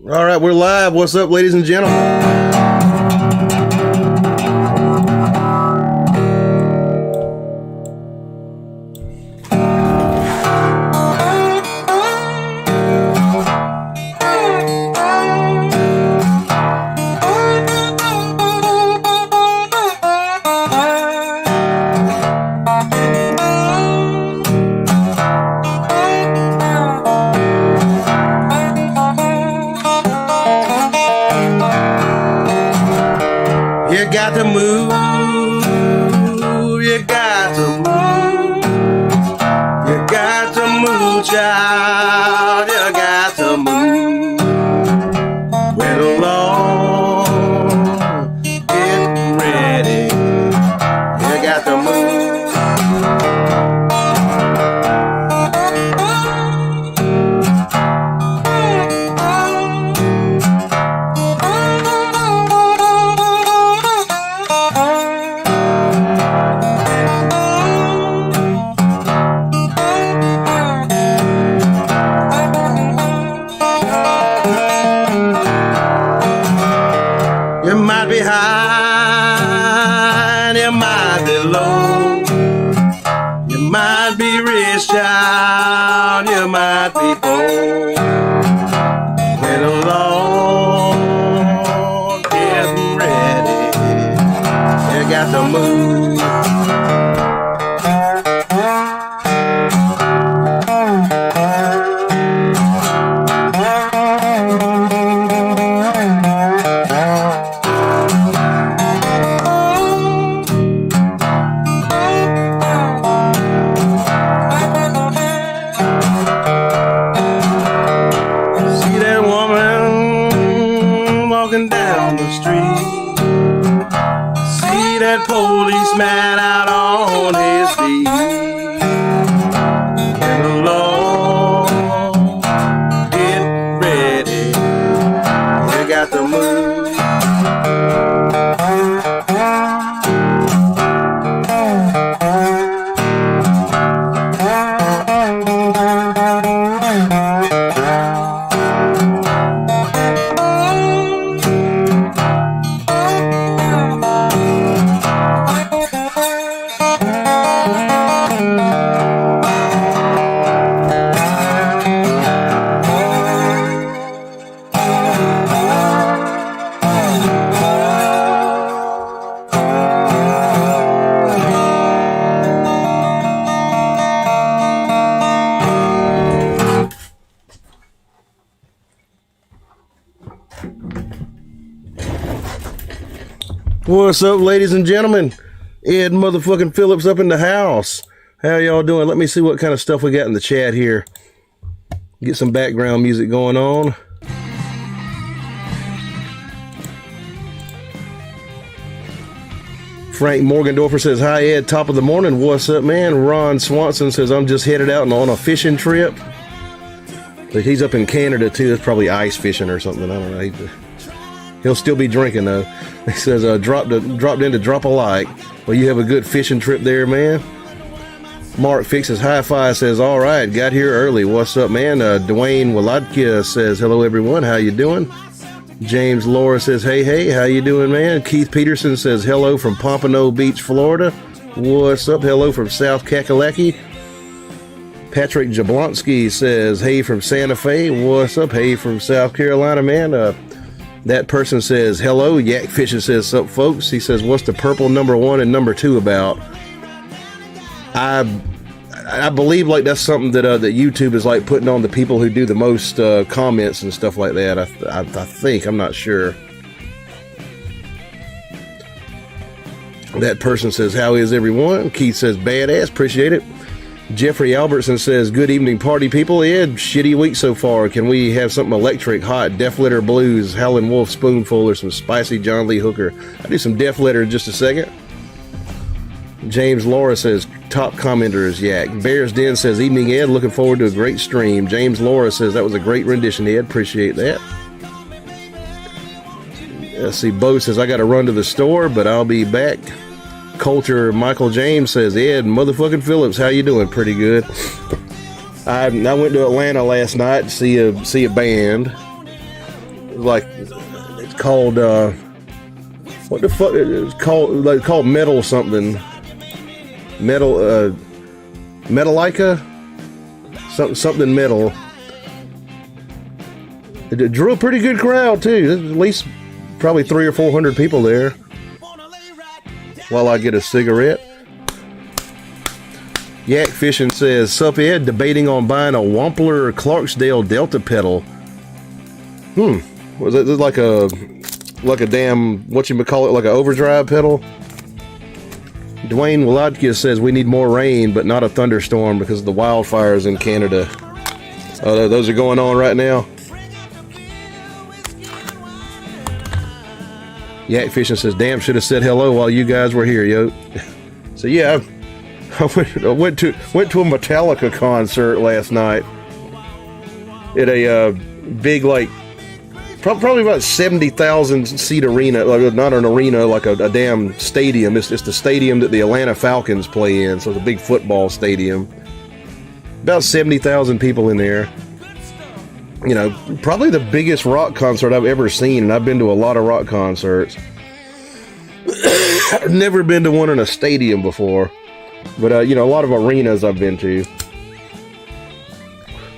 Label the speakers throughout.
Speaker 1: All right, we're live. What's up, ladies and gentlemen? You got to move, you got to move, you got to move, child, you got to move. Wait along, get ready, you got to move. You might be high, you might be low. You might be rich, child, you might be poor. Wait along, get ready, you got to move. Walking down the street, see that policeman out on his feet. Get along, get ready, you got to move. What's up, ladies and gentlemen? Ed motherfucking Phillips up in the house. How y'all doing? Let me see what kind of stuff we got in the chat here. Get some background music going on. Frank Morgendorfer says, hi Ed, top of the morning. What's up, man? Ron Swanson says, I'm just headed out on a fishing trip. But he's up in Canada too. That's probably ice fishing or something. I don't know. He'll still be drinking though. He says, dropped in to drop a like. Well, you have a good fishing trip there, man. Mark Fixes Hi-Fi says, all right, got here early. What's up, man? Dwayne Waladkia says, hello, everyone. How you doing? James Laura says, hey, how you doing, man? Keith Peterson says, hello from Pompano Beach, Florida. What's up? Hello from South Kakalaki. Patrick Jablonski says, hey from Santa Fe. What's up? Hey from South Carolina, man. That person says, hello. Yak Fishing says, sup, folks? He says, what's the purple number 1 and number 2 about? I believe like that's something that that YouTube is like putting on the people who do the most comments and stuff like that. I think. I'm not sure. That person says, how is everyone? Keith says, badass. Appreciate it. Jeffrey Albertson says, good evening, party people. Ed, shitty week so far. Can we have something electric, hot, Def Letter blues, Howlin' Wolf spoonful, or some spicy John Lee Hooker? I'll do some Def Letter in just a second. James Laura says, top commenters, Yak. Bears Den says, evening, Ed. Looking forward to a great stream. James Laura says, that was a great rendition, Ed. Appreciate that. Let's see, Bo says, I got to run to the store, but I'll be back. Culture Michael James says, Ed motherfucking Phillips, how you doing? Pretty good. I went to Atlanta last night to see a band. like it's called what the fuck? It's called metal something. Metallica? Something metal. It drew a pretty good crowd too. There's at least probably 300 or 400 people there. While I get a cigarette. Yak Fishing says, "Sup Ed, debating on buying a Wampler or Clarksdale Delta pedal." Was it like a damn, whatchamacallit, like an overdrive pedal? Dwayne Wolodka says, "We need more rain, but not a thunderstorm because of the wildfires in Canada." Oh, those are going on right now. Yak Fishing says, "Damn, should have said hello while you guys were here, yo." So yeah, I went to a Metallica concert last night at a big, like, probably about 70,000 seat arena, like not an arena, like a damn stadium. It's the stadium that the Atlanta Falcons play in, so it's a big football stadium. About 70,000 people in there. You know, probably the biggest rock concert I've ever seen, and I've been to a lot of rock concerts. I've never been to one in a stadium before, but you know, a lot of arenas I've been to.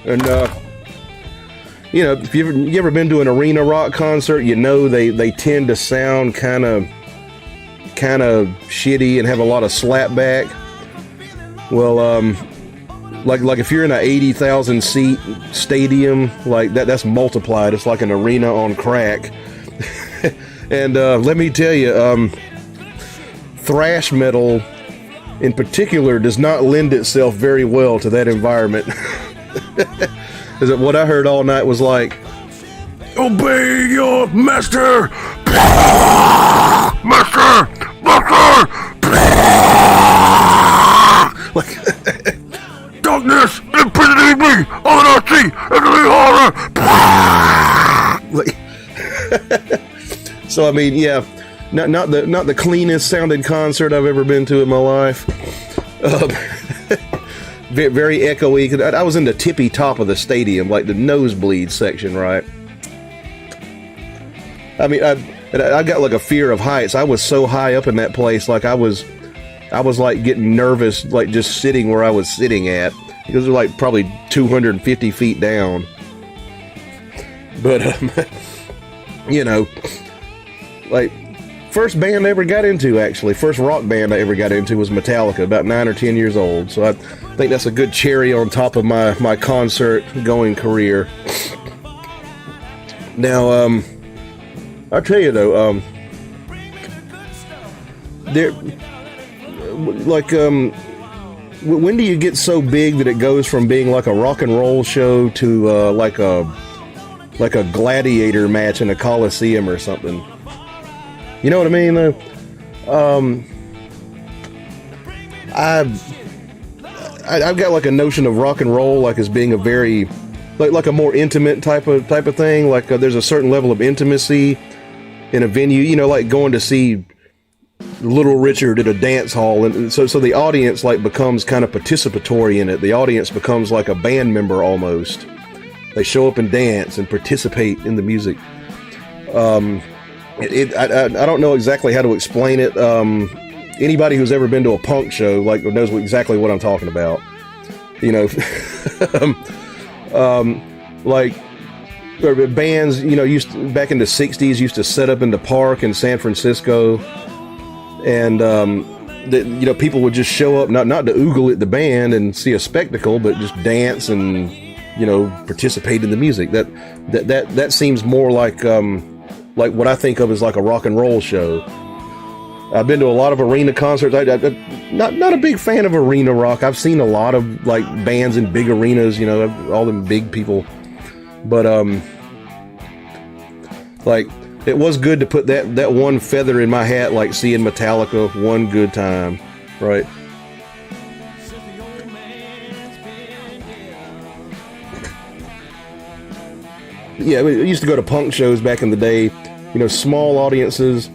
Speaker 1: And you know, if you ever been to an arena rock concert, you know they tend to sound kind of shitty and have a lot of slapback. Well, like if you're in an 80,000 seat stadium, like that's multiplied. It's like an arena on crack. And let me tell you, thrash metal in particular does not lend itself very well to that environment. Is it what I heard all night was like, "Obey your master, master, master." Like, "Darkness imprisoning me, all I see is the horror." Like, so I mean, yeah, not the cleanest sounding concert I've ever been to in my life. Very echoey. Cause I was in the tippy top of the stadium, like the nosebleed section, right? I mean, I got like a fear of heights. I was so high up in that place, like I was like getting nervous, like just sitting where I was sitting at, because they're like probably 250 feet down. But you know, like, first band I ever got into, actually, first rock band I ever got into was Metallica, about 9 or 10 years old. So I think that's a good cherry on top of my concert going career. Now, I'll tell you though, when do you get so big that it goes from being like a rock and roll show to like a gladiator match in a coliseum or something? You know what I mean, though? I've got like a notion of rock and roll like as being a very like a more intimate type of thing. Like there's a certain level of intimacy in a venue. You know, like going to see Little Richard at a dance hall, and so the audience like becomes kind of participatory in it. The audience becomes like a band member almost. They show up and dance and participate in the music. I don't know exactly how to explain it. Anybody who's ever been to a punk show like knows exactly what I'm talking about. You know, like bands, you know, back in the 60s used to set up in the park in San Francisco, and you know, people would just show up not to oogle at the band and see a spectacle, but just dance and, you know, participate in the music. That seems more like what I think of as like a rock and roll show. I've been to a lot of arena concerts. Not a big fan of arena rock. I've seen a lot of like bands in big arenas, you know, all them big people. But like it was good to put that one feather in my hat, like seeing Metallica one good time, right? Yeah, we used to go to punk shows back in the day, you know, small audiences,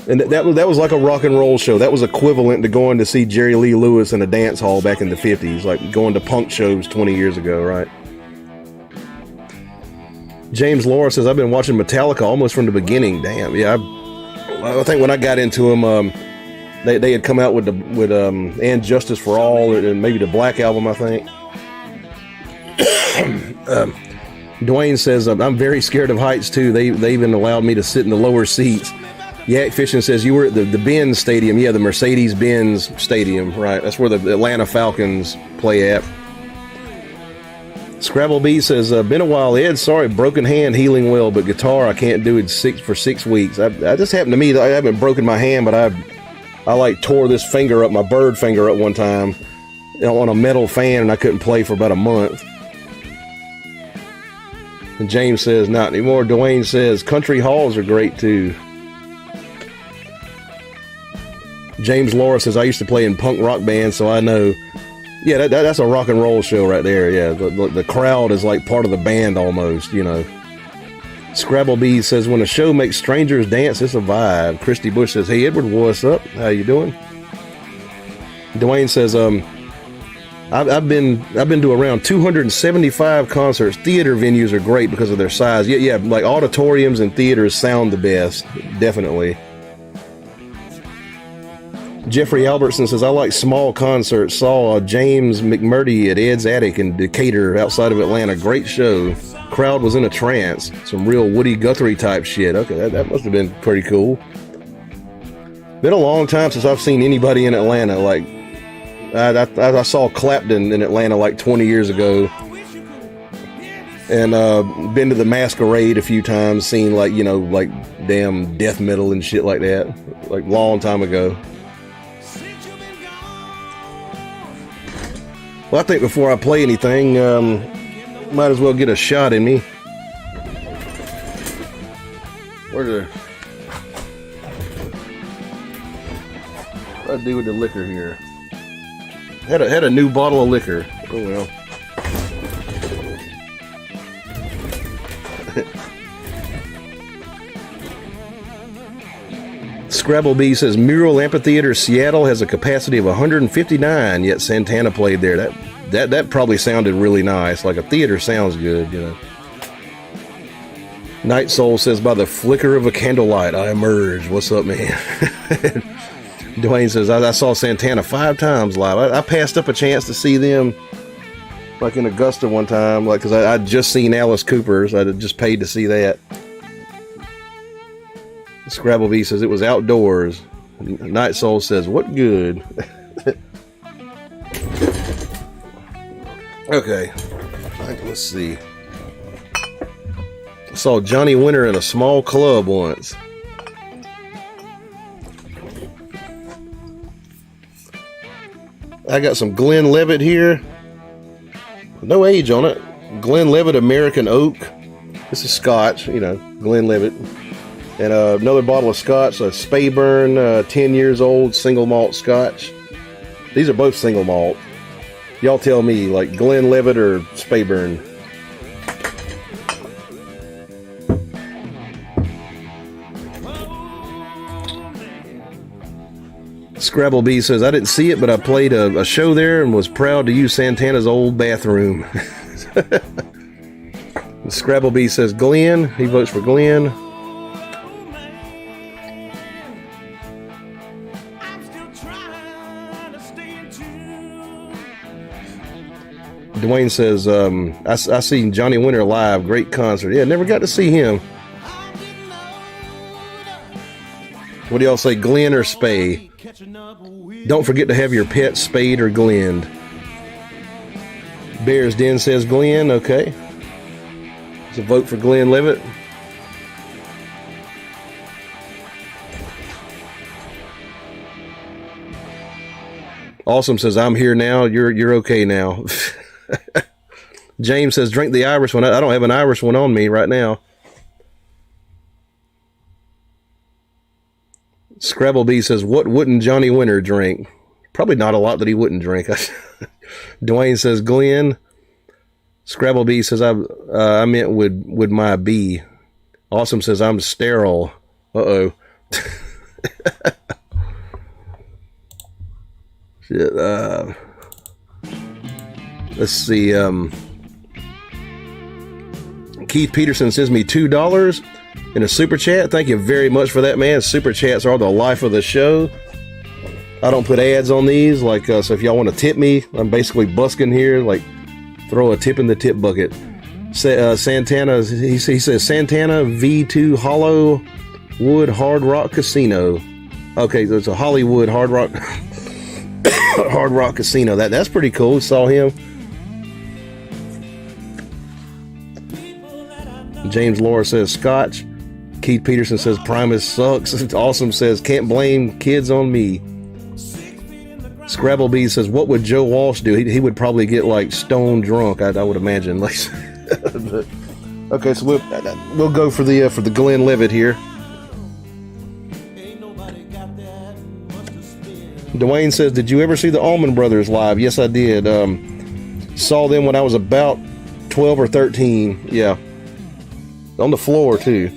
Speaker 1: and that was like a rock and roll show. That was equivalent to going to see Jerry Lee Lewis in a dance hall back in the 50s, like going to punk shows 20 years ago, right? James Laura says, I've been watching Metallica almost from the beginning. Damn, yeah. I think when I got into them, they had come out with And Justice for All, and maybe the Black Album, I think. Dwayne says, I'm very scared of heights too. They even allowed me to sit in the lower seats. Yak Fishing says, you were at the Benz Stadium. Yeah, the Mercedes-Benz Stadium, right. That's where the Atlanta Falcons play at. Scrabble B says, been a while, Ed. Sorry, broken hand, healing well, but guitar I can't do it for 6 weeks. I just happened to me. I haven't broken my hand, but I like tore this finger up, my bird finger up one time, on a metal fan, and I couldn't play for about a month. And James says, not anymore. Dwayne says, country halls are great too. James Laura says, I used to play in punk rock bands, so I know. Yeah, that's a rock and roll show right there. Yeah, the crowd is like part of the band almost, you know. Scrabble B says, when a show makes strangers dance, it's a vibe. Christy Bush says, hey Edward, what's up? How you doing? Dwayne says, I've been to around 275 concerts. Theater venues are great because of their size. Yeah, like auditoriums and theaters sound the best, definitely. Jeffrey Albertson says, I like small concerts. Saw James McMurdy at Ed's Attic in Decatur outside of Atlanta. Great show. Crowd was in a trance. Some real Woody Guthrie type shit. Okay, that must have been pretty cool. Been a long time since I've seen anybody in Atlanta. Like, I saw Clapton in Atlanta like 20 years ago. And been to the Masquerade a few times, seen like, you know, like damn death metal and shit like that. Like long time ago. Well, I think before I play anything, might as well get a shot in me. What I do with the liquor here? Had a new bottle of liquor. Oh well. Scrabble B says, Mural Amphitheater Seattle has a capacity of 159, yet Santana played there. That probably sounded really nice. Like a theater sounds good, you know. Night Soul says, by the flicker of a candlelight, I emerge. What's up, man? Dwayne says, I saw Santana 5 times live. I passed up a chance to see them like in Augusta one time, like because I'd just seen Alice Cooper's. I'd just paid to see that. Scrabble B says, it was outdoors. Night Soul says, what good? Okay, let's see. I saw Johnny Winter in a small club once. I got some Glenn Levitt here. No age on it. Glenn Levitt American Oak. This is Scotch, you know, Glenn Levitt. And another bottle of Scotch, a Speyburn, 10 years old, single malt Scotch. These are both single malt. Y'all tell me, like Glenn Levitt or Speyburn. Scrabble B says, I didn't see it, but I played a show there and was proud to use Santana's old bathroom. Scrabble B says, Glenn. He votes for Glenn. Dwayne says, I seen Johnny Winter live. Great concert. Yeah, never got to see him. What do y'all say, Glenn or Spay? Don't forget to have your pet spayed or glenned. Bears Den says Glenn. Okay. It's a vote for Glenn Levitt. Awesome says, I'm here now. You're okay now. James says, drink the Irish one. I don't have an Irish one on me right now. Scrabble B says, what wouldn't Johnny Winter drink? Probably not a lot that he wouldn't drink. Dwayne says, Glenn. Scrabble B says, I meant would my B. Awesome says, I'm sterile. Uh-oh. Shit, let's see. Keith Peterson sends me $2 in a super chat. Thank you very much for that, man. Super chats are the life of the show. I don't put ads on these, like, so if y'all want to tip me, I'm basically busking here, like, throw a tip in the tip bucket. Santana, he says, Santana V2 Hollywood Hard Rock Casino. Okay, there's a Hollywood Hard Rock Hard Rock Casino. That's pretty cool. Saw him. James Laura says Scotch. Keith Peterson says Primus sucks. Awesome says can't blame kids on me. Scrabble Bee says what would Joe Walsh do? He would probably get like stone drunk. I would imagine. Like, okay, so we'll go for the Glenn Levitt here. Dwayne says, did you ever see the Allman Brothers live? Yes, I did. Saw them when I was about 12 or 13. Yeah. On the floor, too.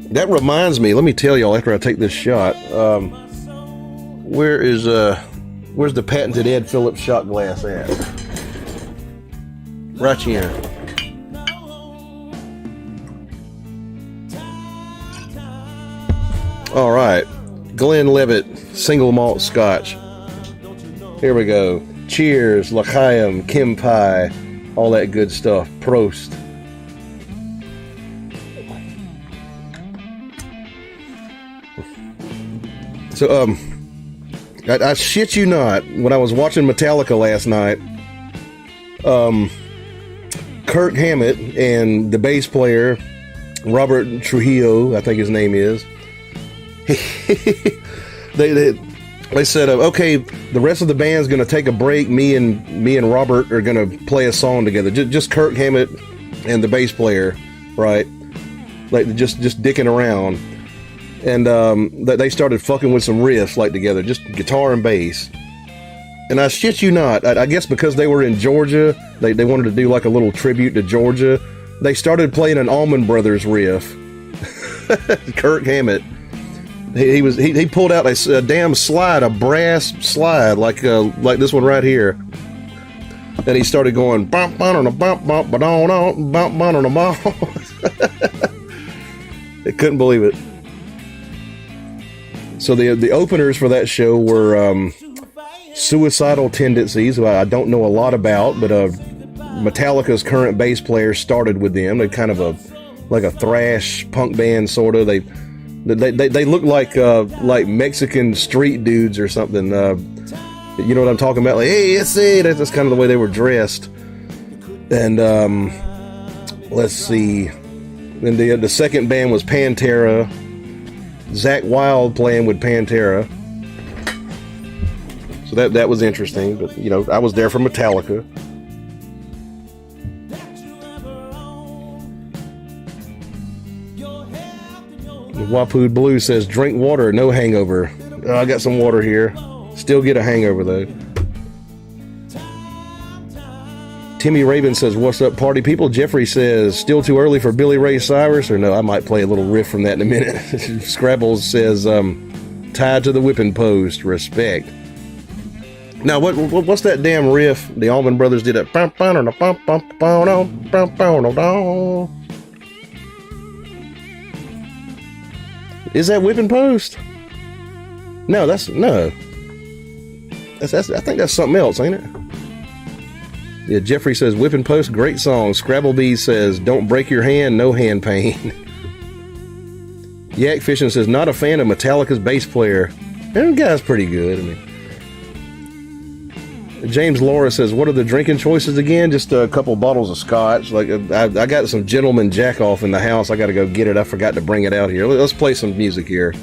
Speaker 1: That reminds me, let me tell y'all after I take this shot. Where's the patented Ed Phillips shot glass at? Right here. All right. Glenn Levitt, single malt scotch. Here we go. Cheers, L'chaim, Kimpai, all that good stuff. Prost. So, I shit you not, when I was watching Metallica last night, Kirk Hammett and the bass player, Robert Trujillo, I think his name is, they said, okay, the rest of the band's going to take a break. Me and Robert are going to play a song together. Just Kirk Hammett and the bass player, right? Like just dicking around. And they started fucking with some riffs like together, just guitar and bass. And I shit you not, I guess because they were in Georgia, they wanted to do like a little tribute to Georgia. They started playing an Allman Brothers riff. Kirk Hammett. He pulled out a damn slide, a brass slide, like this one right here. And he started going bump on a bump bump bump bump on a bump. They couldn't believe it. So the openers for that show were Suicidal Tendencies, who I don't know a lot about, but Metallica's current bass player started with them. They kind of a thrash punk band sort of. They look like Mexican street dudes or something. You know what I'm talking about? Like, hey, that's kind of the way they were dressed. And let's see. Then the second band was Pantera. Zakk Wylde playing with Pantera. So that was interesting. But you know, I was there for Metallica. Wapu Blue says, drink water, no hangover. I got some water here. Still get a hangover, though. Timmy Raven says, what's up, party people? Jeffrey says, still too early for Billy Ray Cyrus? Or no, I might play a little riff from that in a minute. Scrabbles says, tied to the whipping post. Respect. Now, what's that damn riff the Allman Brothers did? That is that whipping post? No, that's I think that's something else, ain't it? Yeah, Jeffrey says whipping post, great song. Scrabble Bee says don't break your hand, no hand pain. Yak Fishing says not a fan of Metallica's bass player. That guy's pretty good. I mean, James Laura says, what are the drinking choices again? Just a couple bottles of scotch. Like I got some Gentleman Jack Off in the house. I got to go get it. I forgot to bring it out here. Let's play some music here.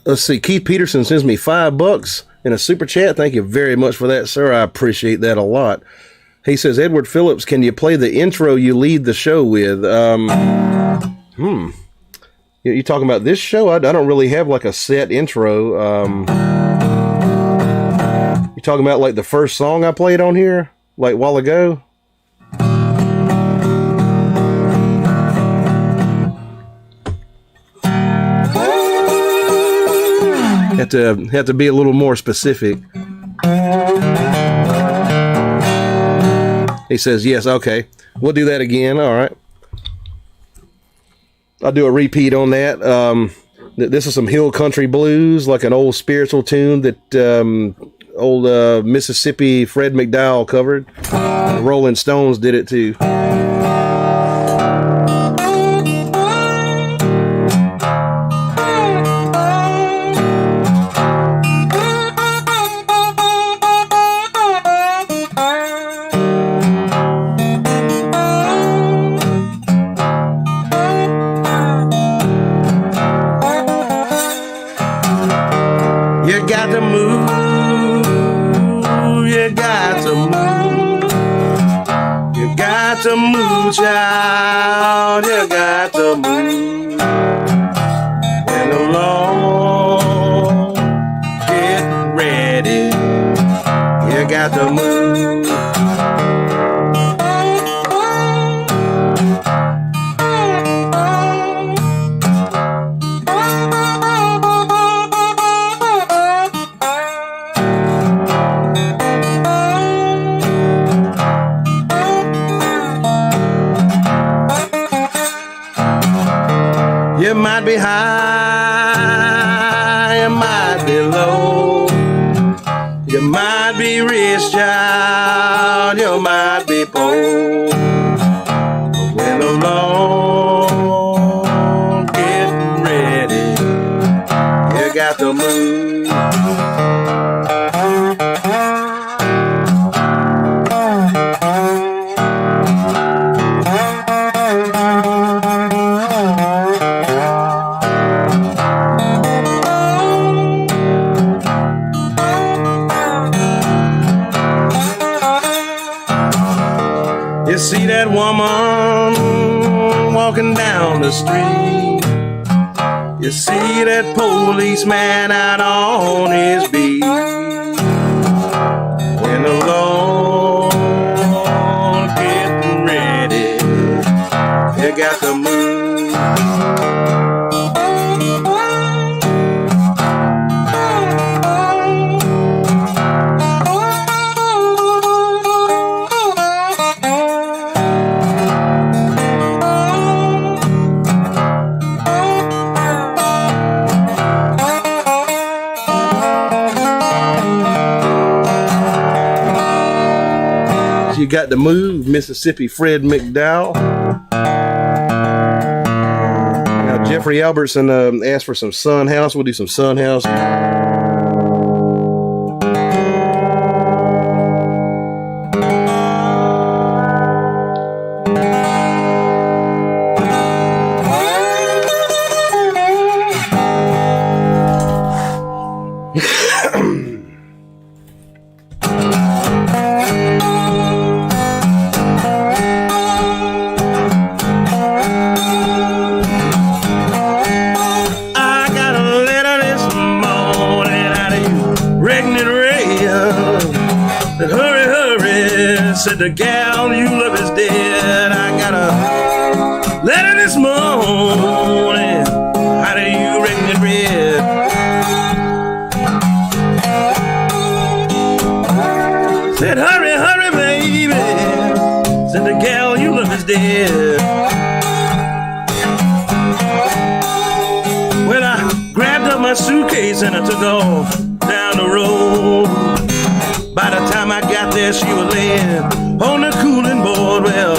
Speaker 1: Let's see. Keith Peterson sends me $5 in a super chat. Thank you very much for that, sir. I appreciate that a lot. He says, Edward Phillips, can you play the intro you lead the show with? You You talking about this show? I don't really have like a set intro. You talking about like the first song I played on here, like a while ago? Have to be a little more specific. He says yes. Okay, we'll do that again. All right. I'll do a repeat on that. This is some hill country blues, like an old spiritual tune that old Mississippi Fred McDowell covered. The Rolling Stones did it too. You got to move, you got to move, you got to move, child, you got to move. And along, get ready, you got to move. You might be high, you might be low, you might be rich, child, you might be poor. But when along, get ready, you got to move. You see that woman walking down the street. You see that policeman out on his beat. When along, getting ready, you got to move. You got to move, Mississippi Fred McDowell. Now Jeffrey Albertson asked for some Sun House. We'll do some Sun House. Said the gal you love is dead. I got a letter this morning. How do you reckon it read? Said hurry, hurry, baby. Said the gal you love is dead. Well, I grabbed up my suitcase and I took off down the road. By the time I got there, she was laying on the cooling board. Well,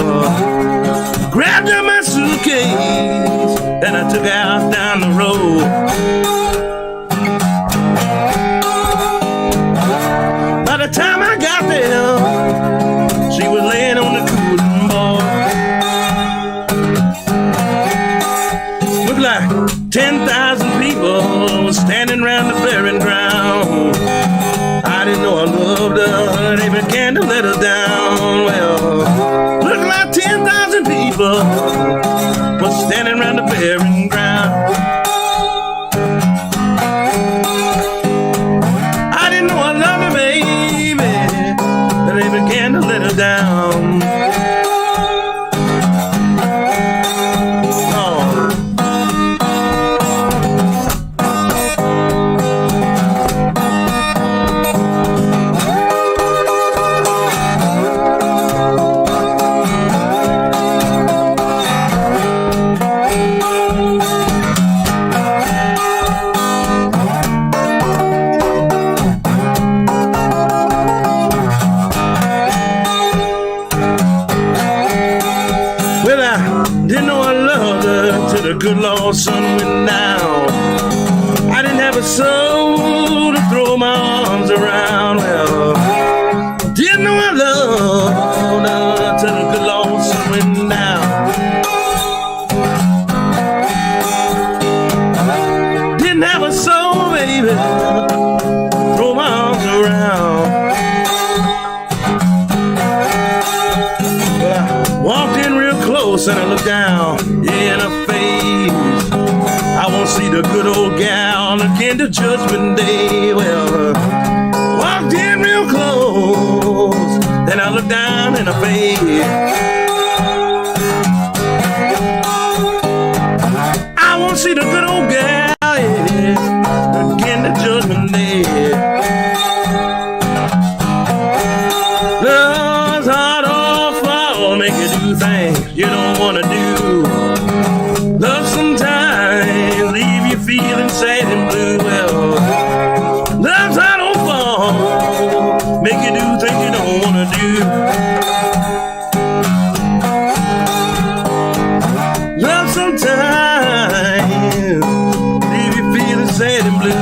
Speaker 1: grabbed up my suitcase and I took out down the road. By the time I got there, she was laying on the cooling board. Looked like 10,000 people standing around the burying ground. I didn't know I loved her, they began to let her down. Well, looked like 10,000 people was standing around the burying ground. again to Judgment Day. Well, walked in real close, then I looked down and I fade. I won't see the good old gal, yeah, again to Judgment Day. Love's hard or fall, make you do things you don't want to do. Love sometimes leave you feeling sad and blue. Well, love's hard or fall, make you do things you don't want to do. Love sometimes leave you feeling sad and blue.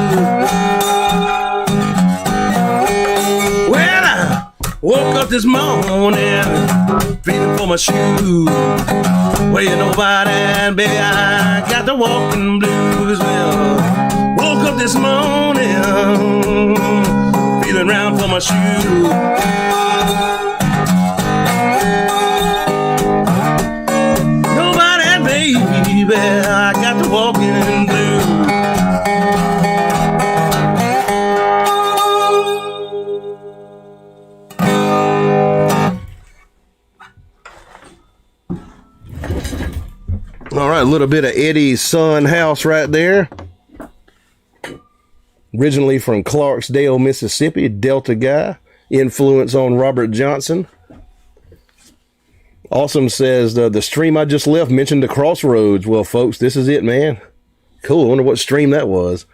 Speaker 1: Well, I woke up this morning feeling for my shoes. Well, you know about that, baby, I got the walking blues. Well, woke up this morning feeling round for my shoes. Know about that, baby, I got the walking blues. All right, a little bit of Eddie's Son House right there. Originally from Clarksdale, Mississippi, Delta guy. Influence on Robert Johnson. Awesome says, the stream I just left mentioned the Crossroads. Well, folks, this is it, man. Cool, I wonder what stream that was.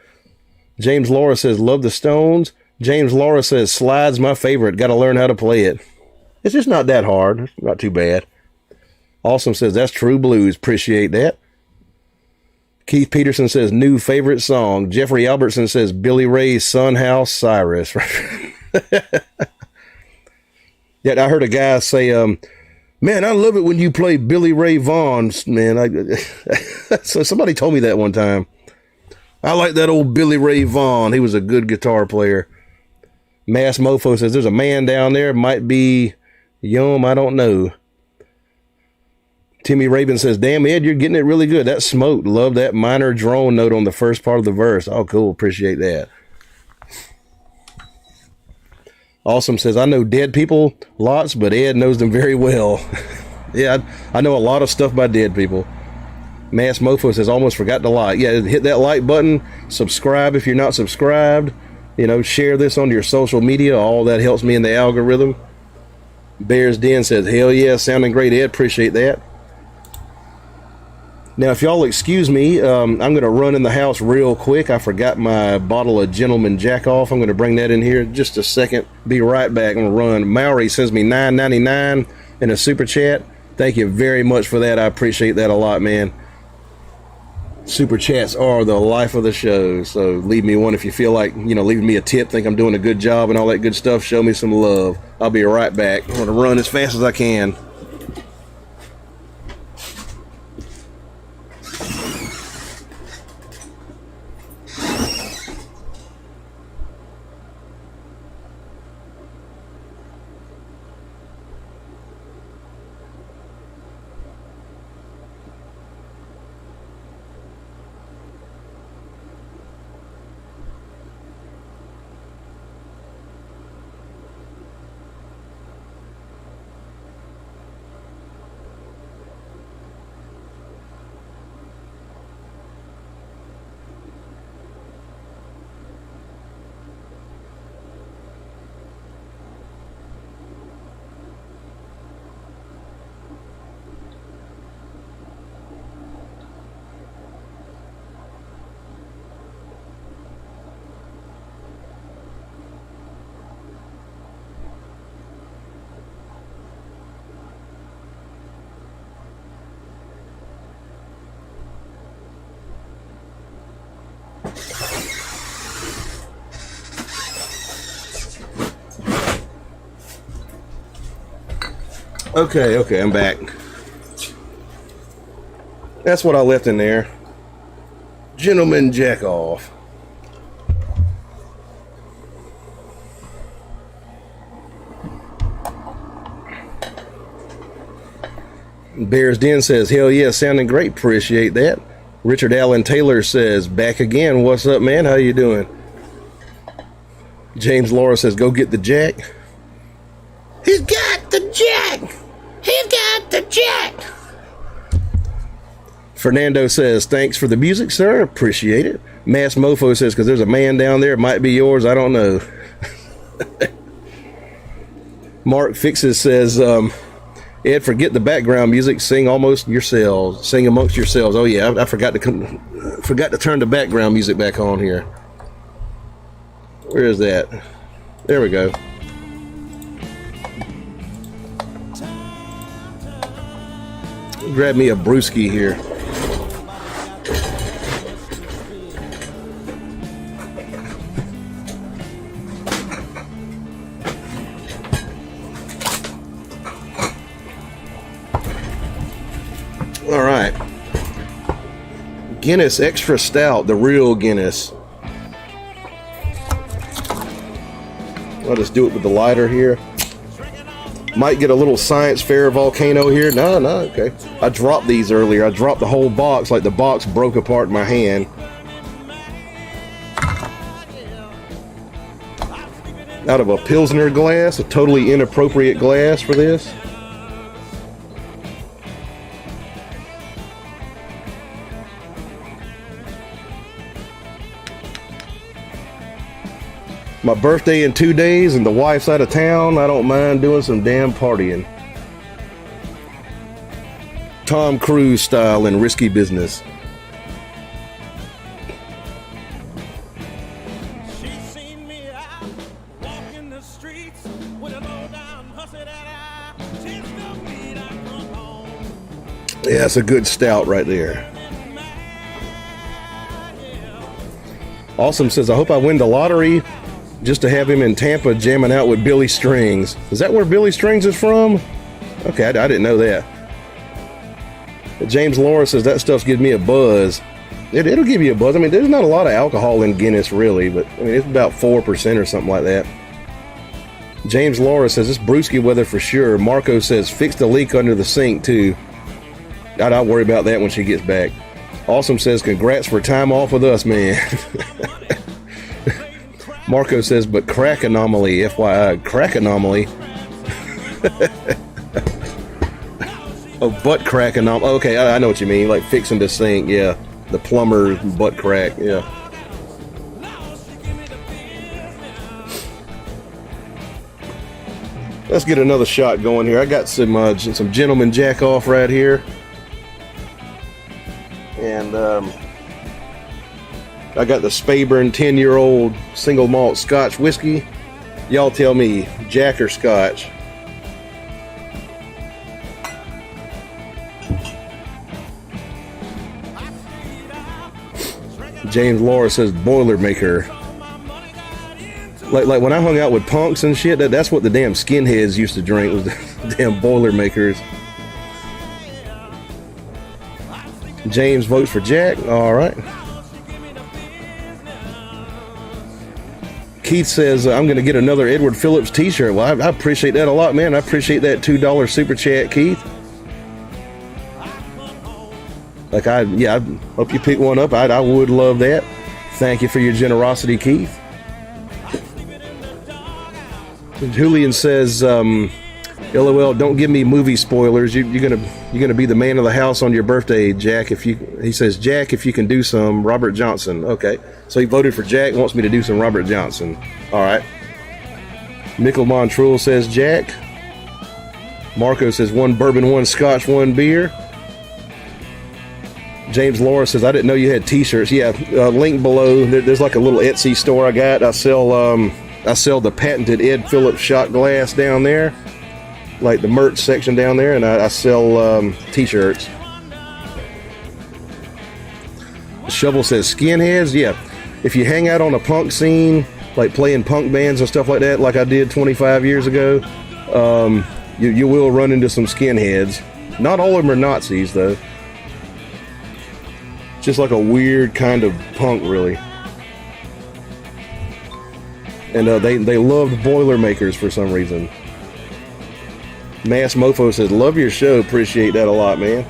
Speaker 1: James Laura says, love the Stones. James Laura says, Slide's my favorite. Got to learn how to play it. It's just not that hard. It's not too bad. Awesome says, that's true blues. Appreciate that. Keith Peterson says, new favorite song. Jeffrey Albertson says, Billy Ray's Son House Cyrus. Yeah, I heard a guy say, man, I love it when you play Billy Ray Vaughan's. Man, so somebody told me that one time. I like that old Billy Ray Vaughan. He was a good guitar player. Mass Mofo says, there's a man down there. Might be Yum, I don't know. Timmy Raven says, damn, Ed, you're getting it really good. That smoked. Love that minor drone note on the first part of the verse. Oh, cool. Appreciate that. Awesome says, I know dead people lots, but Ed knows them very well. Yeah, I know a lot of stuff by dead people. Mass Mofo says, almost forgot to like. Yeah, hit that like button. Subscribe if you're not subscribed. You know, share this on your social media. All that helps me in the algorithm. Bears Den says, hell yeah, sounding great, Ed. Appreciate that. Now, if y'all excuse me, I'm going to run in the house real quick. I forgot my bottle of Gentleman Jack Off. I'm going to bring that in here in just a second. Be right back. I'm going to run. Maury sends me $9.99 in a super chat. Thank you very much for that. I appreciate that a lot, man. Super chats are the life of the show. So leave me one if you feel like, you know, leaving me a tip, think I'm doing a good job and all that good stuff. Show me some love. I'll be right back. I'm going to run as fast as I can. Okay, I'm back. That's what I left in there. Gentleman Jack Off. Bears Den says, hell yeah, sounding great. Appreciate that. Richard Allen Taylor says, back again. What's up, man? How you doing? James Laura says, go get the jack. He's got the jack. He's got the jack. Fernando says, thanks for the music, sir. Appreciate it. Mass Mofo says, because there's a man down there. It might be yours. I don't know. Mark Fixes says, Ed, forget the background music. Sing amongst yourselves. Sing amongst yourselves. Oh yeah, I forgot to turn the background music back on here. Where is that? There we go. Grab me a brewski here. All right. Guinness Extra Stout, the real Guinness. I'll just do it with the lighter here. Might get a little science fair volcano here. No, okay. I dropped these earlier. I dropped the whole box, like the box broke apart in my hand. Out of a Pilsner glass, a totally inappropriate glass for this. My birthday in 2 days and the wife's out of town. I don't mind doing some damn partying. Tom Cruise style in Risky Business. Yeah, it's a good stout right there. Awesome says, I hope I win the lottery just to have him in Tampa jamming out with Billy Strings. Is that where Billy Strings is from? Okay, I didn't know that. James Laura says, that stuff's giving me a buzz. It'll give you a buzz. I mean, there's not a lot of alcohol in Guinness, really, but I mean, it's about 4% or something like that. James Laura says, this brewski weather for sure. Marco says, fix the leak under the sink, too. I'll worry about that when she gets back. Awesome says, congrats for time off with us, man. Marco says, but crack anomaly, FYI, crack anomaly. Oh, butt crack anomaly. Okay, I know what you mean, like fixing the sink, yeah. The plumber's butt crack, yeah. Let's get another shot going here. I got some Gentleman Jack Off right here. And I got the Speyburn 10-year-old single malt Scotch whiskey. Y'all tell me, Jack or Scotch? James Laura says Boilermaker. Like when I hung out with punks and shit, that's what the damn skinheads used to drink, was the damn Boilermakers. James votes for Jack. All right. Keith says, I'm going to get another Edward Phillips t-shirt. Well, I appreciate that a lot, man. I appreciate that $2 super chat, Keith. Like, I hope you pick one up. I would love that. Thank you for your generosity, Keith. Julian says, LOL, don't give me movie spoilers. You're gonna be the man of the house on your birthday, Jack. He says, Jack, if you can do some Robert Johnson. Okay, so he voted for Jack, wants me to do some Robert Johnson. All right. Michael Montreuil says Jack. Marco says 1 bourbon, 1 scotch, 1 beer. James Laura says, I didn't know you had t-shirts. Yeah, link below. There's like a little Etsy store I got. I sell the patented Ed Phillips shot glass down there, like the merch section down there, and I sell t-shirts. Shovel says skinheads. Yeah, if you hang out on a punk scene, like playing punk bands and stuff like that, like I did 25 years ago, you will run into some skinheads. Not all of them are Nazis, though. Just like a weird kind of punk, really. And they loved Boilermakers for some reason. Mass Mofo says, love your show. Appreciate that a lot, man.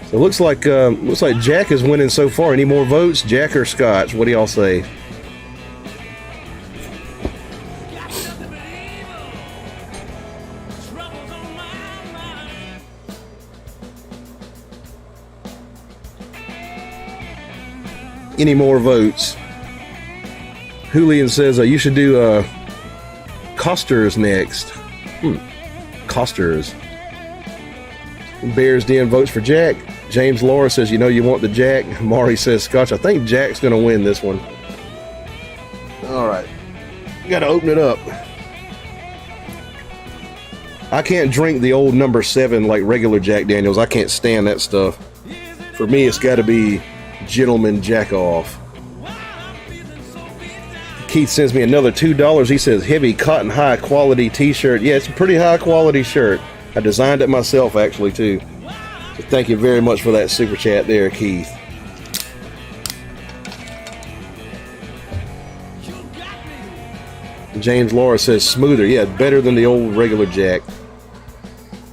Speaker 1: So it looks like Jack is winning so far. Any more votes? Jack or Scotch? What do y'all say? Any more votes? Julian says you should do Costers next. Costers. Bears Den votes for Jack. James Laura says, you know you want the Jack. Maury says Scotch. I think Jack's going to win this one. All right. Got to open it up. I can't drink the old number 7 like regular Jack Daniels. I can't stand that stuff. For me, it's got to be Gentleman Jack Off. Keith sends me another $2. He says, heavy cotton high quality t-shirt. Yeah, it's a pretty high quality shirt. I designed it myself, actually, too. So thank you very much for that super chat there, Keith. James Laura says, smoother. Yeah, better than the old regular Jack.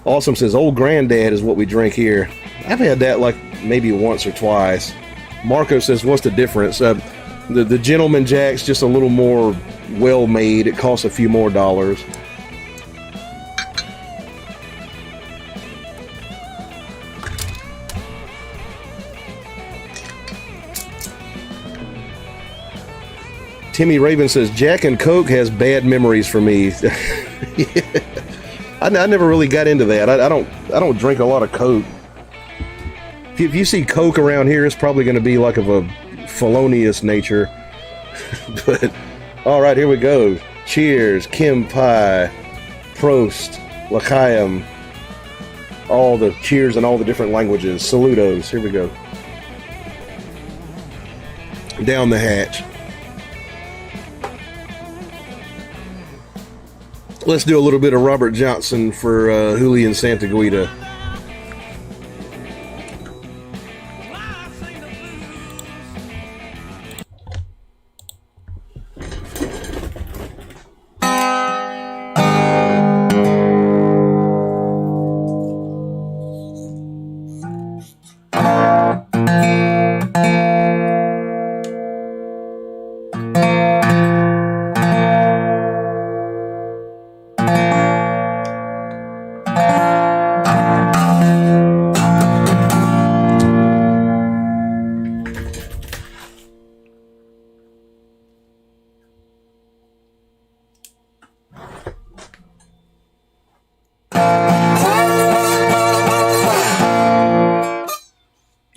Speaker 1: Awesome says, old granddad is what we drink here. I've had that like maybe once or twice. Marco says, what's the difference? The Gentleman Jack's just a little more well-made. It costs a few more dollars. Timmy Raven says, Jack and Coke has bad memories for me. I never really got into that. I don't drink a lot of Coke. If you see Coke around here, it's probably going to be like of a felonious nature. But all right, here we go. Cheers, Kim Pie, Prost, L'chaim, all the cheers in all the different languages. Saludos. Here we go. Down the hatch. Let's do a little bit of Robert Johnson for Julian Santaguida.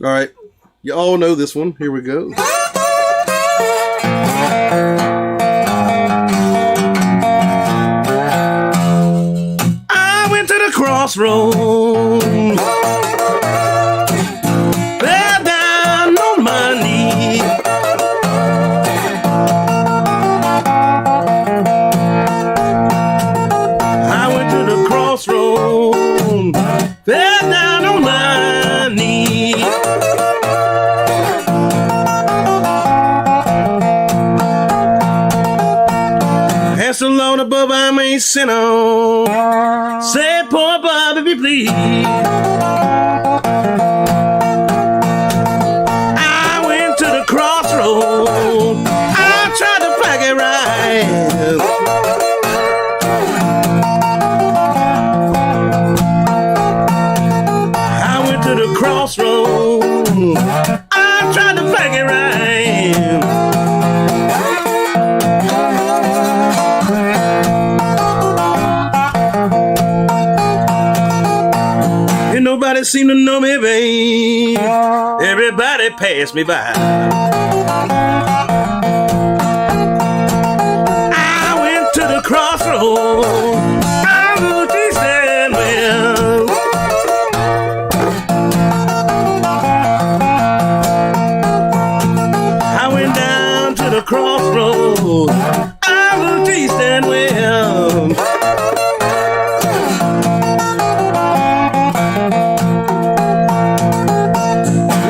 Speaker 1: All right, you all know this one. Here we go. I went to the crossroads, fell down on my knee. I went to the crossroads, fell down on my knee. Pass along above, I may sin on. Say, poor Bob, if you please. I went to the crossroad. I tried to flag it right. I went to the crossroad. I tried to flag it right. Nobody seemed to know me, babe. Everybody passed me by. I went to the crossroads. I looked east and west. I went down to the crossroads. I looked east and west.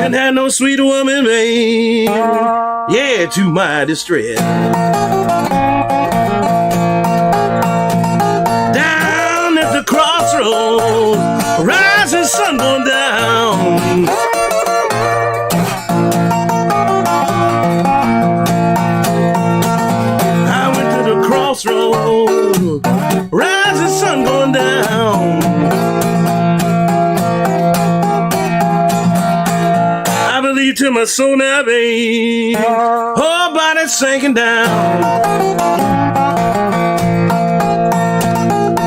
Speaker 1: Had no sweet woman, babe. Yeah, to my distress. Down at the crossroads, rising sun going down. crossroad, rising sun going down. I believe to my soul now, babe, whole body's sinking down.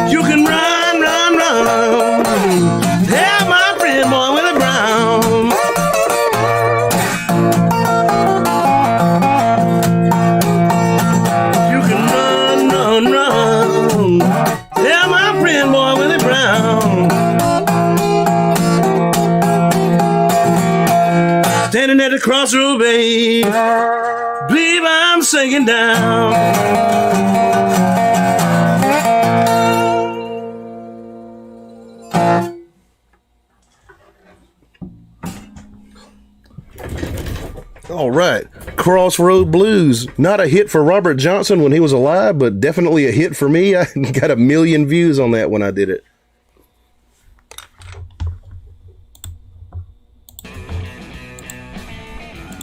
Speaker 1: You can run, run, run, tell my friend boy with a brown. You can run, run, run, tell my friend boy with a brown. Standing at the crossroad, babe, believe I'm sinking down. All right, Crossroad Blues. Not a hit for Robert Johnson when he was alive, but definitely a hit for me. I got 1 million views on that when I did it.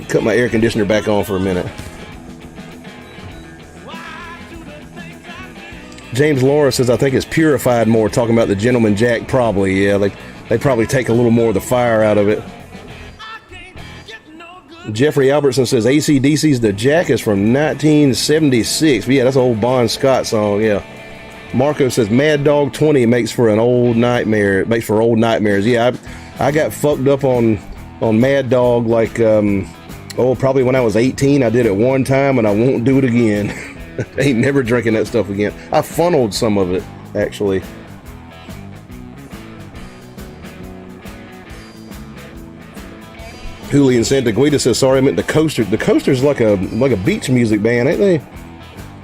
Speaker 1: Cut my air conditioner back on for a minute. James Laura says, I think it's purified more, talking about the Gentleman Jack. Probably, yeah. They probably take a little more of the fire out of it. Jeffrey Albertson says, AC/DC's The Jack is from 1976. Yeah, that's an old Bon Scott song, yeah. Marco says, Mad Dog 20 makes for an old nightmare. It makes for old nightmares. Yeah, I got fucked up on Mad Dog like, probably when I was 18. I did it one time and I won't do it again. Ain't never drinking that stuff again. I funneled some of it, actually. Julian Santaguida says, sorry, I meant the Coaster. The Coaster's like a beach music band, ain't they?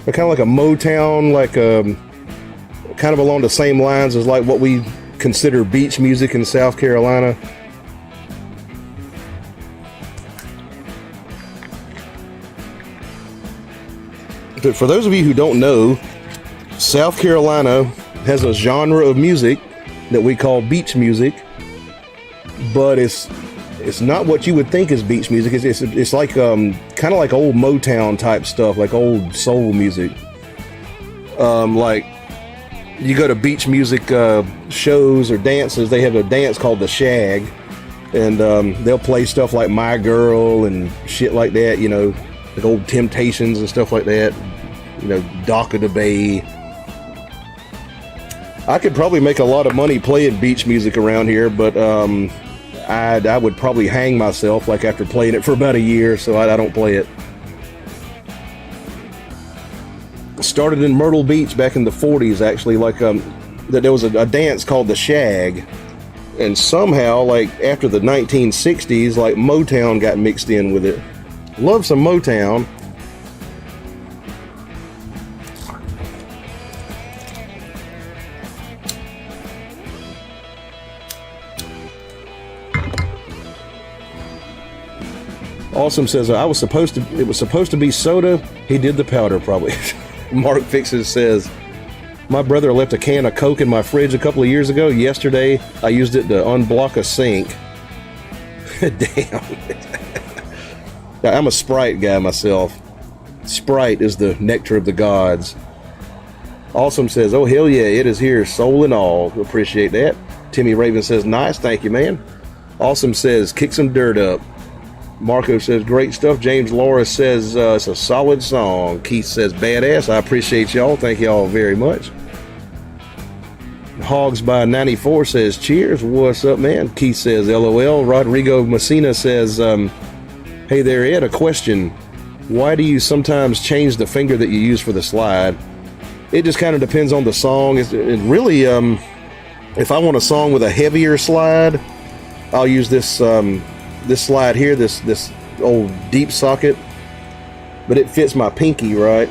Speaker 1: They're kind of like a Motown, kind of along the same lines as like what we consider beach music in South Carolina. But for those of you who don't know, South Carolina has a genre of music that we call beach music, but it's not what you would think is beach music. It's like kind of like old Motown type stuff, like old soul music. Like you go to beach music shows or dances, they have a dance called the Shag, and they'll play stuff like My Girl and shit like that, you know, like old Temptations and stuff like that, you know, Dock of the Bay. I could probably make a lot of money playing beach music around here, but I would probably hang myself like after playing it for about a year, so I don't play it. Started in Myrtle Beach back in the 40s, actually, like that there was a dance called the Shag, and somehow, like after the 1960s, like Motown got mixed in with it. Love some Motown. Awesome says, it was supposed to be soda. He did the powder, probably. Mark Fixes says, my brother left a can of Coke in my fridge a couple of years ago. Yesterday, I used it to unblock a sink. Damn. I'm a Sprite guy myself. Sprite is the nectar of the gods. Awesome says, oh, hell yeah, it is here, soul and all. Appreciate that. Timmy Raven says, nice, thank you, man. Awesome says, kick some dirt up. Marco says, great stuff. James Laura says, it's a solid song. Keith says, badass. I appreciate y'all. Thank y'all very much. Hogs by 94 says, cheers. What's up, man? Keith says, LOL. Rodrigo Messina says, hey there, Ed, a question. Why do you sometimes change the finger that you use for the slide? It just kind of depends on the song. It really, if I want a song with a heavier slide, I'll use this slide here, this old deep socket, but it fits my pinky, right?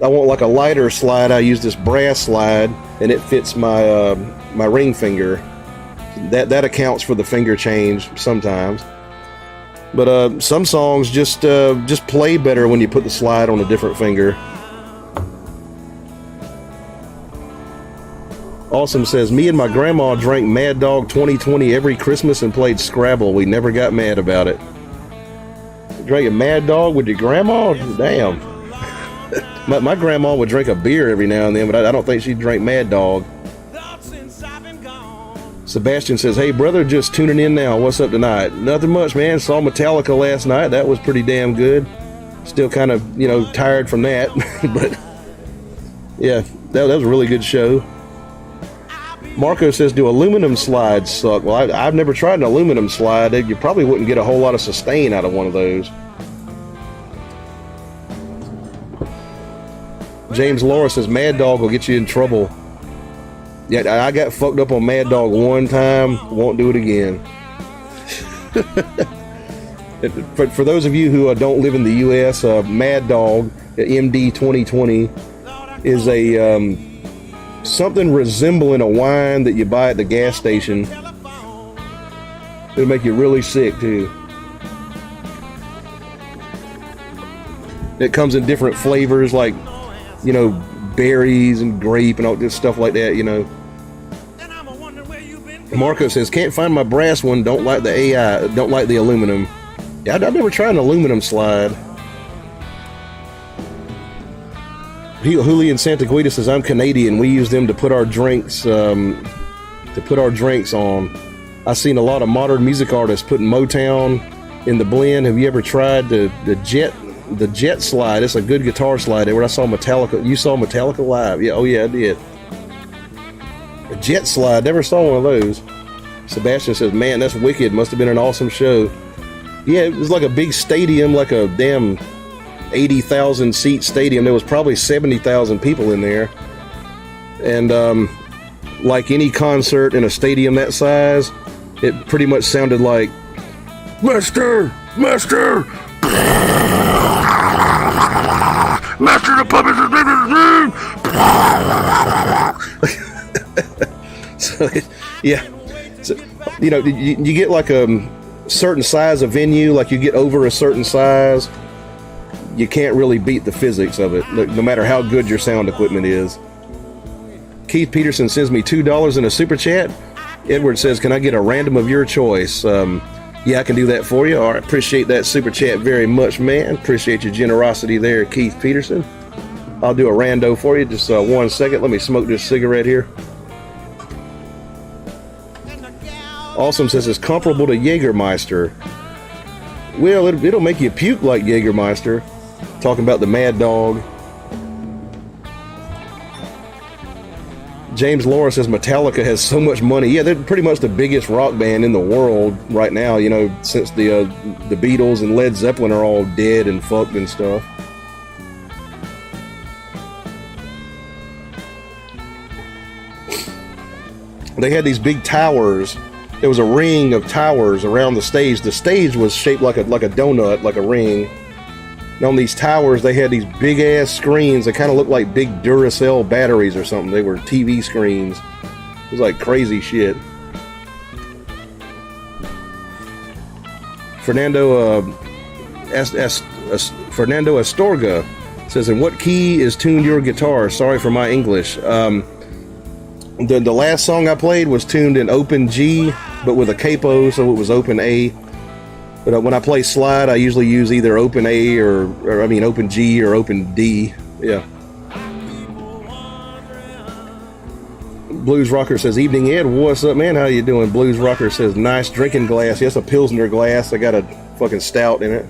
Speaker 1: I want like a lighter slide, I use this brass slide, and it fits my my ring finger. That accounts for the finger change sometimes. But some songs just play better when you put the slide on a different finger. Awesome says, me and my grandma drank Mad Dog 2020 every Christmas and played Scrabble. We never got mad about it. Drinking Mad Dog with your grandma? Damn. My grandma would drink a beer every now and then, but I don't think she'd drink Mad Dog. Sebastian says, hey brother, just tuning in now. What's up tonight? Nothing much, man. Saw Metallica last night. That was pretty damn good. Still kind of, tired from that. But yeah, that was a really good show. Marco says, do aluminum slides suck? Well, I've never tried an aluminum slide. You probably wouldn't get a whole lot of sustain out of one of those. James Laura says, Mad Dog will get you in trouble. Yeah, I got fucked up on Mad Dog one time. Won't do it again. For those of you who don't live in the U.S., Mad Dog, MD 2020, is a something resembling a wine that you buy at the gas station. It'll make you really sick too. It comes in different flavors, like berries and grape and all this stuff like that. Marco says, can't find my brass one. Don't like the AI. Don't like the aluminum. Yeah, I've never tried an aluminum slide. Julian Santaguida says, I'm Canadian. We use them to put our drinks on. I've seen a lot of modern music artists putting Motown in the blend. Have you ever tried the jet slide? It's a good guitar slide. Where I saw Metallica. You saw Metallica live? Yeah. Oh yeah, I did. A jet slide. Never saw one of those. Sebastian says, man, that's wicked. Must have been an awesome show. Yeah, it was like a big stadium, like a damn 80,000 seat stadium. There was probably 70,000 people in there. And like any concert in a stadium that size, it pretty much sounded like, Master, Master, Master the Puppets is so, yeah. So, you get like a certain size of venue, like you get over a certain size, you can't really beat the physics of it, no matter how good your sound equipment is. Keith Peterson sends me $2 in a super chat. Edward says, can I get a random of your choice? Yeah, I can do that for you. All right, appreciate that super chat very much, man. Appreciate your generosity there, Keith Peterson. I'll do a rando for you. Just 1 second. Let me smoke this cigarette here. Awesome says it's comparable to Jägermeister. Well, it'll make you puke like Jägermeister. Talking about the Mad Dog. James Laura says Metallica has so much money. Yeah, they're pretty much the biggest rock band in the world right now, since the Beatles and Led Zeppelin are all dead and fucked and stuff. They had these big towers. There was a ring of towers around the stage. The stage was shaped like a donut, like a ring. And on these towers, they had these big ass screens that kind of looked like big Duracell batteries or something. They were TV screens. It was like crazy shit. Fernando Astorga says, in what key is tuned your guitar? Sorry for my English. The last song I played was tuned in open G, but with a capo, so it was open A. But when I play slide, I usually use either open A or open G or open D. Yeah. Blues Rocker says, evening Ed, what's up, man? How you doing? Blues Rocker says, nice drinking glass. Yes, a Pilsner glass. I got a fucking stout in it.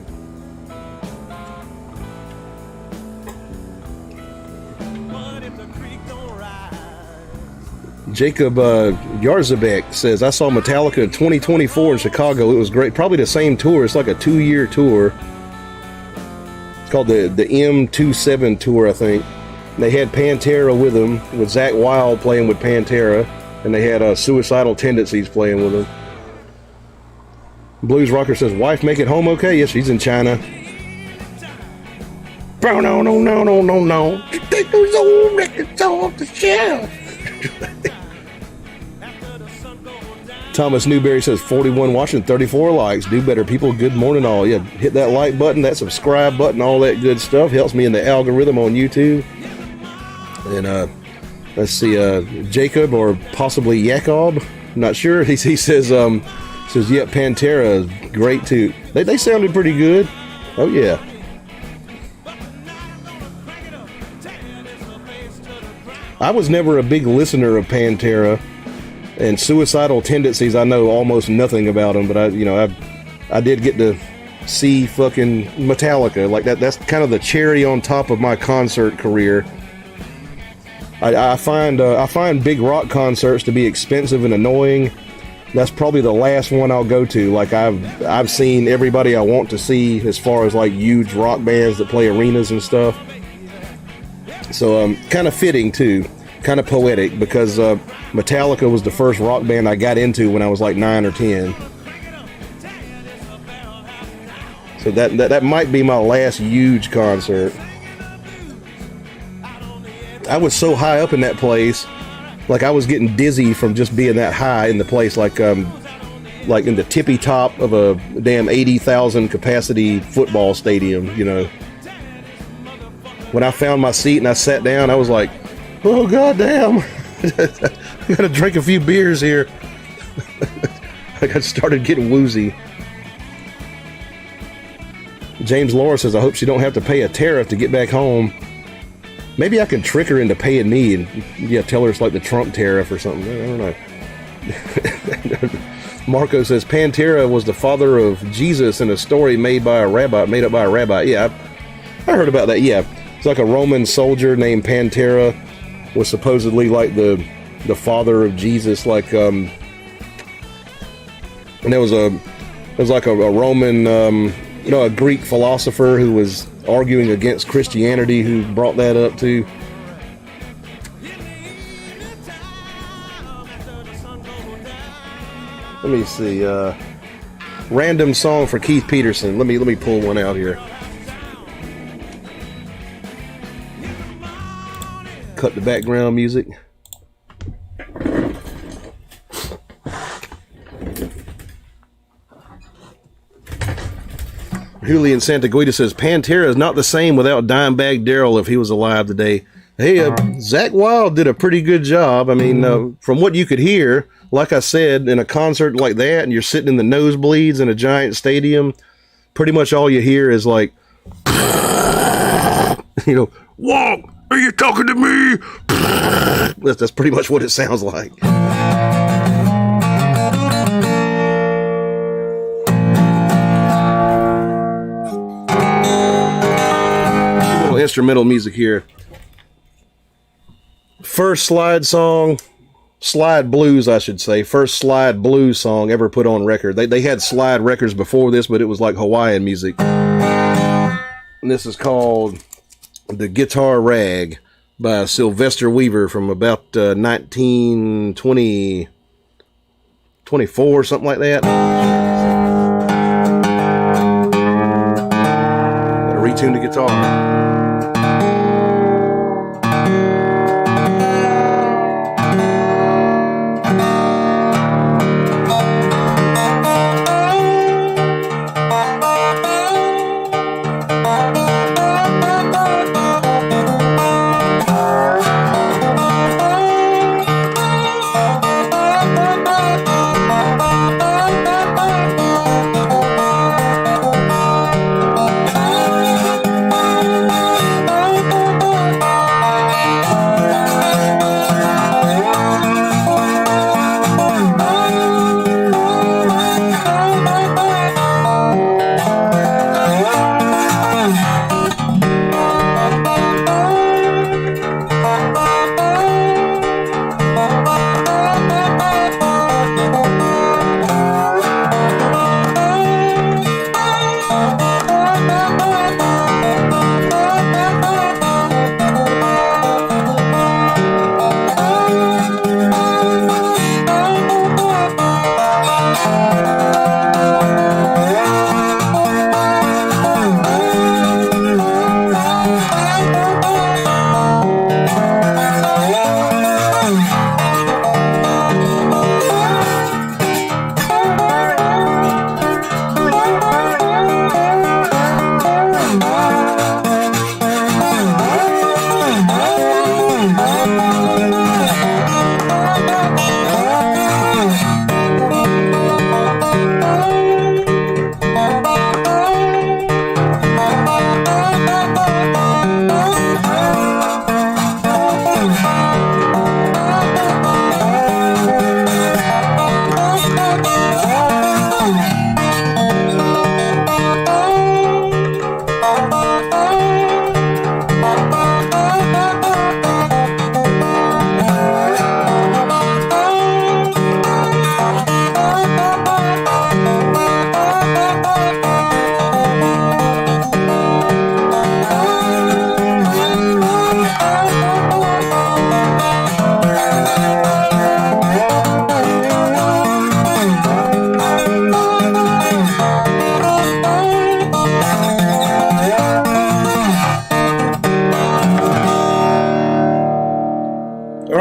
Speaker 1: Jacob Yarzabek says, I saw Metallica in 2024 in Chicago. It was great. Probably the same tour. It's like a 2-year tour. It's called the M27 tour, I think. And they had Pantera with them, with Zakk Wylde playing with Pantera, and they had Suicidal Tendencies playing with them. Blues Rocker says, wife make it home okay? Yes, she's in China. No. Take those old records off the shelf. Thomas Newberry says 41 watching, 34 likes. Do better, people. Good morning, all. Yeah, hit that like button, that subscribe button, all that good stuff. Helps me in the algorithm on YouTube. And let's see, Jacob or possibly Jacob, not sure. He says, yeah, Pantera is great too. They sounded pretty good. Oh yeah. I was never a big listener of Pantera, and Suicidal Tendencies, I know almost nothing about them, but I did get to see fucking Metallica. Like that's kind of the cherry on top of my concert career. I find big rock concerts to be expensive and annoying. That's probably the last one I'll go to. Like I've seen everybody I want to see as far as like huge rock bands that play arenas and stuff. So kind of fitting too, kind of poetic, because Metallica was the first rock band I got into when I was like 9 or 10. So that might be my last huge concert. I was so high up in that place, like I was getting dizzy from just being that high in the place, like in the tippy top of a damn 80,000 capacity football stadium, you know. When I found my seat and I sat down, I was like, oh goddamn, I gotta drink a few beers here. I got started getting woozy. James Laura says, I hope she don't have to pay a tariff to get back home. Maybe I can trick her into paying me and tell her it's like the Trump tariff or something. I don't know. Marco says Pantera was the father of Jesus in a story made up by a rabbi. Yeah, I heard about that. Yeah, it's like a Roman soldier named Pantera was supposedly like the father of Jesus. Like and there was like a Roman a Greek philosopher who was arguing against Christianity who brought that up too. Let me see. Random song for Keith Peterson. Let me pull one out here. Cut the background music. Julian Santaguida says Pantera is not the same without Dimebag Darrell if he was alive today. Hey, Zakk Wylde did a pretty good job. I mean, from what you could hear, like I said, in a concert like that, and you're sitting in the nosebleeds in a giant stadium, pretty much all you hear is like, Walt, are you talking to me? That's pretty much what it sounds like. Instrumental music here. First slide blues, I should say. First slide blues song ever put on record. They had slide records before this, but it was like Hawaiian music. And this is called The Guitar Rag by Sylvester Weaver from about 1920, 24, something like that. Gotta retune the guitar.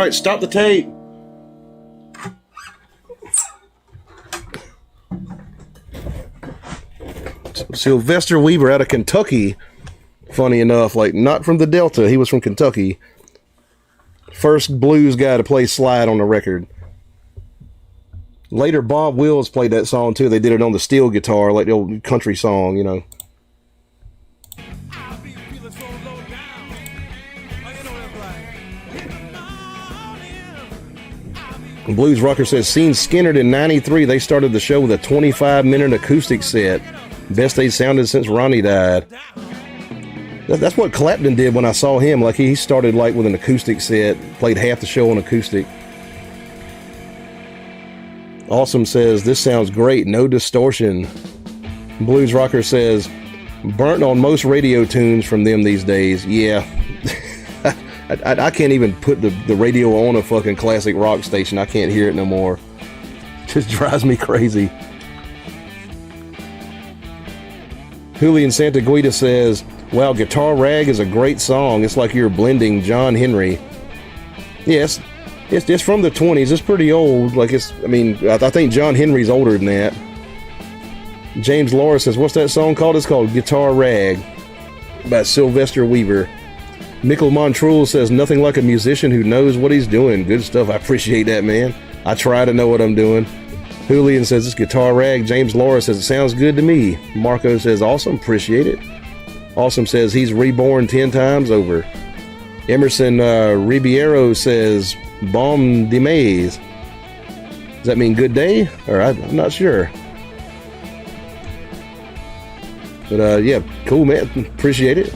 Speaker 1: right, stop the tape. Sylvester Weaver out of Kentucky. Funny enough, like not from the Delta. He was from Kentucky. First blues guy to play slide on the record. Later, Bob Wills played that song too. They did it on the steel guitar, like the old country song, you know. Blues Rocker says, seen Skinner in 93. They started the show with a 25-minute acoustic set. Best they sounded since Ronnie died. That's what Clapton did when I saw him. Like he started like with an acoustic set, played half the show on acoustic. Awesome says, this sounds great, no distortion. Blues Rocker says, burnt on most radio tunes from them these days. Yeah. I can't even put the radio on a fucking classic rock station. I can't hear it no more. It just drives me crazy. Julian Santaguida says, wow, Guitar Rag is a great song. It's like you're blending John Henry. Yes, it's from the 20s. It's pretty old. Like I think John Henry's older than that. James Laura says, what's that song called? It's called Guitar Rag by Sylvester Weaver. Mikkel Montrul says, nothing like a musician who knows what he's doing. Good stuff. I appreciate that, man. I try to know what I'm doing. Julian says, it's Guitar Rag. James Laura says, it sounds good to me. Marco says, awesome. Appreciate it. Awesome says, he's reborn 10 times over. Emerson Ribeiro says, bon dimanche. Does that mean good day? Or I'm not sure. But yeah, cool, man. Appreciate it.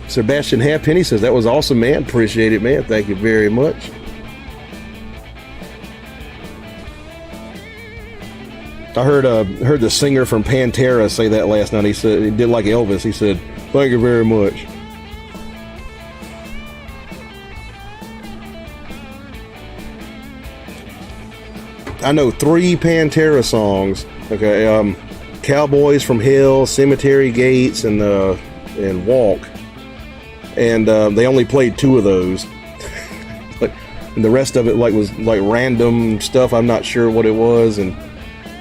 Speaker 1: Sebastian Halfpenny says, that was awesome, man. Appreciate it, man. Thank you very much. I heard the singer from Pantera say that last night. He said he did like Elvis. He said, thank you very much. I know 3 Pantera songs. Okay, Cowboys from Hell, Cemetery Gates, and Walk. And they only played 2 of those. And the rest of it was random stuff. I'm not sure what it was, and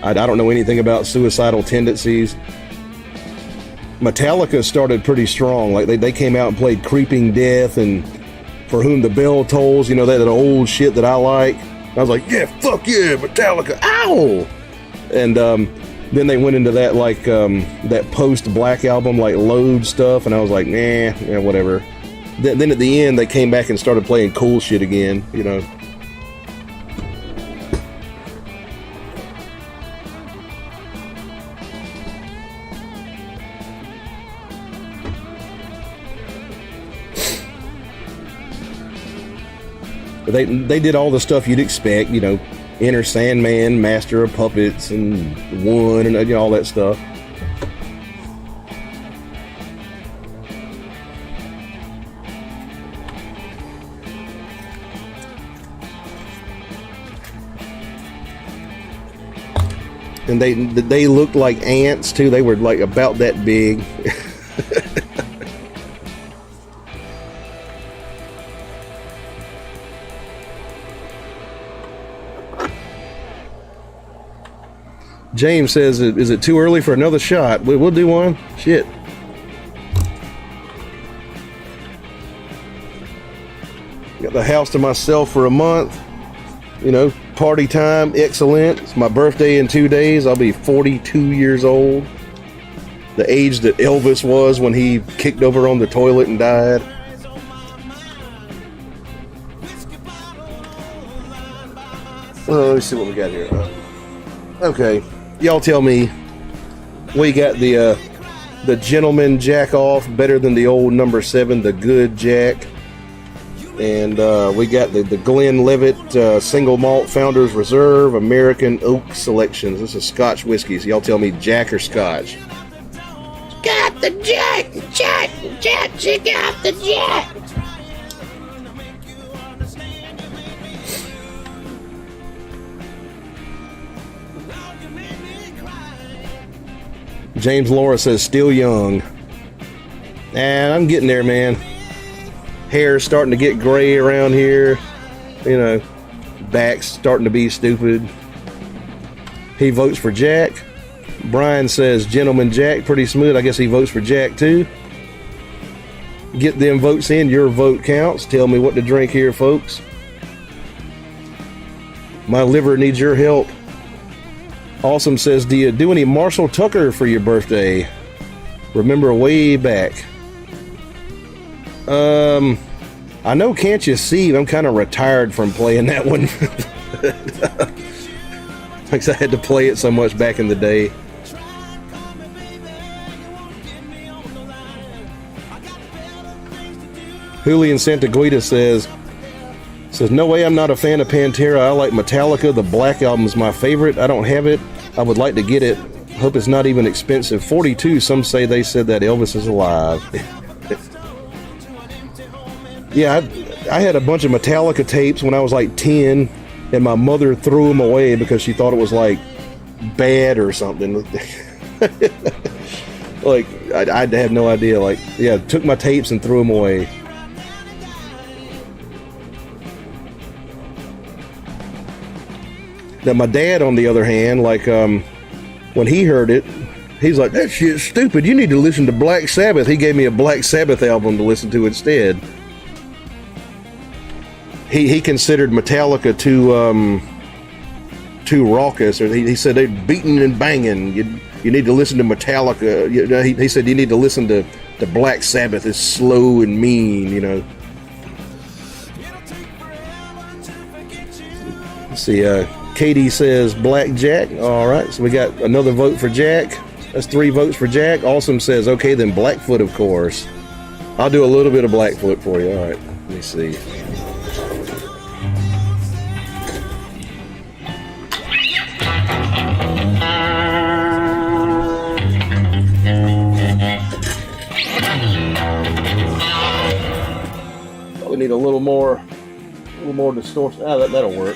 Speaker 1: I don't know anything about Suicidal Tendencies. Metallica started pretty strong. Like they came out and played Creeping Death and For Whom the Bell Tolls. You know, that old shit that I like. I was like, yeah, fuck yeah, Metallica. Ow! And then they went into that that post-Black album, like Load stuff, and I was like, nah, yeah, whatever. Then at the end, they came back and started playing cool shit again, you know. They did all the stuff you'd expect, you know, Enter Sandman, Master of Puppets, and One, and you know, all that stuff. And they looked like ants too. They were like about that big. James says, is it too early for another shot? We'll do one. Shit. Got the house to myself for a month. You know, party time, excellent. It's my birthday in 2 days. I'll be 42 years old. The age that Elvis was when he kicked over on the toilet and died. Let me see what we got here. Okay. Y'all tell me, we got the Gentleman Jack Off, better than the old number 7, the Good Jack. And we got the Glenn Levitt Single Malt Founders Reserve American Oak Selections. This is Scotch whiskey, so y'all tell me Jack or Scotch. Got the Jack, check out the Jack. James Laura says, still young. And I'm getting there, man. Hair's starting to get gray around here. you know, back's starting to be stupid. He votes for Jack. Brian says, Gentleman Jack, pretty smooth. I guess he votes for Jack too. Get them votes in. Your vote counts. Tell me what to drink here, folks. My liver needs your help. Awesome says, do you do any Marshall Tucker for your birthday? Remember way back. I know Can't You See? I'm kind of retired from playing that one. Thanks, I had to play it so much back in the day. Julian Santaguida says, no way, I'm not a fan of Pantera. I like Metallica. The Black Album's my favorite. I don't have it. I would like to get it. Hope it's not even expensive. 42, some say they said that Elvis is alive. Yeah, I had a bunch of Metallica tapes when I was like 10, and my mother threw them away because she thought it was like bad or something. Like, I had no idea. Like, yeah, took my tapes and threw them away. Now, my dad, on the other hand, like, when he heard it, he's like, that shit's stupid. You need to listen to Black Sabbath. He gave me a Black Sabbath album to listen to instead. He considered Metallica too raucous, or he said they're beating and banging. You need to listen to Metallica. He said you need to listen to Black Sabbath. It's slow and mean, you know. Let's see, Katie says Black Jack. All right, so we got another vote for Jack. That's 3 votes for Jack. Awesome says, okay, then Blackfoot, of course. I'll do a little bit of Blackfoot for you. All right, let me see. Probably need a little more distortion. Ah, that'll work.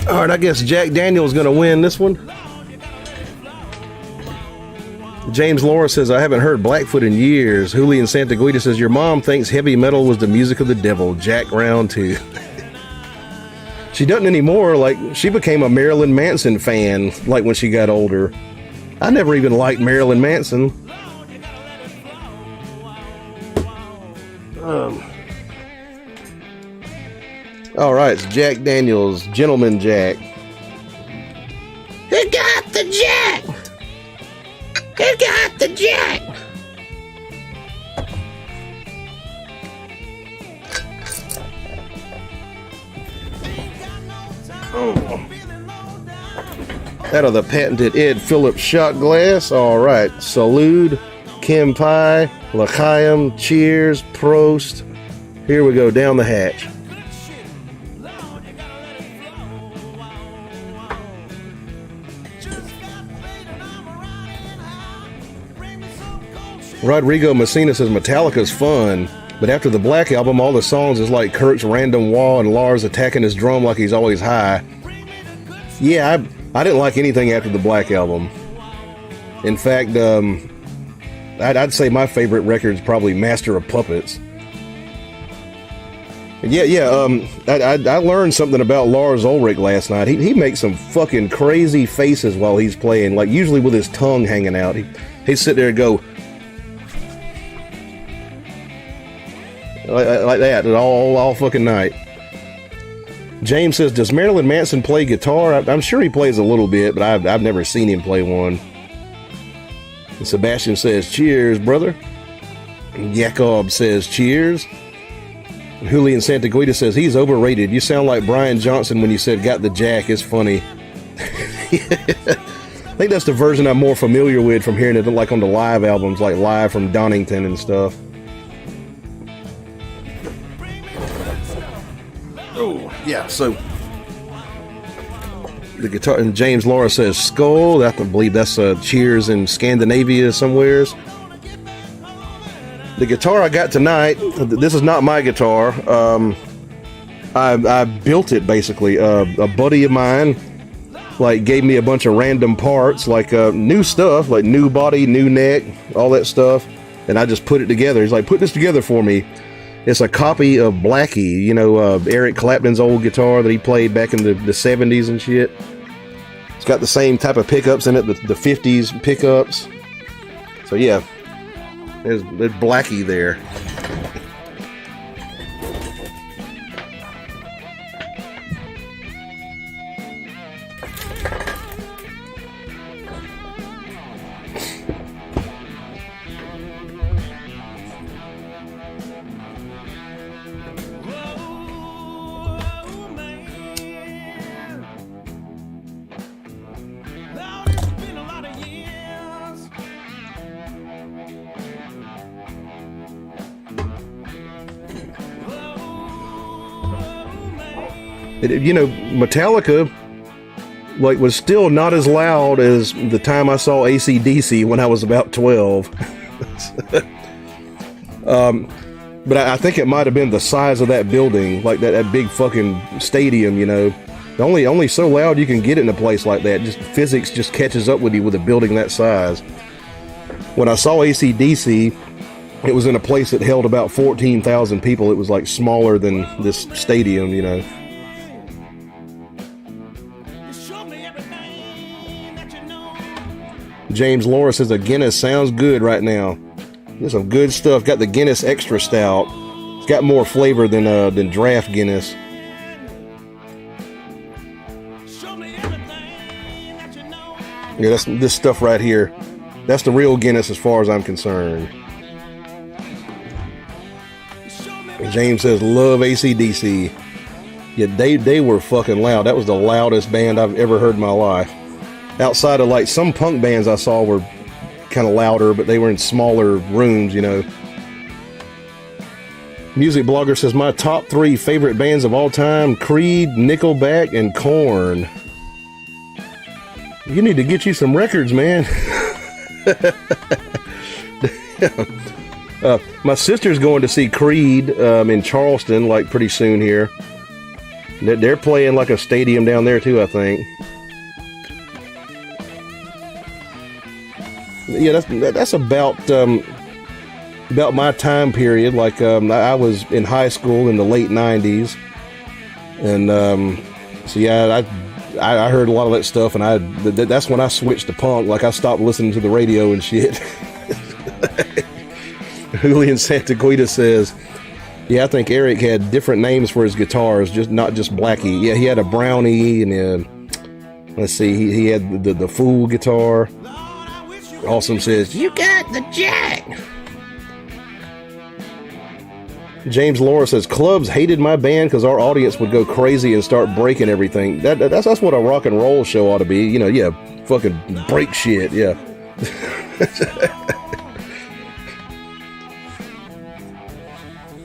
Speaker 1: All right, I guess Jack Daniel's going to win this one. James Laura says, I haven't heard Blackfoot in years. Julian Santaguida says, your mom thinks heavy metal was the music of the devil. Jack round 2. She doesn't anymore. Like, she became a Marilyn Manson fan, like, when she got older. I never even liked Marilyn Manson. All right, it's Jack Daniels, Gentleman Jack. Who got the Jack? Who got the Jack? Oh. Out of the patented Ed Phillips shot glass. All right, salute, Kempai, L'chaim, cheers, prost. Here we go, down the hatch. Rodrigo Messina says Metallica's fun, but after the Black Album, all the songs is like Kirk's random wah and Lars attacking his drum like he's always high. Yeah, I didn't like anything after the Black Album. In fact, I'd say my favorite record is probably Master of Puppets. I learned something about Lars Ulrich last night. He makes some fucking crazy faces while he's playing, like usually with his tongue hanging out. He'd sit there and go like that all fucking night. James says, does Marilyn Manson play guitar? I'm sure he plays a little bit, but I've never seen him play one. And Sebastian says, cheers, brother. And Jacob says, cheers. And Julian Santaguida says, he's overrated. You sound like Brian Johnson when you said got the Jack. It's funny. I think that's the version I'm more familiar with from hearing it like on the live albums, like Live from Donington and stuff. Oh, yeah, so the guitar, and James Laura says Skull. I believe that's Cheers in Scandinavia somewheres. The guitar I got tonight, this is not my guitar. I built it basically. A buddy of mine like gave me a bunch of random parts, like new stuff, like new body, new neck, all that stuff, and I just put it together. He's like, put this together for me. It's a copy of Blackie, you know, Eric Clapton's old guitar that he played back in the 70s and shit. It's got the same type of pickups in it, the 50s pickups. So yeah, there's Blackie there. You know, Metallica like was still not as loud as the time I saw AC/DC when I was about 12. But I think it might have been the size of that building, like that big fucking stadium, you know. Only so loud you can get it in a place like that. Just physics just catches up with you with a building that size. When I saw AC/DC, it was in a place that held about 14,000 people. It was like smaller than this stadium, you know. James Laura says a Guinness sounds good right now. There's some good stuff. Got the Guinness Extra Stout. It's got more flavor than draft Guinness. Yeah, that's this stuff right here. That's the real Guinness as far as I'm concerned. James says love AC/DC. Yeah, they were fucking loud. That was the loudest band I've ever heard in my life. Outside of like some punk bands I saw were kind of louder, but they were in smaller rooms, you know. Music Blogger says my top 3 favorite bands of all time: Creed, Nickelback, and Korn. You need to get you some records, man. My sister's going to see Creed in Charleston like pretty soon here. They're playing like a stadium down there too, I think. Yeah, that's about my time period. Like I was in high school in the late 90s, and so yeah, I heard a lot of that stuff, and that's when I switched to punk. Like I stopped listening to the radio and shit. Julian Santaguida says, yeah, I think Eric had different names for his guitars, just not just Blackie. Yeah, he had a Brownie, and let's see, he had the Fool guitar. Awesome says, you got the jack. James Laura says, clubs hated my band because our audience would go crazy and start breaking everything. That's what a rock and roll show ought to be. You know, yeah, fucking break shit, yeah.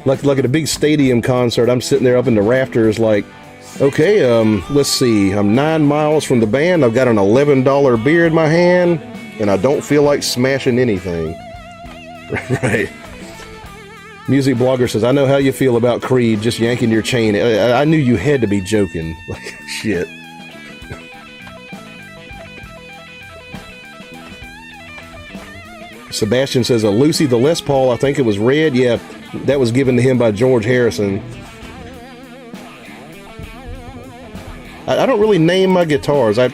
Speaker 1: Like at a big stadium concert, I'm sitting there up in the rafters like, okay, let's see, I'm 9 miles from the band, I've got an $11 beer in my hand, and I don't feel like smashing anything. Right. Music Blogger says, I know how you feel about Creed just yanking your chain. I knew you had to be joking. Like, shit. Sebastian says, a Lucy the Les Paul, I think it was red. Yeah, that was given to him by George Harrison. I don't really name my guitars. I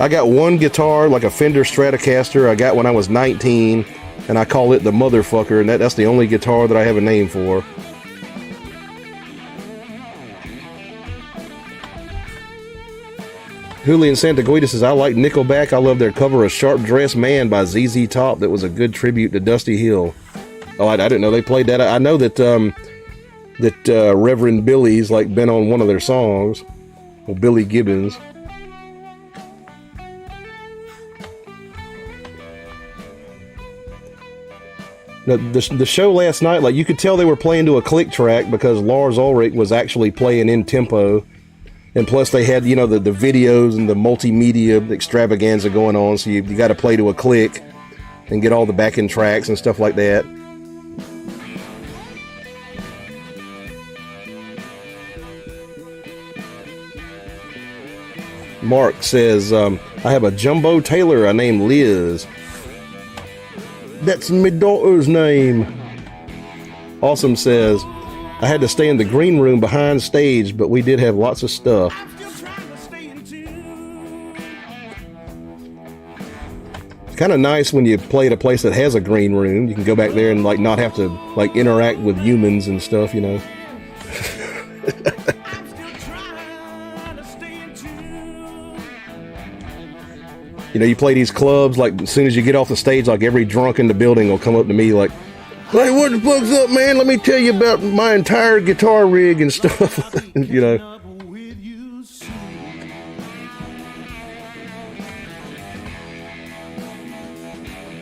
Speaker 1: got one guitar, like a Fender Stratocaster, I got when I was 19, and I call it the motherfucker, and that's the only guitar that I have a name for. Julian Santaguida says, I like Nickelback. I love their cover of Sharp Dressed Man by ZZ Top. That was a good tribute to Dusty Hill. Oh, I didn't know they played that. I know that Reverend Billy's like been on one of their songs. Well, Billy Gibbons. The show last night, like you could tell they were playing to a click track because Lars Ulrich was actually playing in tempo, and plus they had the videos and the multimedia extravaganza going on, so you got to play to a click and get all the backing tracks and stuff like that. Mark says, I have a jumbo tailor I named Liz. That's my daughter's name. Awesome says, I had to stay in the green room behind stage, but we did have lots of stuff. It's kind of nice when you play at a place that has a green room. You can go back there and like not have to like interact with humans and stuff, you know. You know, you play these clubs, like, as soon as you get off the stage, like, every drunk in the building will come up to me like, hey, what the fuck's up, man? Let me tell you about my entire guitar rig and stuff, you know.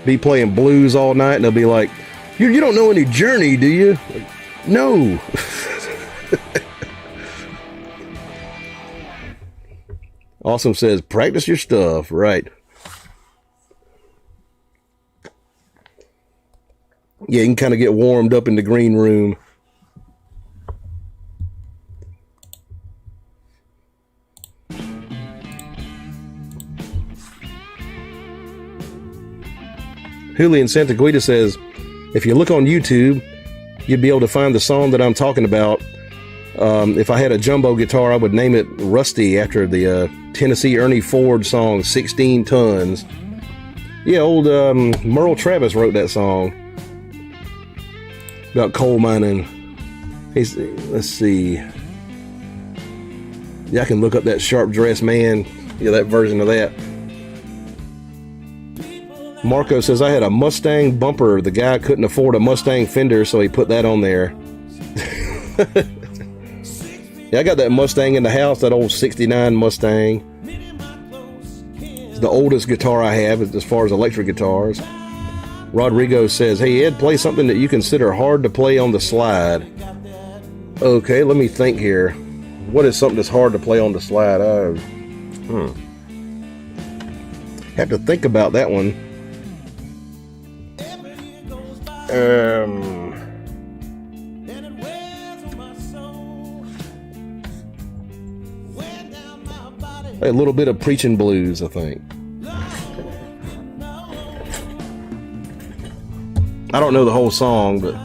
Speaker 1: Be playing blues all night, and they'll be like, you don't know any Journey, do you? Like, no. Awesome says, practice your stuff, right. Yeah, you can kind of get warmed up in the green room. Julian Santaguida says, if you look on YouTube, you'd be able to find the song that I'm talking about. If I had a jumbo guitar, I would name it Rusty after the Tennessee Ernie Ford song, 16 Tons. Yeah, old Merle Travis wrote that song about coal mining. Let's see. Yeah, I can look up that Sharp Dressed Man. Yeah, that version of that. Marco says, I had a Mustang bumper. The guy couldn't afford a Mustang fender, so he put that on there. Yeah, I got that Mustang in the house, that old 69 Mustang. It's the oldest guitar I have as far as electric guitars. Rodrigo says, hey, Ed, play something that you consider hard to play on the slide. Okay, let me think here. What is something that's hard to play on the slide? Have to think about that one. A little bit of Preaching Blues, I think. I don't know the whole song, but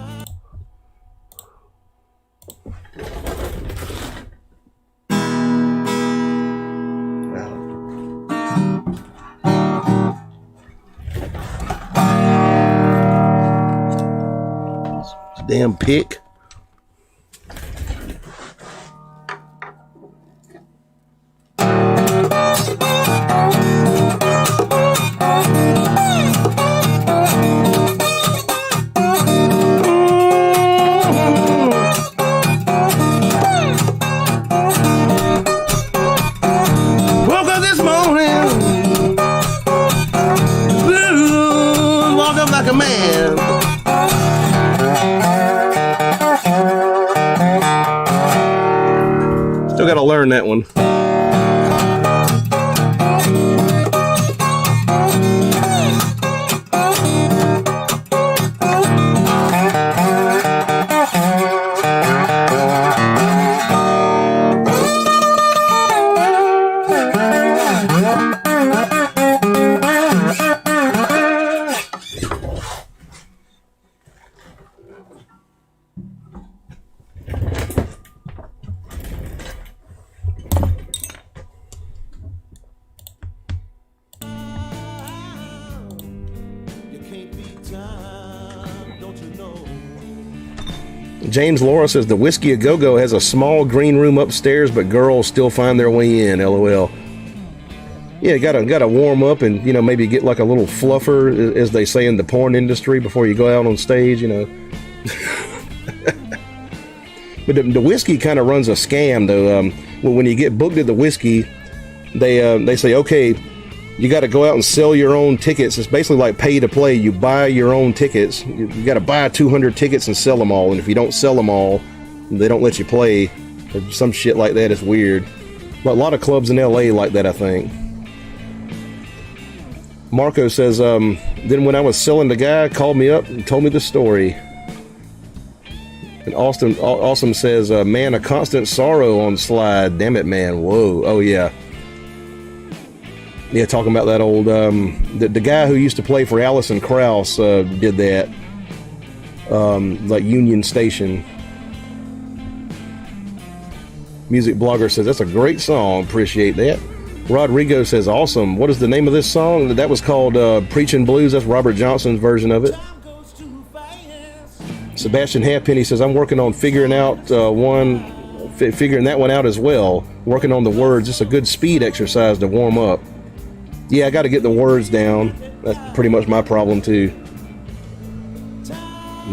Speaker 1: damn pick. Learn that one. James Laura says the Whiskey A Go-Go has a small green room upstairs, but girls still find their way in. LOL. Yeah, gotta warm up and maybe get like a little fluffer, as they say in the porn industry, before you go out on stage. But the Whiskey kind of runs a scam though. When you get booked at the Whiskey, they say, okay, you got to go out and sell your own tickets. It's basically like pay to play. You buy your own tickets. You got to buy 200 tickets and sell them all. And if you don't sell them all, they don't let you play. Some shit like that is weird. But a lot of clubs in LA like that, I think. Marco says, then when I was selling, the guy called me up and told me the story. And Awesome says, man, a constant sorrow on slide. Damn it, man. Whoa. Oh, yeah. Yeah, talking about that old, the guy who used to play for Alison Krauss did that, like Union Station. Music Blogger says, that's a great song, appreciate that. Rodrigo says, awesome, what is the name of this song? That was called Preachin' Blues, that's Robert Johnson's version of it. Sebastian Halfpenny says, I'm working on figuring that one out as well, working on the words. It's a good speed exercise to warm up. Yeah, I got to get the words down. That's pretty much my problem too.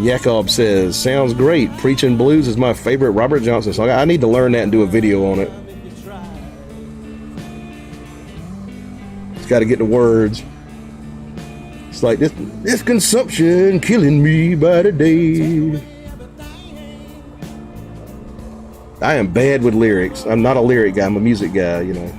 Speaker 1: Jacob says, sounds great. Preachin' Blues is my favorite Robert Johnson song. I need to learn that and do a video on it. Just got to get the words. It's like this consumption killing me by the day. I am bad with lyrics. I'm not a lyric guy. I'm a music guy, you know.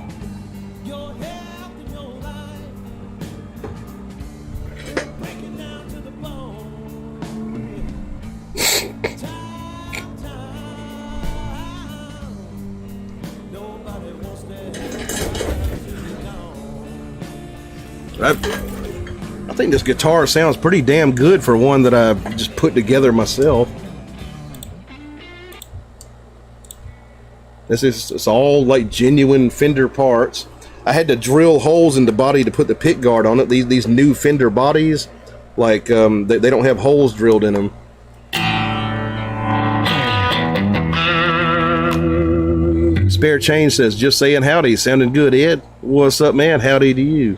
Speaker 1: I think this guitar sounds pretty damn good for one that I just put together myself. It's all like genuine Fender parts. I had to drill holes in the body to put the pick guard on it. These new Fender bodies, like they don't have holes drilled in them. Spare Change says, just saying howdy, sounding good, Ed. What's up, man? Howdy to you.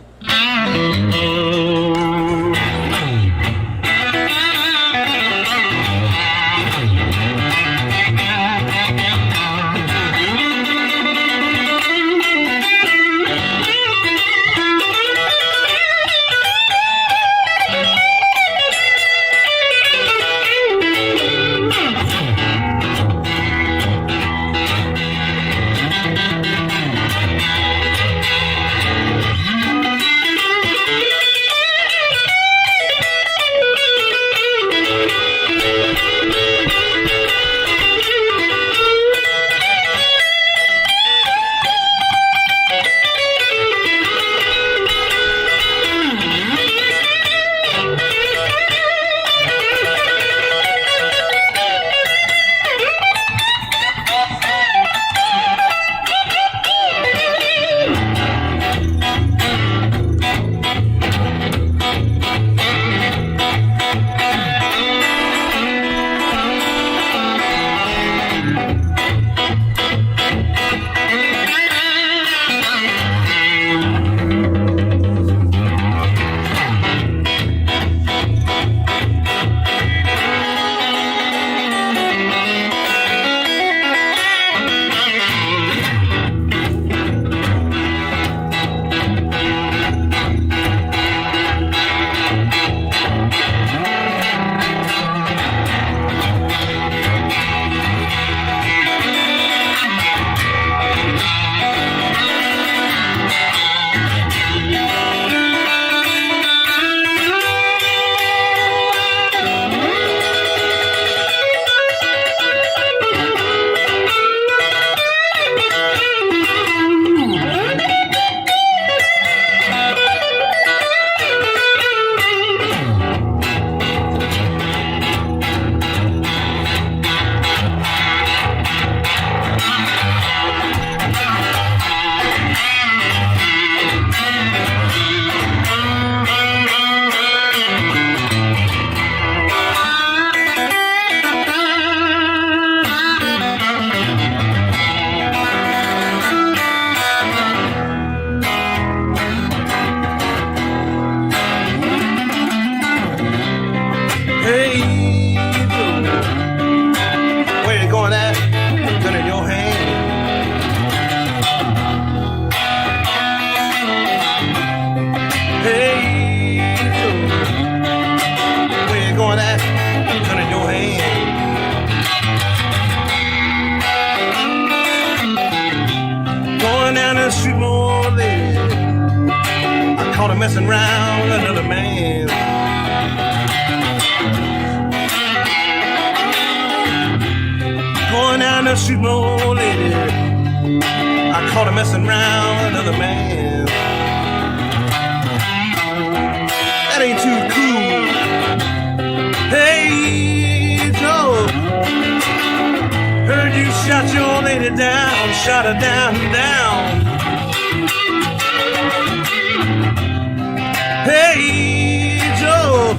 Speaker 1: her messing around with another man. Going down the street, my old lady, I caught her messing around with another man. That ain't too cool. Hey, Joe, heard you shot your old lady down, shot her down, down. Hey, Joe,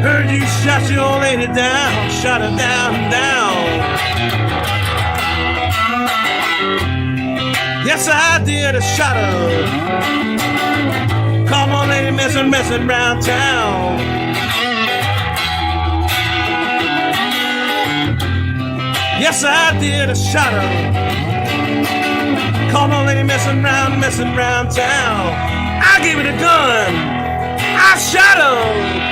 Speaker 1: heard you shot your old lady down, shot her down, down. Yes, I did, I shot her. Come on, lady, messing around town. Yes, I did, I shot her. Come on, lady, messing around town. I gave it a gun. I shot her.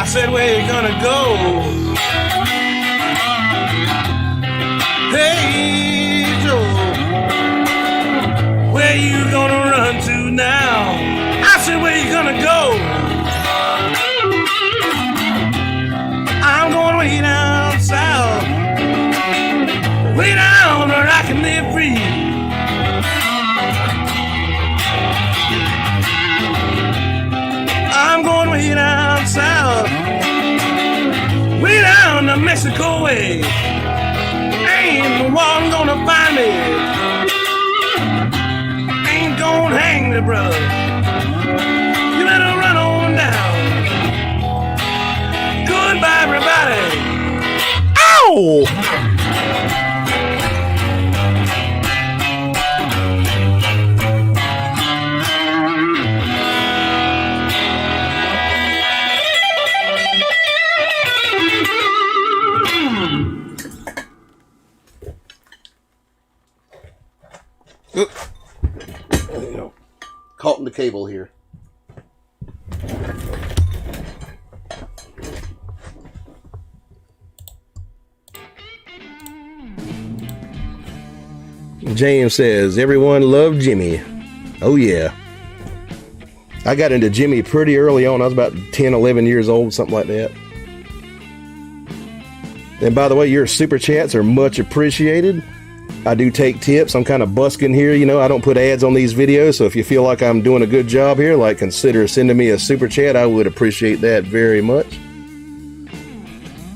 Speaker 1: Said, where you gonna go? Hey, Joe, where you gonna run to now? I said, where you gonna go? I'm going way down south, way down where I can live free. I'm going way down south, way down the Mexico way. Ain't no one gonna find me. Ain't gonna hang me, brother. You better run on down. Goodbye, everybody. Ow! Caught in the cable here. James says, everyone loved Jimmy. Oh yeah. I got into Jimmy pretty early on. I was about 10, 11 years old, something like that. And by the way, your super chats are much appreciated. I do take tips. I'm kind of busking here, you know. I don't put ads on these videos, so if you feel like I'm doing a good job here, like consider sending me a super chat. I would appreciate that very much.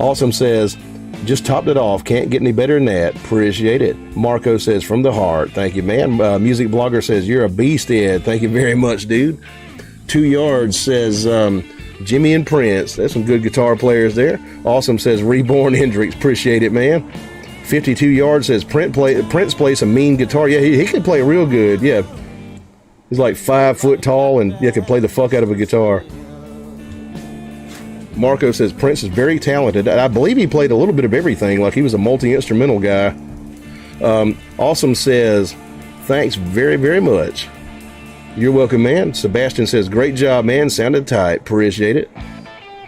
Speaker 1: Awesome says, just topped it off. Can't get any better than that. Appreciate it. Marco says, from the heart. Thank you, man. Music Blogger says, you're a beast, Ed. Thank you very much, dude. 2 Yards says, Jimmy and Prince. There's some good guitar players there. Awesome says, Reborn Hendrix. Appreciate it, man. 52 Yards says, Prince plays some mean guitar. Yeah, he can play real good. Yeah. He's like 5 foot tall and yeah, can play the fuck out of a guitar. Marco says, Prince is very talented. I believe he played a little bit of everything. Like he was a multi-instrumental guy. Awesome says, thanks very, very much. You're welcome, man. Sebastian says, great job, man. Sounded tight. Appreciate it.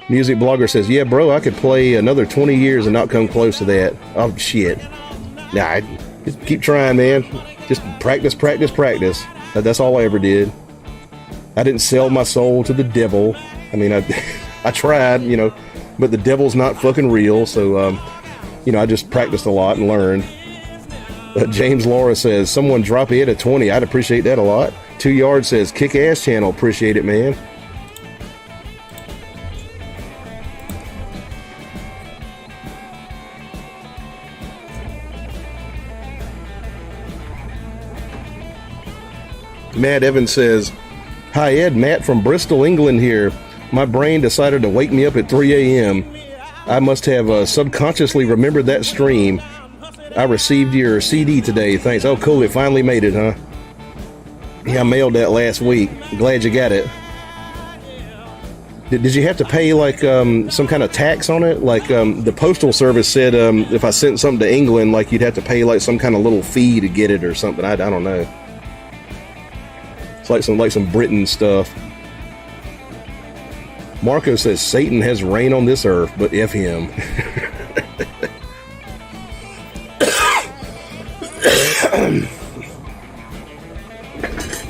Speaker 1: Music Blogger says, yeah, bro, I could play another 20 years and not come close to that. Oh, shit. Nah, just keep trying, man. Just practice, practice, practice. That's all I ever did. I didn't sell my soul to the devil. I mean, I tried, you know, but the devil's not fucking real. So, you know, I just practiced a lot and learned. James Laura says, someone drop Ed a 20. I'd appreciate that a lot. 2 Yards says, kick-ass channel. Appreciate it, man. Matt Evans says, "Hi Ed, Matt from Bristol, England here. My brain decided to wake me up at 3 a.m. I must have subconsciously remembered that stream. I received your CD today. Thanks." Oh, cool. It finally made it, huh? Yeah, I mailed that last week. Glad you got it. Did you have to pay like some kind of tax on it? Like the postal service said if I sent something to England, like you'd have to pay like some kind of little fee to get it or something. I don't know. It's like some Britain stuff. Marco says Satan has reign on this earth, but F him.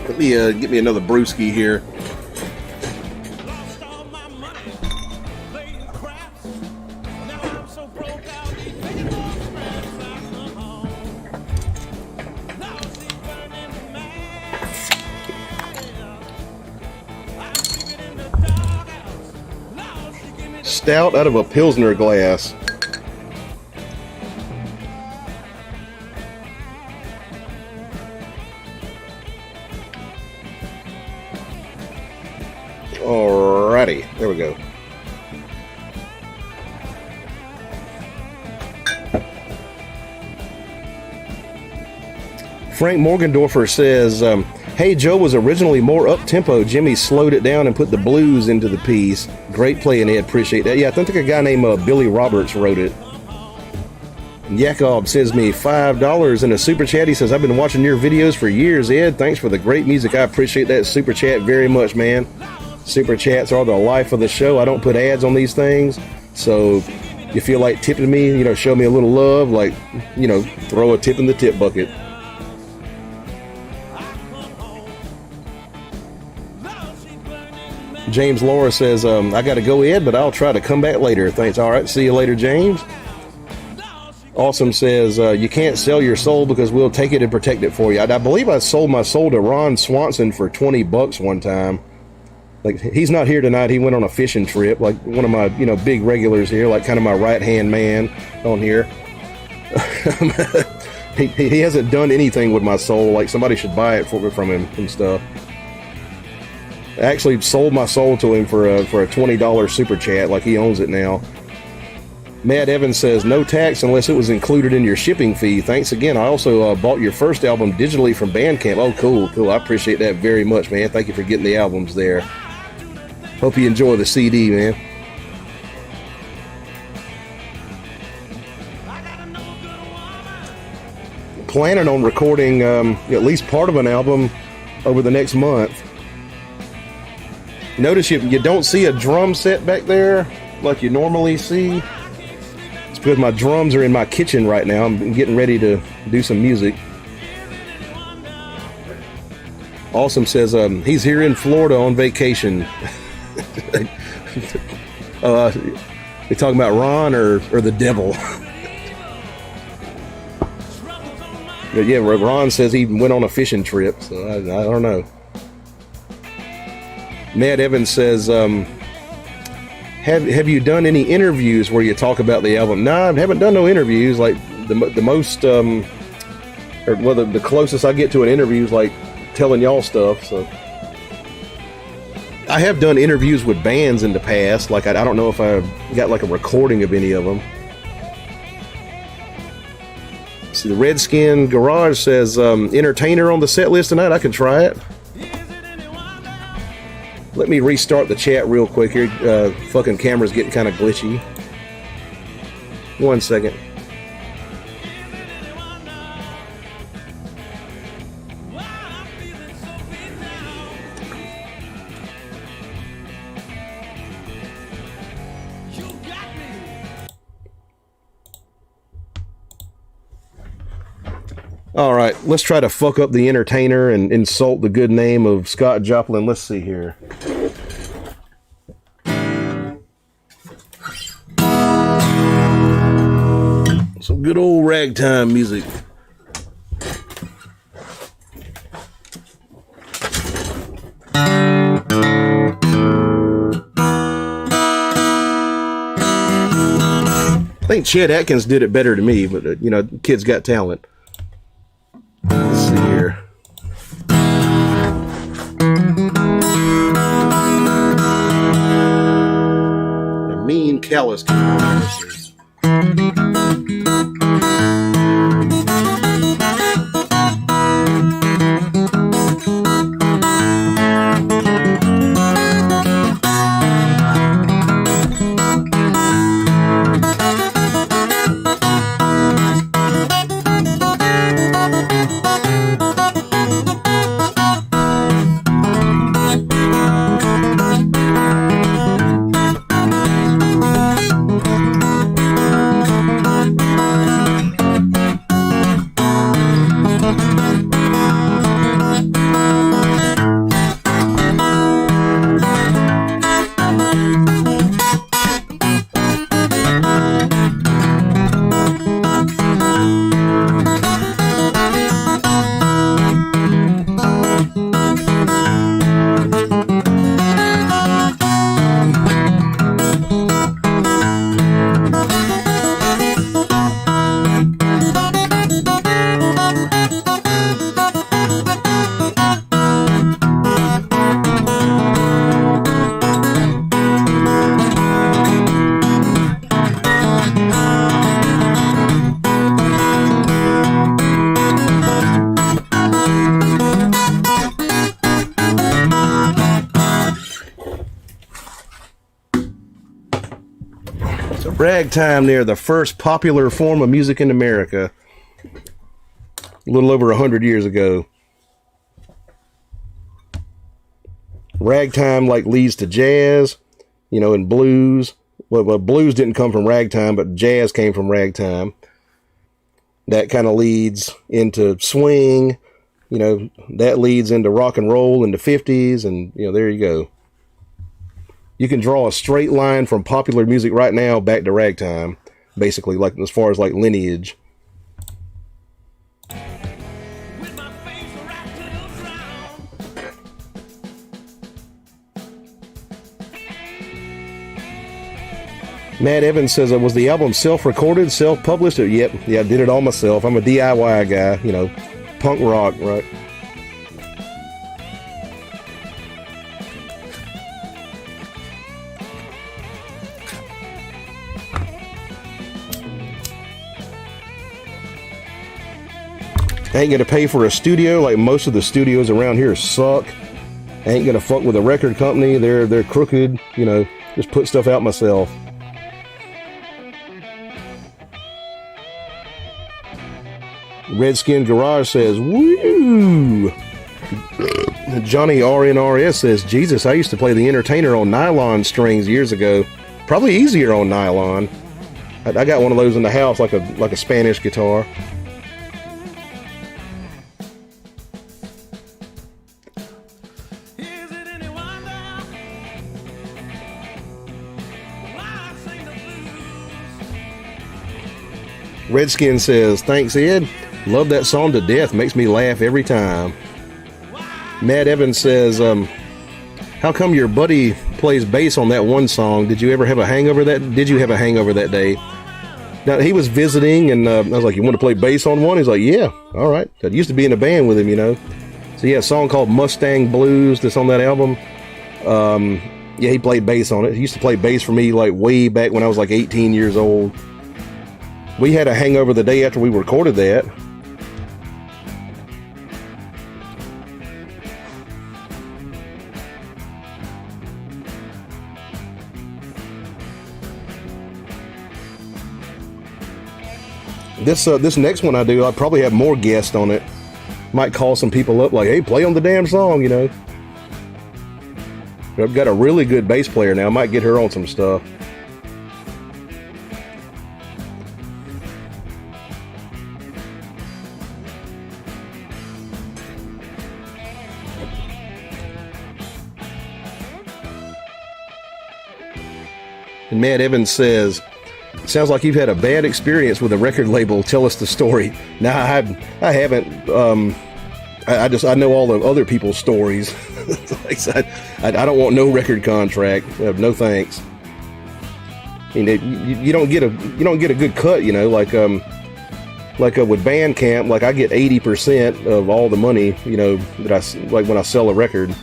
Speaker 1: Let me get me another brewski here. Stout out of a Pilsner glass. Alrighty, there we go. Frank Morgendorfer says, "Hey, Joe was originally more up-tempo. Jimmy slowed it down and put the blues into the piece. Great playing, Ed. Appreciate that." Yeah, I think a guy named Billy Roberts wrote it. Jacob sends me $5 in a super chat. He says, "I've been watching your videos for years, Ed. Thanks for the great music. I appreciate that super chat very much, man. Super chats are the life of the show. I don't put ads on these things. So you feel like tipping me, show me a little love, like, throw a tip in the tip bucket." James Laura says, "I got to go, Ed, but I'll try to come back later. Thanks." All right. See you later, James. Awesome says, "You can't sell your soul because we'll take it and protect it for you." I believe I sold my soul to Ron Swanson for $20 one time. Like, he's not here tonight. He went on a fishing trip, like one of my, big regulars here, like kind of my right-hand man on here. he hasn't done anything with my soul. Like, somebody should buy it from him and stuff. I actually sold my soul to him for a $20 super chat, like he owns it now. Matt Evans says, "No tax unless it was included in your shipping fee. Thanks again. I also bought your first album digitally from Bandcamp." Oh, cool. I appreciate that very much, man. Thank you for getting the albums there. Hope you enjoy the CD, man. Planning on recording at least part of an album over the next month. Notice you don't see a drum set back there like you normally see. It's because my drums are in my kitchen right now. I'm getting ready to do some music. Awesome says he's here in Florida on vacation. They talking about Ron or the devil? But yeah, Ron says he went on a fishing trip, so I don't know. Matt Evans says, have you done any interviews where you talk about the album? No, I haven't done no interviews. Like the most, the closest I get to an interview is like telling y'all stuff. So I have done interviews with bands in the past. Like I don't know if I got like a recording of any of them. See, the Redskin Garage says Entertainer on the set list tonight. I can try it. Let me restart the chat real quick here. Fucking camera's getting kind of glitchy. 1 second. All right, let's try to fuck up the Entertainer and insult the good name of Scott Joplin. Let's see here. Some good old ragtime music. I think Chet Atkins did it better to me, but kid's got talent. Let's see here. callous comparisons. Ragtime, there, the first popular form of music in America, a little over 100 years ago. Ragtime like leads to jazz, you know, and blues. Well, blues didn't come from ragtime, but jazz came from ragtime. That kind of leads into swing, you know, that leads into rock and roll in the 50s, and, you know, there you go. You can draw a straight line from popular music right now back to ragtime, basically, like as far as like lineage. Matt Evans says, was the album self-recorded, self-published? Yep, yeah, I did it all myself. I'm a DIY guy, you know, punk rock, right? I ain't gonna pay for a studio like most of the studios around here suck. I ain't gonna fuck with a record company. They're crooked, you know, just put stuff out myself. Redskin Garage says, woo! Johnny RNRS says, Jesus, I used to play the entertainer on nylon strings years ago. Probably easier on nylon. I got one of those in the house, like a Spanish guitar. Redskin says, thanks, Ed. Love that song to death. Makes me laugh every time. Matt Evans says, how come your buddy plays bass on that one song? Did you ever have a hangover Did you have a hangover that day? Now, he was visiting, and I was like, you want to play bass on one? He's like, yeah, all right. I used to be in a band with him, you know. So, yeah, a song called Mustang Blues that's on that album. Yeah, he played bass on it. He used to play bass for me, like, way back when I was, like, 18 years old. We had a hangover the day after we recorded that. This next one I do, I'll probably have more guests on it. Might call some people up like, hey, play on the damn song, you know. I've got a really good bass player now. I might get her on some stuff. And Matt Evans says, sounds like you've had a bad experience with a record label. Tell us the story. Now, I haven't. I know all the other people's stories. I don't want no record contract. No thanks. I mean, you don't get a good cut. You know, like with Bandcamp, like I get 80% of all the money. You know, that I like when I sell a record.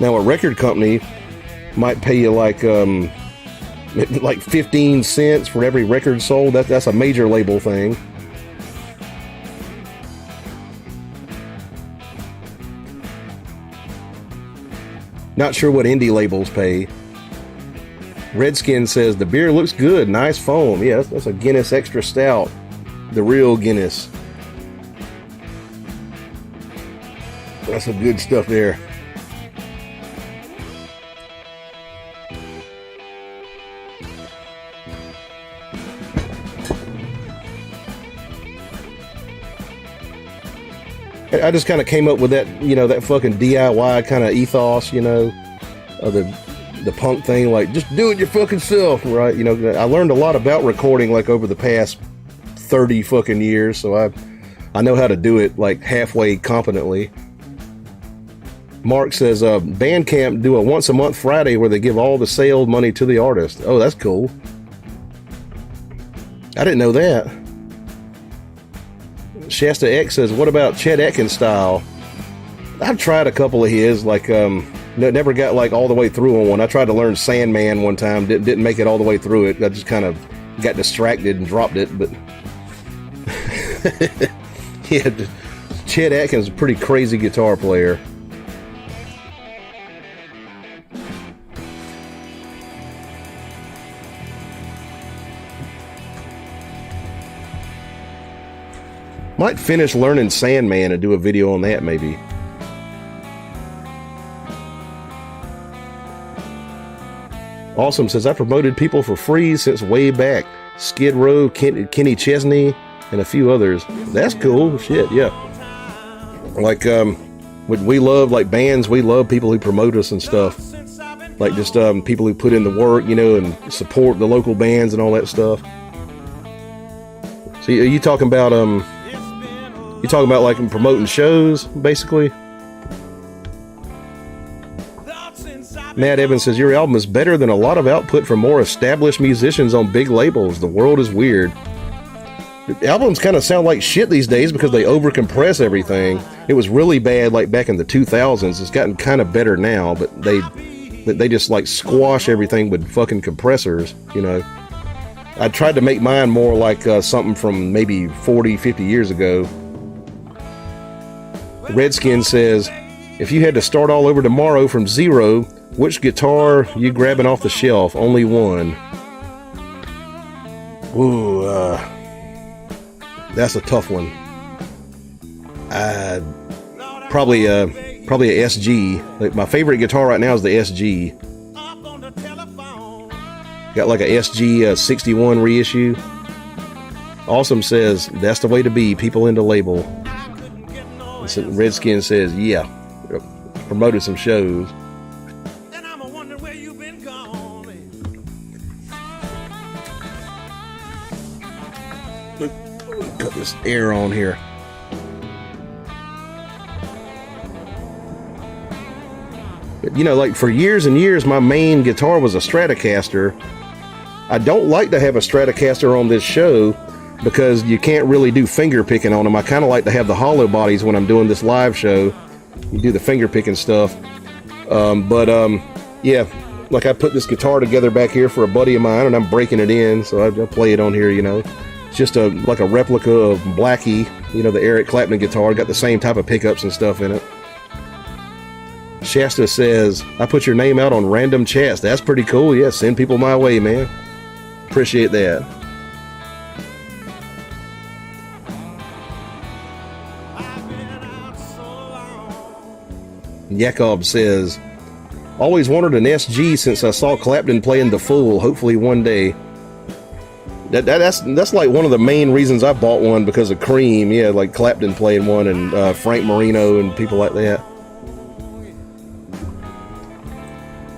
Speaker 1: Now, a record company, might pay you like 15 cents for every record sold. That's a major label thing. Not sure what indie labels pay. Redskin says, the beer looks good. Nice foam. Yeah, that's a Guinness Extra Stout. The real Guinness. That's some good stuff there. I just kind of came up with that, that fucking DIY kind of ethos, the punk thing, like, just do it your fucking self, right? I learned a lot about recording, like, over the past 30 fucking years, so I know how to do it, like, halfway competently. Mark says, Bandcamp do a once a month Friday where they give all the sale money to the artist. Oh, that's cool. I didn't know that. Shasta X says, what about Chet Atkins style? I've tried a couple of his, like, never got like all the way through on one. I tried to learn Sandman one time, didn't make it all the way through it. I just kind of got distracted and dropped it, but yeah, Chet Atkins is a pretty crazy guitar player. Might finish learning Sandman and do a video on that, maybe. Awesome says, I promoted people for free since way back. Skid Row, Kenny Chesney, and a few others. That's cool. Shit, yeah. Like, we love, like, bands, we love people who promote us and stuff. Like, just people who put in the work, and support the local bands and all that stuff. So, are you talking about, like promoting shows, basically? Matt Evans says, your album is better than a lot of output from more established musicians on big labels. The world is weird. Albums kind of sound like shit these days because they overcompress everything. It was really bad like back in the 2000s. It's gotten kind of better now, but they just like squash everything with fucking compressors, I tried to make mine more like something from maybe 40, 50 years ago. Redskin says, if you had to start all over tomorrow from zero, which guitar you grabbing off the shelf? Only one. Ooh, that's a tough one. Probably a SG. Like, my favorite guitar right now is the SG. Got like a SG 61 reissue. Awesome says, that's the way to be. People into label. Redskin says, yeah, promoted some shows. Cut this air on here. But like for years and years, my main guitar was a Stratocaster. I don't like to have a Stratocaster on this show because you can't really do finger picking on them. I kind of like to have the hollow bodies when I'm doing this live show. You do the finger picking stuff. Yeah, like I put this guitar together back here for a buddy of mine and I'm breaking it in, so I play it on here, It's just like a replica of Blackie, the Eric Clapton guitar. Got the same type of pickups and stuff in it. Shasta says, I put your name out on random chats. That's pretty cool. Yeah, send people my way, man. Appreciate that. Jakob says, always wanted an SG since I saw Clapton playing The Fool. Hopefully one day. That's like one of the main reasons I bought one, because of Cream. Yeah, like Clapton playing one, and Frank Marino and people like that.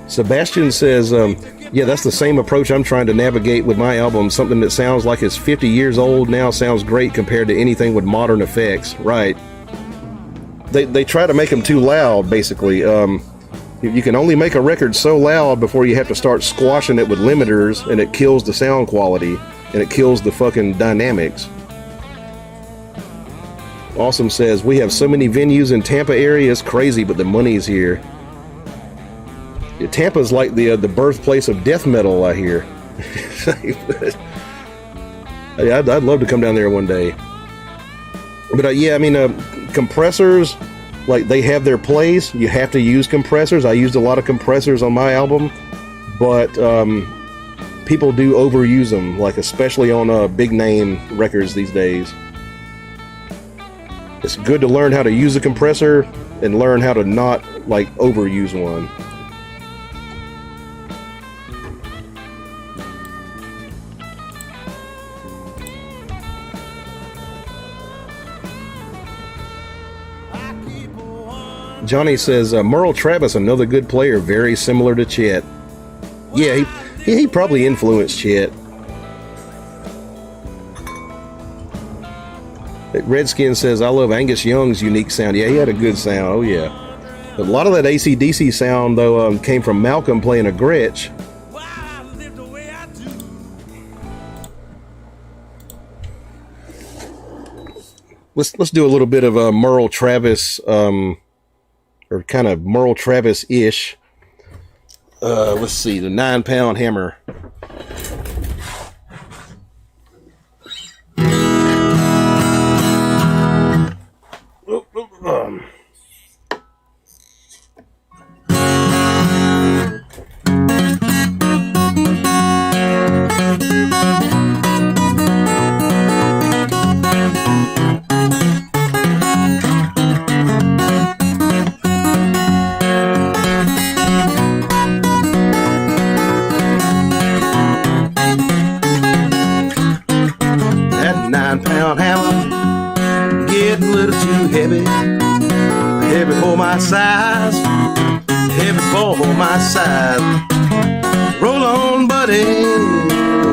Speaker 1: Sebastian says, yeah, that's the same approach I'm trying to navigate with my album. Something that sounds like it's 50 years old now sounds great compared to anything with modern effects. Right. They try to make them too loud, basically. You can only make a record so loud before you have to start squashing it with limiters, and it kills the sound quality, and it kills the fucking dynamics. Awesome says, we have so many venues in Tampa area, it's crazy, but the money's here. Yeah, Tampa's like the birthplace of death metal, I hear. I'd love to come down there one day. But yeah, I mean, compressors, like they have their place. You have to use compressors. I used a lot of compressors on my album, but people do overuse them, like especially on big name records these days. It's good to learn how to use a compressor and learn how to not like overuse one. Johnny says, Merle Travis, another good player, very similar to Chet. Yeah, he probably influenced Chet. Redskin says, I love Angus Young's unique sound. Yeah, he had a good sound. Oh, yeah. But a lot of that AC/DC sound, though, came from Malcolm playing a Gretsch. Let's do a little bit of Merle Travis, or kind of Merle Travis-ish. Let's see, the 9-pound hammer. Heavy for my size, heavy for my size. Roll on, buddy,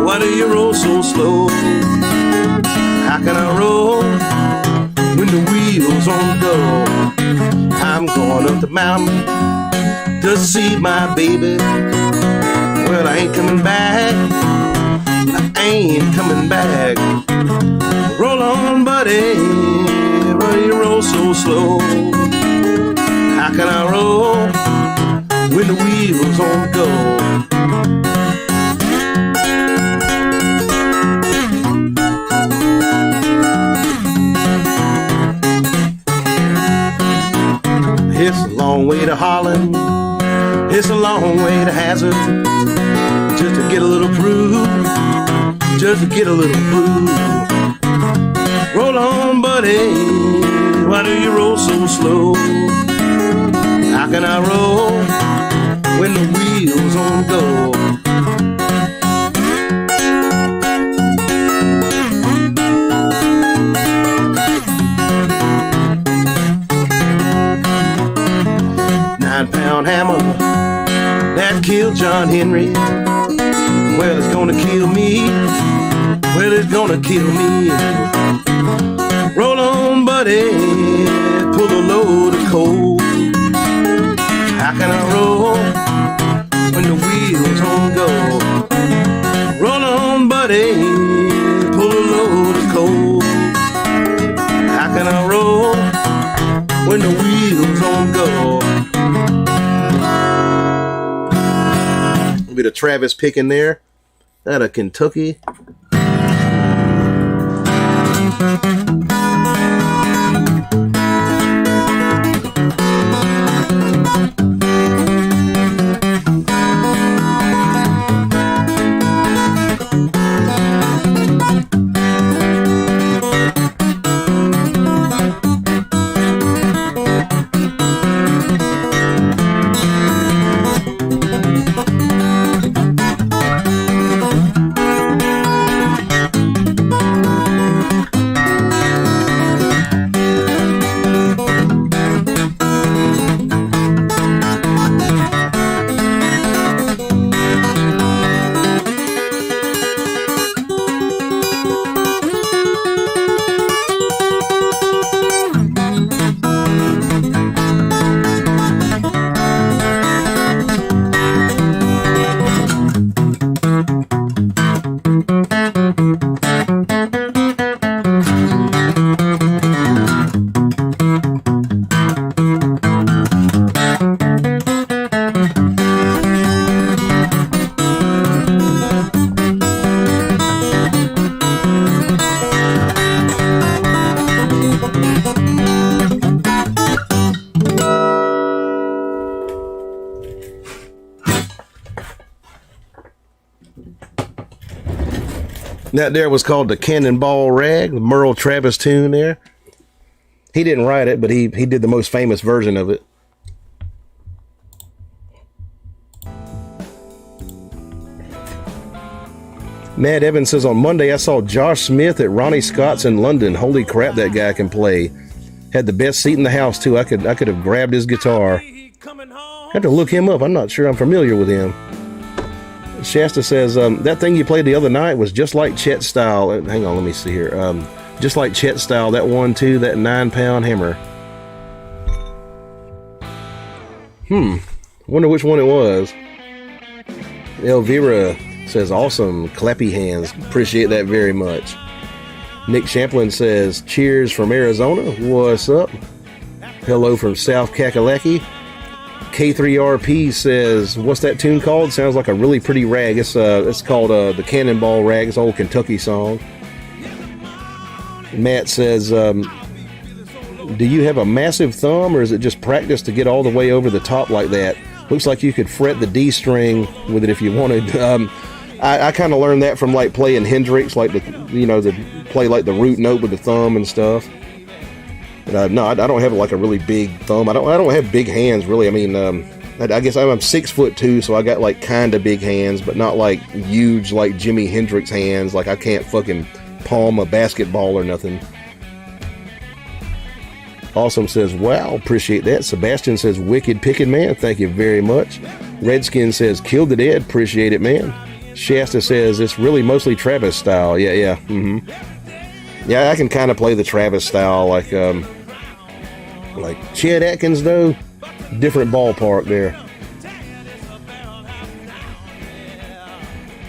Speaker 1: why do you roll so slow? How can I roll when the wheels on go? I'm going up the mountain to see my baby. Well, I ain't coming back, I ain't coming back. Roll on, buddy, why do you roll so slow? How can I roll when the wheels on go? It's a long way to Holland, it's a long way to Hazard, just to get a little proof, just to get a little proof. Roll on, buddy, why do you roll so slow? How can I roll when the wheels on go? Nine-pound hammer that killed John Henry. Well, it's gonna kill me. Well, it's gonna kill me. Roll on, buddy, pull a load of coal. How can I roll when the wheels on go? Roll on, buddy, pull a load of coal. How can I roll when the wheels on go? A bit of Travis picking there out of Kentucky. That there was called the Cannonball Rag, the Merle Travis tune there. He didn't write it, but he did the most famous version of it. Matt Evans says, on Monday I saw Josh Smith at Ronnie Scott's in London. Holy crap, that guy can play. Had the best seat in the house too. I could have grabbed his guitar. Have to look him up. I'm not sure I'm familiar with him. Shasta says, that thing you played the other night was just like Chet style. Hang on, let me see here. Just like Chet style, that one too, that 9-pound hammer. Wonder which one it was. Elvira says, awesome, clappy hands. Appreciate that very much. Nick Champlin says, cheers from Arizona. What's up? Hello from South Kakalaki. K3RP says, what's that tune called? Sounds like a really pretty rag. It's called the Cannonball Rag. It's an old Kentucky song. Matt says, do you have a massive thumb, or is it just practice to get all the way over the top like that? Looks like you could fret the D string with it if you wanted. I kind of learned that from like playing Hendrix, like the play like the root note with the thumb and stuff. No, I don't have like a really big thumb. I don't have big hands really. I mean, I guess I'm 6'2", so I got like kind of big hands, but not like huge like Jimi Hendrix hands. Like I can't fucking palm a basketball or nothing. Awesome says, wow, appreciate that. Sebastian says, wicked picking, man. Thank you very much. Redskin says, killed it, Ed. Appreciate it, man. Shasta says, it's really mostly Travis style. Yeah. Yeah, I can kind of play the Travis style, like Chet Atkins, though. Different ballpark there.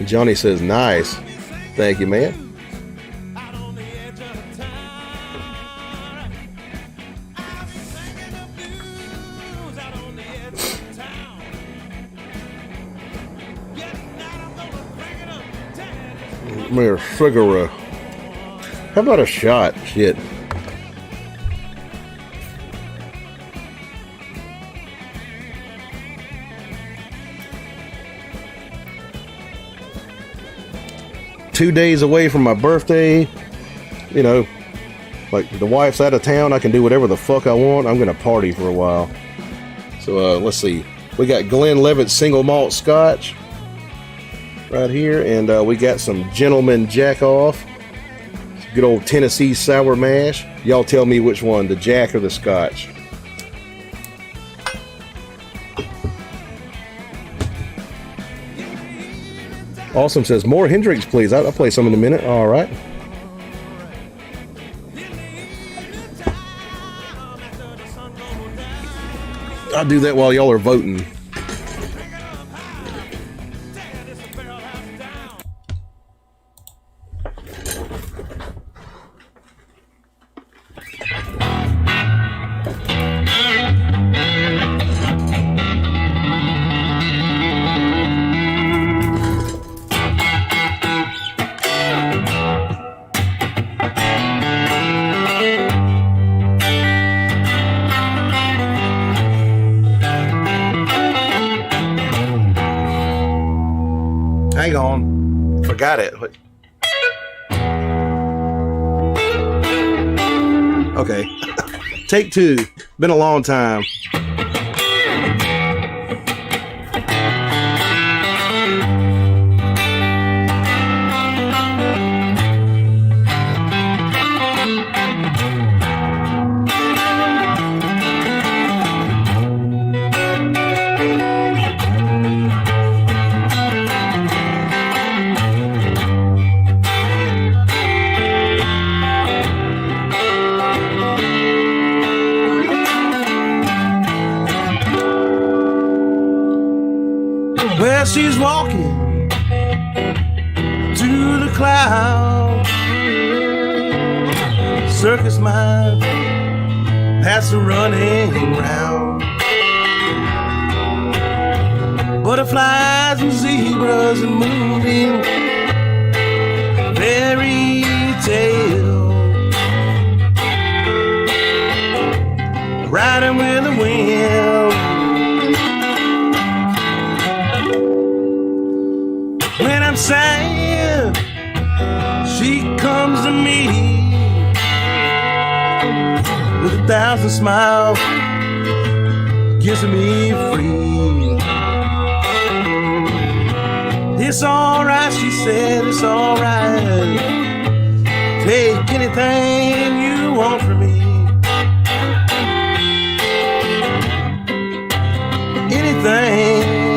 Speaker 1: Johnny says, nice. Thank you, man. Mere Figaro. How about a shot? Shit. Two days away from my birthday, like the wife's out of town, I can do whatever the fuck I want. I'm gonna party for a while. So let's see. We got Glenlivet single malt scotch right here, and we got some Gentleman Jack Off. Good old Tennessee sour mash. Y'all tell me which one, the Jack or the Scotch. Awesome says, more Hendrix, please. I'll play some in a minute. All right. I'll do that while y'all are voting. Hang on. Forgot it. Okay. Take two. Been a long time. Well, she's walking to the clouds. Circus mind has her running round. Butterflies and zebras and moving fairy tale, riding with the wind. When I'm sad, with 1,000 smiles, kissing me free. It's alright, she said, it's alright. Take anything you want from me. Anything.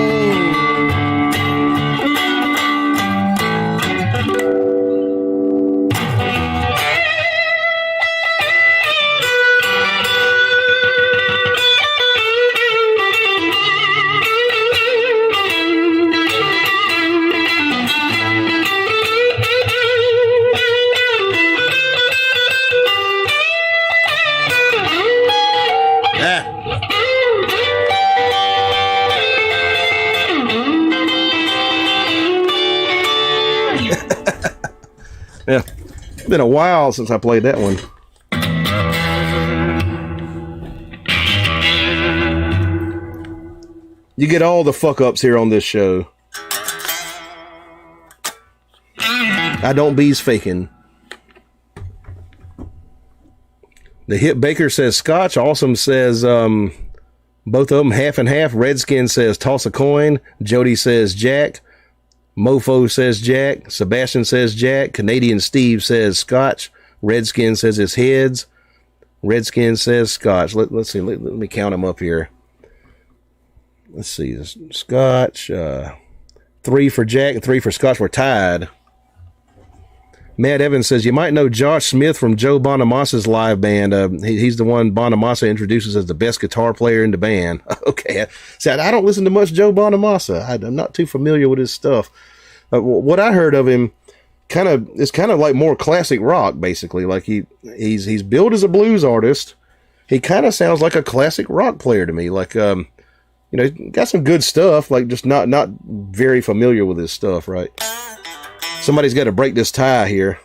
Speaker 1: Yeah, it's been a while since I played that one. You get all the fuck ups here on this show. I don't be's faking. The Hip Baker says Scotch. Awesome says both of them half and half. Redskin says toss a coin. Jody says Jack. Mofo says Jack. Sebastian says Jack. Canadian Steve says Scotch. Redskin says it's heads. Redskin says Scotch. Let's see. Let me count them up here. Let's see. Scotch. 3 for Jack and 3 for Scotch. We're tied. Matt Evans says, you might know Josh Smith from Joe Bonamassa's live band. He's the one Bonamassa introduces as the best guitar player in the band. Okay. See, I don't listen to much Joe Bonamassa. I'm not too familiar with his stuff. What I heard of him it's kind of like more classic rock, basically. Like he's billed as a blues artist. He kind of sounds like a classic rock player to me. Like, got some good stuff, like just not very familiar with his stuff, right? Somebody's got to break this tie here.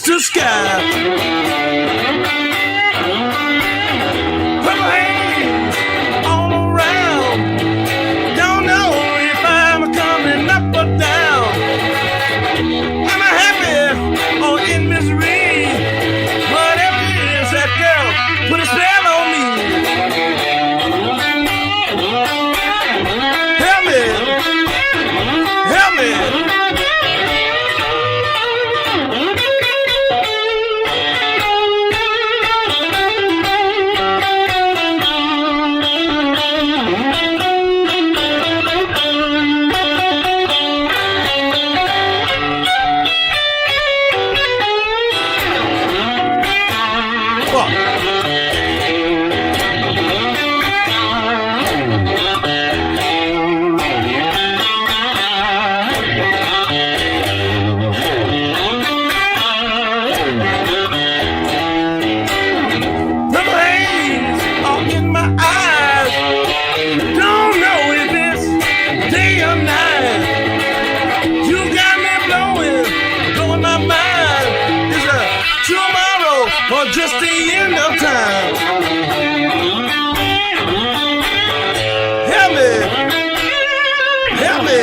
Speaker 1: The sky. Put my hands all around. Don't know if I'm coming up or down. Am I happy or in misery? Whatever it is, that girl put a spell on me. Help me. Help me. Just the end of time. Help me. Help me.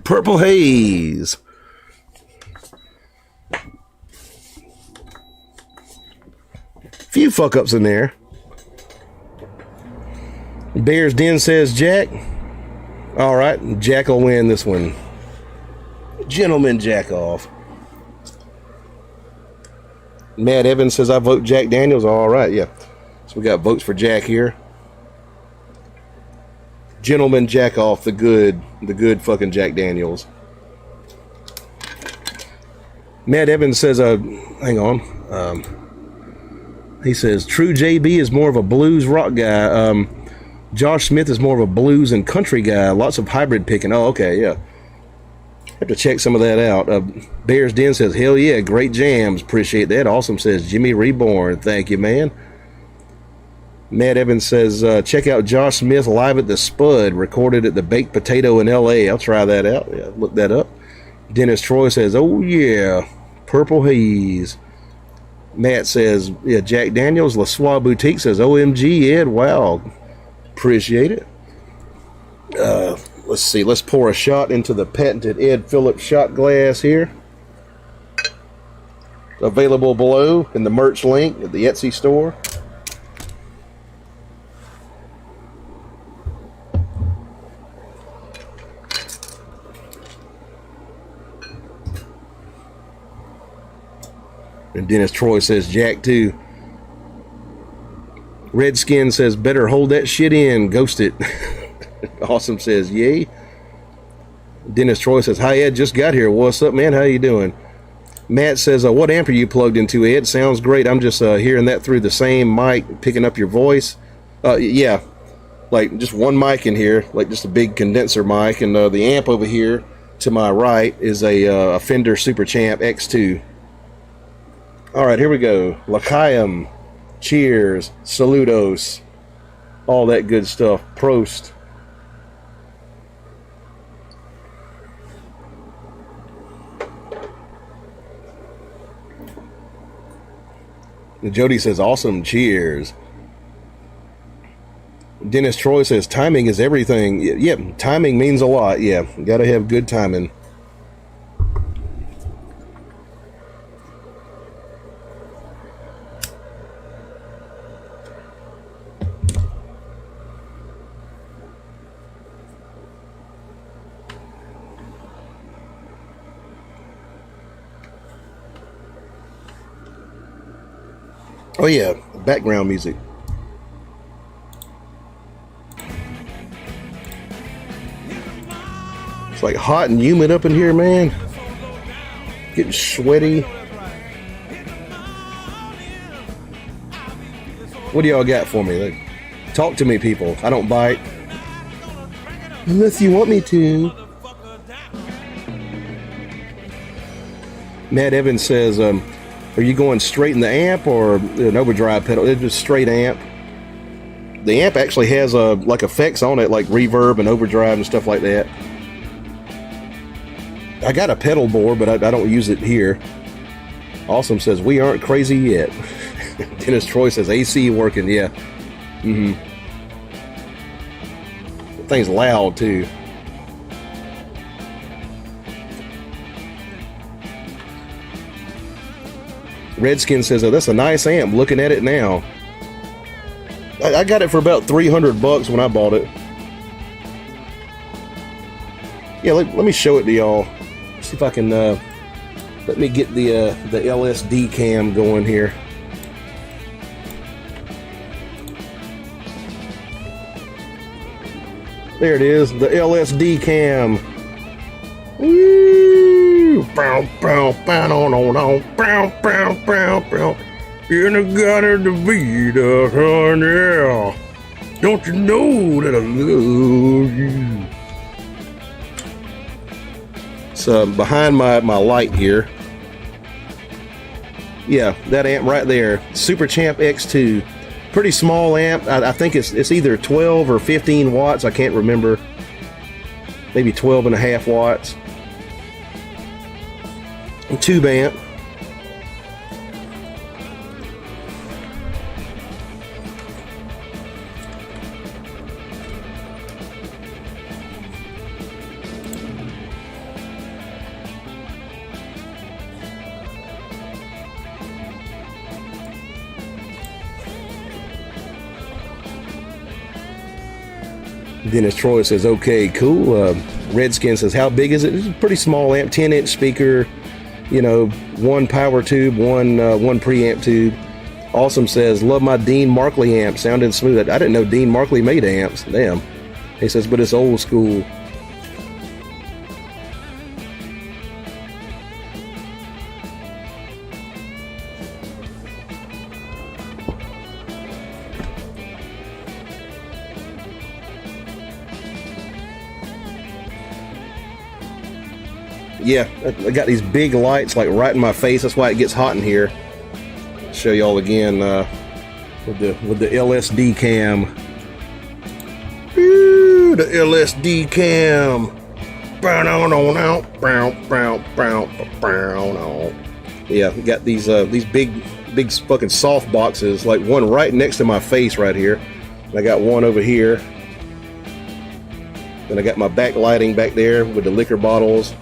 Speaker 1: Purple Haze. Few fuck ups in there. Bears Den says Jack. All right, Jack will win this one. Gentleman Jack off. Matt Evans says I vote Jack Daniels. All right, yeah. So we got votes for Jack here. Gentleman Jack off, the good fucking Jack Daniels. Matt Evans says, hang on. He says, True JB is more of a blues rock guy. Josh Smith is more of a blues and country guy. Lots of hybrid picking. Oh, okay, yeah. Have to check some of that out. Bears Den says, hell yeah, great jams. Appreciate that. Awesome says, Jimmy Reborn. Thank you, man. Matt Evans says, check out Josh Smith live at the Spud, recorded at the Baked Potato in L.A. I'll try that out. Yeah, look that up. Dennis Troy says, oh yeah, Purple Haze. Matt says, yeah, Jack Daniels. LaSois Boutique says, OMG, Ed, wow. Appreciate it. Let's see. Let's pour a shot into the patented Ed Phillips shot glass here. Available below in the merch link at the Etsy store. And Dennis Troy says Jack too. Redskin says better hold that shit in. Ghost it. Awesome says yay. Dennis Troy says hi Ed, just got here. What's up man? How you doing? Matt says what amp are you plugged into Ed? Sounds great. I'm just hearing that through the same mic, picking up your voice. Yeah, like just one mic in here, like just a big condenser mic, and the amp over here to my right is a Fender Super Champ X2. All right, here we go. L'chaim, cheers, saludos, all that good stuff. Prost. And Jody says, awesome, cheers. Dennis Troy says, timing is everything. Yep, timing means a lot. Yeah, got to have good timing. Oh yeah, background music. It's like hot and humid up in here, man. Getting sweaty. What do y'all got for me? Like, talk to me, people. I don't bite. Unless you want me to. Matt Evans says, are you going straight in the amp or an overdrive pedal? It's just straight amp. The amp actually has like effects on it, like reverb and overdrive and stuff like that. I got a pedal board, but I don't use it here. Awesome says, we aren't crazy yet. Dennis Troy says, AC working, yeah. Mm-hmm. That thing's loud, too. Redskin says, oh, that's a nice amp. Looking at it now. I got it for about $300 when I bought it. Yeah, let me show it to y'all. See if I can, let me get the LSD cam going here. There it is, the LSD cam. Woo! Bow, bow, bow, no, no, no. Bow, bow, bow, bow. In the gutter to be the sun, yeah. Don't you know that I love you? So behind my light here. Yeah, that amp right there. Super Champ X2. Pretty small amp. I think it's either 12 or 15 watts. I can't remember. Maybe 12 and a half watts. A tube amp. Dennis Troy says, okay, cool. Redskin says, how big is it? It's a pretty small amp, 10-inch speaker, you know, one power tube, one preamp tube. Awesome says, love my Dean Markley amp, sounding smooth. I didn't know Dean Markley made amps. Damn. He says, but it's old school. Yeah, I got these big lights like right in my face. That's why it gets hot in here. Show y'all again with the LSD cam. Ooh, the LSD cam. Yeah, got these big fucking soft boxes, like one right next to my face right here. I got one over here. Then I got my backlighting back there with the liquor bottles.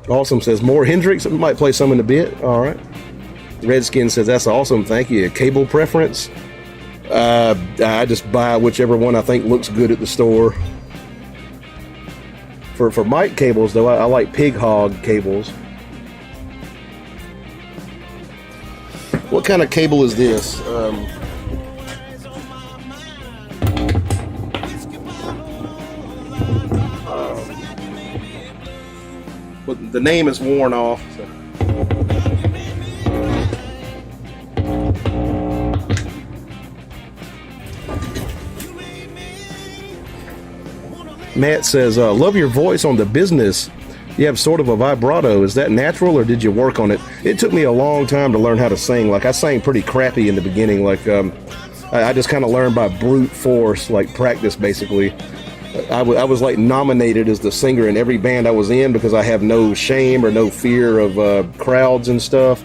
Speaker 1: Awesome says, more Hendrix. I might play some in a bit. All right. Redskin says, that's awesome. Thank you. Cable preference? I just buy whichever one I think looks good at the store. For mic cables, though, I like Pig Hog cables. What kind of cable is this? But the name is worn off. So. Matt says, love your voice on the business. You have sort of a vibrato. Is that natural or did you work on it? It took me a long time to learn how to sing. Like I sang pretty crappy in the beginning. Like I just kind of learned by brute force, like practice basically. I was like nominated as the singer in every band I was in because I have no shame or no fear of crowds and stuff.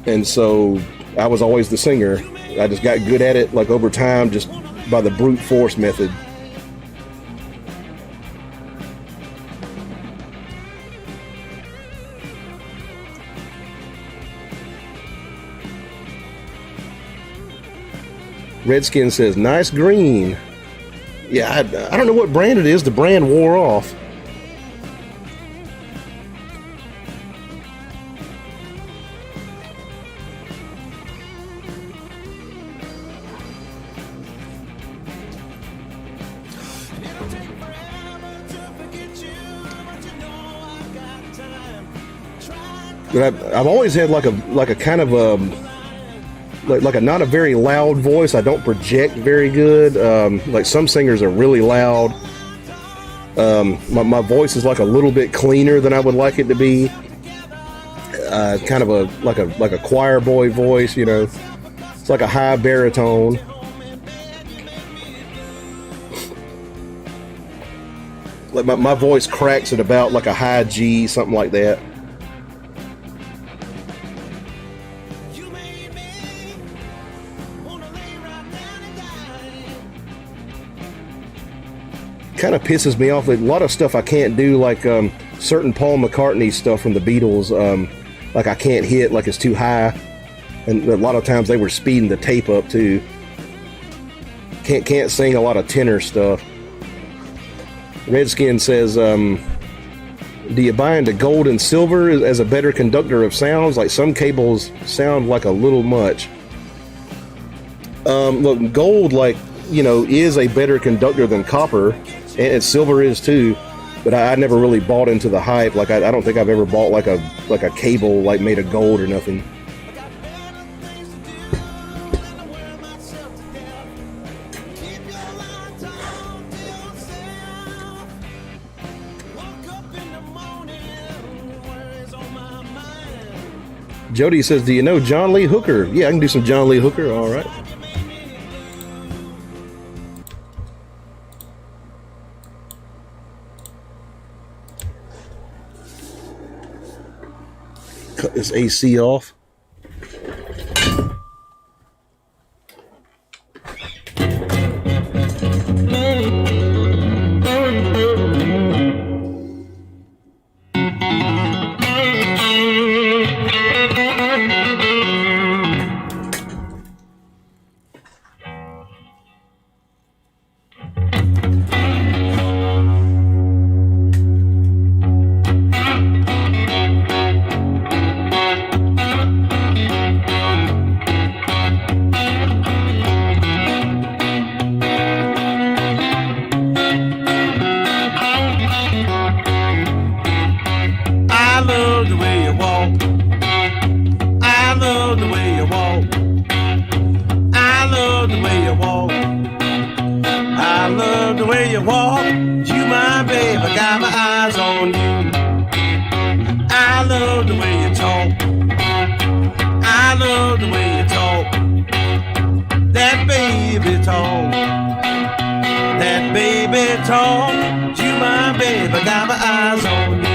Speaker 1: And so I was always the singer. I just got good at it like over time just by the brute force method. Redskin says, nice green. Yeah, I don't know what brand it is. The brand wore off. But I've always had like a kind of a like a not a very loud voice. I don't project very good. Like some singers are really loud. My voice is like a little bit cleaner than I would like it to be. Kind of like a choir boy voice, you know. It's like a high baritone. Like my voice cracks at about like a high G, something like that. Kind of pisses me off. Like, a lot of stuff I can't do, like certain Paul McCartney stuff from the Beatles. Like I can't hit, like it's too high, and a lot of times they were speeding the tape up too. Can't sing a lot of tenor stuff. Redskin says, do you buy into gold and silver as a better conductor of sounds? Like some cables sound like a little much. Look, gold, like, you know, is a better conductor than copper, and silver is too. But I never really bought into the hype. Like I don't think I've ever bought like a cable like made of gold or nothing. Jody says, do you know John Lee Hooker? Yeah, I can do some John Lee Hooker. All right. Cut this AC off.
Speaker 2: love the way you walk. I love the way you walk. I love the way you walk. I love the way you walk. You my babe, I got my eyes on you. I love the way you talk. I love the way you talk. That baby talk. That baby talk. You my babe, I got my eyes on you.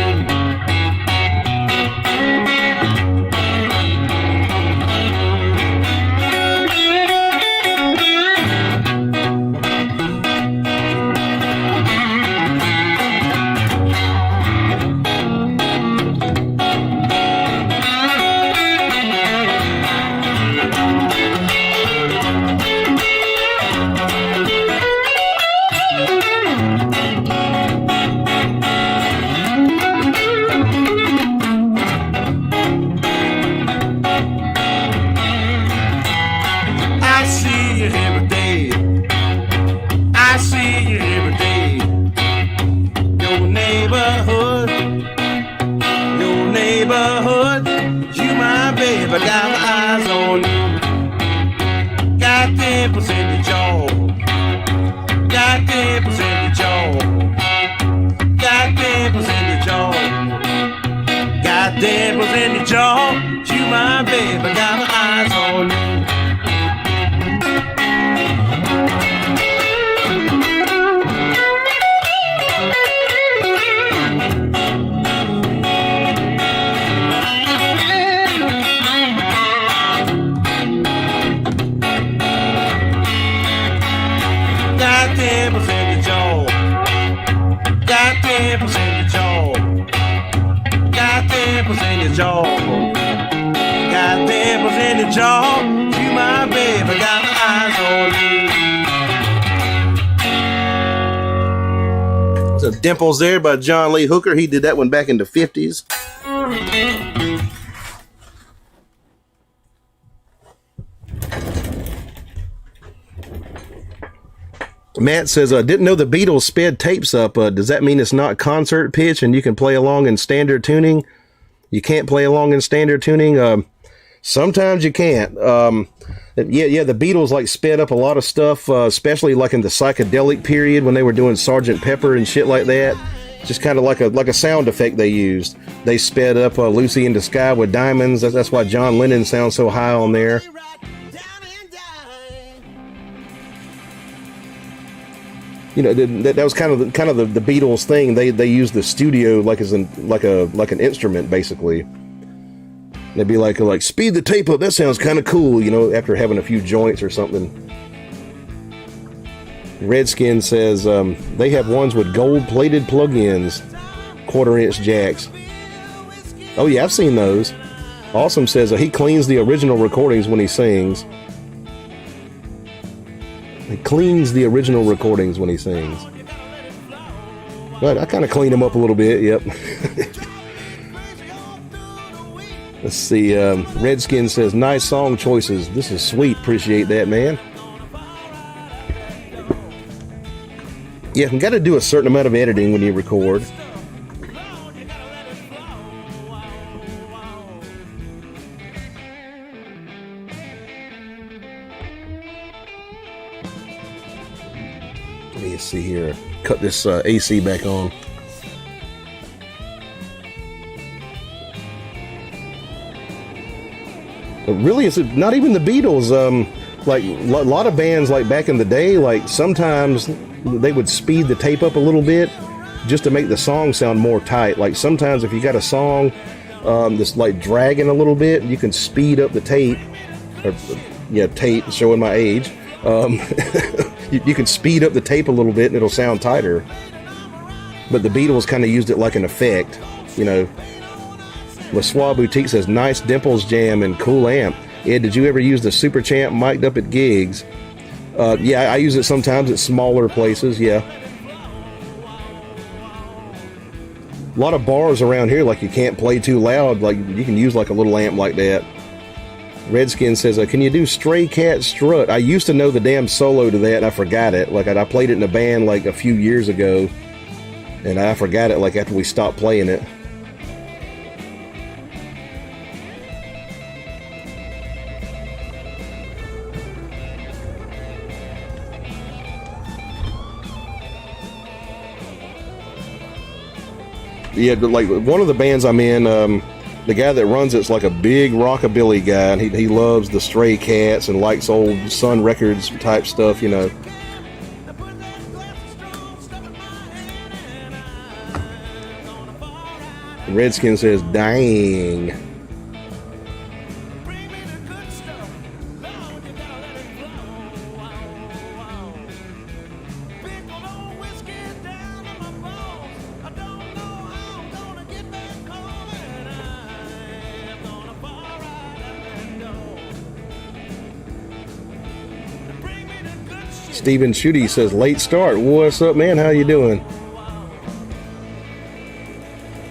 Speaker 2: I got my eyes on you. Got 10% of jaw. Got 10% of jaw. Got 10% of jaw. Got 10% of jaw. You my babe, I got my eyes on you. Jaw. Got 10% of jaw. You my babe, I got my eyes on you. So Dimples there by John Lee Hooker. He did that one back in the 50s. Matt says, I didn't know the Beatles sped tapes up. Does that mean it's not concert pitch and you can play along in standard tuning? You can't play along in standard tuning. Sometimes you can't. The Beatles like sped up a lot of stuff, especially like in the psychedelic period when they were doing Sgt. Pepper and shit like that. Just kind of like a sound effect they used. They sped up Lucy in the Sky with Diamonds. That's why John Lennon sounds so high on there. You know, that was kind of the Beatles thing. They used the studio like an instrument basically. They'd be like speed the tape up. That sounds kind of cool, you know, after having a few joints or something. Redskin says they have ones with gold-plated plug-ins, quarter-inch jacks. Oh yeah, I've seen those. Awesome says he cleans the original recordings when he sings. He cleans the original recordings when he sings. But I kind of clean them up a little bit, yep. Let's see, Redskin says, nice song choices. This is sweet, appreciate that, man. Yeah, you got to do a certain amount of editing when you record. Let's see here. Cut this AC back on. But really, it's not even the Beatles. Like a lot of bands, like back in the day, like sometimes they would speed the tape up a little bit just to make the song sound more tight. Like sometimes if you got a song that's like dragging a little bit, you can speed up the tape. Or, yeah, tape, showing my age. You can speed up the tape a little bit and it'll sound tighter. But the Beatles kind of used it like an effect, you know. LaSois Boutique says, nice Dimples jam and cool amp. Ed, did you ever use the Super Champ mic'd up at gigs? Yeah, I use it sometimes at smaller places, yeah. A lot of bars around here, like you can't play too loud, like you can use like a little amp like that. Redskin says, can you do Stray Cat Strut? I used to know the damn solo to that and I forgot it. Like I played it in a band like a few years ago and I forgot it like after we stopped playing it. Yeah, but like one of the bands I'm in, the guy that runs it's like a big rockabilly guy, and he loves the Stray Cats and likes old Sun Records type stuff, you know. And Redskin says, dang. Steven Shooty says, late start. What's up, man? How you doing?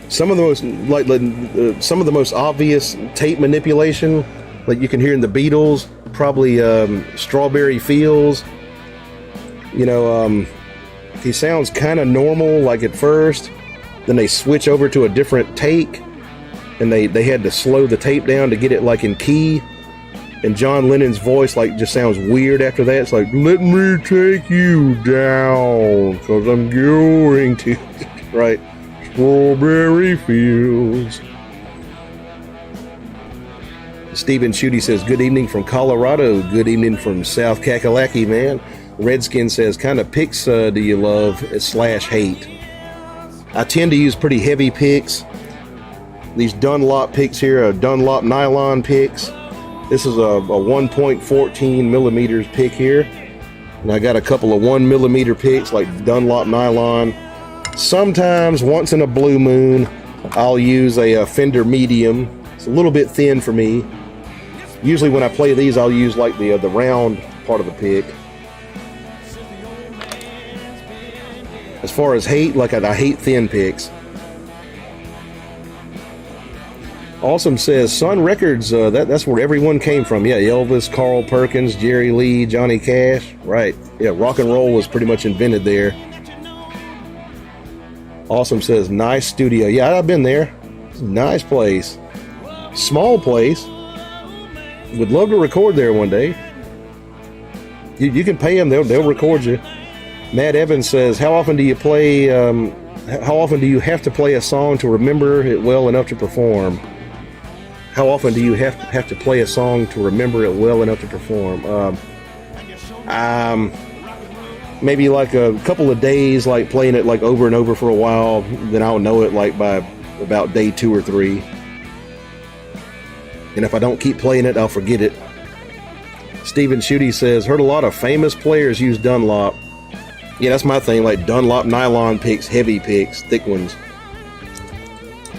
Speaker 2: Some of the most some of the most obvious tape manipulation, like you can hear in the Beatles, probably Strawberry Fields. You know, he sounds kind of normal, like at first. Then they switch over to a different take, and they had to slow the tape down to get it like in key. And John Lennon's voice like just sounds weird after that. It's like, let me take you down, 'cause I'm going to, right? Strawberry Fields. Stephen Shooty says, good evening from Colorado. Good evening from South Kakalaki, man. Redskin says, kind of picks do you love / hate? I tend to use pretty heavy picks. These Dunlop picks here are Dunlop nylon picks. This is a 1.14 millimeters pick here. And I got a couple of 1 millimeter picks like Dunlop nylon. Sometimes, once in a blue moon, I'll use a Fender medium. It's a little bit thin for me. Usually when I play these, I'll use like the round part of the pick. As far as hate, like I hate thin picks. Awesome says, Sun Records, that's where everyone came from. Yeah, Elvis, Carl Perkins, Jerry Lee, Johnny Cash. Right. Yeah, rock and roll was pretty much invented there. Awesome says, nice studio. Yeah, I've been there. It's a nice place. Small place. Would love to record there one day. You can pay them, they'll record you. Matt Evans says, how often do you play, how often do you have to play a song to remember it well enough to perform? How often do you have to play a song to remember it well enough to perform? Maybe like a couple of days, like playing it like over and over for a while. Then I'll know it like by about day 2 or 3. And if I don't keep playing it, I'll forget it. Stephen Shooty says, heard a lot of famous players use Dunlop. Yeah, that's my thing, like Dunlop nylon picks, heavy picks, thick ones.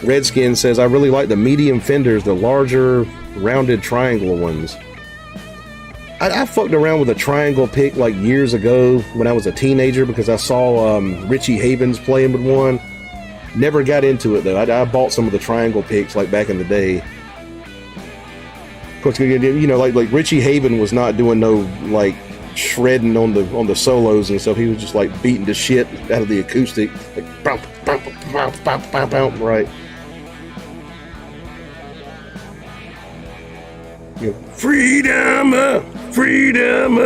Speaker 2: Redskin says, I really like the medium Fenders, the larger, rounded triangle ones. I fucked around with a triangle pick like years ago when I was a teenager because I saw Richie Havens playing with one. Never got into it though. I bought some of the triangle picks like back in the day. Of course, you know, like Richie Haven was not doing no like shredding on the solos and stuff. He was just like beating the shit out of the acoustic, like bump, bump, bump, bump, bump, bump, right. You know, freedom, freedom.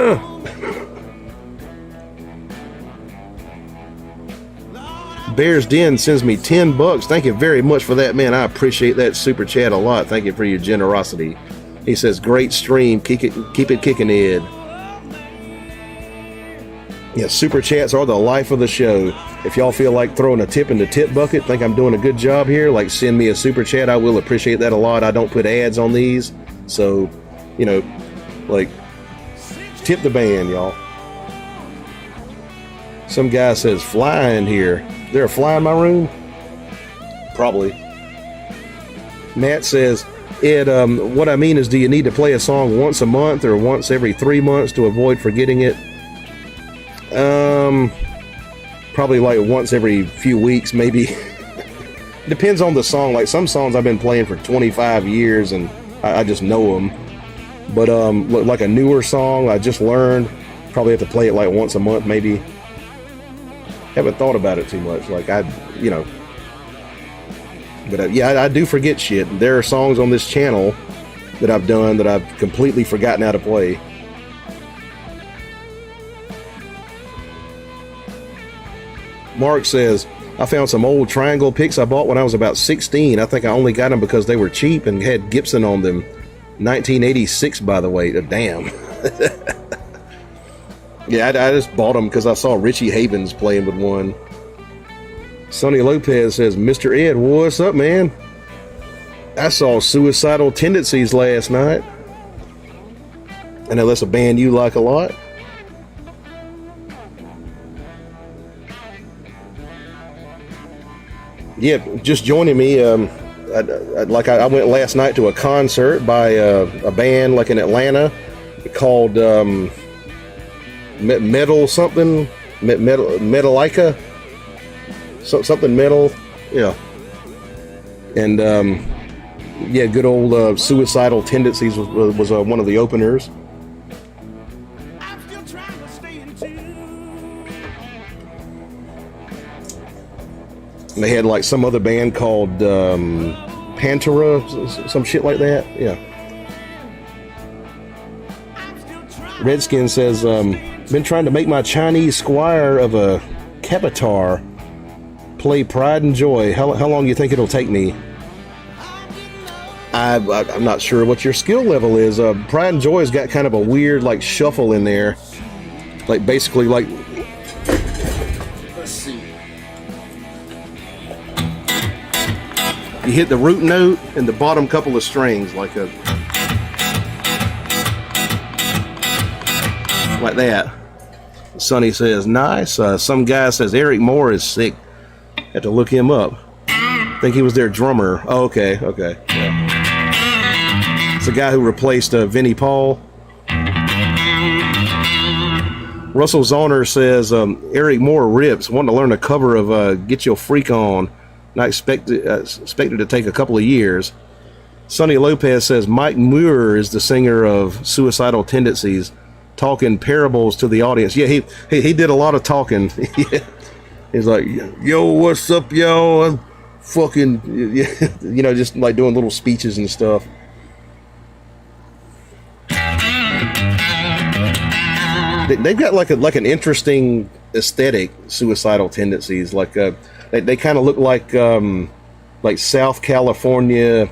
Speaker 2: Bear's Den sends me $10. Thank you very much for that, man. I appreciate that super chat a lot. Thank you for your generosity. He says, great stream. Keep it kicking, Ed. Yeah, super chats are the life of the show. If y'all feel like throwing a tip in the tip bucket, think I'm doing a good job here, like send me a super chat. I will appreciate that a lot. I don't put ads on these. So, you know, like, tip the band, y'all. Some guy says, fly in here. Is there a fly in my room? Probably. Matt says, Ed, what I mean is, do you need to play a song once a month or once every 3 months to avoid forgetting it? Probably like once every few weeks, maybe. Depends on the song. Like some songs I've been playing for 25 years and I just know them. But like a newer song I just learned, probably have to play it like once a month, maybe. Haven't thought about it too much. Like you know. But yeah, I do forget shit. There are songs on this channel that I've done that I've completely forgotten how to play. Mark says, I found some old Triangle picks I bought when I was about 16. I think I only got them because they were cheap and had Gibson on them. 1986, by the way. Damn. Yeah, I just bought them because I saw Richie Havens playing with one. Sonny Lopez says, Mr. Ed, what's up, man? I saw Suicidal Tendencies last night. I know that's a band you like a lot. Yeah, just joining me. I went last night to a concert by a band like in Atlanta called Metal something, Metallica, something metal, yeah. And yeah, good old Suicidal Tendencies was one of the openers. And they had like some other band called Pantera, some shit like that. Yeah. Redskin says, been trying to make my Chinese squire of a Capitar play Pride and Joy. How long do you think it'll take me? I'm not sure what your skill level is. Pride and Joy's got kind of a weird like shuffle in there. Like basically like, let's see. You hit the root note and the bottom couple of strings like that. Sonny says, nice. Some guy says Eric Moore is sick. Have to look him up. Think he was their drummer. Oh, okay. Yeah. It's the guy who replaced Vinnie Paul. Russell Zahner says, Eric Moore rips. Want to learn a cover of Get Your Freak On. Not expected to take a couple of years. Sonny Lopez says Mike Muir is the singer of Suicidal Tendencies, talking parables to the audience. Yeah, he did a lot of talking. Yeah. He's like, yo, what's up, y'all? I'm fucking, you know, just like doing little speeches and stuff. They've got like an interesting aesthetic, Suicidal Tendencies. Like they kind of look like South California,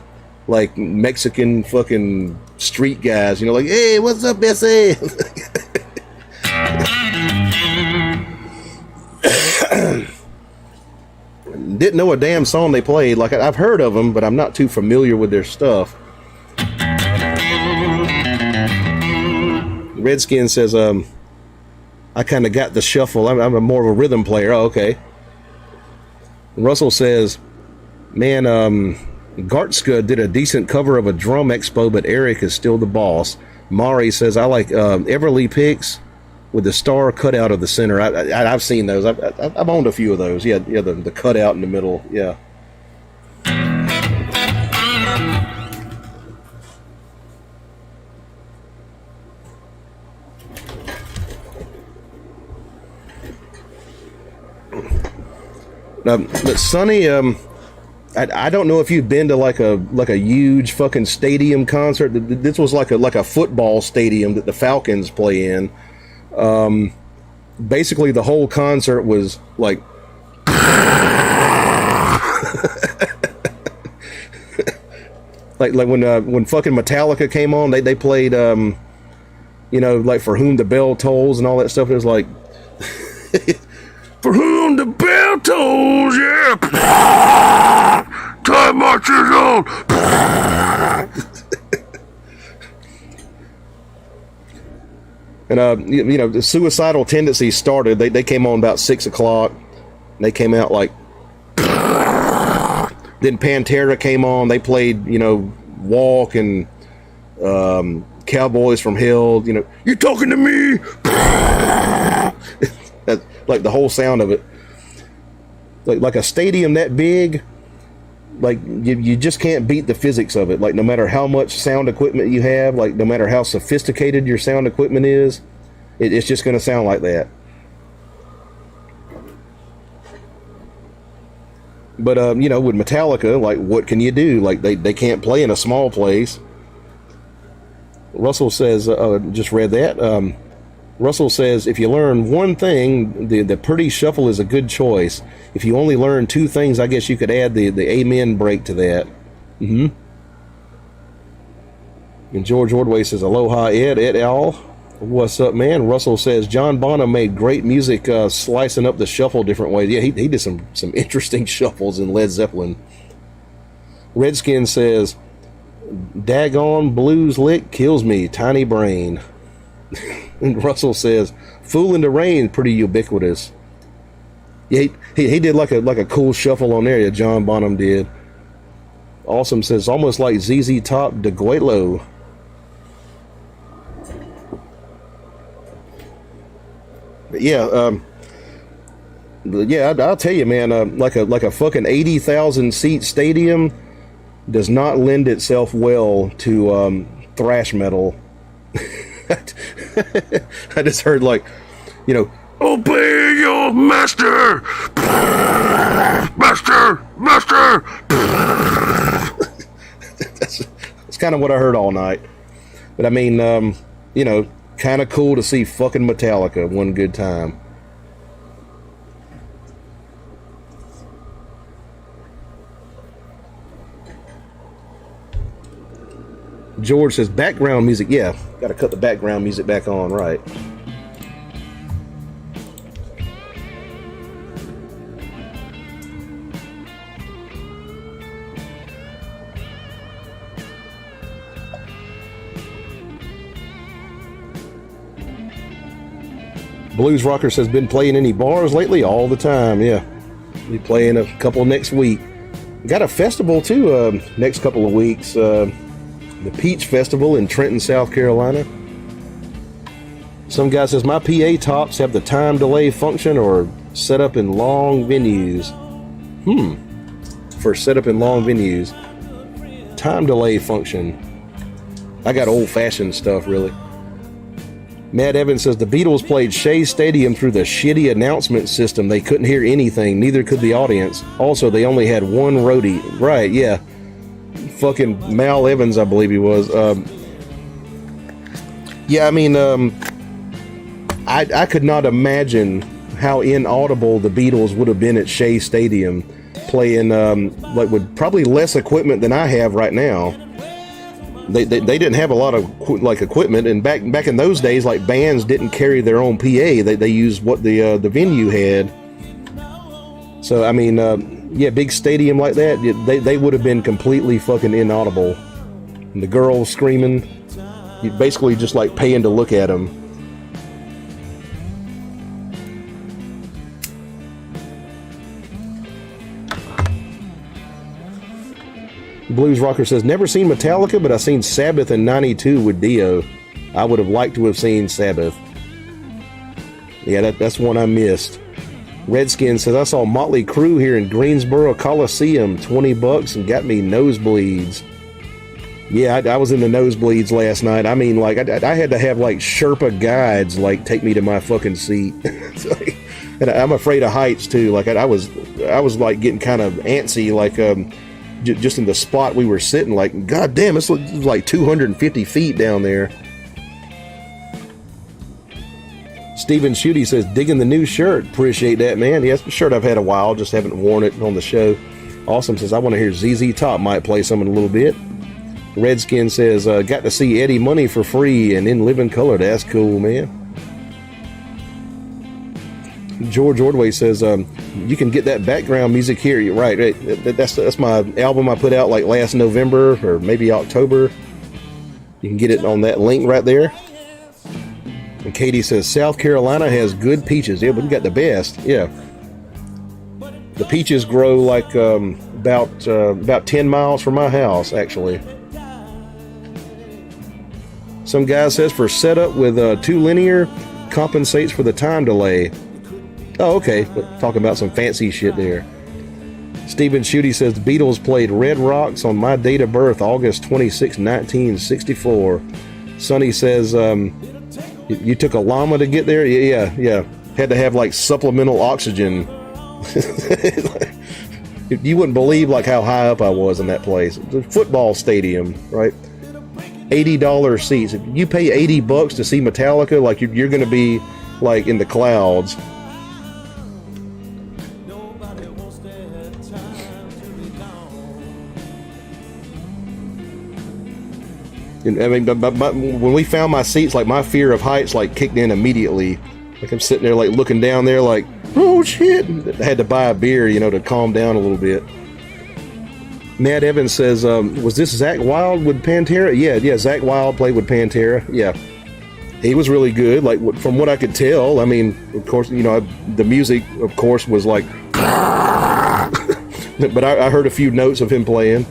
Speaker 2: like Mexican fucking street guys. You know, like, hey, what's up, Bessie? Didn't know a damn song they played. Like I've heard of them, but I'm not too familiar with their stuff. Redskin says, I kind of got the shuffle. I'm a more of a rhythm player. Oh, okay. Russell says, man, Gartska did a decent cover of a Drum Expo, but Eric is still the boss. Mari says, I like Everly picks with the star cutout of the center. I've seen those. I've owned a few of those. Yeah, the cutout in the middle. Yeah. But Sonny, I don't know if you've been to like a huge fucking stadium concert. This was like a football stadium that the Falcons play in. Basically, the whole concert was like, like when fucking Metallica came on, they played you know, like For Whom the Bell Tolls and all that stuff. It was like. For whom the bell tolls, yeah. Time marches on. And you know, the Suicidal Tendencies started. They came on about 6 o'clock. They came out like. Then Pantera came on. They played, you know, Walk and Cowboys from Hell. You know, you're talking to me. That's like the whole sound of it. Like a stadium that big, like you just can't beat the physics of it. Like no matter how much sound equipment you have, like no matter how sophisticated your sound equipment is, it's just going to sound like that. But you know, with Metallica, like what can you do? Like they can't play in a small place. Russell says, just read that.
Speaker 1: Russell says, if you learn one thing, the pretty shuffle is a good choice. If you only learn two things, I guess you could add the amen break to that. And George Ordway says, aloha, Ed al. What's up, man? Russell says, John Bonham made great music slicing up the shuffle different ways. Yeah, he did some interesting shuffles in Led Zeppelin. Redskin says, daggone blues lick kills me, tiny brain. And Russell says, fool in the rain, pretty ubiquitous. Yeah, he did like a cool shuffle on there, yeah, John Bonham did. Awesome says, almost like ZZ Top de Guelo. But yeah, I'll tell you, man, like a fucking 80,000 seat stadium does not lend itself well to thrash metal. I just heard, like, you know, obey your master, master. That's kind of what I heard all night. But I mean, you know, kind of cool to see fucking Metallica one good time. George says background music. Yeah, got to cut the background music back on, right? Blues Rocker says, been playing any bars lately? All the time, yeah. Be playing a couple next week. Got a festival too next couple of weeks. The Peach Festival in Trenton, South Carolina. Some guy says, my PA tops have the time delay function or set up in long venues. For set up in long venues. Time delay function. I got old-fashioned stuff, really. Matt Evans says, the Beatles played Shea Stadium through the shitty announcement system. They couldn't hear anything, neither could the audience. Also, they only had one roadie. Right, yeah. Fucking Mal Evans, I believe he was. Yeah, I mean, I could not imagine how inaudible the Beatles would have been at Shea Stadium playing, like, with probably less equipment than I have right now. They didn't have a lot of like equipment, and back in those days, like, bands didn't carry their own PA. They used what the venue had. So I mean, yeah, big stadium like that, they would have been completely fucking inaudible. And the girls screaming, you basically just like paying to look at them. Blues Rocker says, never seen Metallica, but I seen Sabbath in '92 with Dio. I would have liked to have seen Sabbath. Yeah, that's one I missed. Redskin says, I saw Motley Crue here in Greensboro Coliseum, $20 and got me nosebleeds. Yeah, I was in the nosebleeds last night. I mean, like, I had to have like Sherpa guides like take me to my fucking seat. And I'm afraid of heights too. Like I was like getting kind of antsy, like just in the spot we were sitting. Like, god damn, it was like 250 feet down there. Steven Shooty says, digging the new shirt. Appreciate that, man. Yes, the shirt I've had a while, just haven't worn it on the show. Awesome says, I want to hear ZZ Top might play some in a little bit. Redskin says, got to see Eddie Money for free and in living color. That's cool, man. George Ordway says, you can get that background music here. You're right. That's my album I put out like last November or maybe October. You can get it on that link right there. And Katie says, South Carolina has good peaches. Yeah, but we got the best. Yeah. The peaches grow like about 10 miles from my house, actually. Some guy says, for setup with 2 linear, compensates for the time delay. Oh, okay. But talking about some fancy shit there. Stephen Shooty says, the Beatles played Red Rocks on my date of birth, August 26, 1964. Sonny says, you took a llama to get there? Yeah. Had to have like supplemental oxygen. You wouldn't believe like how high up I was in that place. The football stadium, right?
Speaker 2: $80 seats. If you pay $80 to see Metallica, like you're going to be like in the clouds. And, I mean, but when we found my seats, like my fear of heights like kicked in immediately. Like I'm sitting there like looking down there like, oh shit. I had to buy a beer, to calm down a little bit. Matt Evans says, was this Zakk Wylde with Pantera? Yeah, Zakk Wylde played with Pantera. Yeah. He was really good, like from what I could tell. I mean, of course, the music, of course, was like, but I heard a few notes of him playing.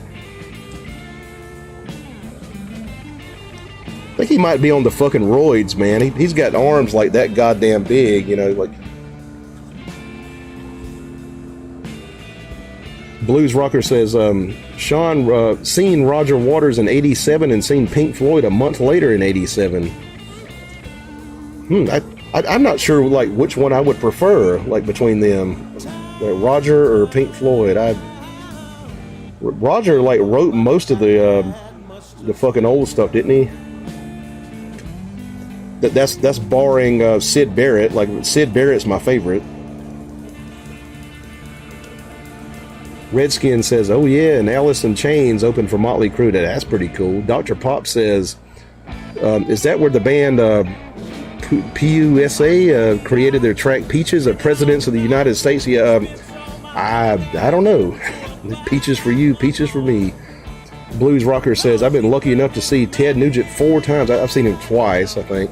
Speaker 2: I think he might be on the fucking roids, man. He's got arms like that goddamn big, like. Blues Rocker says, Sean, seen Roger Waters in 87 and seen Pink Floyd a month later in 87. I'm not sure, like, which one I would prefer, like, between them. Roger or Pink Floyd. Roger, like, wrote most of the fucking old stuff, didn't he? That's barring Sid Barrett. Like, Sid Barrett's my favorite. Redskin says, oh yeah, and Alice in Chains opened for Motley Crue. That's pretty cool. Dr. Pop says, is that where the band PUSA created their track Peaches, Presidents of the United States? Yeah, I don't know. Peaches for you, peaches for me. Blues Rocker says, I've been lucky enough to see Ted Nugent 4 times. I've seen him twice, I think.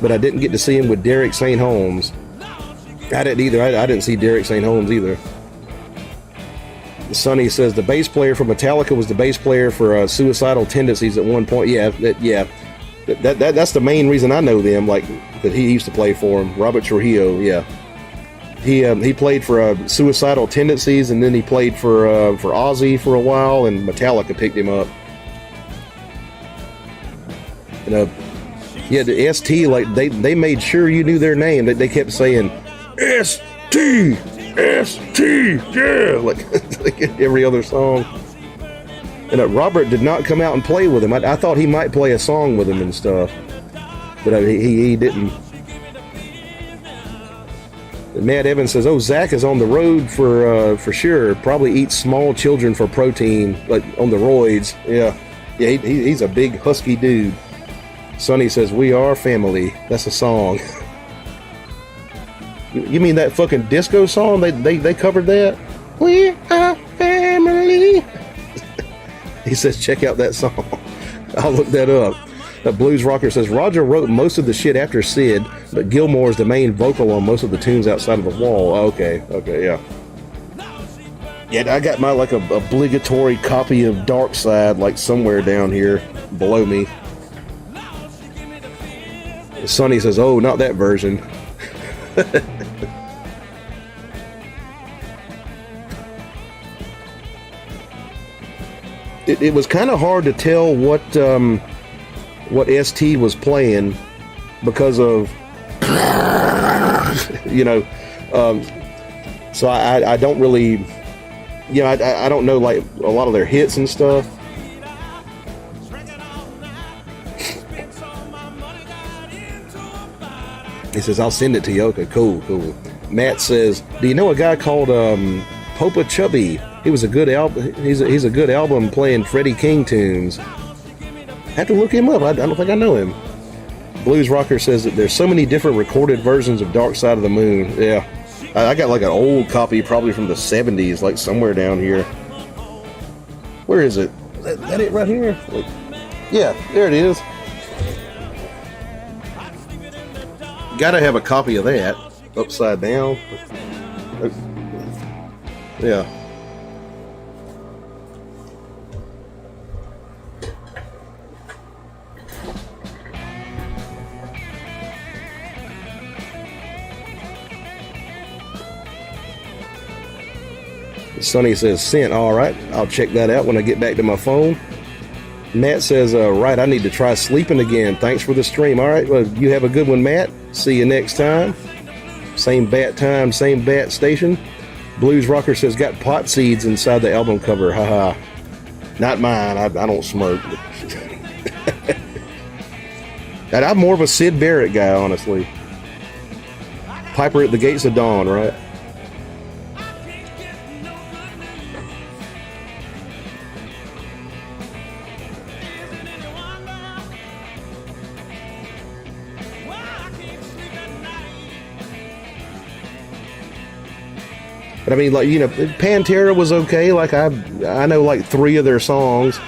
Speaker 2: But I didn't get to see him with Derek St. Holmes. I didn't either. I didn't see Derek St. Holmes either. Sonny says the bass player for Metallica was the bass player for Suicidal Tendencies at one point. That's the main reason I know them. Like that he used to play for him. Robert Trujillo. Yeah, he played for Suicidal Tendencies, and then he played for Ozzy for a while, and Metallica picked him up. And the ST, like they made sure you knew their name. They kept saying ST. Yeah, like every other song. And Robert did not come out and play with him. I thought he might play a song with him and stuff, but he didn't. And Matt Evans says, "Oh, Zakk is on the road for sure. Probably eats small children for protein, like on the roids. Yeah. He's a big husky dude." Sonny says, "We are family." That's a song. You mean that fucking disco song? They covered that? We are family. He says, check out that song. I'll look that up. Blues Rocker says, Roger wrote most of the shit after Sid, but Gilmore is the main vocal on most of the tunes outside of the wall. Okay, yeah. Yeah, I got my, like, a obligatory copy of Dark Side, like, somewhere down here below me. Sonny says, oh, not that version. It was kind of hard to tell what ST was playing because of so I don't really I don't know like a lot of their hits and stuff. He says I'll send it to you. Okay, cool. Matt says, do you know a guy called Popa Chubby? He was a good album. He's a good album playing Freddie King tunes. Have to look him up. I don't think I know him. Blues Rocker says that there's so many different recorded versions of Dark Side of the Moon. Yeah, I got like an old copy, probably from the 70s, like somewhere down here. Where is it? That it right here? Like, yeah, there it is. Gotta have a copy of that. Upside down. Yeah. Sonny says, sent. All right, I'll check that out when I get back to my phone. Matt says, right, I need to try sleeping again. Thanks for the stream. All right, well, you have a good one, Matt. See you next time. Same bat time, same bat station. Blues Rocker says, got pot seeds inside the album cover. Haha. Not mine. I don't smoke. And I'm more of a Sid Barrett guy, honestly. Piper at the Gates of Dawn, right? But I mean, like, you know, Pantera was okay. Like I know like 3 of their songs.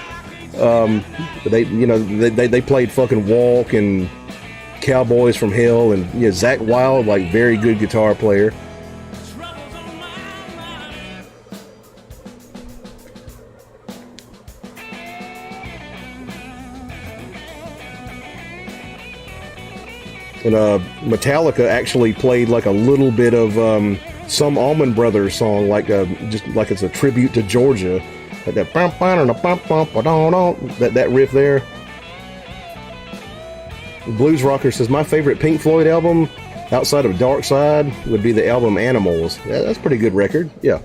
Speaker 2: They, you know, they played fucking Walk and Cowboys from Hell, and yeah, Zakk Wylde, like very good guitar player. And Metallica actually played like a little bit of some Allman Brothers song, like just like it's a tribute to Georgia, like that that riff there. Blues Rocker says my favorite Pink Floyd album outside of Dark Side would be the album Animals. Yeah, that's a pretty good record. Yeah.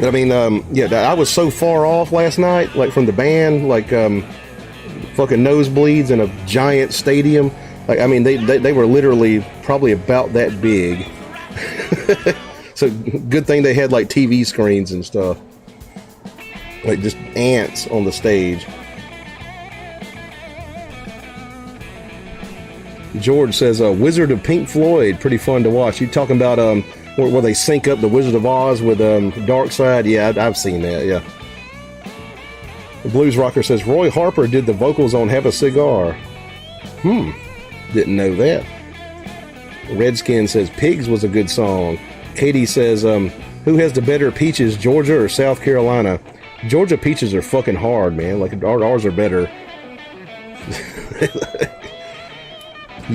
Speaker 2: I mean, yeah, I was so far off last night, like from the band, like fucking nosebleeds in a giant stadium. Like, I mean, they were literally probably about that big. So good thing they had like TV screens and stuff, like just ants on the stage. George says, Wizard of Pink Floyd, pretty fun to watch. You talking about where they sync up the Wizard of Oz with Dark Side? Yeah, I've seen that, yeah. The Blues Rocker says, Roy Harper did the vocals on Have a Cigar. Didn't know that. Redskin says, Pigs was a good song. Katie says, who has the better peaches, Georgia or South Carolina? Georgia peaches are fucking hard, man. Like, ours are better.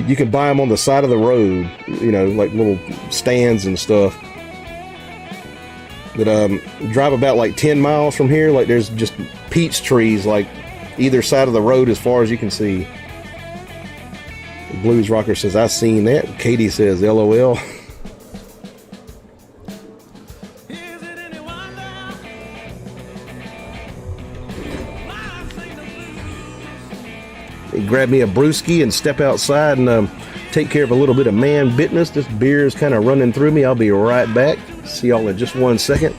Speaker 2: You can buy them on the side of the road, you know, like little stands and stuff. But drive about like 10 miles from here, like there's just peach trees like either side of the road as far as you can see. The Blues Rocker says, I seen that. Katie says, LOL. Grab me a brewski and step outside and take care of a little bit of man business. This beer is kind of running through me. I'll be right back. See y'all in just 1 second.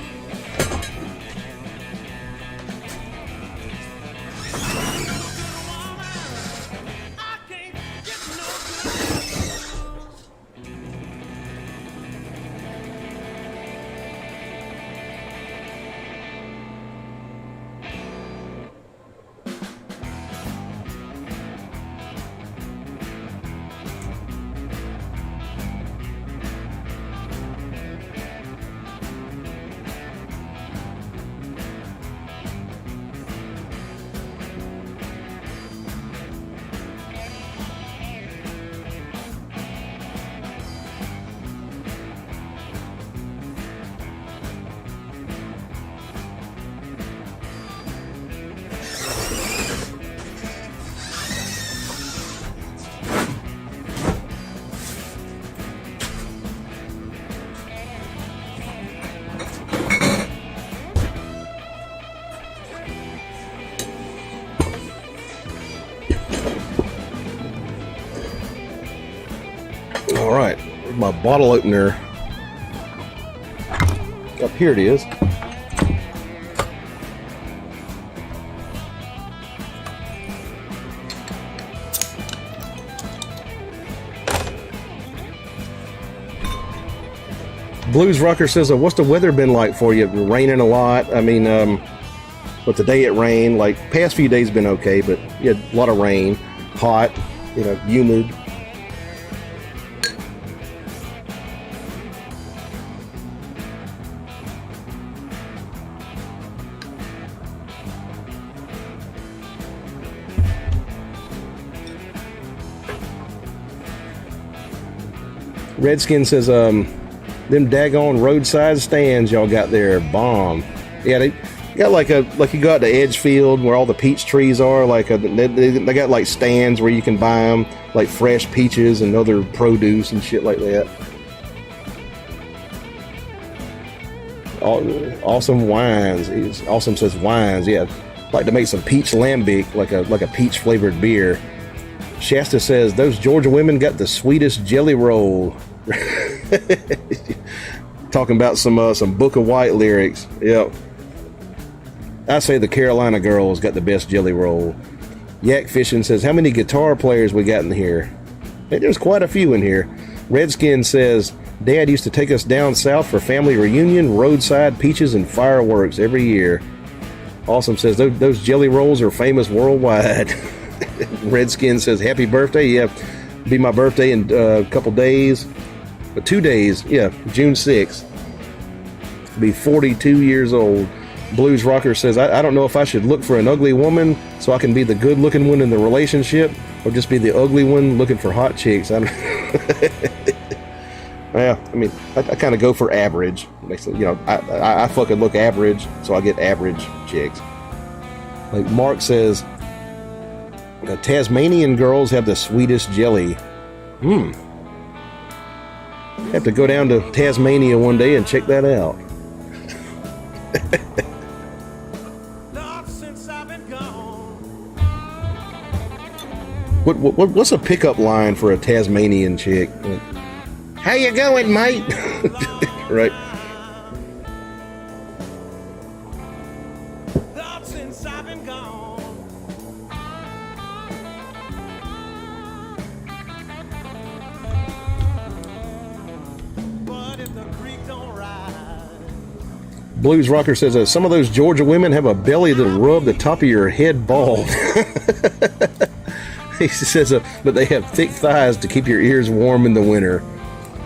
Speaker 2: All right, my bottle opener. Up here it is. Blues Rocker says, what's the weather been like for you? Raining a lot. I mean, but today it rained. Like, past few days been okay, but yeah, a lot of rain. Hot, you know, humid. Redskin says, them daggone roadside stands y'all got there, bomb. Yeah, got like you go out to Edgefield where all the peach trees are. They got like stands where you can buy them, like fresh peaches and other produce and shit like that. Awesome wines. Awesome says wines. Yeah, like to make some peach lambic, like a peach flavored beer. Shasta says those Georgia women got the sweetest jelly roll. Talking about some Book of White lyrics. Yep. I say the Carolina girls got the best jelly roll. Yak Fishing says, how many guitar players we got in here? Hey, there's quite a few in here. Redskin says, Dad used to take us down south for family reunion, roadside peaches and fireworks every year. Awesome says, those jelly rolls are famous worldwide. Redskin says, happy birthday. Yeah, be my birthday in a couple days. But 2 days, yeah, June 6th. Be 42 years old. Blues Rocker says, I don't know if I should look for an ugly woman so I can be the good looking one in the relationship or just be the ugly one looking for hot chicks. I don't Yeah, I mean, I kind of go for average. You know, I fucking look average, so I get average chicks. Like Mark says, Tasmanian girls have the sweetest jelly. Have to go down to Tasmania one day and check that out. What's a pickup line for a Tasmanian chick? How you going, mate? Right. Blues Rocker says some of those Georgia women have a belly that'll rub the top of your head bald. He says, but they have thick thighs to keep your ears warm in the winter.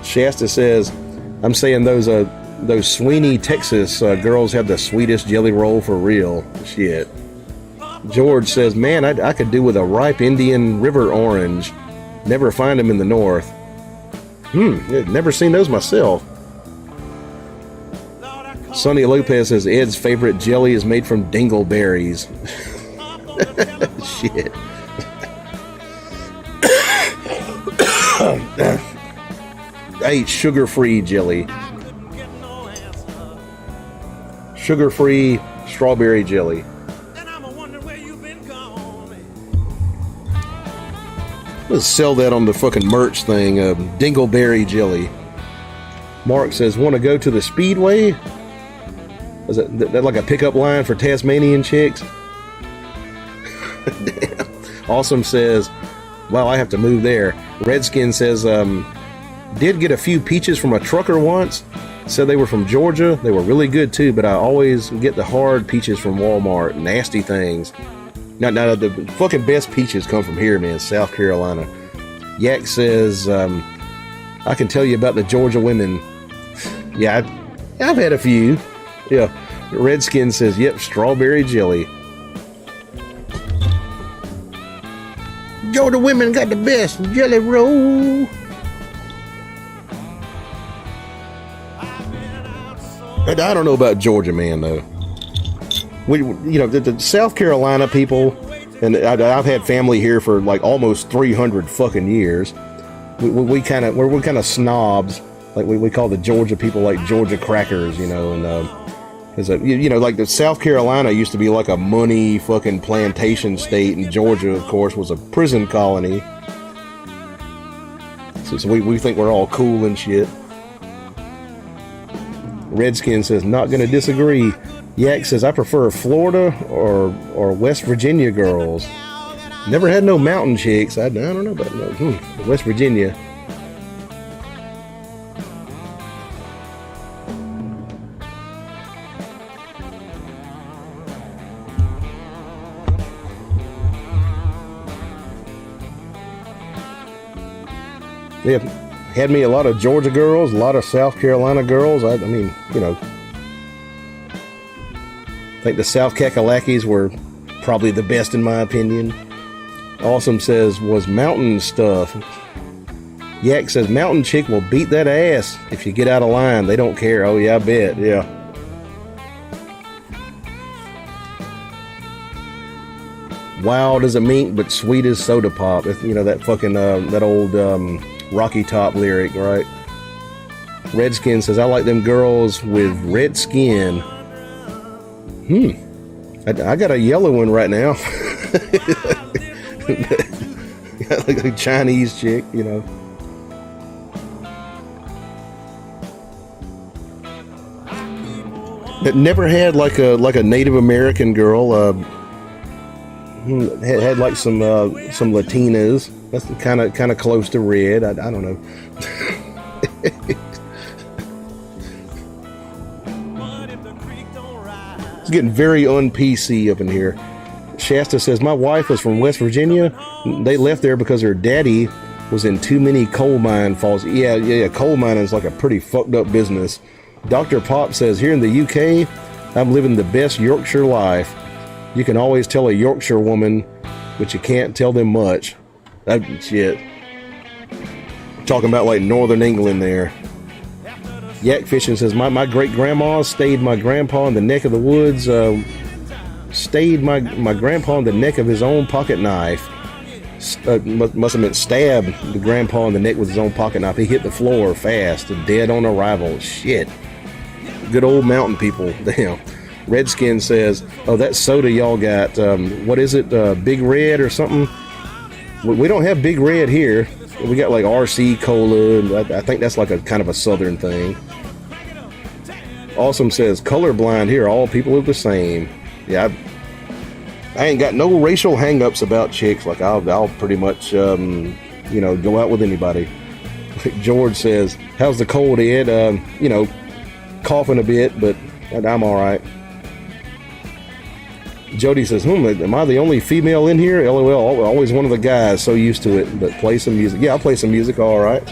Speaker 2: Shasta says, I'm saying those Sweeney, Texas girls have the sweetest jelly roll for real. Shit. George says, man, I could do with a ripe Indian river orange. Never find them in the north. Never seen those myself. Sonny Lopez says Ed's favorite jelly is made from dingleberries. Shit. I eat sugar-free jelly. Sugar-free strawberry jelly. Let's sell that on the fucking merch thing. Dingleberry jelly. Mark says, want to go to the Speedway? Is that like a pickup line for Tasmanian chicks? Awesome says, wow, I have to move there. Redskin says, did get a few peaches from a trucker once. Said they were from Georgia. They were really good too, but I always get the hard peaches from Walmart. Nasty things. Now the fucking best peaches come from here, man, South Carolina. Yak says, I can tell you about the Georgia women. Yeah, I've had a few. Yeah. Redskin says, yep, strawberry jelly. Georgia women got the best jelly roll. I don't know about Georgia, man, though. The South Carolina people, and I've had family here for like almost 300 fucking years. We're kind of snobs. Like we call the Georgia people like Georgia crackers, and like the South Carolina used to be like a money fucking plantation state, and Georgia, of course, was a prison colony. So we think we're all cool and shit. Redskin says, not gonna disagree. Yak says, I prefer Florida or West Virginia girls. Never had no mountain chicks. I don't know about no. West Virginia. Yeah, had me a lot of Georgia girls, a lot of South Carolina girls. I think the South Kakalakis were probably the best in my opinion. Awesome says, was mountain stuff. Yak says, mountain chick will beat that ass if you get out of line. They don't care. Oh yeah, I bet. Yeah.
Speaker 1: Wild as a mink, but sweet as soda pop. You know, that fucking, that old Rocky Top lyric, right? Redskin says, I like them girls with red skin. I got a yellow one right now. Like a Chinese chick, you know. That never had like a Native American girl. Had like some Latinas. That's kind of close to red. I don't know. It's getting very un-PC up in here. Shasta says, my wife was from West Virginia. They left there because her daddy was in too many coal mine falls. Yeah, coal mining is like a pretty fucked up business. Dr. Pop says, here in the UK, I'm living the best Yorkshire life. You can always tell a Yorkshire woman, but you can't tell them much. Shit. Talking about like Northern England there. Yak Fishing says, my great-grandma stayed my grandpa in the neck of the woods, stayed my grandpa in the neck of his own pocket knife. Must have meant stabbed the grandpa in the neck with his own pocket knife. He hit the floor fast, dead on arrival. Shit. Good old mountain people. Damn. Redskin says, oh, that soda y'all got, what is it, Big Red or something? We don't have Big Red here. We got like RC Cola, and I think that's like a kind of a southern thing. Awesome says, colorblind here, all people are the same. Yeah, I ain't got no racial hang-ups about chicks. Like, I'll pretty much, you know, go out with anybody. George says, how's the cold, Ed? You know, coughing a bit, but I'm all right. Jody says, am I the only female in here? LOL, always one of the guys, so used to it. But play some music. Yeah, I'll play some music, all right.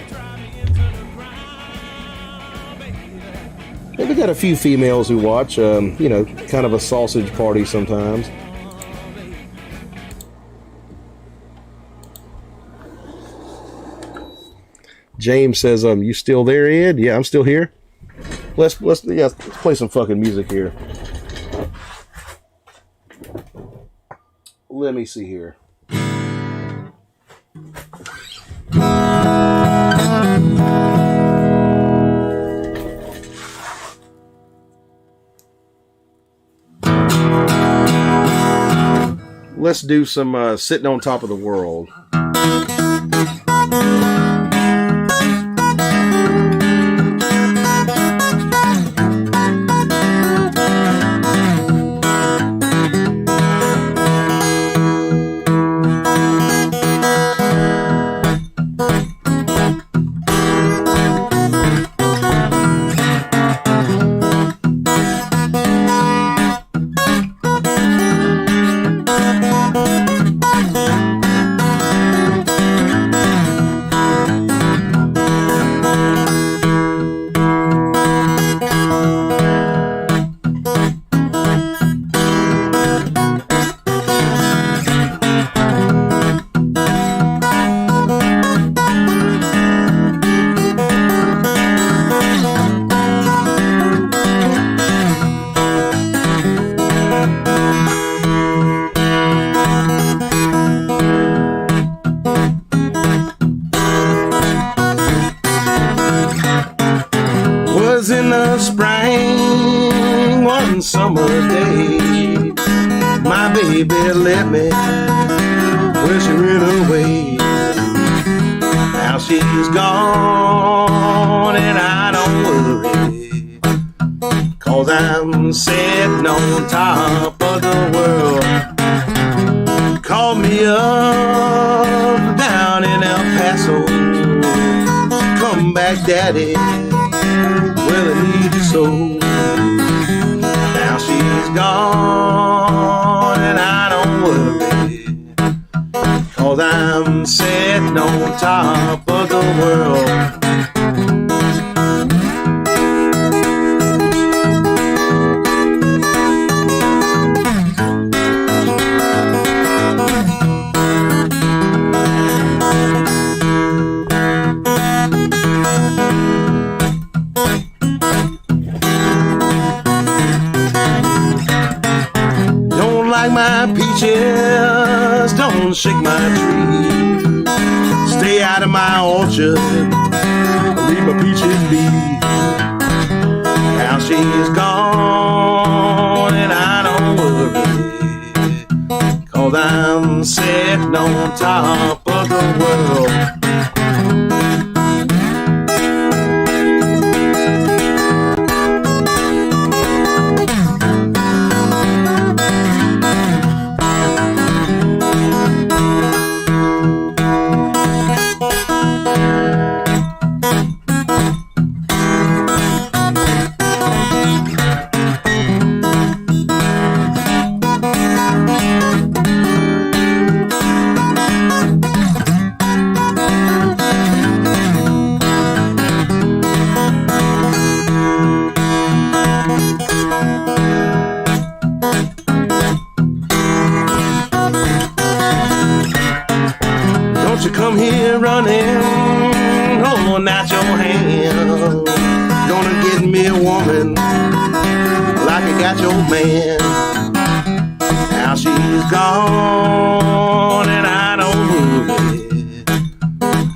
Speaker 1: And we got a few females who watch, you know, kind of a sausage party sometimes. James says, you still there, Ed? Yeah, I'm still here. Let's play some fucking music here. Let me see here. Let's do some Sitting on Top of the World. Summer day, my baby let me whispering away. Now she's gone and I don't worry, 'cause I'm sitting on top of the world. Call me up down in El Paso, come back daddy, well I need you so. She's gone and I don't worry, 'cause I'm sitting on top of the world. My peaches don't shake my tree. Stay out of my orchard, leave my peaches be. Now she's gone and I don't worry, 'cause I'm sitting on top of the world. Come here running, holding out your hand. Gonna get me a woman like I got your man. Now she's gone and I don't worry,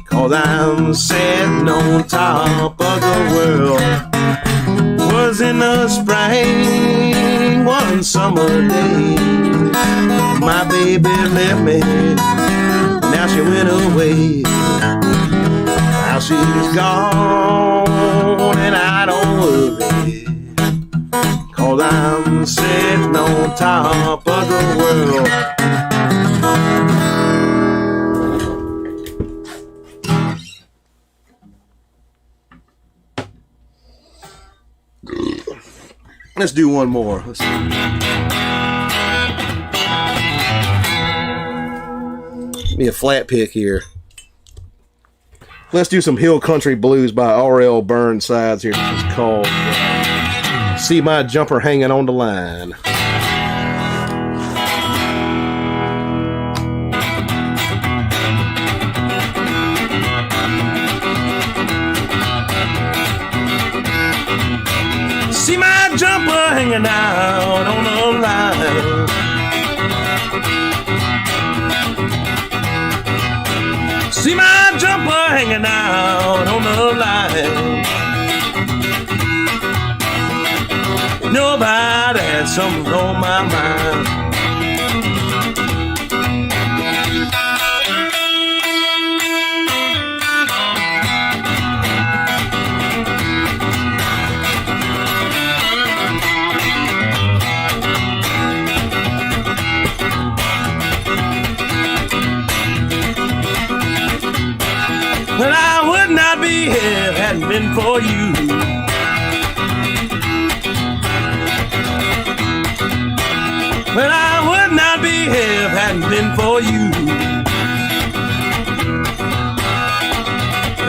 Speaker 1: 'cause I'm sitting on top of the world. Was in the spring, one summer day, my baby left me. Now she went away. Now she's gone and I don't worry, 'cause I'm sitting on top of the world. Let's do one more. Me a flat pick here. Let's do some Hill Country Blues by R.L. Burnsides here. This is called See My Jumper Hanging on the Line. See my jumper hanging out on the line. See my jumper hanging out on the line. Nobody had something on my mind. Well, I would not be here if it hadn't been for you. Well, I would not be here if it hadn't been for you.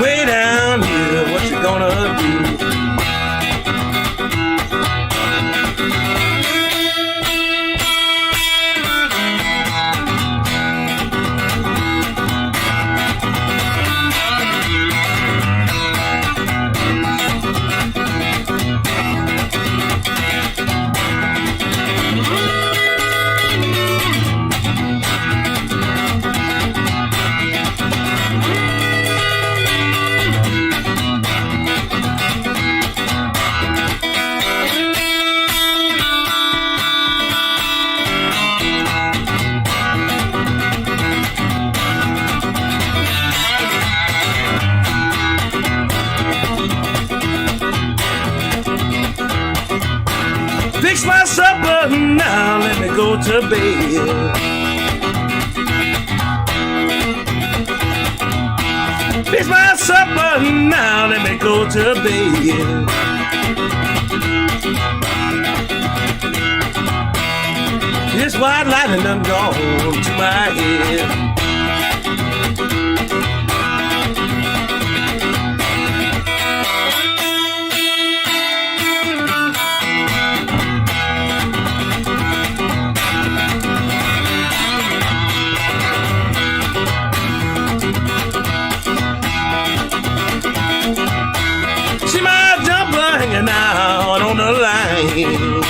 Speaker 1: Way down here, what you gonna do? Fix my supper now, let me go to bed. Fix my supper now, let me go to bed. This white lightning done gone to my head. Hanging out on the line.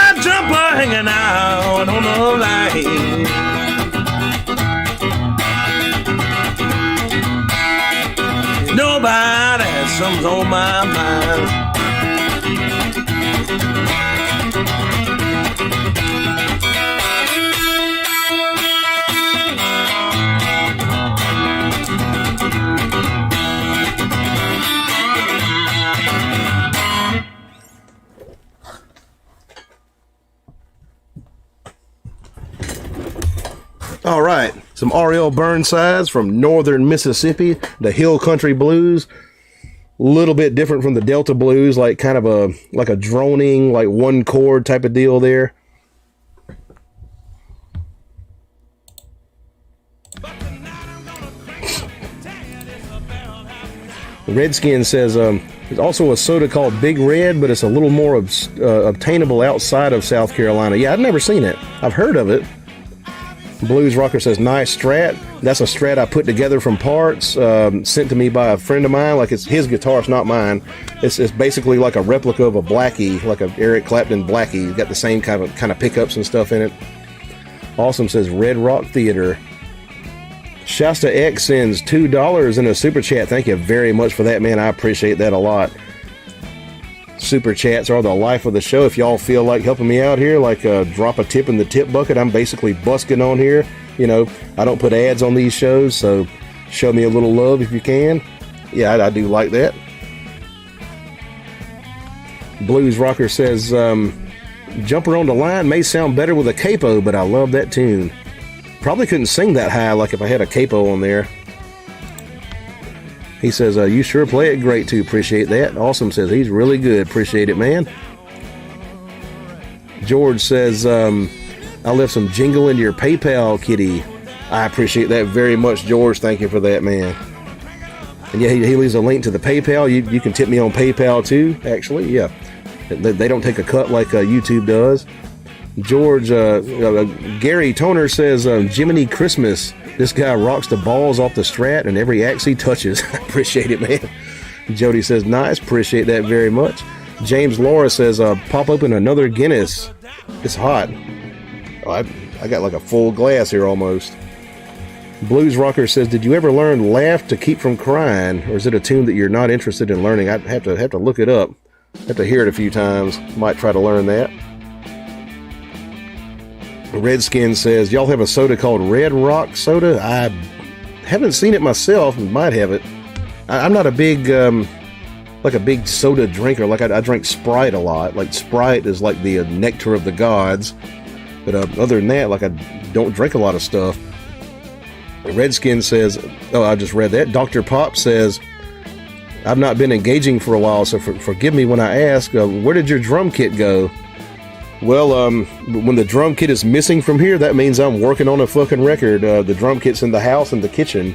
Speaker 1: my jumper hanging out on the line. Nobody has something on my mind. All right, some R.L. Burnsides from northern Mississippi, the Hill Country Blues. A little bit different from the Delta Blues, like kind of a droning, like one chord type of deal there. Redskin says there's also a soda called Big Red, but it's a little more obtainable outside of South Carolina. Yeah, I've never seen it. I've heard of it. Blues Rocker says, nice Strat. That's a Strat I put together from parts, sent to me by a friend of mine. Like, it's his guitar, it's not mine. It's basically like a replica of a Blackie, like a Eric Clapton Blackie. It's got the same kind of pickups and stuff in it. Awesome says, Red Rock Theater. Shasta X sends $2 in a super chat. Thank you very much for that, man. I appreciate that a lot. Super chats are the life of the show. If y'all feel like helping me out here, like drop a tip in the tip bucket. I'm basically busking on here. You know, I don't put ads on these shows, so show me a little love if you can. Yeah, I do like that. Blues Rocker says, Jumper on the Line may sound better with a capo, but I love that tune. Probably couldn't sing that high like if I had a capo on there. He says, you sure play it great too. Appreciate that. Awesome says, he's really good. Appreciate it, man. George says, I left some jingle into your PayPal, kitty. I appreciate that very much, George. Thank you for that, man. And yeah, he leaves a link to the PayPal. You can tip me on PayPal too, actually. Yeah. They don't take a cut like YouTube does. George, Gary Toner says, Jiminy Christmas. This guy rocks the balls off the Strat and every axe he touches. I appreciate it, man. Jody says, nice. Appreciate that very much. James Laura says, pop open another Guinness. It's hot. Oh, I got like a full glass here almost. Blues Rocker says, did you ever learn Laugh to Keep from Crying? Or is it a tune that you're not interested in learning? I'd have to look it up. Have to hear it a few times. Might try to learn that. Redskin says, y'all have a soda called Red Rock Soda? I haven't seen it myself. Might have it. I'm not a big, like a big soda drinker. Like I drink Sprite a lot. Like Sprite is like the nectar of the gods. But other than that, like I don't drink a lot of stuff. Redskin says, oh, I just read that. Dr. Pop says, I've not been engaging for a while, so forgive me when I ask, where did your drum kit go? Well, when the drum kit is missing from here, that means I'm working on a fucking record. The drum kit's in the house and the kitchen.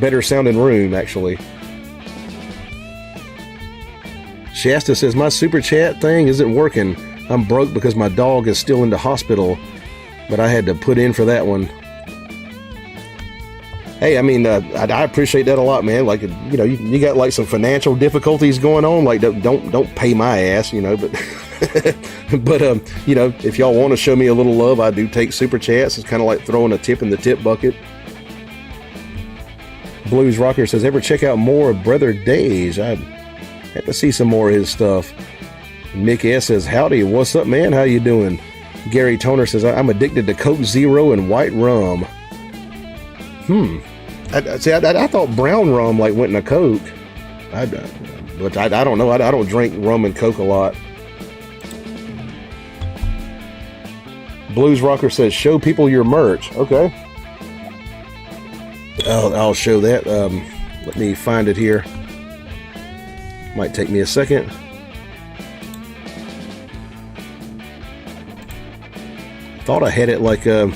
Speaker 1: Better sounding room, actually. Shasta says, my super chat thing isn't working. I'm broke because my dog is still in the hospital, but I had to put in for that one. Hey, I mean, I appreciate that a lot, man. Like, you know, you got like some financial difficulties going on. Like, don't pay my ass, you know, but... but you know, if y'all want to show me a little love, I do take super chats. It's kind of like throwing a tip in the tip bucket. Blues Rocker says, ever check out more of Brother Days? I have to see some more of his stuff. Mick S says, howdy, what's up, man? How you doing? Gary Toner says, I'm addicted to Coke Zero and white rum. I thought brown rum like went in a Coke. But I don't know. I don't drink rum and Coke a lot. Blues Rocker says, show people your merch. Okay. I'll show that. Let me find it here. Might take me a second. Thought I had it like a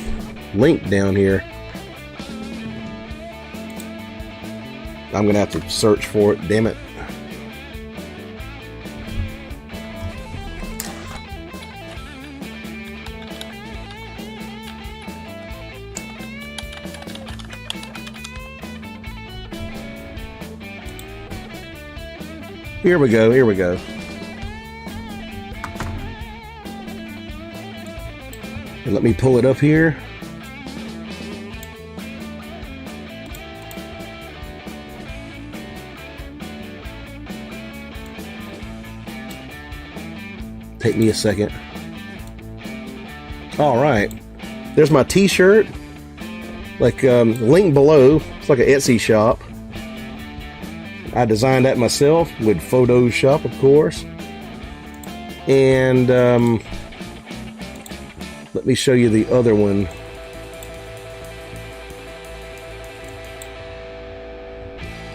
Speaker 1: link down here. I'm going to have to search for it. Damn it. Here we go. And let me pull it up here. Take me a second. All right, there's my t-shirt. Like link below. It's like an Etsy shop. I designed that myself with Photoshop, of course. And let me show you the other one.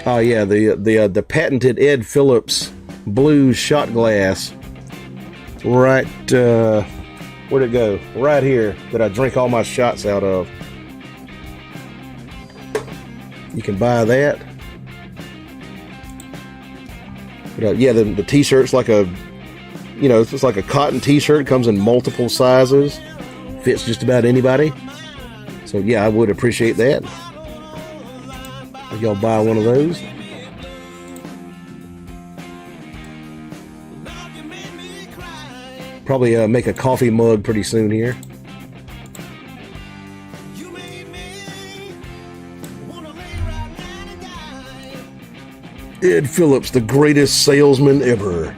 Speaker 1: Oh yeah, the patented Ed Phillips blues shot glass. Right, where'd it go? Right here, that I drink all my shots out of. You can buy that. But, yeah, the t-shirt's like a, you know, it's like a cotton t-shirt. Comes in multiple sizes. Fits just about anybody. So yeah, I would appreciate that. If y'all buy one of those. Probably make a coffee mug pretty soon here. Ed Phillips, the greatest salesman ever.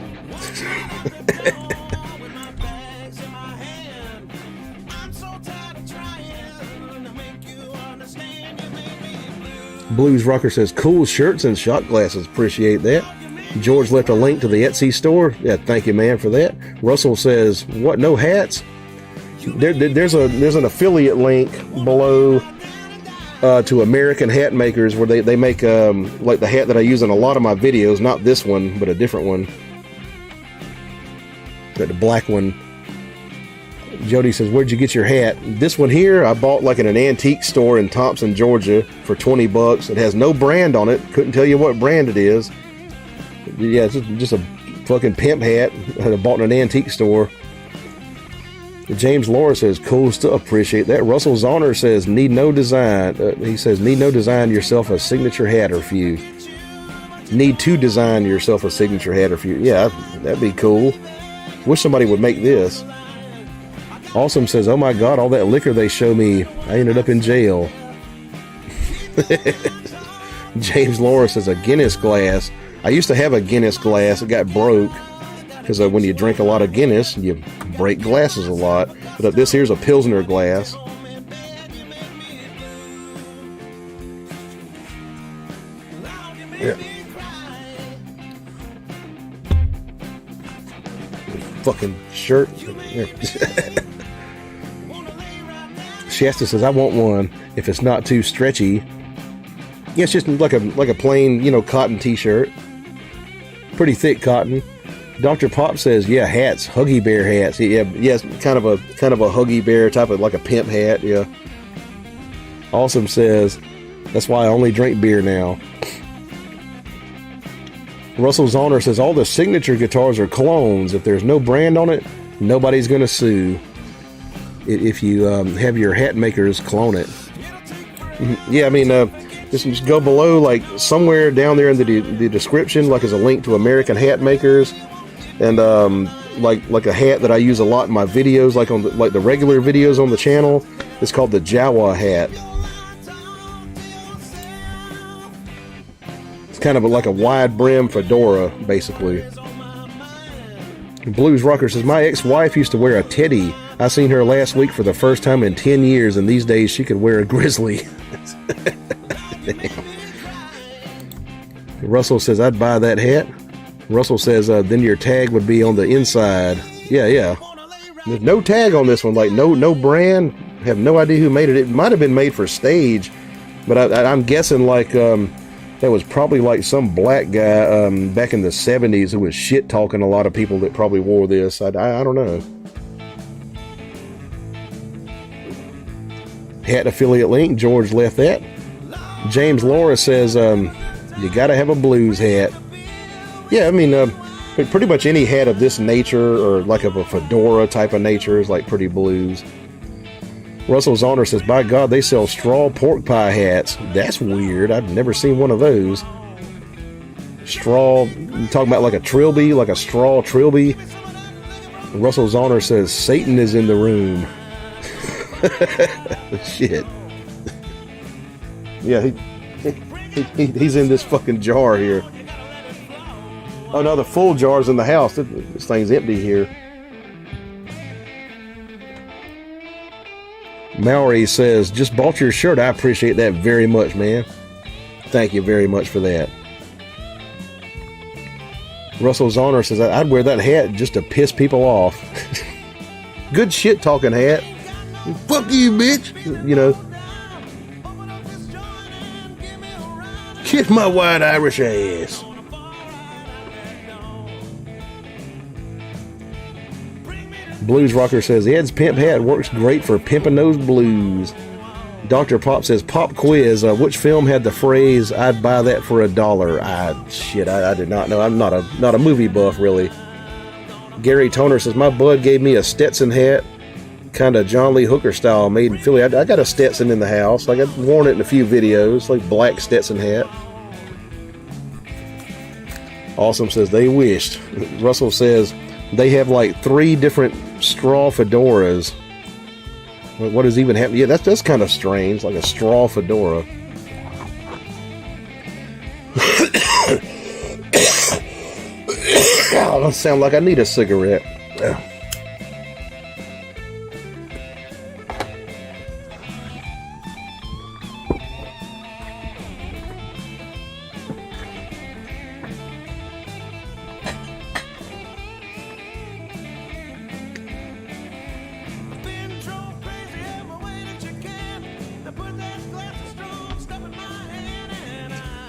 Speaker 1: Blues Rocker says, cool shirts and shot glasses. Appreciate that. George left a link to the Etsy store. Yeah, thank you, man, for that. Russell says, what, no hats? There's an affiliate link below to American Hatmakers where they make like the hat that I use in a lot of my videos. Not this one, but a different one. The black one. Jody says, where'd you get your hat? This one here, I bought like in an antique store in Thompson, Georgia for 20 bucks. It has no brand on it. Couldn't tell you what brand it is. Yeah, it's just a fucking pimp hat I bought in an antique store. James Laura says, cool stuff. Appreciate that. Russell Zahner says, need no design. He says, need no design yourself a signature hat or few. Need to design yourself a signature hat or few. Yeah, that'd be cool. Wish somebody would make this. Awesome says, oh my God, all that liquor they show me, I ended up in jail. James Laura says, a Guinness glass. I used to have a Guinness glass. It got broke because when you drink a lot of Guinness, you break glasses a lot. But this here's a Pilsner glass. Yeah. Fucking shirt. Shasta says, I want one if it's not too stretchy. Yeah, it's just like a plain, you know, cotton t-shirt. Pretty thick cotton. Dr. Pop says, yeah, hats, Huggy Bear hats. Yeah, yes, kind of a Huggy Bear type of like a pimp hat, yeah. Awesome says, that's why I only drink beer now. Russell Zahner says, all the signature guitars are clones. If there's no brand on it, nobody's going to sue. If you have your Hatmakers clone it. Yeah, I mean, just go below, like somewhere down there in the description, like as a link to American Hatmakers, and like a hat that I use a lot in my videos, like on the regular videos on the channel. It's called the Jawa hat. It's kind of like a wide brim fedora, basically. Blues Rocker says, my ex-wife used to wear a teddy. I seen her last week for the first time in 10 years, and these days she could wear a grizzly. Russell says, I'd buy that hat. Russell says, then your tag would be on the inside. Yeah. There's no tag on this one, like no brand. Have no idea who made it. It might have been made for stage, but I'm guessing like that was probably like some black guy back in the 70s who was shit talking a lot of people that probably wore this. I don't know. Hat affiliate link. George left that. James Laura says, you gotta have a blues hat. Yeah, I mean, pretty much any hat of this nature or like of a fedora type of nature is like pretty blues. Russell Zahner says, by God, they sell straw pork pie hats. That's weird. I've never seen one of those. Straw, you talking about like a trilby, like a straw trilby? Russell Zahner says, Satan is in the room.
Speaker 2: Shit. Yeah, he's in this fucking jar here. Oh no, the full jar's in the house. This thing's empty here. Mallory says, just bought your shirt. I appreciate that very much, man. Thank you very much for that. Russell Zonner says, I'd wear that hat just to piss people off. Good shit talking hat. Fuck you, bitch. You know. Kiss my white Irish ass. Blues Rocker says, Ed's pimp hat works great for pimping those blues. Dr. Pop says, pop quiz, which film had the phrase, I'd buy that for $1? I did not know. I'm not a movie buff, really. Gary Toner says, my bud gave me a Stetson hat, kind of John Lee Hooker style, made in Philly. I got a Stetson in the house. Like, I've worn it in a few videos, like black Stetson hat. Awesome says, they wished. Russell says, they have like 3 different straw fedoras. What is even happening? Yeah, that's kind of strange, like a straw fedora. Oh, that sound like I need a cigarette.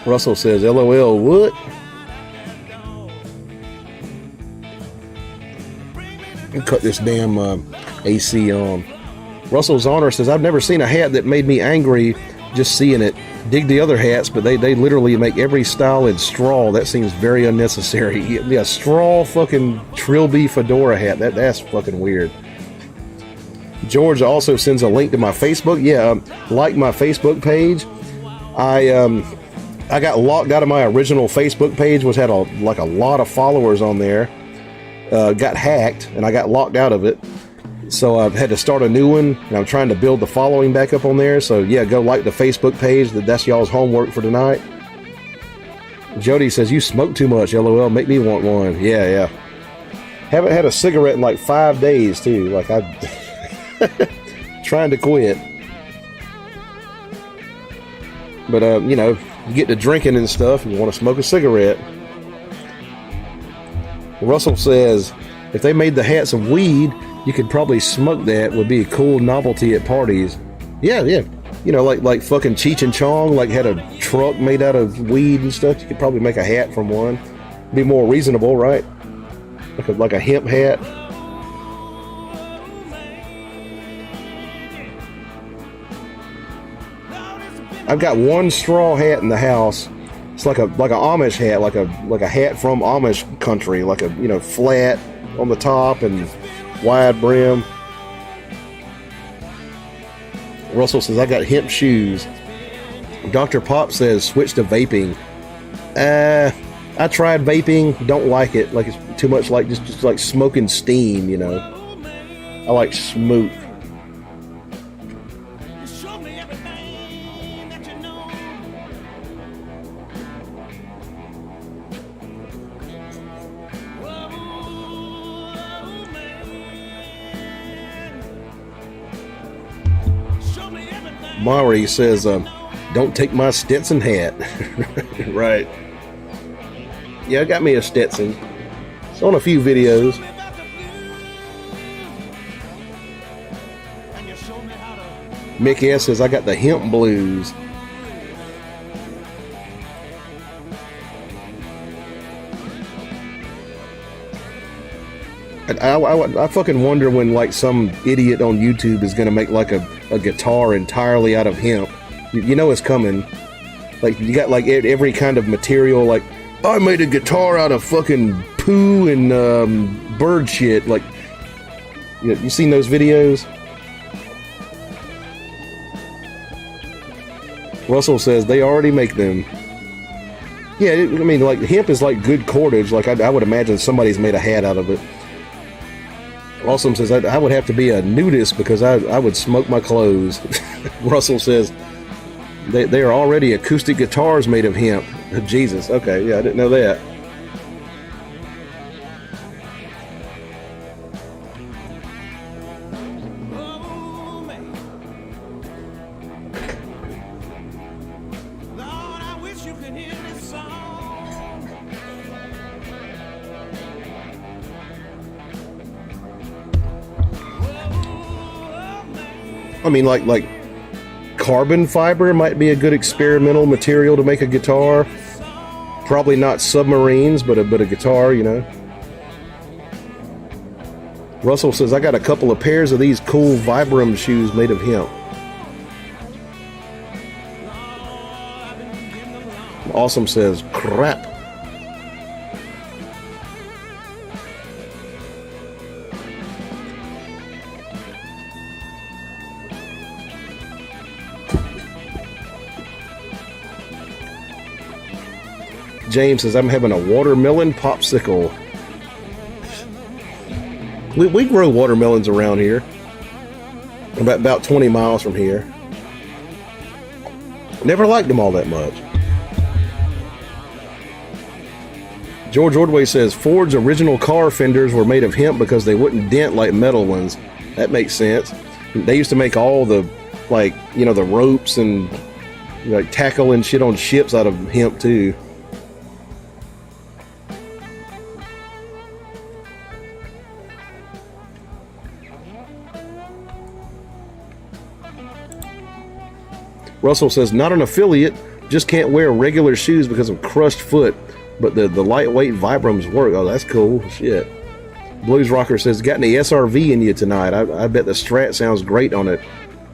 Speaker 2: Russell says, LOL, what? Cut this damn AC on. Russell's Honor says, I've never seen a hat that made me angry just seeing it. Dig the other hats, but they literally make every style in straw. That seems very unnecessary. Yeah, straw fucking Trilby fedora hat. That's fucking weird. George also sends a link to my Facebook. Yeah, like my Facebook page. I got locked out of my original Facebook page, which had a lot of followers on there. Got hacked, and I got locked out of it. So I've had to start a new one, and I'm trying to build the following back up on there. So yeah, go like the Facebook page. That's y'all's homework for tonight. Jody says, you smoke too much, LOL. Make me want one. Yeah. Haven't had a cigarette in like 5 days, too. Like, I'm trying to quit. But, you know, you get to drinking and stuff, and you want to smoke a cigarette. Russell says, if they made the hats of weed, you could probably smoke that. Would be a cool novelty at parties. Yeah. You know, like fucking Cheech and Chong, like had a truck made out of weed and stuff. You could probably make a hat from one. Be more reasonable, right? Like a hemp hat. I've got one straw hat in the house. It's like a Amish hat, like a hat from Amish country, like a, you know, flat on the top and wide brim. Russell says, I got hemp shoes. Dr. Pop says, switch to vaping. I tried vaping, don't like it. Like, it's too much like just like smoking steam, you know. I like smoke. Maury says, don't take my Stetson hat. Right. Yeah, I got me a Stetson. It's on a few videos. Mick S says, I got the hemp blues. I fucking wonder when like some idiot on YouTube is gonna make like a guitar entirely out of hemp. You know it's coming. Like, you got like every kind of material. Like, I made a guitar out of fucking poo and bird shit. Like, you seen those videos? Russell says they already make them. Yeah, I mean, like, hemp is like good cordage. Like, I would imagine somebody's made a hat out of it. Awesome says, I would have to be a nudist because I would smoke my clothes. Russell says, they are already acoustic guitars made of hemp. Jesus, okay, yeah, I didn't know that. I mean, like carbon fiber might be a good experimental material to make a guitar. Probably not submarines, but a guitar, you know. Russell says, I got a couple of pairs of these cool Vibram shoes made of hemp. Awesome says, crap. James says, I'm having a watermelon popsicle. We grow watermelons around here. About 20 miles from here. Never liked them all that much. George Ordway says, Ford's original car fenders were made of hemp because they wouldn't dent like metal ones. That makes sense. They used to make all the, like, you know, the ropes and like tackle and shit on ships out of hemp too. Russell says, not an affiliate, just can't wear regular shoes because of crushed foot, but the lightweight Vibrams work. Oh, that's cool. Shit. Blues Rocker says, got any SRV in you tonight? I bet the Strat sounds great on it.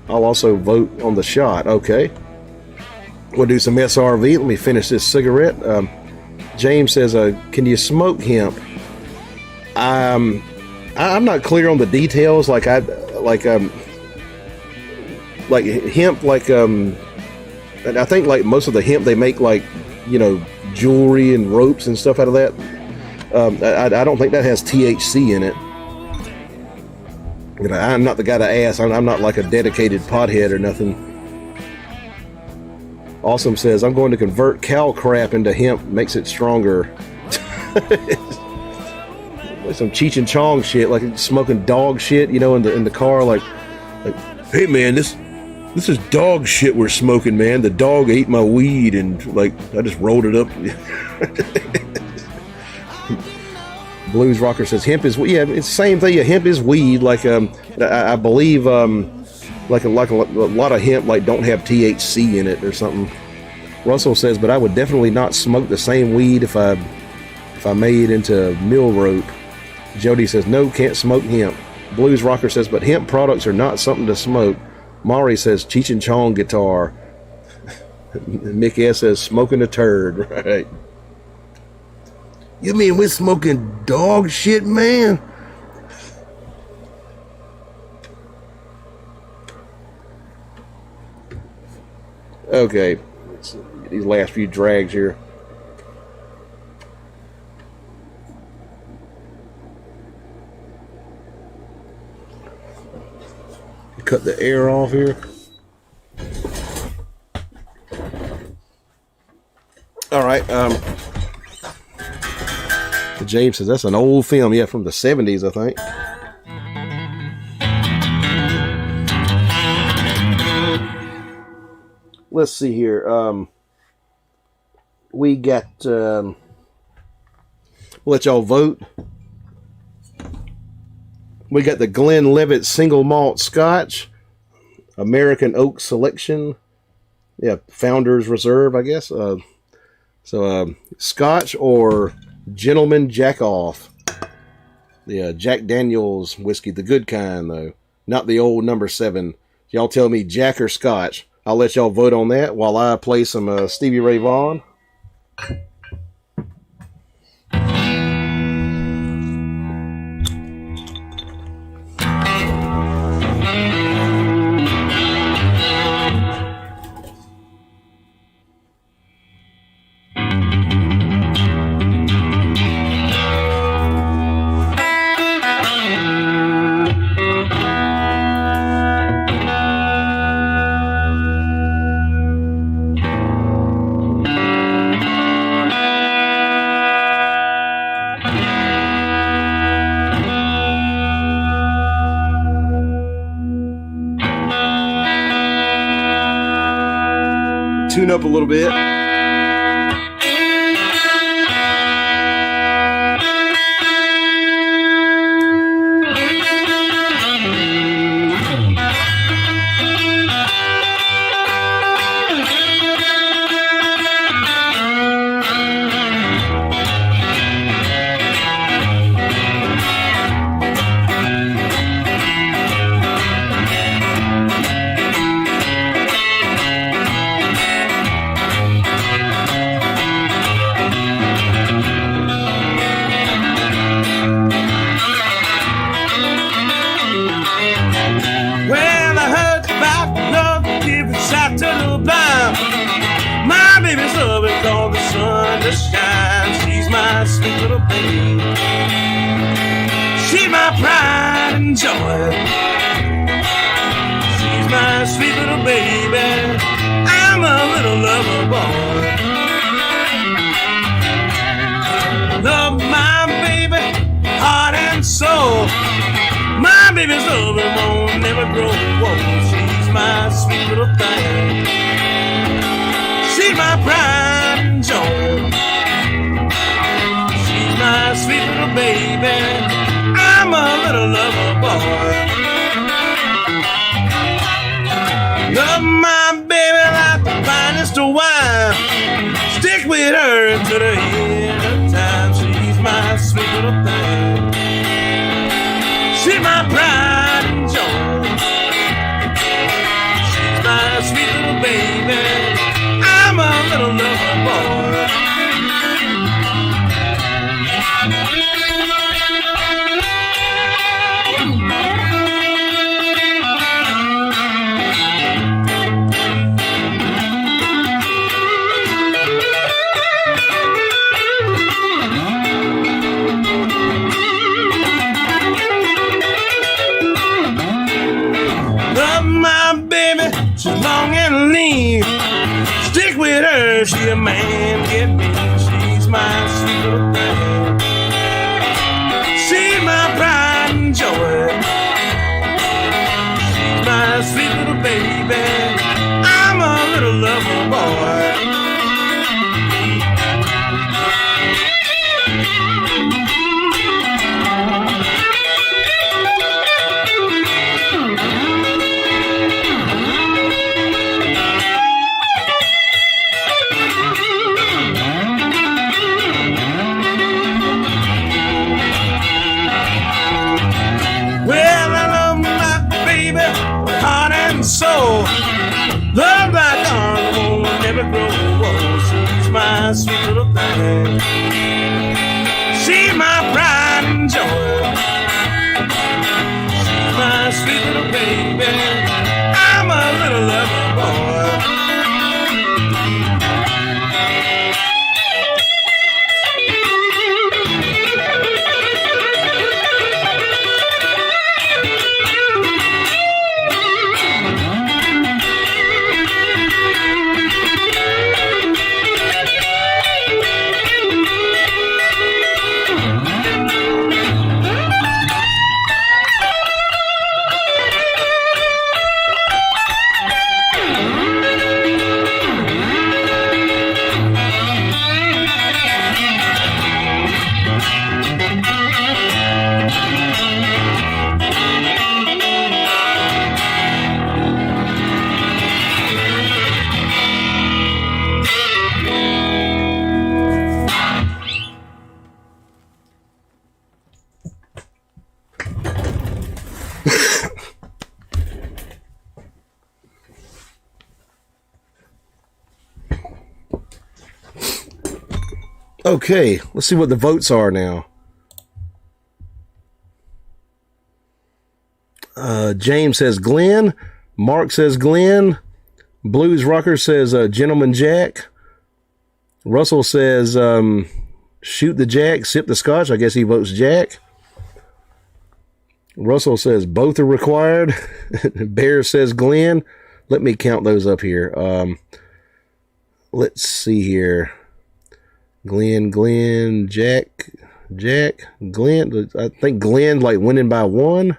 Speaker 2: I'll also vote on the shot. Okay. We'll do some SRV. Let me finish this cigarette. James says, can you smoke hemp? I'm not clear on the details. Like hemp, and I think like most of the hemp they make, like, you know, jewelry and ropes and stuff out of that. I don't think that has THC in it. You know, I'm not the guy to ask. I'm not like a dedicated pothead or nothing. Awesome says, I'm going to convert cow crap into hemp. Makes it stronger. Like some Cheech and Chong shit, like smoking dog shit, you know, in the car, like hey man, this is dog shit we're smoking, man. The dog ate my weed and like I just rolled it up. Blues Rocker says hemp is, yeah, it's the same thing. Yeah, hemp is weed. Like I believe like a lot of hemp like don't have THC in it or something. Russell says, but I would definitely not smoke the same weed if I made into mill rope. Jody says, no, can't smoke hemp. Blues Rocker says, but hemp products are not something to smoke. Mari says, Cheech and Chong guitar. Mick S says, smoking a turd. Right. You mean we're smoking dog shit, man? Okay. Let's get these last few drags here. Cut the air off here. All right. James says that's an old film, yeah, from the 70s, I think. Let's see here. We got. We'll let y'all vote. We got the Glenlivet Single Malt Scotch, American Oak Selection, yeah, Founders Reserve, I guess. Scotch or Gentleman Jack Off, the Jack Daniels whiskey, the good kind though, not the old number 7. Y'all tell me Jack or Scotch. I'll let y'all vote on that while I play some Stevie Ray Vaughan.
Speaker 1: tune up a little bit.
Speaker 3: She's my pride and joy. She's my sweet little baby. I'm a little lover boy. Love my baby, heart and soul. My baby's love won't never grow old. She's my sweet little thing. She's my pride and joy. My sweet little baby, I'm a little lover boy. Love my baby like the finest of wine. Stick with her to the end of time. She's my sweet little thing. She's my pride and joy. She's my sweet little baby. I'm a little lover boy. She's long and lean. Stick with her, she a man get me. She's my sweet little thing. She's my pride and joy. She's my sweet little baby. I'm a little lover boy. Soul, love like ours won't never grow old. She's my sweet little thing. She's my pride and joy. She's my sweet little baby. I'm a little lover boy.
Speaker 1: Okay, let's see what the votes are now. James says Glenn. Mark says Glenn. Blues Rocker says Gentleman Jack. Russell says shoot the Jack, sip the scotch. I guess he votes Jack. Russell says both are required. Bear says Glenn. Let me count those up here. Let's see here. Glenn, Jack, Glenn. I think Glenn like winning by one.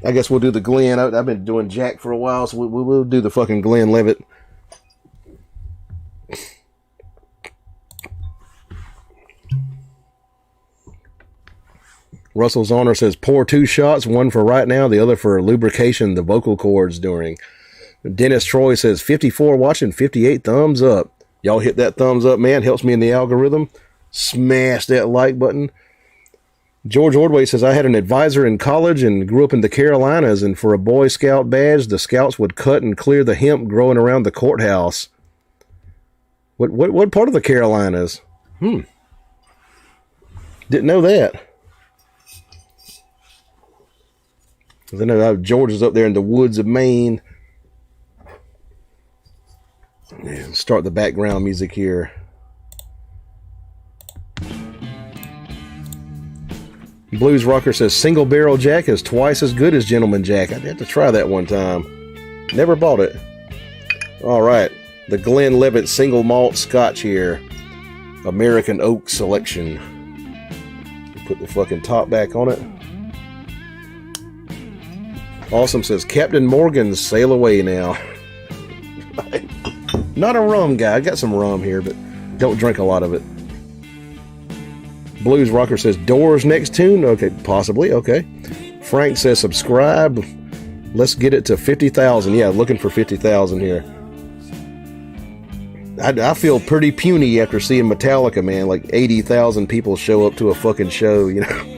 Speaker 1: I guess we'll do the Glenn. I've been doing Jack for a while, so we'll do the fucking Glenn Levitt. Russell's Honor says, pour 2 shots, one for right now, the other for lubrication, the vocal cords during. Dennis Troy says, 54 watching, 58 thumbs up. Y'all hit that thumbs up, man. Helps me in the algorithm. Smash that like button. George Ordway says, I had an advisor in college and grew up in the Carolinas, and for a Boy Scout badge, the scouts would cut and clear the hemp growing around the courthouse. What part of the Carolinas? Didn't know that. I know George is up there in the woods of Maine. Yeah, start the background music here. Blues Rocker says, single barrel Jack is twice as good as Gentleman Jack. I'd have to try that one time. Never bought it. All right. The Glenn Levitt single malt scotch here. American Oak Selection. Put the fucking top back on it. Awesome says, Captain Morgan, sail away now. Not a rum guy. I got some rum here, but don't drink a lot of it. Blues Rocker says, Doors next tune? Okay, possibly. Okay. Frank says, subscribe. Let's get it to 50,000. Yeah, looking for 50,000 here. I feel pretty puny after seeing Metallica, man. Like 80,000 people show up to a fucking show, you know.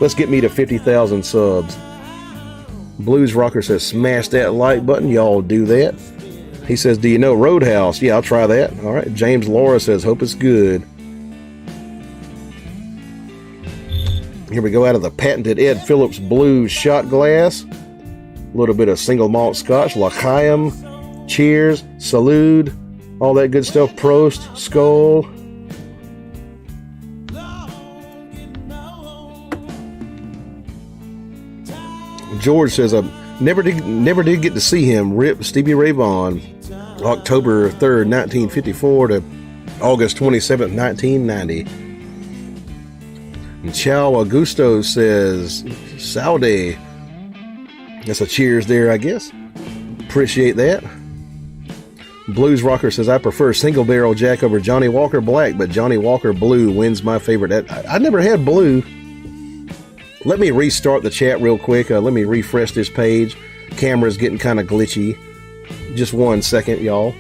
Speaker 1: Let's get me to 50,000 subs. Blues Rocker says, smash that like button. Y'all do that. He says, do you know Roadhouse? Yeah, I'll try that. All right. James Laura says, hope it's good. Here we go out of the patented Ed Phillips Blues shot glass. A little bit of single malt scotch. L'Chaim. Cheers. Salute. All that good stuff. Prost. Skull. George says, I never did get to see him. Rip Stevie Ray Vaughan. October 3rd, 1954 to August 27th, 1990. And Chow Augusto says, Saudi. That's a cheers there, I guess. Appreciate that. Blues Rocker says, I prefer single barrel Jack over Johnny Walker Black, but Johnny Walker Blue wins my favorite. I never had blue. Let me restart the chat real quick. Let me refresh this page. Camera's getting kind of glitchy. Just 1 second, y'all.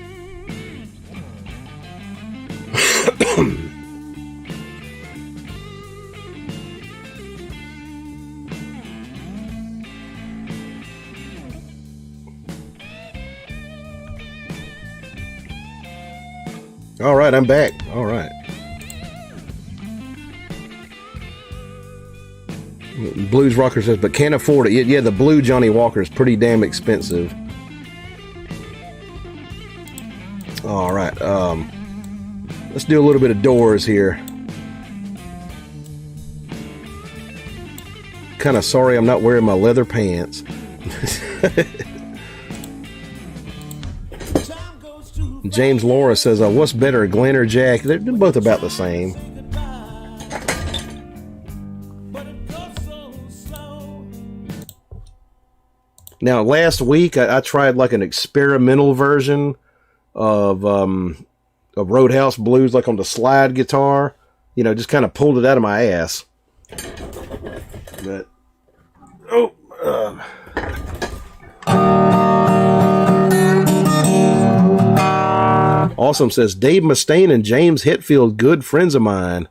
Speaker 1: All right, I'm back. All right. Blues Rocker says, but can't afford it. Yeah, the blue Johnny Walker is pretty damn expensive. All right. Let's do a little bit of Doors here. Kind of sorry I'm not wearing my leather pants. James Laura says, what's better, Glenn or Jack? They're both about the same. Now, last week, I tried like an experimental version of Roadhouse Blues, like on the slide guitar. You know, just kind of pulled it out of my ass. But, Awesome says, Dave Mustaine and James Hetfield, good friends of mine.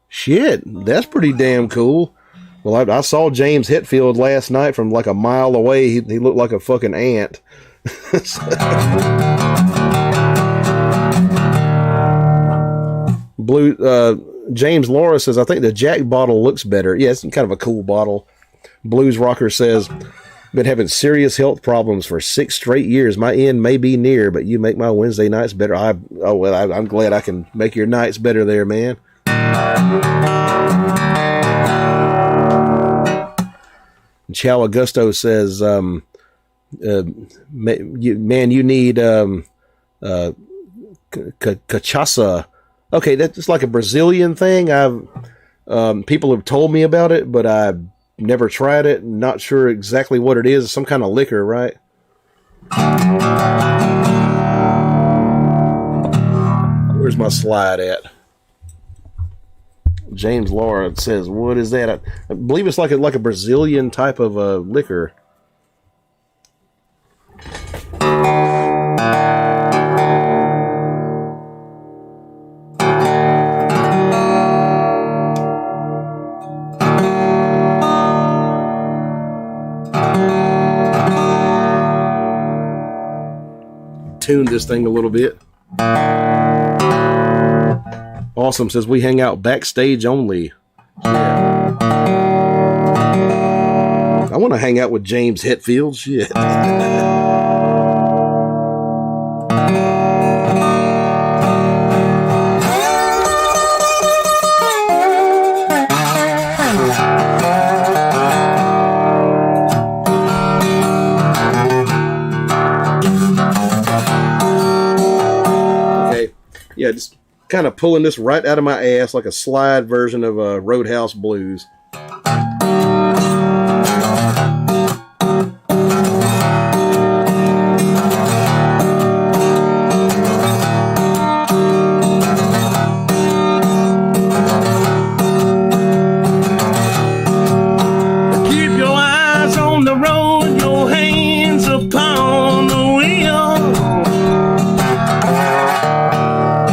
Speaker 1: Shit, that's pretty damn cool. Well, I saw James Hetfield last night from like a mile away. He looked like a fucking ant. James Laura says, I think the Jack bottle looks better. Yeah, it's kind of a cool bottle. Blues Rocker says, been having serious health problems for 6 straight years. My end may be near, but you make my Wednesday nights better. I'm glad I can make your nights better there, man. Chow Augusto says, man, you need cachaça. Okay, that's like a Brazilian thing.
Speaker 2: People have told me about it, but I've never tried it. Not sure exactly what it is. It's some kind of liquor, right? Where's my slide at? James Laura says, "What is that?" I believe it's like a Brazilian type of liquor. Tune this thing a little bit. Awesome says we hang out backstage only. Yeah. I want to hang out with James Hetfield. Shit. Okay. Yeah, just kind of pulling this right out of my ass like a slide version of Roadhouse Blues.
Speaker 3: Keep your eyes on the road, your hands upon the wheel.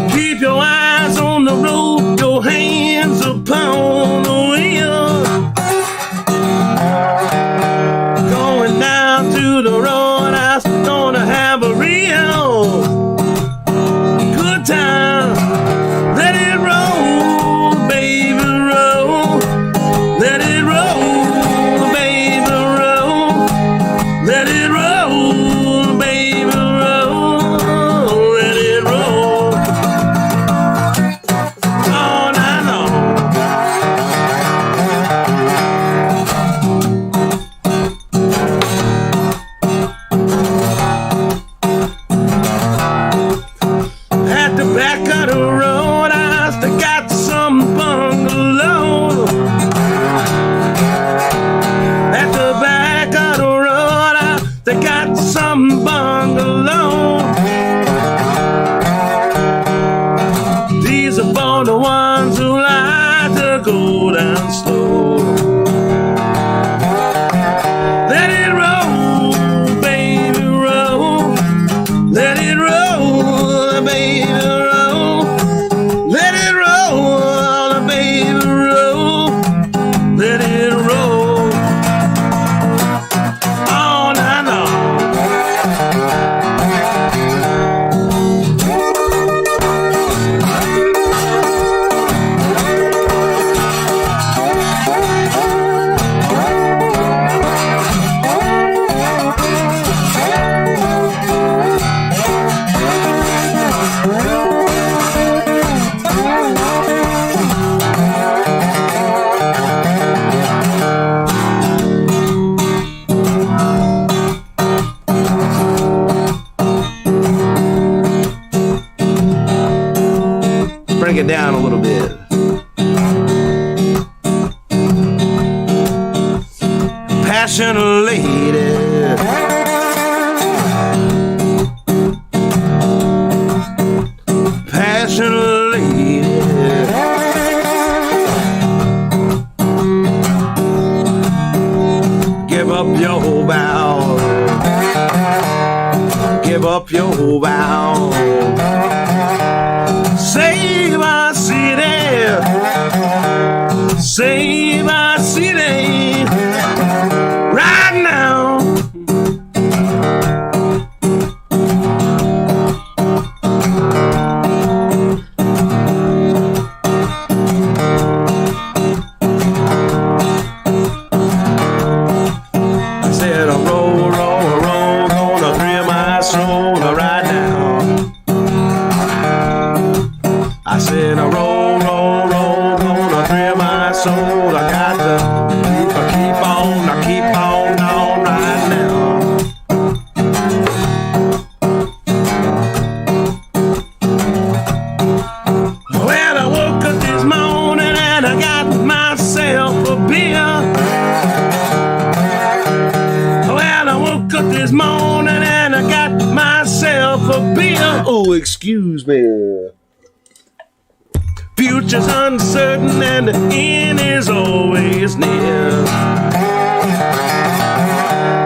Speaker 3: Keep your eyes on the road, your hands upon the wheel. Going down to the road, I'm gonna have a real good time. Let it roll, baby, roll. Let it roll, baby, roll. Let it roll, baby, roll. Let it roll. All night long. At the back of the road, I still got some bungalow. At the back of the road, I still got some bungalow. These are for the ones who like to go down slow. Let it roll, baby, roll. Let it roll, baby, roll. Let it roll, baby, roll. Let it roll. All night long.
Speaker 2: Bring it down a little bit.
Speaker 3: Passionate lady. Passionate lady. Give up your vow. Give up your vow. Save our city. Save our city. Right now. I said, roll, roll, roll, gonna thrill my soul right now. I said, roll, roll, roll, gonna thrill my soul. I got to keep on right now. Well, I woke up this morning and I got my myself a beer. Well, I woke up this morning and I got myself a beer.
Speaker 1: Oh, excuse me.
Speaker 3: Future's uncertain and the end is always near.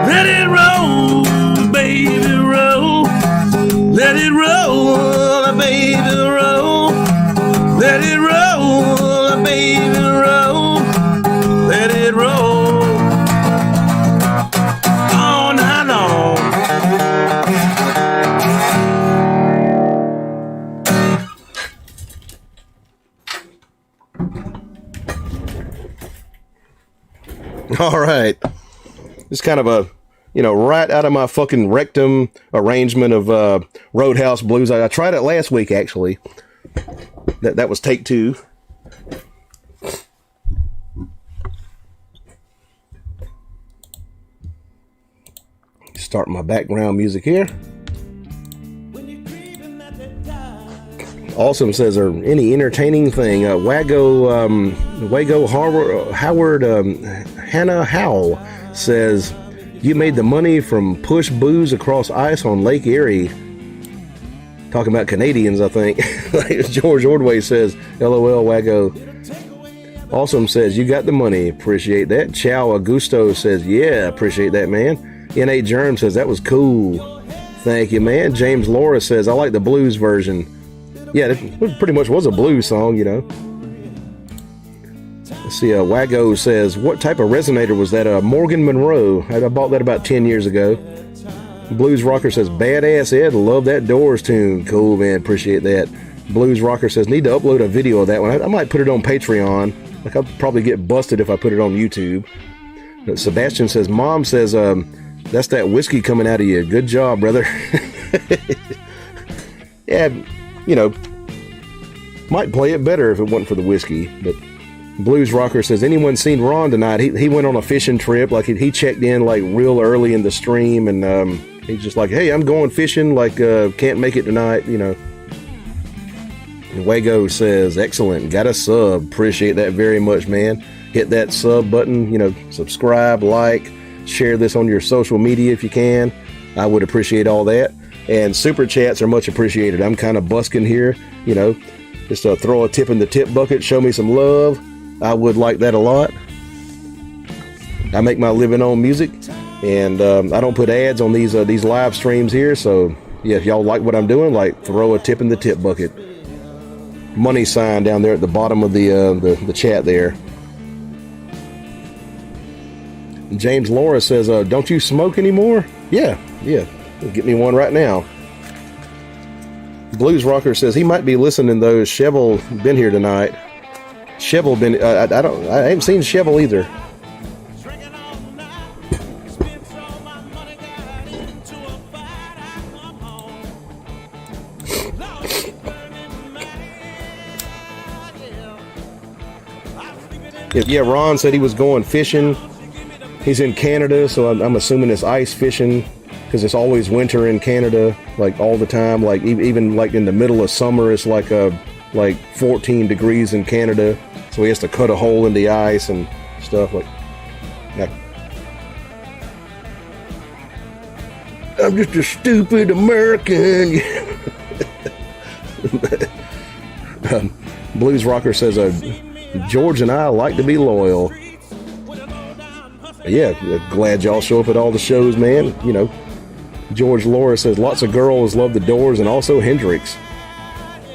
Speaker 3: Let it roll, baby, roll. Let it roll, baby, roll. Let it roll, baby, roll. Let it roll. All night long.
Speaker 1: All right. It's kind of a, right out of my fucking rectum arrangement of Roadhouse Blues. I tried it last week, actually. That was take 2. Start my background music here. Awesome says, or any entertaining thing. Wago Howard Hannah Howell says, you made the money from push booze across ice on Lake Erie. Talking about Canadians, I think. George Ordway says, LOL Wago. Awesome says, you got the money. Appreciate that. Chow Augusto says, yeah, appreciate that, man. N.A. Germ says, that was cool. Thank you, man. James Laura says, I like the blues version. Yeah, it pretty much was a blues song, Let's see, Wago says, what type of resonator was that? Morgan Monroe. I bought that about 10 years ago. Blues Rocker says, badass Ed, love that Doors tune. Cool, man, appreciate that. Blues Rocker says, need to upload a video of that one. I might put it on Patreon. Like, I'll probably get busted if I put it on YouTube. But Sebastian says, Mom says, that's that whiskey coming out of you. Good job, brother. Yeah, might play it better if it wasn't for the whiskey. But Blues Rocker says, anyone seen Ron tonight? He went on a fishing trip. Like, he checked in like real early in the stream, and he's just like, hey, I'm going fishing. Like, can't make it tonight. And Wago says, excellent, got a sub. Appreciate that very much, man. Hit that sub button. Subscribe, like, share this on your social media if you can. I would appreciate all that. And super chats are much appreciated. I'm kind of busking here, just throw a tip in the tip bucket, show me some love. I would like that a lot. I make my living on music, and I don't put ads on these live streams here. So yeah, if y'all like what I'm doing, like, throw a tip in the tip bucket. Money sign down there at the bottom of the chat there. James Laura says, don't you smoke anymore? Yeah. Get me one right now. Blues Rocker says he might be listening though. Chevel been here tonight. Chevel been. I haven't seen Chevel either. Yeah, Ron said he was going fishing. He's in Canada, so I'm assuming it's ice fishing. Because it's always winter in Canada, like all the time. Like even like in the middle of summer, it's like 14 degrees in Canada. So he has to cut a hole in the ice and stuff. Like, yeah. I'm just a stupid American. Blues Rocker says, George and I like to be loyal. Yeah, glad y'all show up at all the shows, man. George Laura says lots of girls love the Doors and also Hendrix.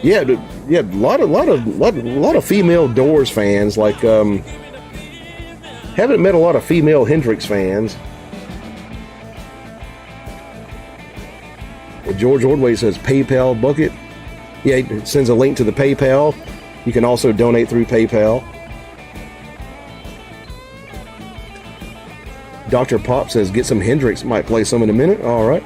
Speaker 1: Yeah, a lot of female Doors fans. Like, haven't met a lot of female Hendrix fans. George Ordway says PayPal bucket. Yeah, it sends a link to the PayPal. You can also donate through PayPal. Dr. Pop says, get some Hendrix. Might play some in a minute. All right.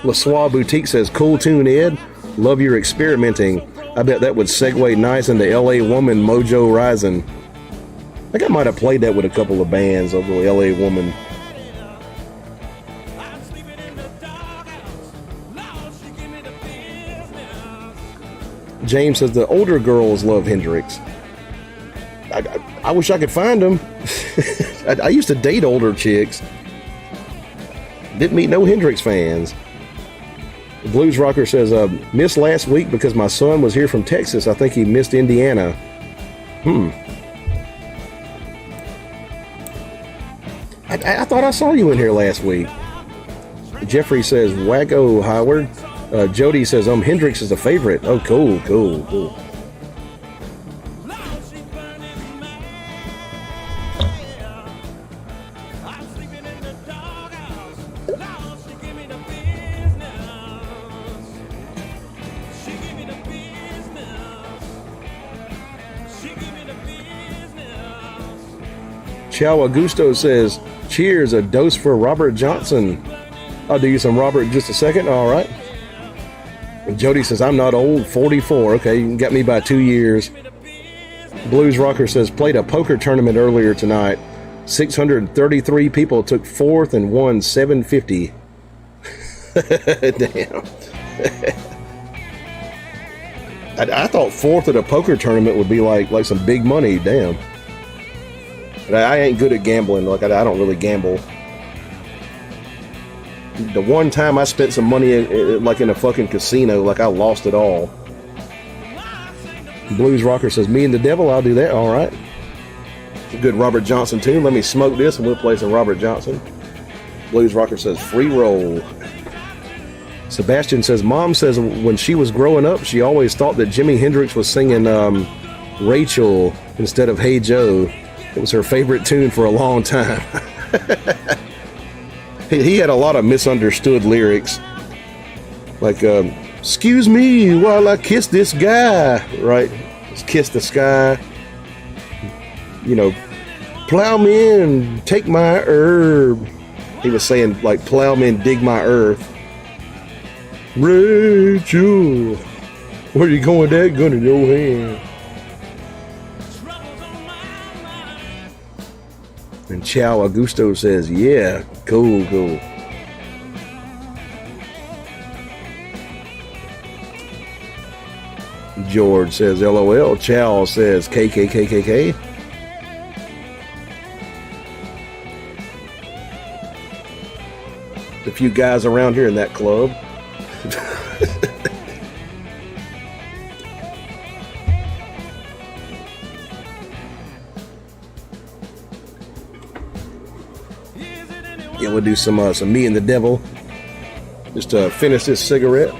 Speaker 1: LaSois Boutique says, cool tune, Ed. Love your experimenting. I bet that would segue nice into LA Woman Mojo Rising. I think I might have played that with a couple of bands of the LA Woman.
Speaker 2: James says the older girls love Hendrix. I wish I could find them. I used to date older chicks. Didn't meet no Hendrix fans. The Blues Rocker says, missed last week because my son was here from Texas. I think he missed Indiana. I thought I saw you in here last week. Jeffrey says, wacko Howard. Jody says, Hendrix is a favorite. Oh, cool. Chow Augusto says, cheers, a dose for Robert Johnson. I'll do you some Robert in just a second. All right. And Jody says, I'm not old, 44. Okay, you got me by 2 years. Blues Rocker says, played a poker tournament earlier tonight. 633 people took fourth and won $750. Damn. I thought fourth at a poker tournament would be like some big money. Damn. But I ain't good at gambling. Like I don't really gamble. The one time I spent some money like in a fucking casino, like I lost it all. Blues Rocker says, me and the devil, I'll do that. All right. It's a good Robert Johnson tune. Let me smoke this and we'll play some Robert Johnson. Blues Rocker says, free roll. Sebastian says, mom says when she was growing up, she always thought that Jimi Hendrix was singing Rachel instead of Hey Joe. It was her favorite tune for a long time. He had a lot of misunderstood lyrics. Like, excuse me while I kiss this guy. Right? Just kiss the sky. You know, plowman, take my herb. He was saying, like, plowman, dig my earth. Rachel, where you going with that gun in your hand? And Chow Augusto says, yeah, cool. George says, LOL. Chow says, KKKKK. A few guys around here in that club. Yeah, we'll do some Me and the Devil just to finish this cigarette.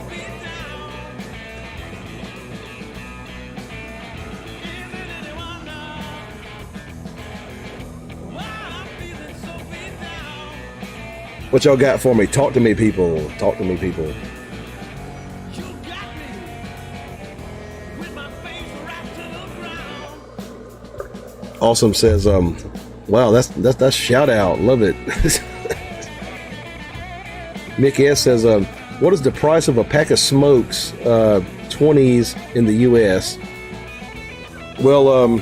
Speaker 2: What y'all got for me? Talk to me, people. Talk to me, people. Awesome says, wow, that's shout out. Love it. Mick S says, what is the price of a pack of smokes, 20s in the U.S.? Well,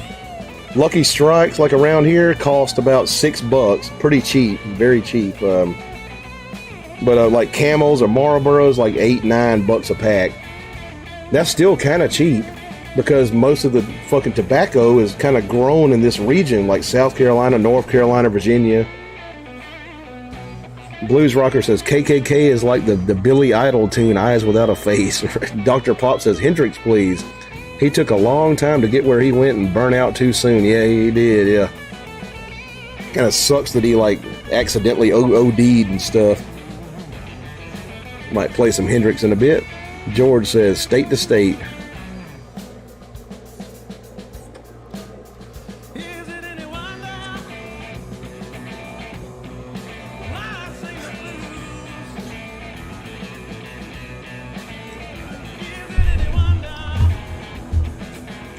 Speaker 2: Lucky Strikes, like around here, cost about $6. Pretty cheap, very cheap. But like Camels or Marlboros, like $8-9 a pack. That's still kind of cheap because most of the fucking tobacco is kind of grown in this region, like South Carolina, North Carolina, Virginia. Blues Rocker says KKK is like the Billy Idol tune, Eyes Without a Face. Dr. Pop says Hendrix, please. He took a long time to get where he went and burn out too soon. Yeah, he did. Yeah. Kind of sucks that he like accidentally OD'd and stuff. Might play some Hendrix in a bit. George says State to State.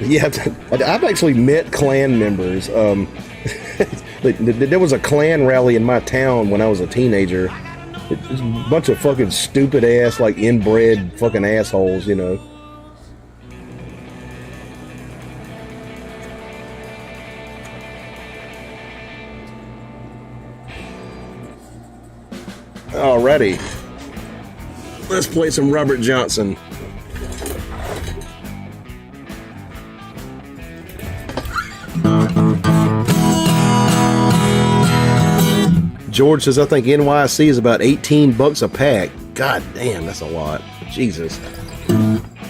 Speaker 2: Yeah, I've actually met Klan members. There was a Klan rally in my town when I was a teenager. It's a bunch of fucking stupid ass, like inbred fucking assholes, you know. Alrighty. Let's play some Robert Johnson.
Speaker 1: George says, I think NYC is about $18 a pack. God damn, that's a lot. Jesus.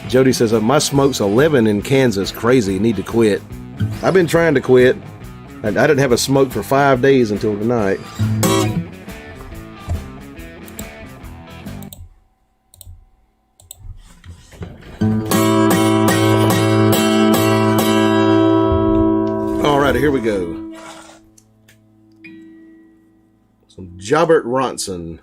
Speaker 1: Jody says, my smoke's 11 in Kansas. Crazy. Need to quit. I've been trying to quit. I didn't have a smoke for 5 days until tonight. All right, here we go. Some Jobbert Ronson.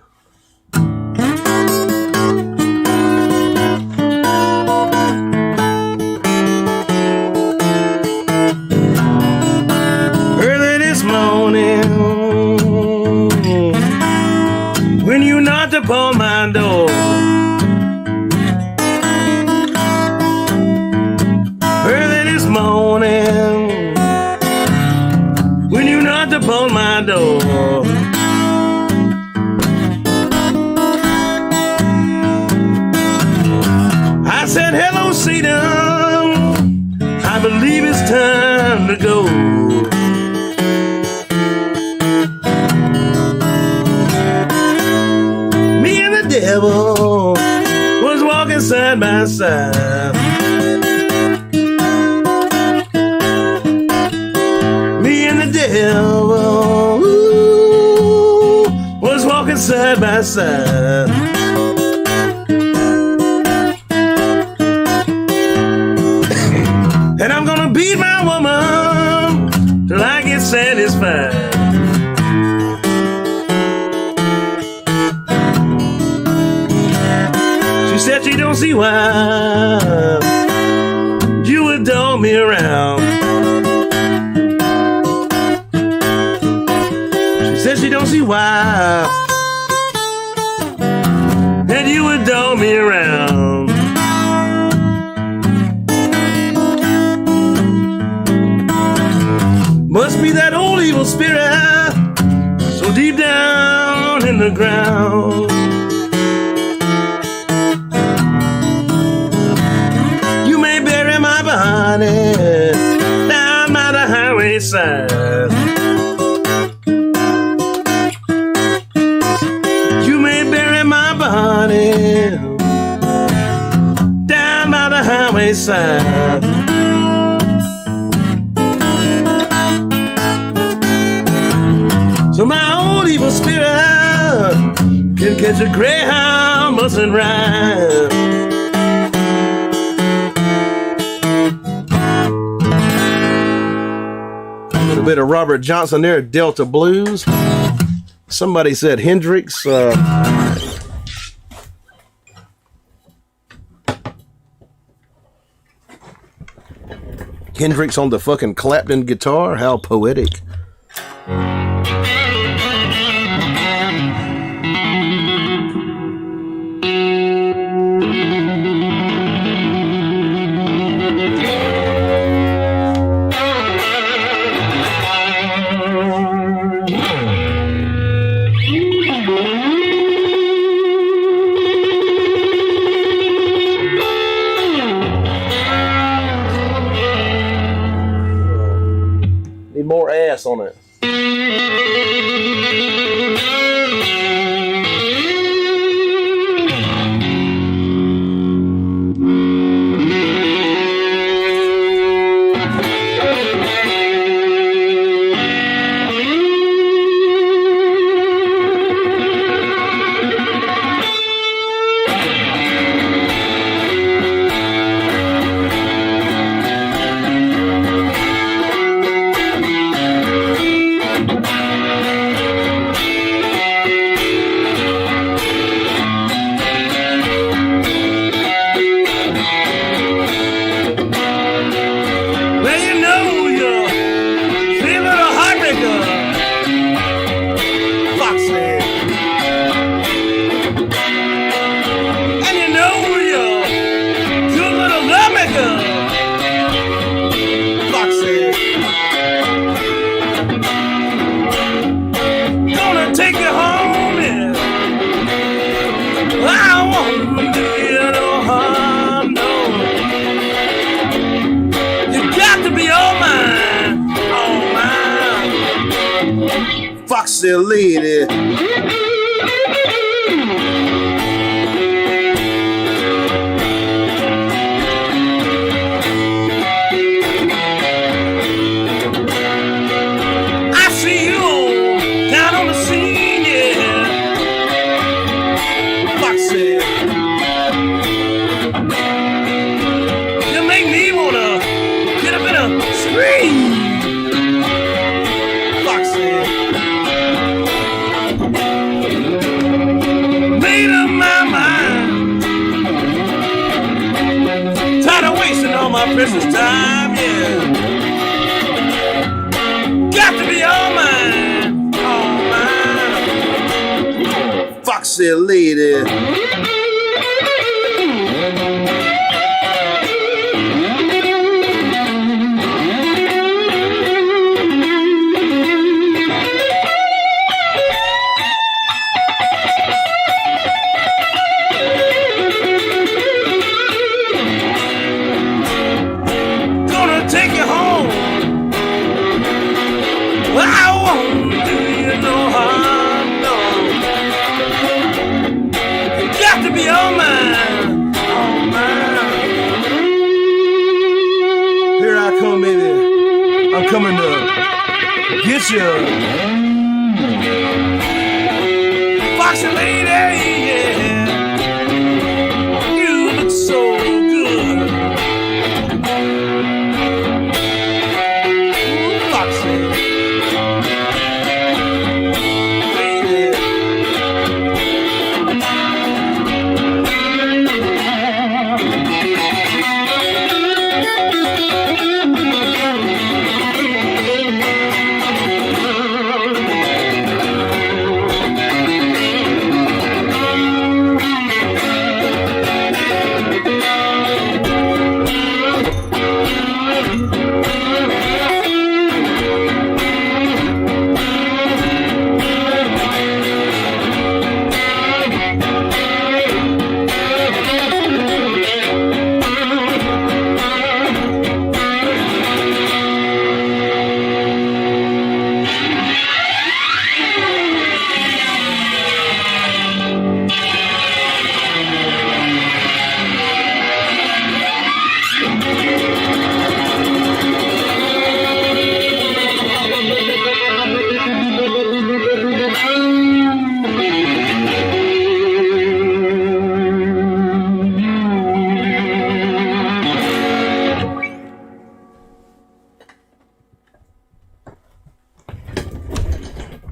Speaker 3: Early this morning, when you knocked upon my door, early this morning, when you knocked upon my door, I said, hello, Satan, I believe it's time to go. Me and the devil was walking side by side. Me and the devil was walking side by side. And I'm gonna beat my woman till I get satisfied. She said she don't see why you would dog me around. She said she don't see why that you would dog me around. Must be that old evil spirit so deep down in the ground. You may bury my body down by the highway side. You may bury my body down by the highway side. So my old evil spirit can catch a greyhound bus and ride.
Speaker 1: A little bit of Robert Johnson there, Delta Blues. Somebody said Hendrix. Hendrix on the fucking Clapton guitar. How poetic. More ass on it. Foxy lady.
Speaker 3: I see you down on the scene, yeah. Foxy. You make me wanna get up in a scream. Foxy. Made up my mind. Tired of wasting all my precious time, yeah. Got to be all mine, all mine.
Speaker 1: Foxy lady.
Speaker 3: Gonna take you home. Well, I won't do you no harm, no. You got to be all mine, all mine.
Speaker 1: Here I come, baby. I'm coming to get you.
Speaker 3: Foxy lady, yeah. You look so good. Foxy lady.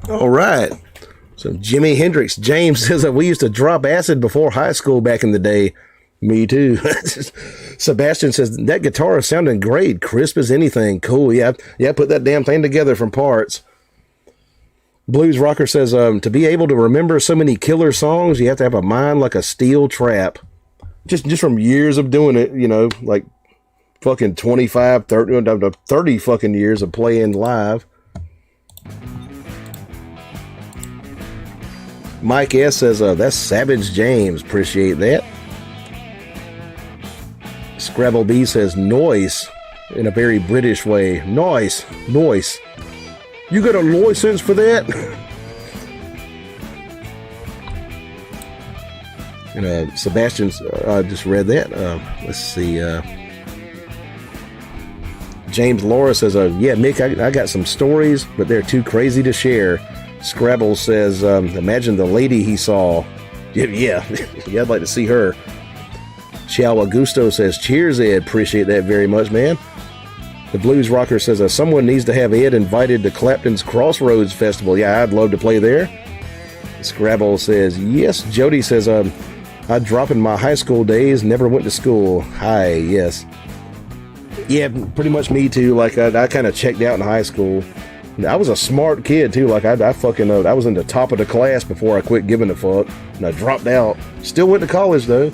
Speaker 1: All right. So Jimi Hendrix, James says that we used to drop acid before high school back in the day. Me too. Sebastian says that guitar is sounding great, crisp as anything. Cool. Yeah, put that damn thing together from parts. Blues Rocker says to be able to remember so many killer songs, you have to have a mind like a steel trap. Just from years of doing it, you know, like fucking 25, 30 fucking years of playing live. Mike S says, that's Savage James. Appreciate that. Scrabble B says, noise, in a very British way. Noise. You got a license for that? And Sebastian's, just read that. Let's see. James Laura says, yeah, Mick, I got some stories, but they're too crazy to share. Scrabble says, imagine the lady he saw. Yeah, I'd like to see her. Chow Augusto says, cheers, Ed. Appreciate that very much, man. The Blues Rocker says, someone needs to have Ed invited to Clapton's Crossroads Festival. Yeah, I'd love to play there. Scrabble says, yes. Jody says, I dropped in my high school days, never went to school. Hi, yes. Yeah, pretty much me too. Like, I kind of checked out in high school. I was a smart kid too. Like I was in the top of the class before I quit giving a fuck, and I dropped out. Still went to college though.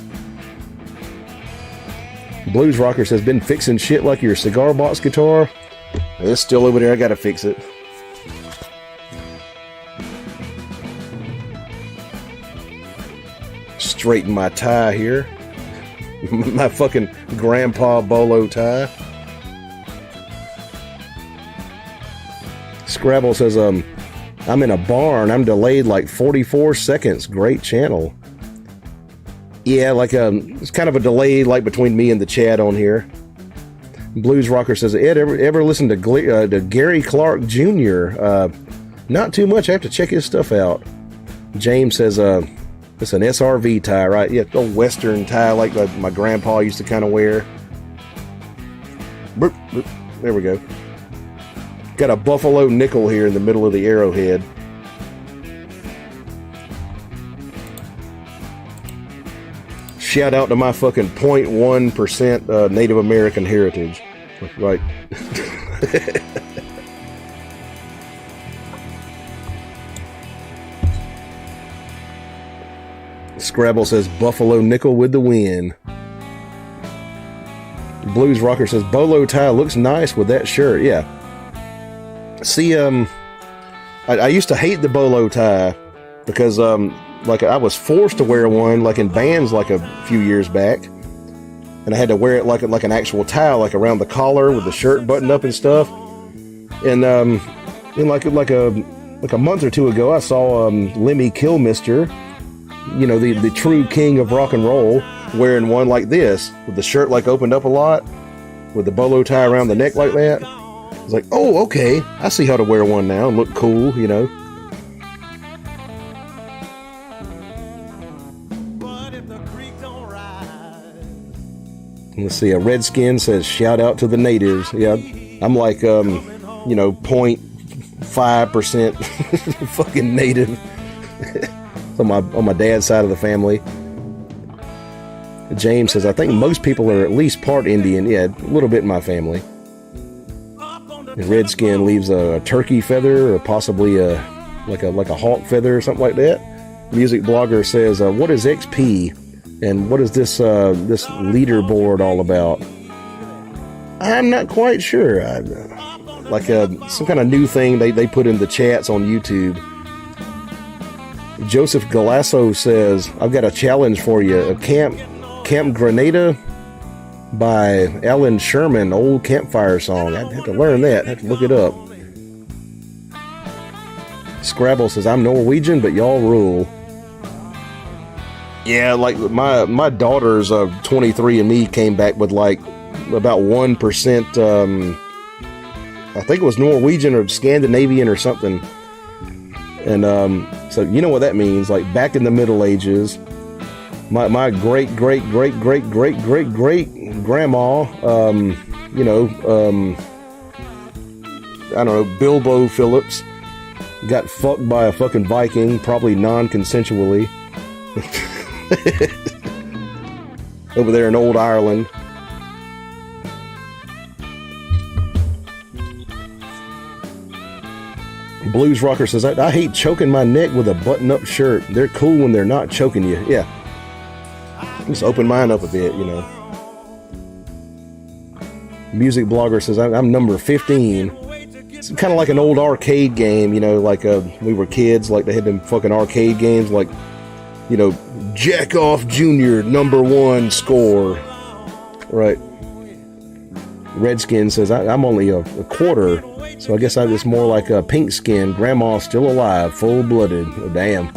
Speaker 1: Blues Rocker says, been fixing shit like your cigar box guitar. It's still over there. I gotta fix it. Straighten my tie here. My fucking grandpa bolo tie. Scrabble says,
Speaker 2: I'm in a barn. I'm delayed like 44 seconds. Great channel. Yeah, like it's kind of a delay like between me and the chat on here. Blues Rocker says, Ed, ever listen to Gary Clark Jr.? Not too much. I have to check his stuff out. James says, it's an SRV tie, right? Yeah, old Western tie like my grandpa used to kind of wear. Boop, boop. There we go. Got a buffalo nickel here in the middle of the arrowhead. Shout out to my fucking 0.1% Native American heritage. Right. Scrabble says buffalo nickel with the wind. Blues Rocker says bolo tie looks nice with that shirt. Yeah. See, I used to hate the bolo tie because like I was forced to wear one like in bands like a few years back, and I had to wear it like an actual tie, like around the collar with the shirt buttoned up and stuff. And in like a month or two ago, I saw Lemmy Kilmister, you know, the true king of rock and roll, wearing one like this with the shirt like opened up a lot, with the bolo tie around the neck like that. I was like, oh, okay, I see how to wear one now and look cool, you know. Let's see, a Redskin says, shout out to the natives. Yeah, I'm like, you know, 0.5% fucking native on my dad's side of the family. James says, I think most people are at least part Indian. Yeah, a little bit in my family. And Redskin leaves a turkey feather or possibly like a hawk feather or something like that. Music Blogger says, what is XP? And what is this leaderboard all about? I'm not quite sure. Like some kind of new thing they put in the chats on YouTube. Joseph Galasso says, I've got a challenge for you. Camp Grenada by Alan Sherman, old campfire song. I'd have to learn that. I'd have to look it up. Scrabble says, I'm Norwegian, but y'all rule. Yeah, like my daughter's 23andMe came back with like about 1%. I think it was Norwegian or Scandinavian or something. And so you know what that means? Like back in the Middle Ages, my great grandma, you know, I don't know, Bilbo Phillips, got fucked by a fucking Viking, probably non-consensually. Over there in old Ireland. Blues Rocker says, I hate choking my neck with a button-up shirt. They're cool when they're not choking you. Yeah. Just open mine up a bit, you know. Music Blogger says, I'm number 15. It's kind of like an old arcade game, you know, like we were kids, like they had them fucking arcade games, like, you know, Jack Off Jr. #1 score. Right. Redskin says, I'm only a quarter, so I guess it's more like a pink skin. Grandma's still alive, full-blooded. Oh, damn.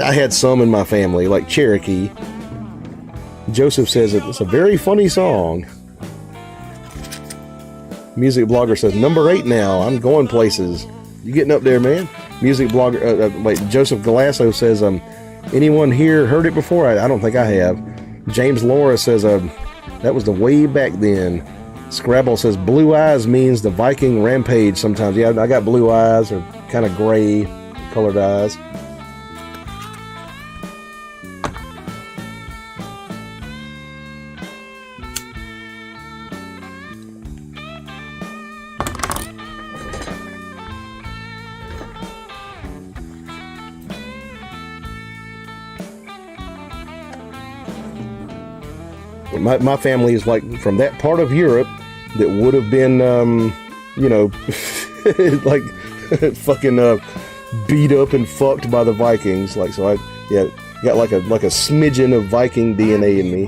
Speaker 2: I had some in my family, like Cherokee. Joseph says, it's a very funny song. Music Blogger says, number 8 now. I'm going places. You getting up there, man? Music Blogger, wait, Joseph Galasso says, anyone here heard it before? I don't think I have. James Laura says, that was the way back then. Scrabble says, blue eyes means the Viking rampage sometimes. Yeah, I got blue eyes, or kind of gray colored eyes. My family is like from that part of Europe that would have been, you know, like fucking beat up and fucked by the Vikings. Like, so I got like a smidgen of Viking DNA in me.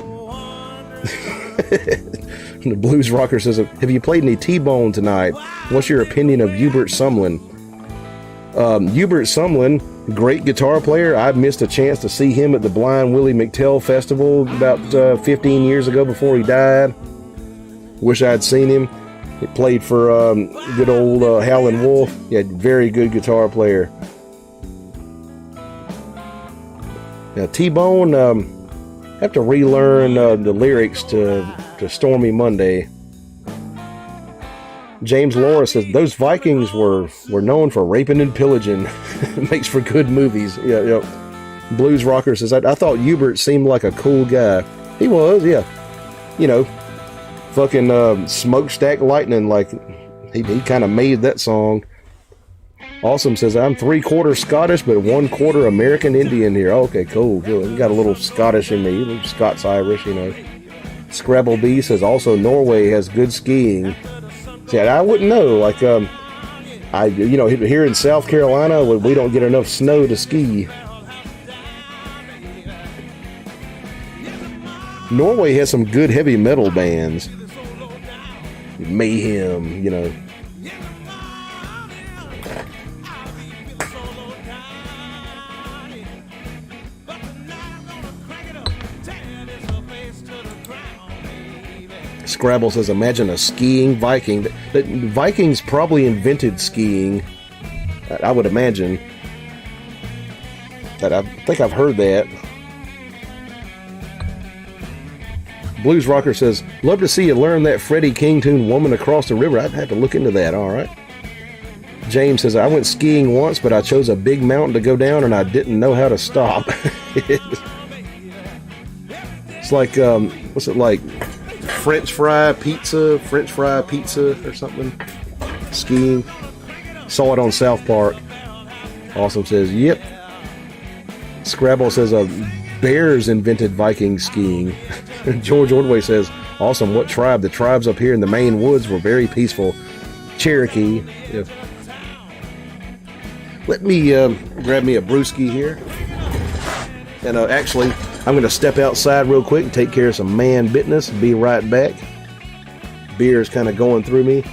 Speaker 2: The Blues Rocker says, have you played any T-Bone tonight? What's your opinion of Hubert Sumlin? Hubert Sumlin, great guitar player. I missed a chance to see him at the Blind Willie McTell Festival about 15 years ago before he died. Wish I had seen him. He played for good old Howlin' Wolf. Yeah, very good guitar player. Now, T-Bone, I have to relearn the lyrics to Stormy Monday. James Laura says, those Vikings were known for raping and pillaging. Makes for good movies. Yeah. Blues Rocker says, I thought Hubert seemed like a cool guy. He was, yeah. You know, fucking Smokestack Lightning, like, he kind of made that song. Awesome says, I'm 3/4 Scottish, but 1/4 American Indian here. Oh, okay, cool. You got a little Scottish in me, a little Scots-Irish, you know. Scrabble B says, also Norway has good skiing. See, I wouldn't know. Like, here in South Carolina, we don't get enough snow to ski. Norway has some good heavy metal bands. Mayhem, you know. Scrabble says, imagine a skiing Viking. The Vikings probably invented skiing, I would imagine. I think I've heard that. Blues Rocker says, love to see you learn that Freddie King tune, Woman Across the River. I'd have to look into that, all right. James says, I went skiing once, but I chose a big mountain to go down and I didn't know how to stop. It's like, what's it like? French fry pizza or something. Skiing. Saw it on South Park. Awesome says, yep. Scrabble says, bears invented Viking skiing. George Ordway says, awesome, what tribe? The tribes up here in the Maine woods were very peaceful. Cherokee. Yep. Let me grab me a brewski here. And actually, I'm going to step outside real quick and take care of some man business. Be right back. Beer is kind of going through me.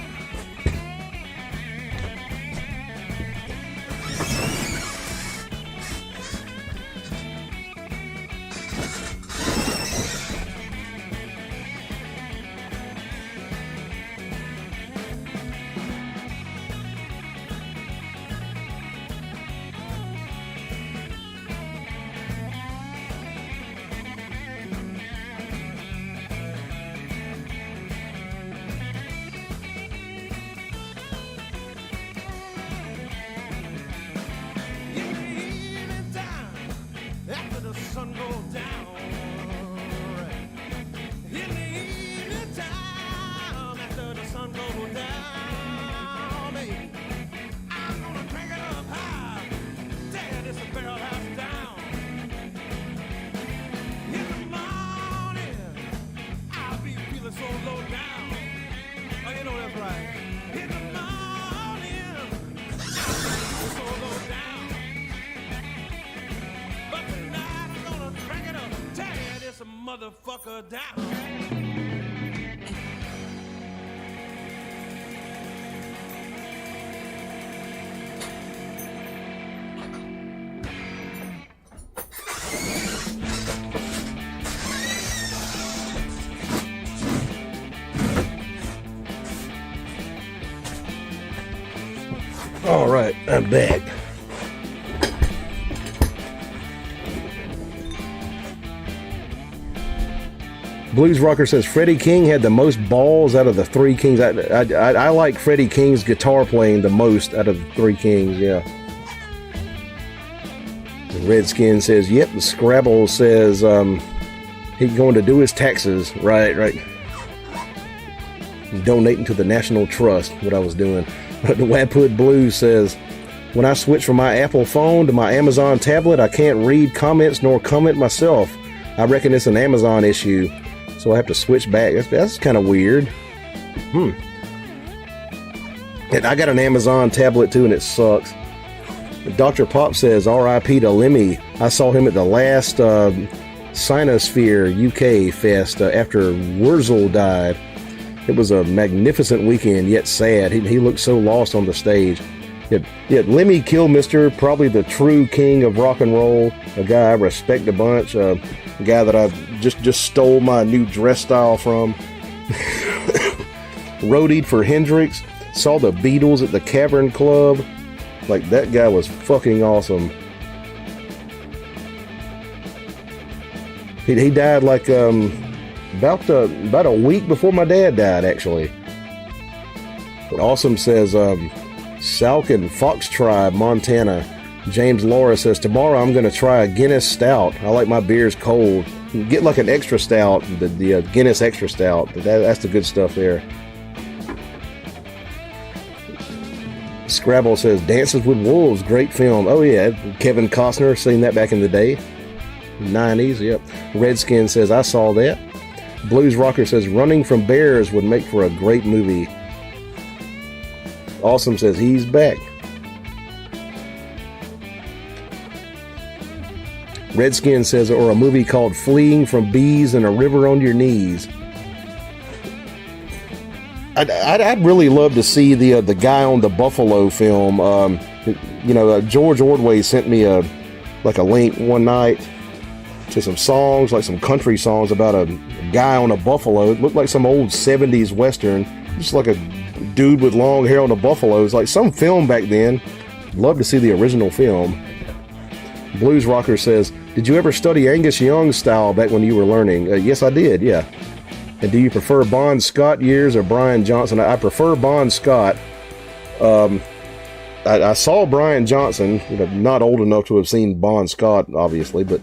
Speaker 3: Motherfucker down.
Speaker 2: All right, I'm back. Blues Rocker says Freddie King had the most balls out of the three kings. I like Freddie King's guitar playing the most out of the three kings, yeah. Redskin says, yep. The Scrabble says he's going to do his taxes. Right. Donating to the National Trust, what I was doing. The Wapwood Blues says, when I switch from my Apple phone to my Amazon tablet, I can't read comments nor comment myself. I reckon it's an Amazon issue. So I have to switch back. That's kind of weird. And I got an Amazon tablet too, and it sucks. Dr. Pop says, R.I.P. to Lemmy. I saw him at the last Sinosphere UK Fest after Wurzel died. It was a magnificent weekend, yet sad. He looked so lost on the stage. Yeah, Lemmy Kilmister, probably the true king of rock and roll, a guy I respect a bunch, a guy that I just stole my new dress style from. Roadied for Hendrix, saw the Beatles at the Cavern Club. Like, that guy was fucking awesome. He died like about a week before my dad died, actually. Awesome says Sauk and Fox Tribe, Montana. James Laura says, tomorrow I'm going to try a Guinness Stout. I like my beers cold. Get like an extra stout, the Guinness Extra Stout. That's the good stuff there. Scrabble says, Dances with Wolves, great film. Oh yeah, Kevin Costner, seen that back in the day. 90s, yep. Redskin says, I saw that. Blues Rocker says, Running from Bears would make for a great movie. Awesome says, he's back. Redskin says, or a movie called Fleeing from Bees in a River on Your Knees. I'd really love to see the Guy on the Buffalo film. George Ordway sent me a link one night to some songs, like some country songs about a guy on a buffalo. It looked like some old 70s Western, just like a dude with long hair on a buffalo. It's like some film back then. Love to see the original film. Blues Rocker says, did you ever study Angus Young's style back when you were learning? Yes, I did, yeah. And do you prefer Bon Scott years or Brian Johnson? I prefer Bon Scott. I saw Brian Johnson. Not old enough to have seen Bon Scott, obviously, but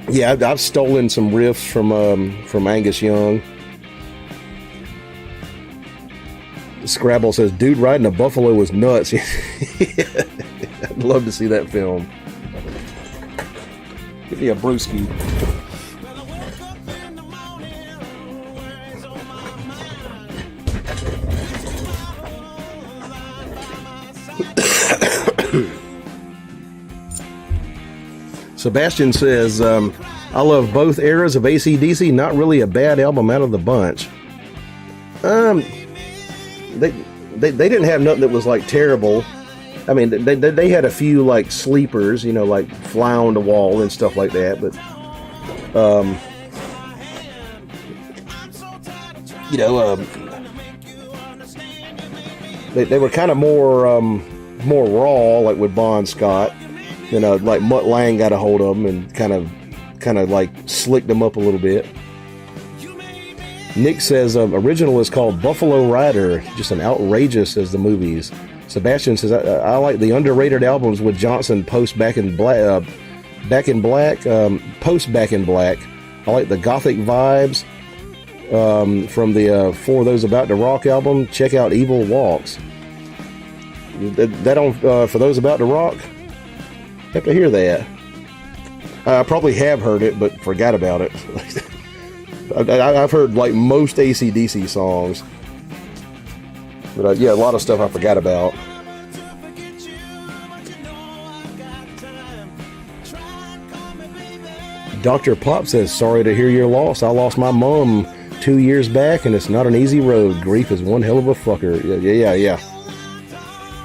Speaker 2: yeah, I've stolen some riffs from Angus Young. Scrabble says, dude riding a buffalo was nuts. I'd love to see that film. Give me a brewski. Sebastian says, I love both eras of AC/DC. Not really a bad album out of the bunch. They didn't have nothing that was like terrible. I mean, they had a few like sleepers, like Fly on the Wall and stuff like that. But they were kind of more raw, like with Bon Scott. Like Mutt Lange got a hold of them and kind of like slicked them up a little bit. Nick says original is called Buffalo Rider, just an outrageous as the movies. Sebastian says I like the underrated albums with Johnson post Back in Black. Post Back in Black. I like the gothic vibes from the For Those About to Rock album. Check out Evil Walks. That on For Those About to Rock. Have to hear that. I probably have heard it, but forgot about it. I've heard like most AC/DC songs, but yeah, a lot of stuff I forgot about. Dr. Pop says, sorry to hear your loss. I lost my mom 2 years back, and it's not an easy road. Grief is one hell of a fucker. Yeah.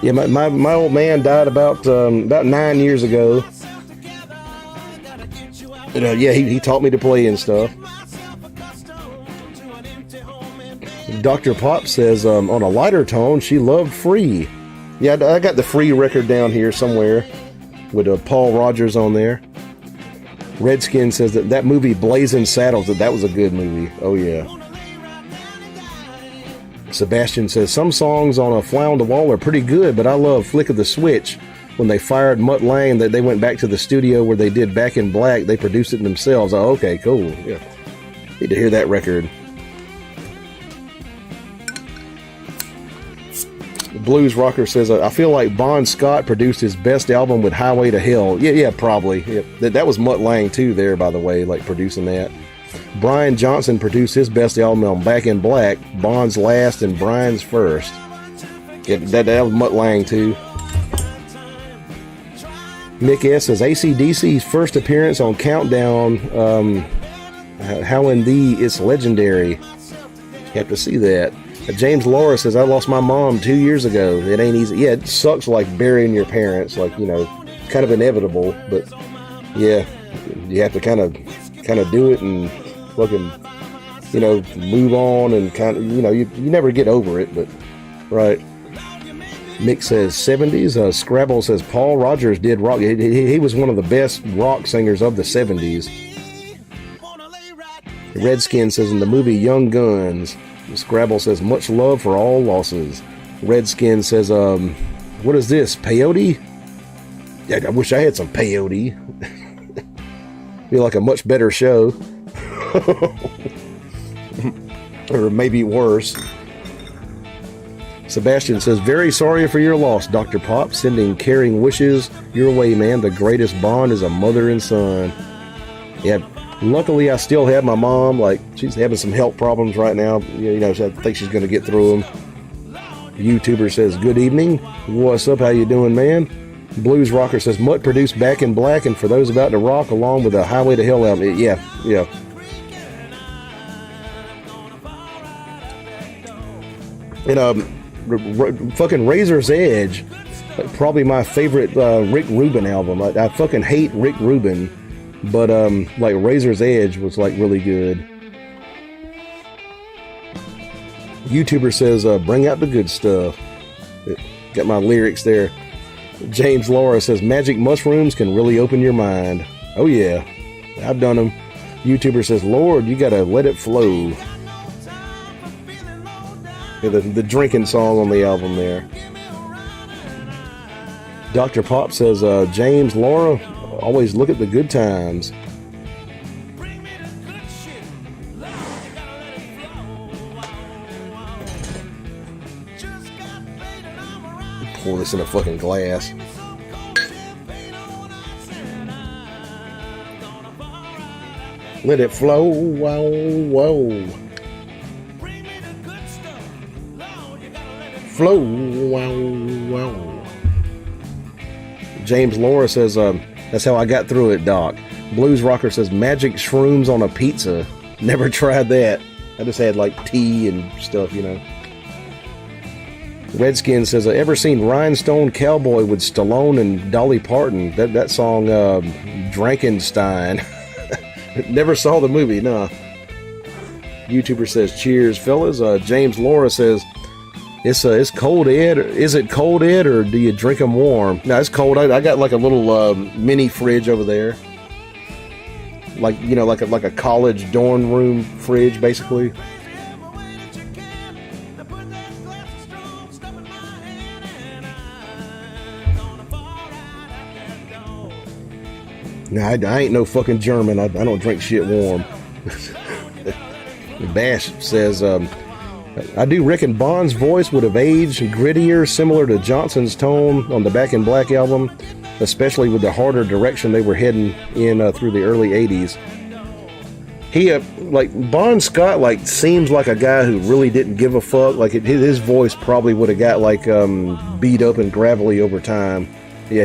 Speaker 2: Yeah, my old man died about 9 years ago. And, yeah, he taught me to play and stuff. Dr. Pop says, on a lighter tone, she loved Free. Yeah, I got the Free record down here somewhere with Paul Rogers on there. Redskin says that movie Blazing Saddles, that was a good movie. Oh, yeah. Sebastian says, some songs on a Fly on the Wall are pretty good, but I love Flick of the Switch. When they fired Mutt Lange, they went back to the studio where they did Back in Black. They produced it themselves. Oh, okay, cool. Yeah. Need to hear that record. Blues Rocker says, I feel like Bon Scott produced his best album with Highway to Hell. Yeah, probably. Yeah. That was Mutt Lange too there, by the way, like producing that. Brian Johnson produced his best album on Back in Black, Bon's last and Brian's first. Yeah, that was Mutt Lange too. Mick S says, AC/DC's first appearance on Countdown, How in Thee It's Legendary. You have to see that. James Laura says, I lost my mom 2 years ago. It ain't easy. Yeah, it sucks like burying your parents. Like, you know, kind of inevitable. But yeah, you have to kind of do it and fucking, you know, move on and kind of, you know, you never get over it. But right. Mick says 70s. Scrabble says Paul Rogers did rock. He was one of the best rock singers of the 70s. Redskin says in the movie Young Guns. Scrabble says much love for all losses. Redskin says, what is this? Peyote? Yeah, I wish I had some peyote. Be like a much better show. Or maybe worse. Sebastian says, very sorry for your loss, Dr. Pop. Sending caring wishes your way, man. The greatest bond is a mother and son. Yeah. Luckily, I still have my mom. Like, she's having some health problems right now. You know, I think she's going to get through them. YouTuber says, good evening. What's up? How you doing, man? Blues Rocker says, Mutt produced Back in Black, and for those about to rock, along with the Highway to Hell album. Yeah. And fucking Razor's Edge, probably my favorite Rick Rubin album. I fucking hate Rick Rubin. But, like, Razor's Edge was, like, really good. YouTuber says, bring out the good stuff. Got my lyrics there. James Laura says, magic mushrooms can really open your mind. Oh, yeah. I've done them. YouTuber says, Lord, you gotta let it flow. Yeah, the drinking song on the album there. Dr. Pop says, James Laura, always look at the good times. Pour this in a fucking glass. Let it flow. Whoa. Flow. Wow. James Laura says, that's how I got through it, Doc. Blues Rocker says, magic shrooms on a pizza. Never tried that. I just had like tea and stuff, you know. Redskin says, ever seen Rhinestone Cowboy with Stallone and Dolly Parton? That song, Drankenstein. Never saw the movie, nah. YouTuber says, cheers, fellas. James Laura says, it's cold, Ed. Is it cold, Ed, or do you drink them warm? No, it's cold. I got like a little mini fridge over there, like, you know, like a college dorm room fridge, basically. Nah, I ain't no fucking German. I don't drink shit warm. Bash says, I do reckon Bond's voice would have aged grittier, similar to Johnson's tone on the Back in Black album, especially with the harder direction they were heading in through the early 80s. He, like, Bon Scott, like, seems like a guy who really didn't give a fuck. Like, his voice probably would have got, like, beat up and gravelly over time. Yeah,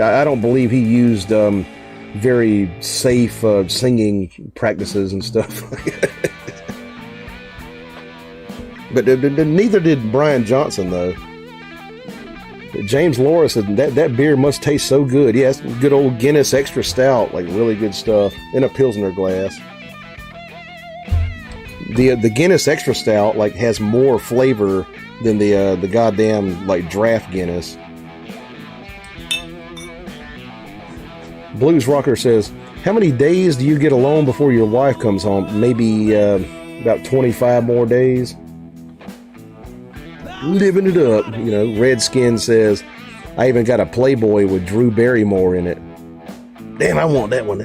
Speaker 2: I don't believe he used very safe singing practices and stuff. But neither did Brian Johnson, though. James Laura said, that beer must taste so good. Yeah, it's good old Guinness Extra Stout, like really good stuff, in a Pilsner glass. The Guinness Extra Stout, like, has more flavor than the goddamn, like, draft Guinness. Blues Rocker says, how many days do you get alone before your wife comes home? Maybe about 25 more days. Living it up, you know. Redskin says, I even got a Playboy with Drew Barrymore in it. Damn, I want that one.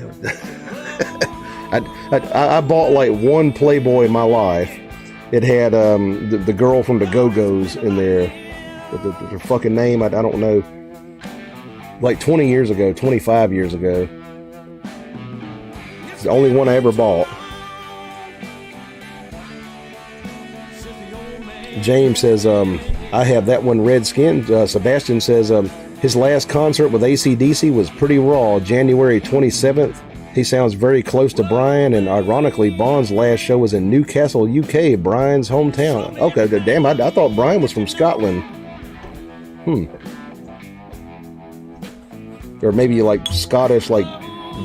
Speaker 2: I bought like one Playboy in my life. It had the girl from the Go-Go's in there. Her fucking name, I don't know. Like 20 years ago, 25 years ago. It's the only one I ever bought. James says, I have that one, Redskin. Sebastian says, his last concert with AC/DC was pretty raw. January 27th He sounds very close to Brian, and ironically, Bond's last show was in Newcastle, UK, Brian's hometown. Okay, damn, I thought Brian was from Scotland. Or maybe like Scottish, like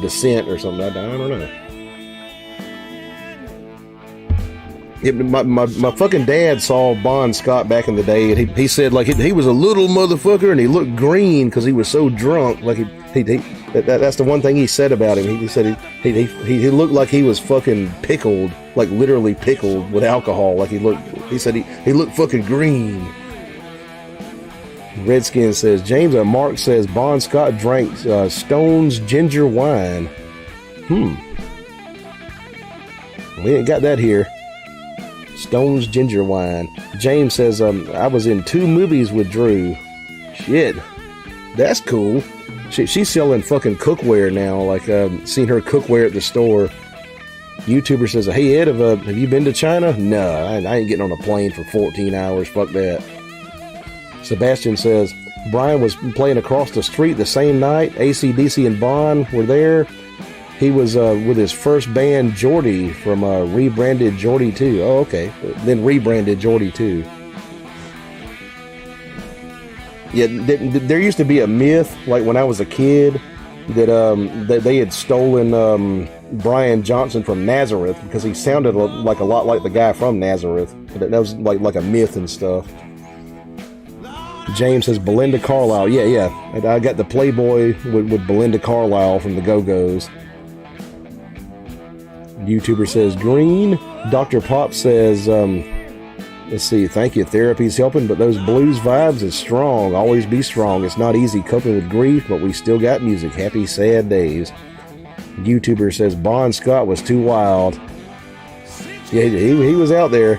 Speaker 2: descent or something. I don't know. My fucking dad saw Bon Scott back in the day, and he said like he was a little motherfucker, and he looked green because he was so drunk. Like that's the one thing he said about him. He said he looked like he was fucking pickled, like literally pickled with alcohol. Like he said he looked fucking green. Redskin says, James Mark says Bon Scott drank Stone's ginger wine. We ain't got that here. Stone's ginger wine. James says, I was in 2 movies with Drew. Shit. That's cool. She's selling fucking cookware now. Like, seen her cookware at the store. YouTuber says, hey Ed, have you been to China? No, I ain't getting on a plane for 14 hours. Fuck that. Sebastian says, Brian was playing across the street the same night. AC/DC and Bond were there. He was with his first band, Geordie, from rebranded Geordie 2. Oh, okay. Then rebranded Geordie 2. Yeah, there used to be a myth, like when I was a kid, that they had stolen Brian Johnson from Nazareth because he sounded like a lot like the guy from Nazareth. That was like a myth and stuff. James says Belinda Carlisle. Yeah. I got the Playboy with Belinda Carlisle from the Go-Go's. YouTuber says green. Dr. Pop says, let's see, thank you, therapy's helping, but those blues vibes is strong. Always be strong. It's not easy coping with grief, but we still got music. Happy, sad days. YouTuber says Bon Scott was too wild. Yeah, he was out there.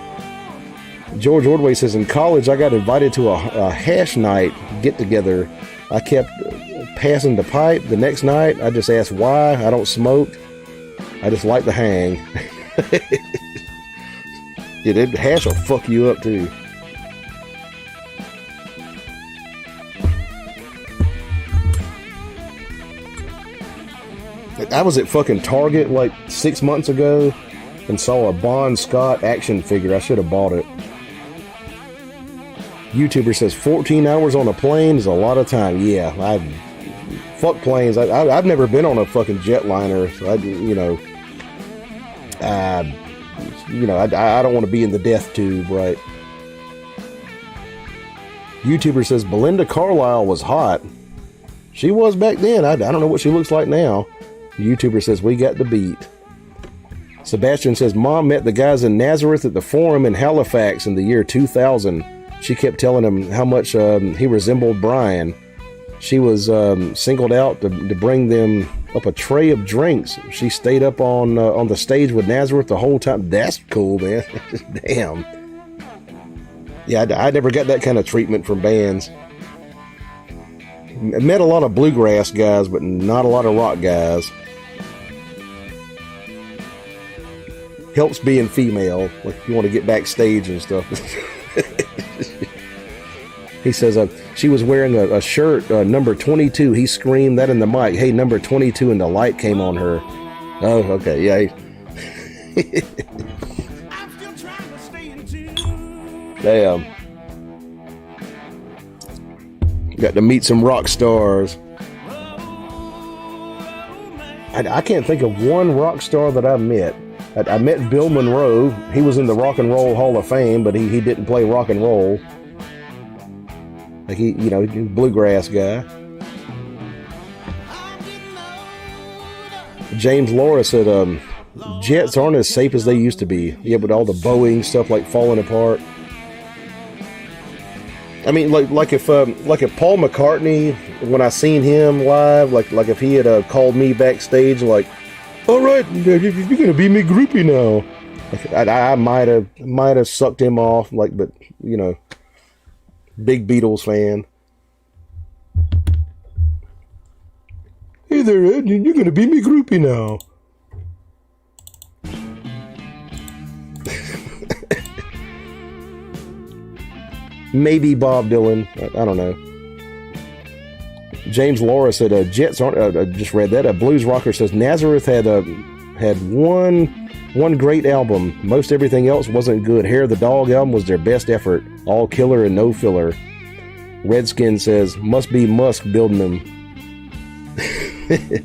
Speaker 2: George Ordway says, in college, I got invited to a hash night get-together. I kept passing the pipe. The next night, I just asked why. I don't smoke. I just like to hang. Yeah, that hash will fuck you up, too. I was at fucking Target like 6 months ago and saw a Bon Scott action figure. I should have bought it. YouTuber says 14 hours on a plane is a lot of time. Yeah, fuck planes. I've never been on a fucking jetliner, so I don't want to be in the death tube, right? YouTuber says Belinda Carlisle was hot. She was back then. I don't know what she looks like now. YouTuber says we got the beat. Sebastian says Mom met the guys in Nazareth at the Forum in Halifax in the year 2000. She kept telling him how much he resembled Brian. She was singled out to bring them up a tray of drinks. She stayed up on the stage with Nazareth the whole time. That's cool, man. Damn. Yeah, I never got that kind of treatment from bands. I met a lot of bluegrass guys, but not a lot of rock guys. Helps being female, like if you want to get backstage and stuff. He says she was wearing a shirt number 22. He screamed that in the mic, hey, number 22, and the light came on her. Oh, okay, yeah. Damn. Got to meet some rock stars. I can't think of one rock star that I've met. I met Bill Monroe. He was in the Rock and Roll Hall of Fame, but he didn't play rock and roll. Like he's a bluegrass guy. James Laura said, jets aren't as safe as they used to be. Yeah, with all the Boeing stuff like falling apart. I mean, like if Paul McCartney, when I seen him live, like if he had called me backstage, like, all right, you're gonna be me groupie now. Like, I might have sucked him off, like, but big Beatles fan. Hey there, Ed, you're gonna be me groupie now. Maybe Bob Dylan. I don't know. James Laura said, Jets aren't, I just read that. Blues Rocker says, Nazareth had one great album. Most everything else wasn't good. Hair of the Dog album was their best effort. All killer and no filler. Redskin says, must be Musk building them.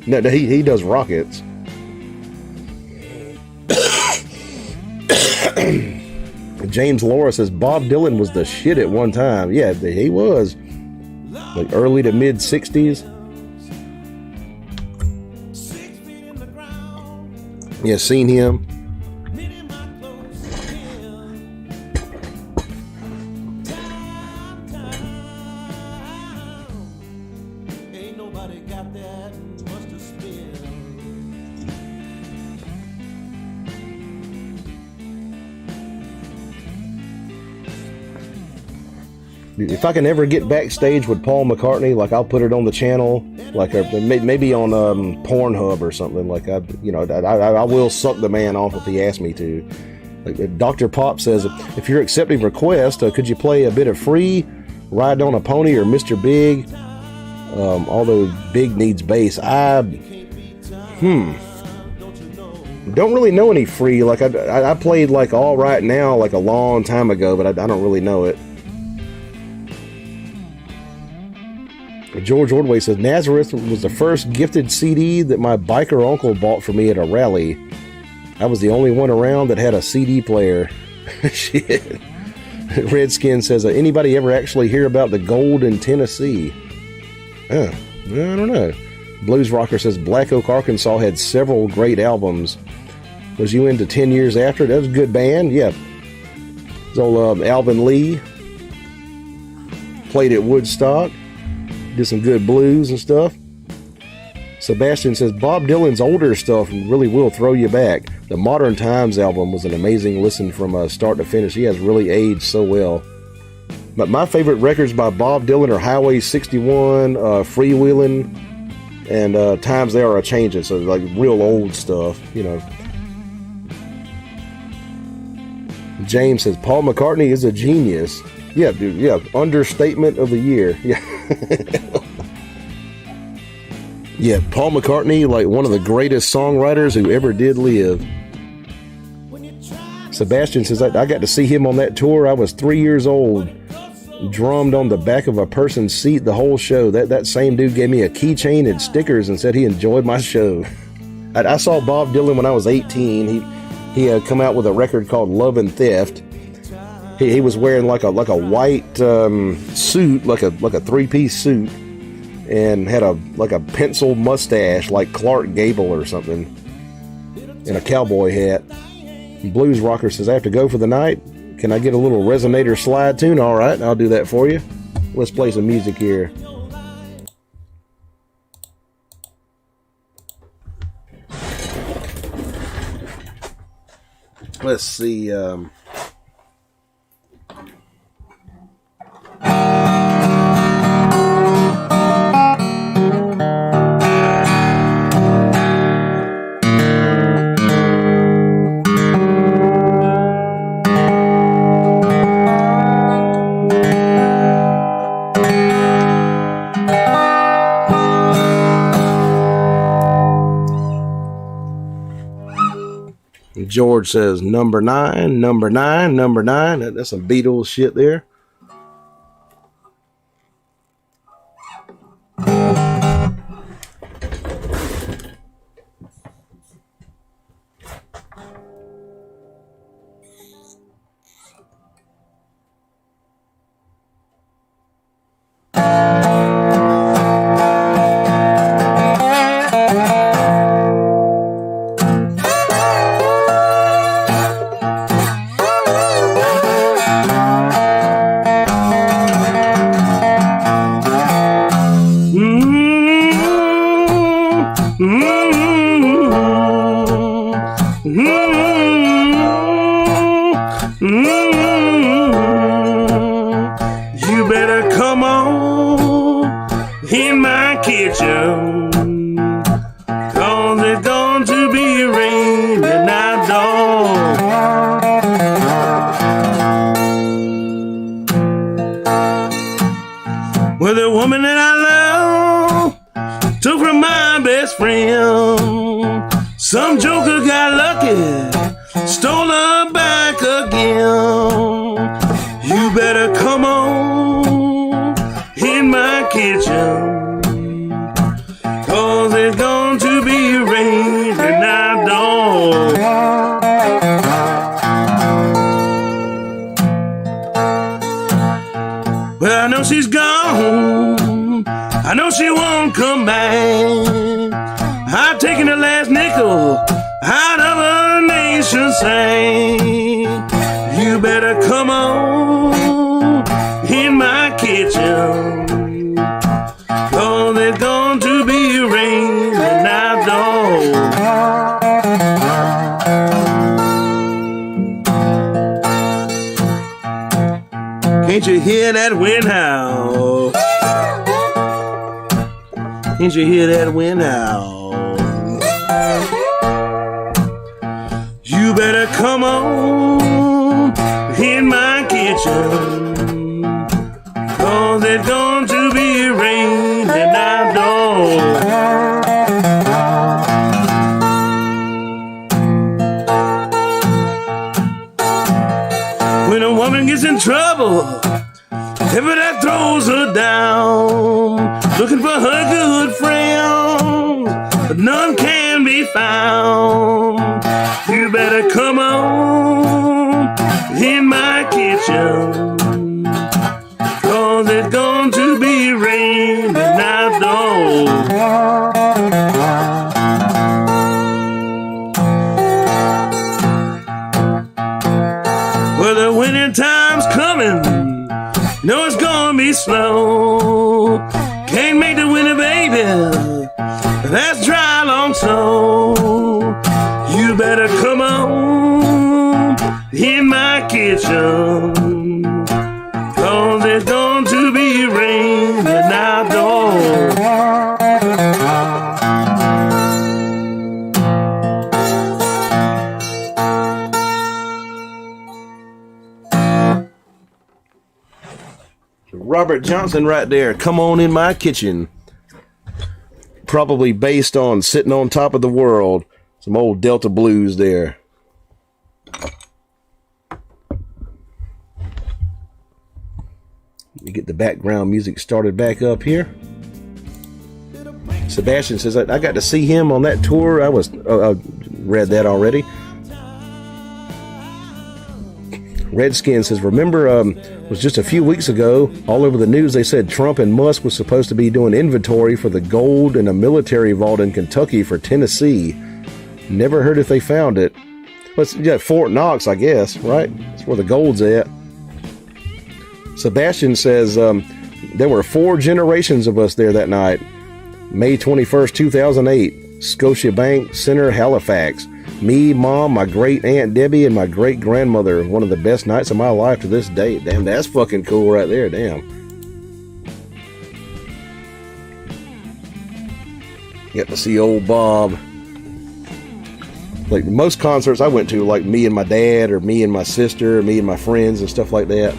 Speaker 2: No, he does rockets. James Laura says, Bob Dylan was the shit at one time. Yeah, he was. Like early to mid 60s. Yeah, seen him. If I can ever get backstage with Paul McCartney, like I'll put it on the channel, like maybe on Pornhub or something. Like I will suck the man off if he asks me to. Like, Dr. Pop says, if you're accepting request, could you play a bit of Free, Ride on a Pony, or Mr. Big? Although Big needs bass. Don't really know any Free. Like I played like All Right Now like a long time ago, but I don't really know it. George Ordway says, Nazareth was the first gifted CD that my biker uncle bought for me at a rally. I was the only one around that had a CD player. Shit. Redskin says, anybody ever actually hear about the gold in Tennessee? I don't know. Blues Rocker says, Black Oak, Arkansas had several great albums. Was you into 10 Years After? That was a good band. Yeah. So Alvin Lee played at Woodstock. Did some good blues and stuff. Sebastian says, Bob Dylan's older stuff really will throw you back. The Modern Times album was an amazing listen from start to finish. He has really aged so well. But my favorite records by Bob Dylan are Highway 61, Freewheelin', and Times They Are A-Changin'. So like real old stuff, you know. James says, Paul McCartney is a genius. Yeah, dude, yeah. Understatement of the year. Yeah. Yeah, Paul McCartney, like one of the greatest songwriters who ever did live. Sebastian says, I got to see him on that tour. I was 3 years old. Drummed on the back of a person's seat the whole show. That same dude gave me a keychain and stickers and said he enjoyed my show. I saw Bob Dylan when I was 18. He had come out with a record called Love and Theft. He was wearing like a white suit, like a three-piece suit, and had a pencil mustache like Clark Gable or something, and a cowboy hat. Blues Rocker says, I have to go for the night. Can I get a little resonator slide tune? All right, I'll do that for you. Let's play some music here. Let's see. George says, number nine. That's some Beatles shit there.
Speaker 3: You better come on in my kitchen, 'cause it's going to be raining outdoors. With a woman that I love Some joker got lucky, stole her back again. You better come on in my kitchen, 'cause it's going to be raining now, dog. Well, I know she's gone, I know she won't come back. I've taken the last nickel out of a nation's hand. You better come on in my kitchen, 'cause it's going to be raining now, dog. Can't you hear that wind howl? Can't you hear that wind howl? You better come on in my kitchen, 'cause it's going to be raining now, dog. When a woman gets in trouble, everybody that throws her down, looking for her good friends, but none can be found. You better come on in my kitchen, 'cause it's going to be raining now, dog. Well, the winter time's coming, you know it's gonna be slow. Can't make the winter, baby, that's dry long snow. You better come on in my kitchen, 'cause it's going to be raining now, dog.
Speaker 1: Robert Johnson right there. Come on in my kitchen. Probably based on Sitting on Top of the World. Some old Delta blues there. You get the background music started back up here. Sebastian says, I got to see him on that tour. I read that already. Redskin says, remember, it was just a few weeks ago, all over the news, they said Trump and Musk was supposed to be doing inventory for the gold in a military vault in Kentucky for Tennessee. Never heard if they found it. Well, it's Fort Knox, I guess, right? That's where the gold's at. Sebastian says, there were 4 generations of us there that night. May 21st, 2008, Scotiabank Center, Halifax. Me, Mom, my great Aunt Debbie, and my great grandmother. One of the best nights of my life to this day. Damn, that's fucking cool right there. Damn. Get to see old Bob. Like most concerts I went to, like me and my dad, or me and my sister, or me and my friends, and stuff like that.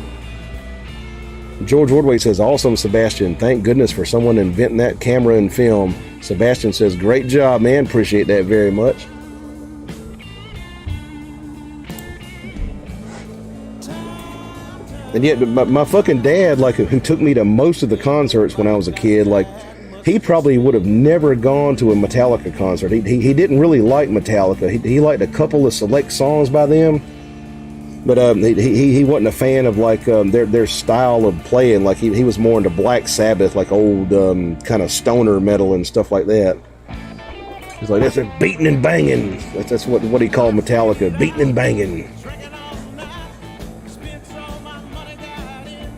Speaker 1: George Woodway says, awesome, Sebastian. Thank goodness for someone inventing that camera and film. Sebastian says, great job, man. Appreciate that very much. And yet, my fucking dad, like, who took me to most of the concerts when I was a kid, like, he probably would have never gone to a Metallica concert. He didn't really like Metallica. He liked a couple of select songs by them, but he wasn't a fan of, like, their style of playing. Like, he was more into Black Sabbath, like old kind of stoner metal and stuff like that. He's like, that's a beating and banging. That's what he called Metallica, beating and banging.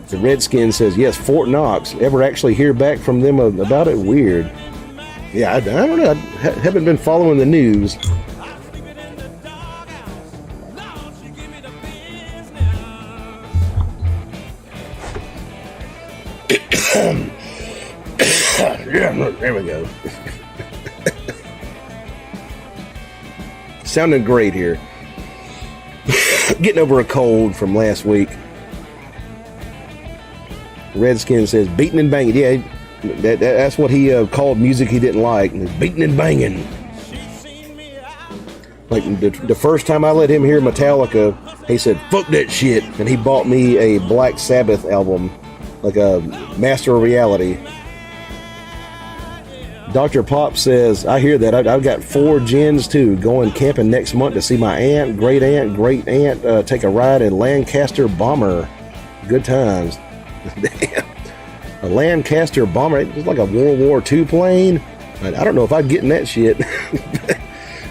Speaker 1: The Redskin says, yes, Fort Knox. Ever actually hear back from them about it? Weird. Yeah, I don't know. I haven't been following the news. Yeah, there we go. Sounding great here. Getting over a cold from last week. Redskin says, beating and banging. Yeah, that's what he called music he didn't like. Beating and banging.
Speaker 2: Like the first time I let him hear Metallica, he said, "Fuck that shit," and he bought me a Black Sabbath album, like a Master of Reality. Dr. Pop says, "I hear that. I've got 4 gins too. Going camping next month to see my aunt, great aunt, take a ride in Lancaster Bomber. Good times." Damn, a Lancaster Bomber. It's like a World War II plane. I don't know if I'd get in that shit.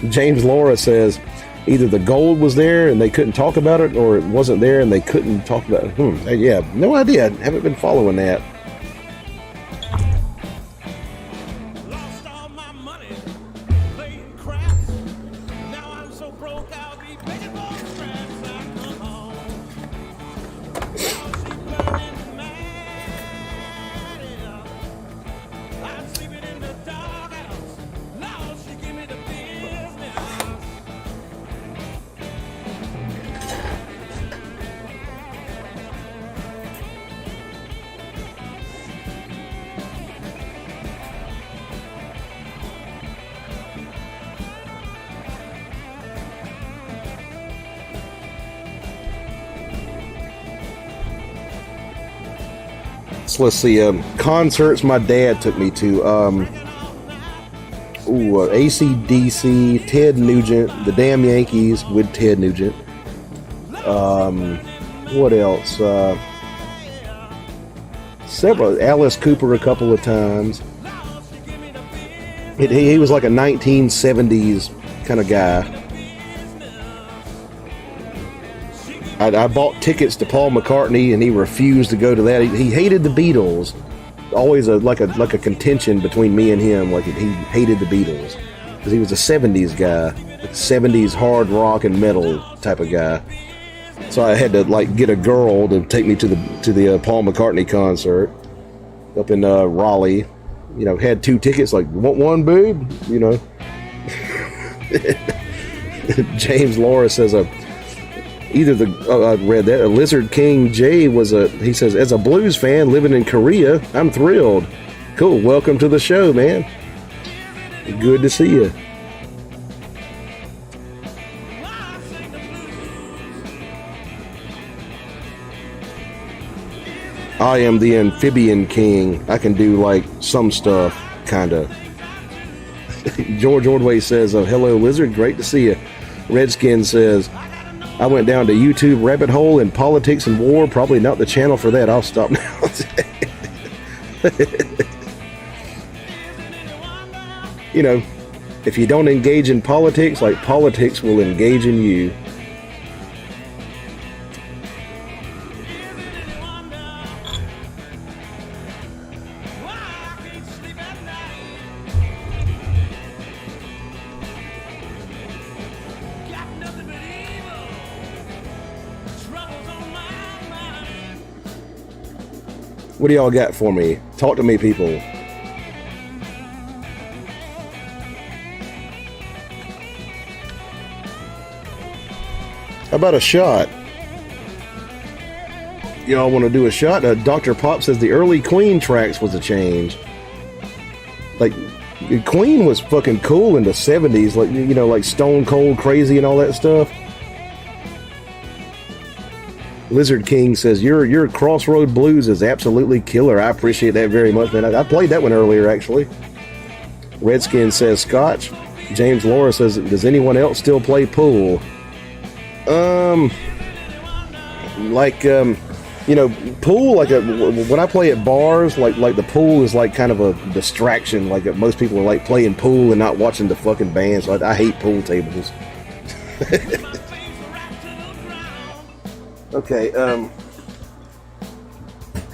Speaker 2: James Laura says, either the gold was there and they couldn't talk about it, or it wasn't there and they couldn't talk about it. Yeah, no idea. I haven't been following that.
Speaker 3: Lost all my money playing craps. Now I'm so broke I'll be begging for scraps. I come home. Now she's burning mad. I'm sleeping in the doghouse. Now she give me the business.
Speaker 2: So let's see, concerts my dad took me to. AC/DC, Ted Nugent, the Damn Yankees with Ted Nugent. What else? Several. Alice Cooper a couple of times. He was like a 1970s kind of guy. I bought tickets to Paul McCartney, and he refused to go to that. He hated the Beatles. Always like a contention between me and him. Like he hated the Beatles because he was a 70s guy, like 70s hard rock and metal type of guy. So I had to like get a girl to take me to the Paul McCartney concert up in Raleigh. You know, had 2 tickets. Like, want one, babe? You know. James Laura says either I read that a Lizard King J was he says, as a blues fan living in Korea, I'm thrilled. Cool, welcome to the show, man. Good to see you. I am the amphibian king. I can do like some stuff, kinda. George Ordway says, hello Lizard, great to see you. Redskin says, I went down to YouTube rabbit hole in politics and war. Probably not the channel for that. I'll stop now. You know, if you don't engage in politics, like politics will engage in you. What do y'all got for me? Talk to me, people. How about a shot? Y'all want to do a shot? Dr. Pop says the early Queen tracks was a change. Like, Queen was fucking cool in the 70s. Like, you know, like Stone Cold Crazy and all that stuff. Lizard King says, your Crossroad Blues is absolutely killer. I appreciate that very much, man. I played that one earlier, actually. Redskin says, Scotch. James Laura says, does anyone else still play pool? You know, pool, like when I play at bars, like the pool is like kind of a distraction. Like most people are like playing pool and not watching the fucking band. So I hate pool tables. Okay,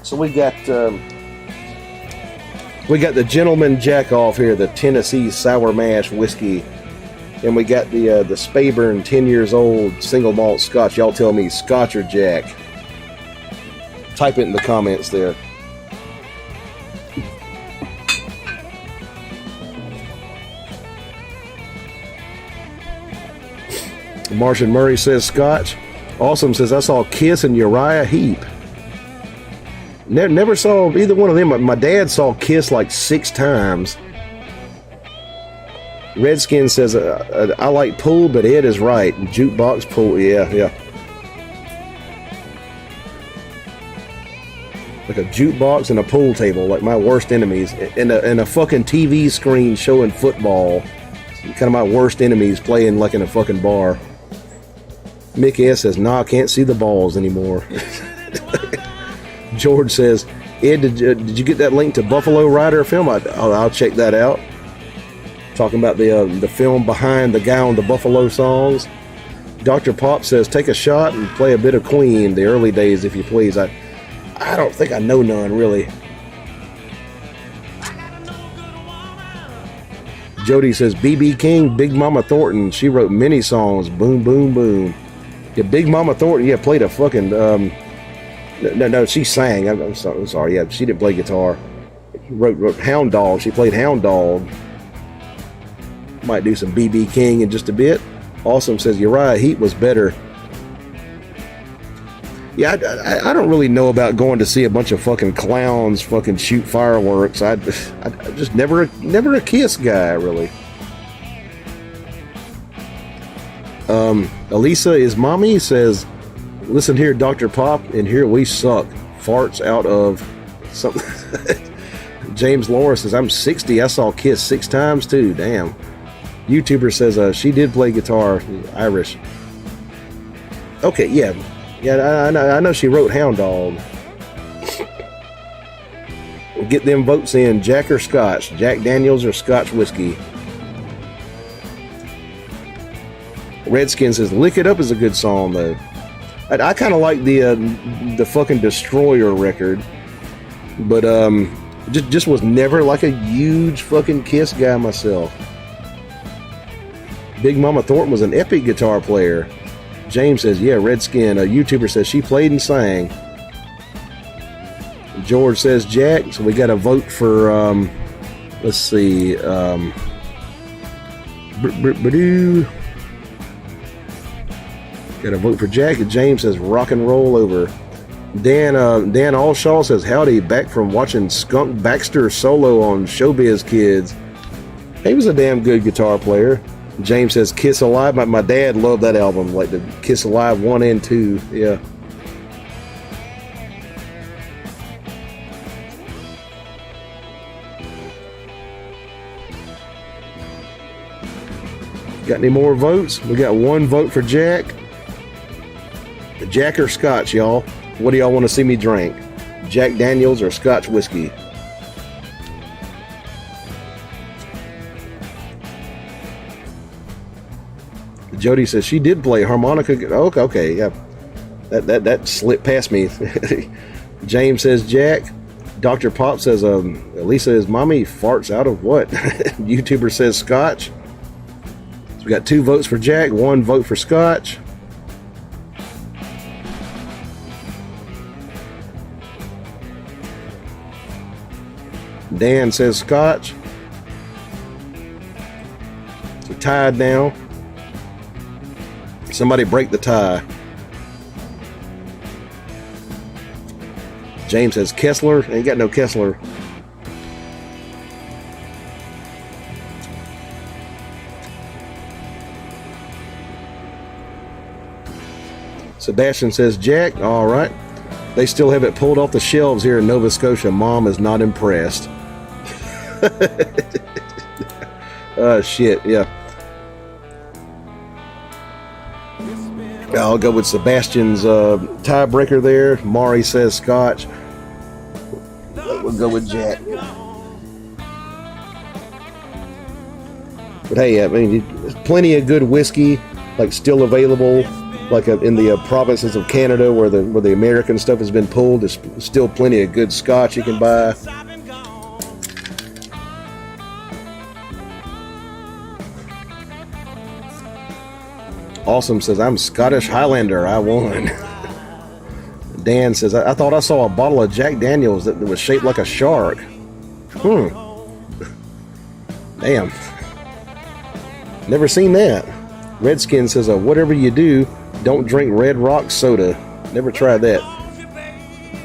Speaker 2: so we got the Gentleman Jack Off here, the Tennessee Sour Mash whiskey, and we got the Speyburn 10 years old single malt Scotch. Y'all tell me, Scotch or Jack? Type it in the comments there. Martian Murray says Scotch. Awesome says, I saw Kiss and Uriah Heep. Never saw either one of them. My dad saw Kiss like 6 times. Redskin says, I like pool, but Ed is right. Jukebox pool, yeah. Like a jukebox and a pool table, like my worst enemies. And a fucking TV screen showing football. Kind of my worst enemies playing like in a fucking bar. Mick S says, nah, I can't see the balls anymore. George says, Ed, did you get that link to Buffalo Rider film? I'll check that out. Talking about the film behind the guy on the Buffalo songs. Dr. Pop says, take a shot and play a bit of Queen, the early days, if you please. I don't think I know none, really. Jody says, B.B. King, Big Mama Thornton. She wrote many songs. Boom, boom, boom. Yeah, Big Mama Thornton, yeah, played a fucking... No, she sang. I'm sorry. Yeah, she didn't play guitar. Wrote Hound Dog. She played Hound Dog. Might do some B.B. King in just a bit. Awesome says, Uriah Heep was better. Yeah, I don't really know about going to see a bunch of fucking clowns fucking shoot fireworks. I just never a Kiss guy, really. Elisa is mommy says, listen here, Dr. Pop, and here we suck. Farts out of something. James Laura says, I'm 60. I saw Kiss 6 times too. Damn. YouTuber says, she did play guitar. Irish. Okay, yeah. Yeah, I know she wrote Hound Dog. Get them votes in. Jack or Scotch? Jack Daniels or Scotch whiskey? Redskin says, Lick It Up is a good song, though. I kind of like the fucking Destroyer record. But just was never like a huge fucking Kiss guy myself. Big Mama Thornton was an epic guitar player. James says, yeah, Redskin. A YouTuber says she played and sang. George says Jack. So we got a vote for, let's see, got a vote for Jack. And James says rock and roll over. Dan Allshaw says, howdy, back from watching Skunk Baxter solo on Showbiz Kids. He was a damn good guitar player. James says Kiss Alive. My dad loved that album, like the Kiss Alive 1 and 2. Yeah. Got any more votes? We got one vote for Jack. Jack or Scotch, y'all? What do y'all want to see me drink? Jack Daniels or Scotch whiskey? Jody says she did play harmonica. Okay, yeah. That slipped past me. James says Jack. Dr. Pop says Lisa is mommy farts out of what? YouTuber says Scotch. So we got 2 votes for Jack, 1 vote for Scotch. Dan says Scotch. So tied now. Somebody break the tie. James says Kessler. Ain't got no Kessler. Sebastian says Jack. All right. They still have it pulled off the shelves here in Nova Scotia. Mom is not impressed. Shit, yeah. I'll go with Sebastian's tiebreaker there. Maury says Scotch. We'll go with Jack. But hey, I mean, there's plenty of good whiskey, like still available, like in the provinces of Canada where the American stuff has been pulled. There's still plenty of good Scotch you can buy. Awesome says, I'm Scottish Highlander. I won. Dan says, I thought I saw a bottle of Jack Daniels that was shaped like a shark. Damn. Never seen that. Redskin says, whatever you do, don't drink Red Rock soda. Never tried that.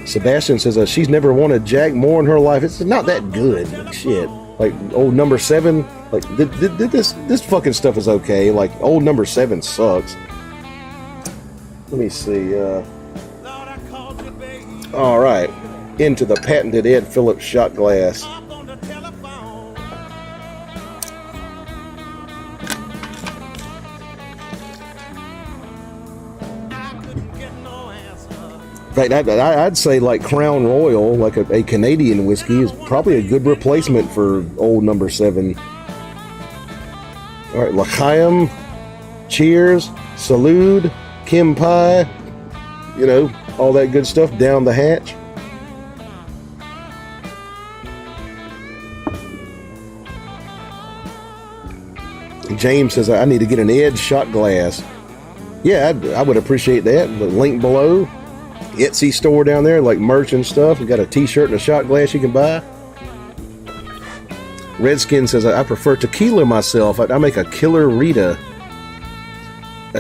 Speaker 2: Sebastian says, she's never wanted Jack more in her life. It's not that good. Shit. Like old number 7. Like this fucking stuff is okay. Like old number 7 sucks. Let me see. All right, into the patented Ed Phillips shot glass. In fact, I'd say like Crown Royal, like a Canadian whiskey, is probably a good replacement for old number 7. All right, L'Chaim, Cheers, Salud, Kim Pie, you know, all that good stuff down the hatch. James says, I need to get an Ed shot glass. Yeah, I would appreciate that. The link below. Etsy store down there, like merch and stuff. We got a t-shirt and a shot glass you can buy. Redskin says, I prefer tequila myself. I make a killer Rita.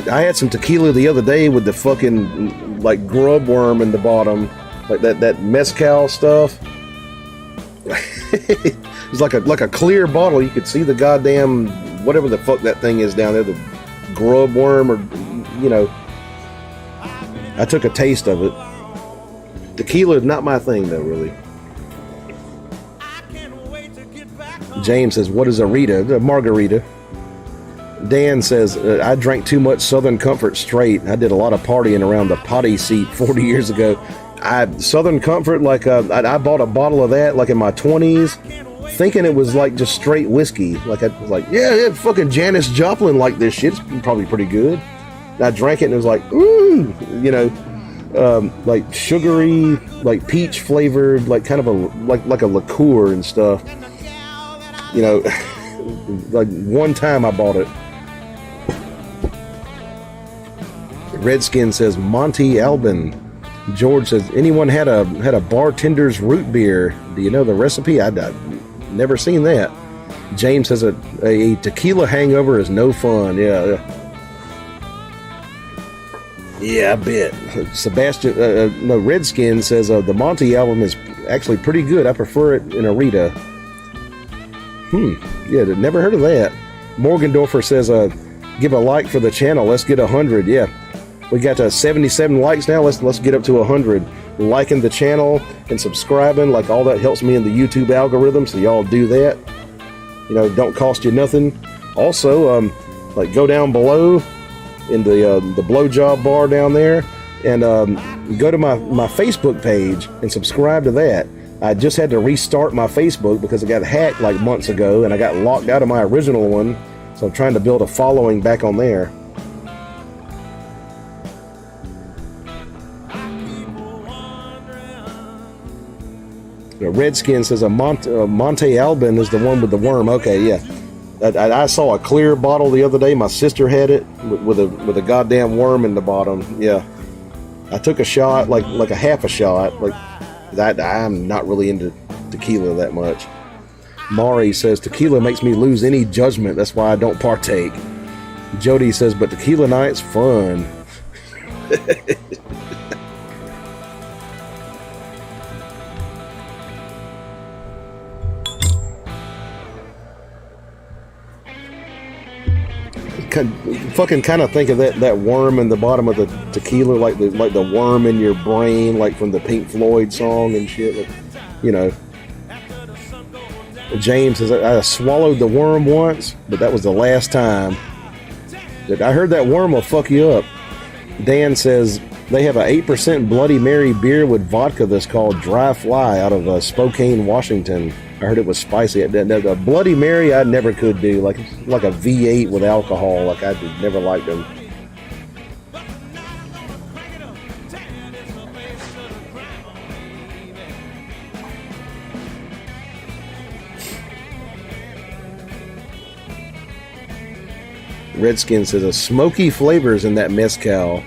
Speaker 2: I had some tequila the other day with the fucking like grub worm in the bottom, like that mezcal stuff. It's like a clear bottle. You could see the goddamn whatever the fuck that thing is down there, the grub worm, or you know. I took a taste of it. Tequila is not my thing though, really. James says, what is a Rita? A margarita. Dan says, I drank too much Southern Comfort straight. I did a lot of partying around the potty seat 40 years ago. Southern Comfort, like I bought a bottle of that like in my 20s, thinking it was like just straight whiskey. Like I was like, yeah, fucking Janis Joplin like this shit. It's probably pretty good. And I drank it and it was like, ooh, you know, like sugary, like peach flavored, like kind of a like a liqueur and stuff. You know, like one time I bought it. Redskin says Monty Albin. George says, anyone had a bartender's root beer? Do you know the recipe? I've never seen that. James says a tequila hangover is no fun. Yeah, I bet. Sebastian, no, Redskin says the Monty album is actually pretty good. I prefer it in a Rita. Yeah, never heard of that. Morgendorfer says, give a like for the channel. Let's get 100. Yeah, we got 77 likes now. Let's get up to 100. Liking the channel and subscribing, like all that helps me in the YouTube algorithm. So y'all do that. You know, don't cost you nothing. Also, like go down below in the blowjob bar down there and go to my Facebook page and subscribe to that. I just had to restart my Facebook because I got hacked like months ago and I got locked out of my original one. So I'm trying to build a following back on there. Redskin says a Monte Albin is the one with the worm. Okay, yeah. I saw a clear bottle the other day. My sister had it with a goddamn worm in the bottom. Yeah. I took a shot, like a half a shot. Like that, I'm not really into tequila that much. Mari says tequila makes me lose any judgment. That's why I don't partake. Jody says, but tequila night's fun. Fucking kind of think of that worm in the bottom of the tequila, like the worm in your brain, like from the Pink Floyd song and shit. Like, you know. James says, I swallowed the worm once, but that was the last time. I heard that worm will fuck you up. Dan says they have a 8% Bloody Mary beer with vodka that's called Dry Fly out of Spokane, Washington. I heard it was spicy. The Bloody Mary I never could do. Like a V8 with alcohol. Like I never liked them. Redskin says a smoky flavors in that mezcal.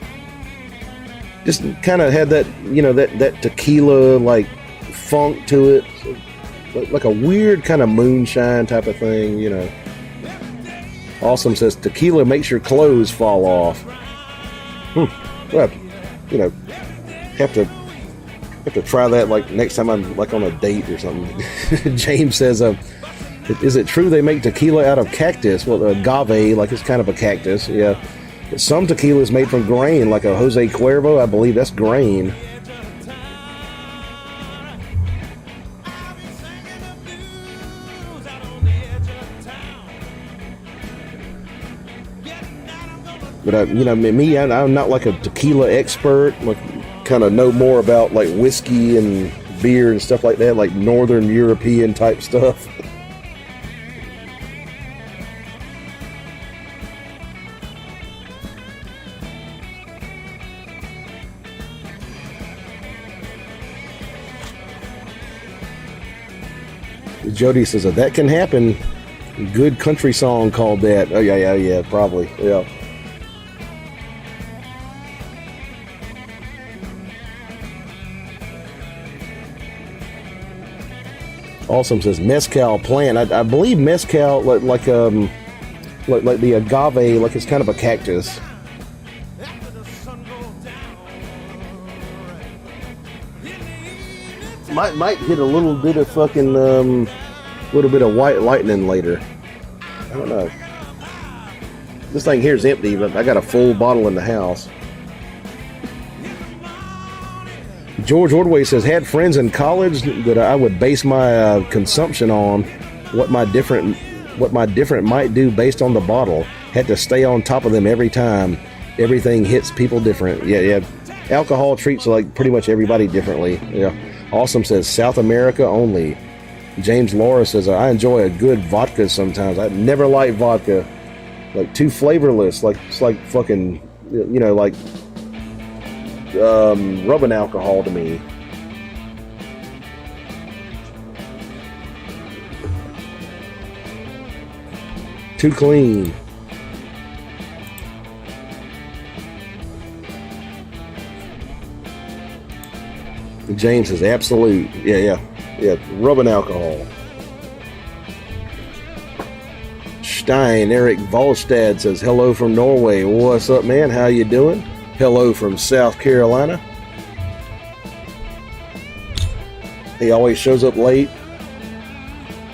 Speaker 2: Just kind of had that, you know, that tequila like funk to it. Like a weird kind of moonshine type of thing, you know. Awesome says tequila makes your clothes fall off. Well, you know, have to try that like next time I'm like on a date or something. James says Is it true they make tequila out of cactus? Well, agave, like it's kind of a cactus, yeah. Some tequila is made from grain, like a Jose Cuervo, I believe that's grain. But me, I'm not like a tequila expert. Like, kind of know more about like whiskey and beer and stuff like that, like Northern European type stuff. Jody says that can happen. Good country song called that. Oh yeah, probably, yeah. Awesome says mezcal plant. I believe mezcal like the agave, like it's kind of a cactus. Might hit a little bit of fucking little bit of white lightning later. I don't know. This thing here is empty, but I got a full bottle in the house. George Ordway says, had friends in college that I would base my consumption on what my different might do based on the bottle. Had to stay on top of them every time. Everything hits people different. Yeah. Alcohol treats like pretty much everybody differently. Yeah. Awesome says, South America only. James Laura says, I enjoy a good vodka sometimes. I never like vodka. Like too flavorless. Like it's like fucking, like rubbing alcohol to me. Too clean. James says absolute. Yeah, rubbing alcohol. Stein Eric Volstad says hello from Norway. What's up, man? How you doing? Hello from South Carolina. He always shows up late.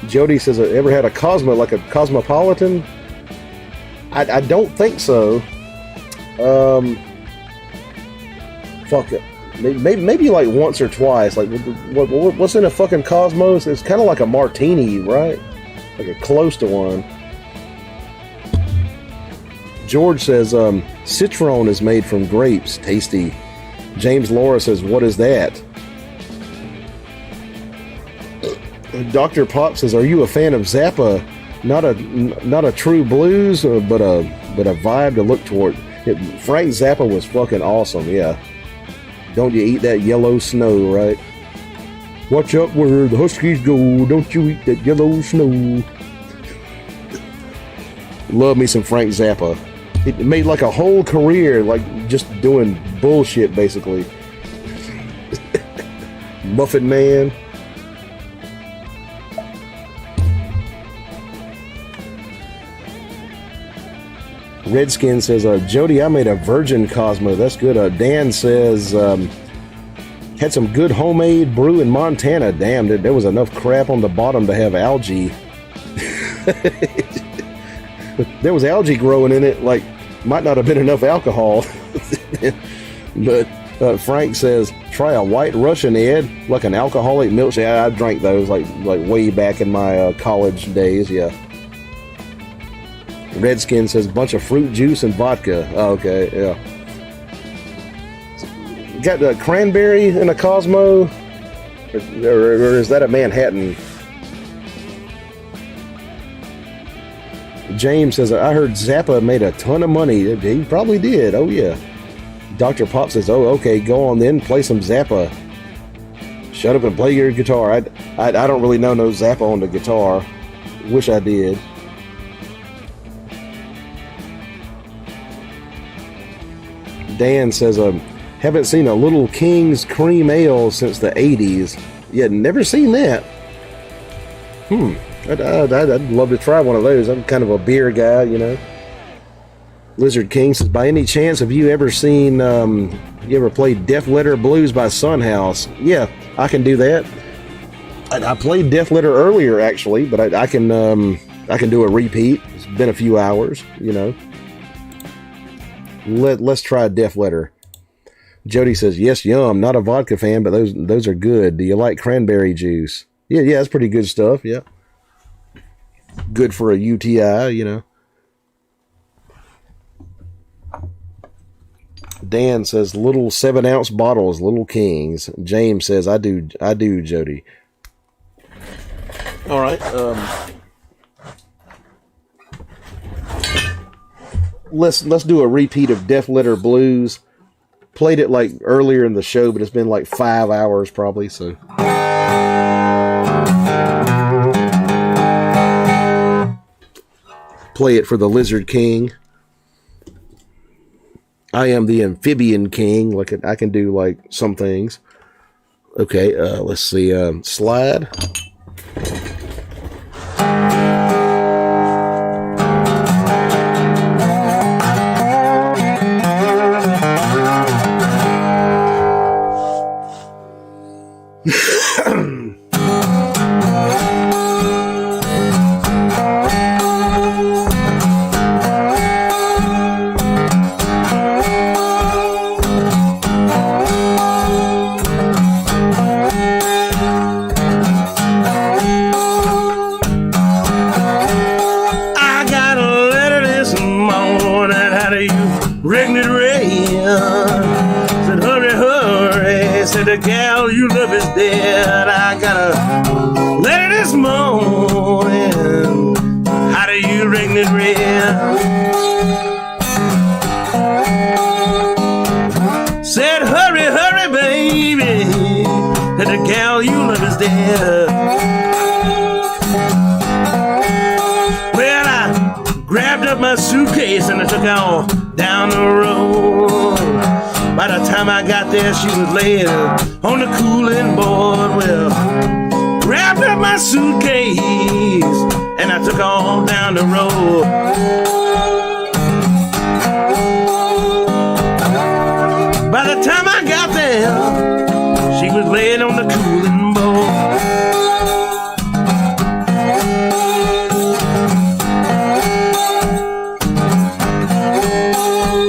Speaker 2: Jody says, ever had a Cosmo, like a Cosmopolitan? I don't think so. Fuck it. Maybe like once or twice. Like, what's in a fucking Cosmos? It's kind of like a martini, right? Like a close to one. George says, Citron is made from grapes. Tasty. James Laura says, what is that? Dr. Pop says, are you a fan of Zappa? Not a true blues, but a vibe to look toward. Frank Zappa was fucking awesome, yeah. Don't you eat that yellow snow, right? Watch out where the Huskies go. Don't you eat that yellow snow. Love me some Frank Zappa. It made like a whole career, like just doing bullshit, basically. Muffin Man. Redskin says, Jody, I made a virgin Cosmo. That's good. Dan says, had some good homemade brew in Montana. Damn, there was enough crap on the bottom to have algae. There was algae growing in it. Like, might not have been enough alcohol. But Frank says, try a White Russian, Ed, like an alcoholic milkshake. I drank those like way back in my college days. Yeah. Redskin says, bunch of fruit juice and vodka. Oh, okay, yeah. Got the cranberry in a Cosmo? Or is that a Manhattan? James says, I heard Zappa made a ton of money. He probably did. Oh, yeah. Dr. Pop says, oh, okay, go on then, play some Zappa. Shut up and play your guitar. I don't really know no Zappa on the guitar. Wish I did. Dan says, haven't seen a Little King's Cream Ale since the 80s. Yeah, never seen that. I'd love to try one of those. I'm kind of a beer guy, you know. Lizard King says, by any chance, have you ever seen, you ever played Def Letter Blues by Sunhouse? Yeah, I can do that. I played Death Letter earlier, actually, but I can do a repeat. It's been a few hours, you know. Let's try Death Letter. Jody says, yes, yum. Not a vodka fan, but those are good. Do you like cranberry juice? Yeah, that's pretty good stuff, yeah. Good for a UTI, you know. Dan says, little 7-ounce bottles, Little Kings. James says, I do, Jody. All right. Let's do a repeat of Death Letter Blues. Played it like earlier in the show, but it's been like 5 hours probably, so. Play it for the Lizard King. I am the Amphibian King. Like I can do like some things. Okay, let's see. Slide.
Speaker 3: The gal you love is dead. I got a letter this morning. How do you ring it red? Said hurry, hurry, baby. That the gal you love is dead. Well, I grabbed up my suitcase and I took off down the road. By the time I got there, she was laying on the cooling board. Well, grabbed up my suitcase and I took off down the road. By the time I got there, she was laying on the cooling board.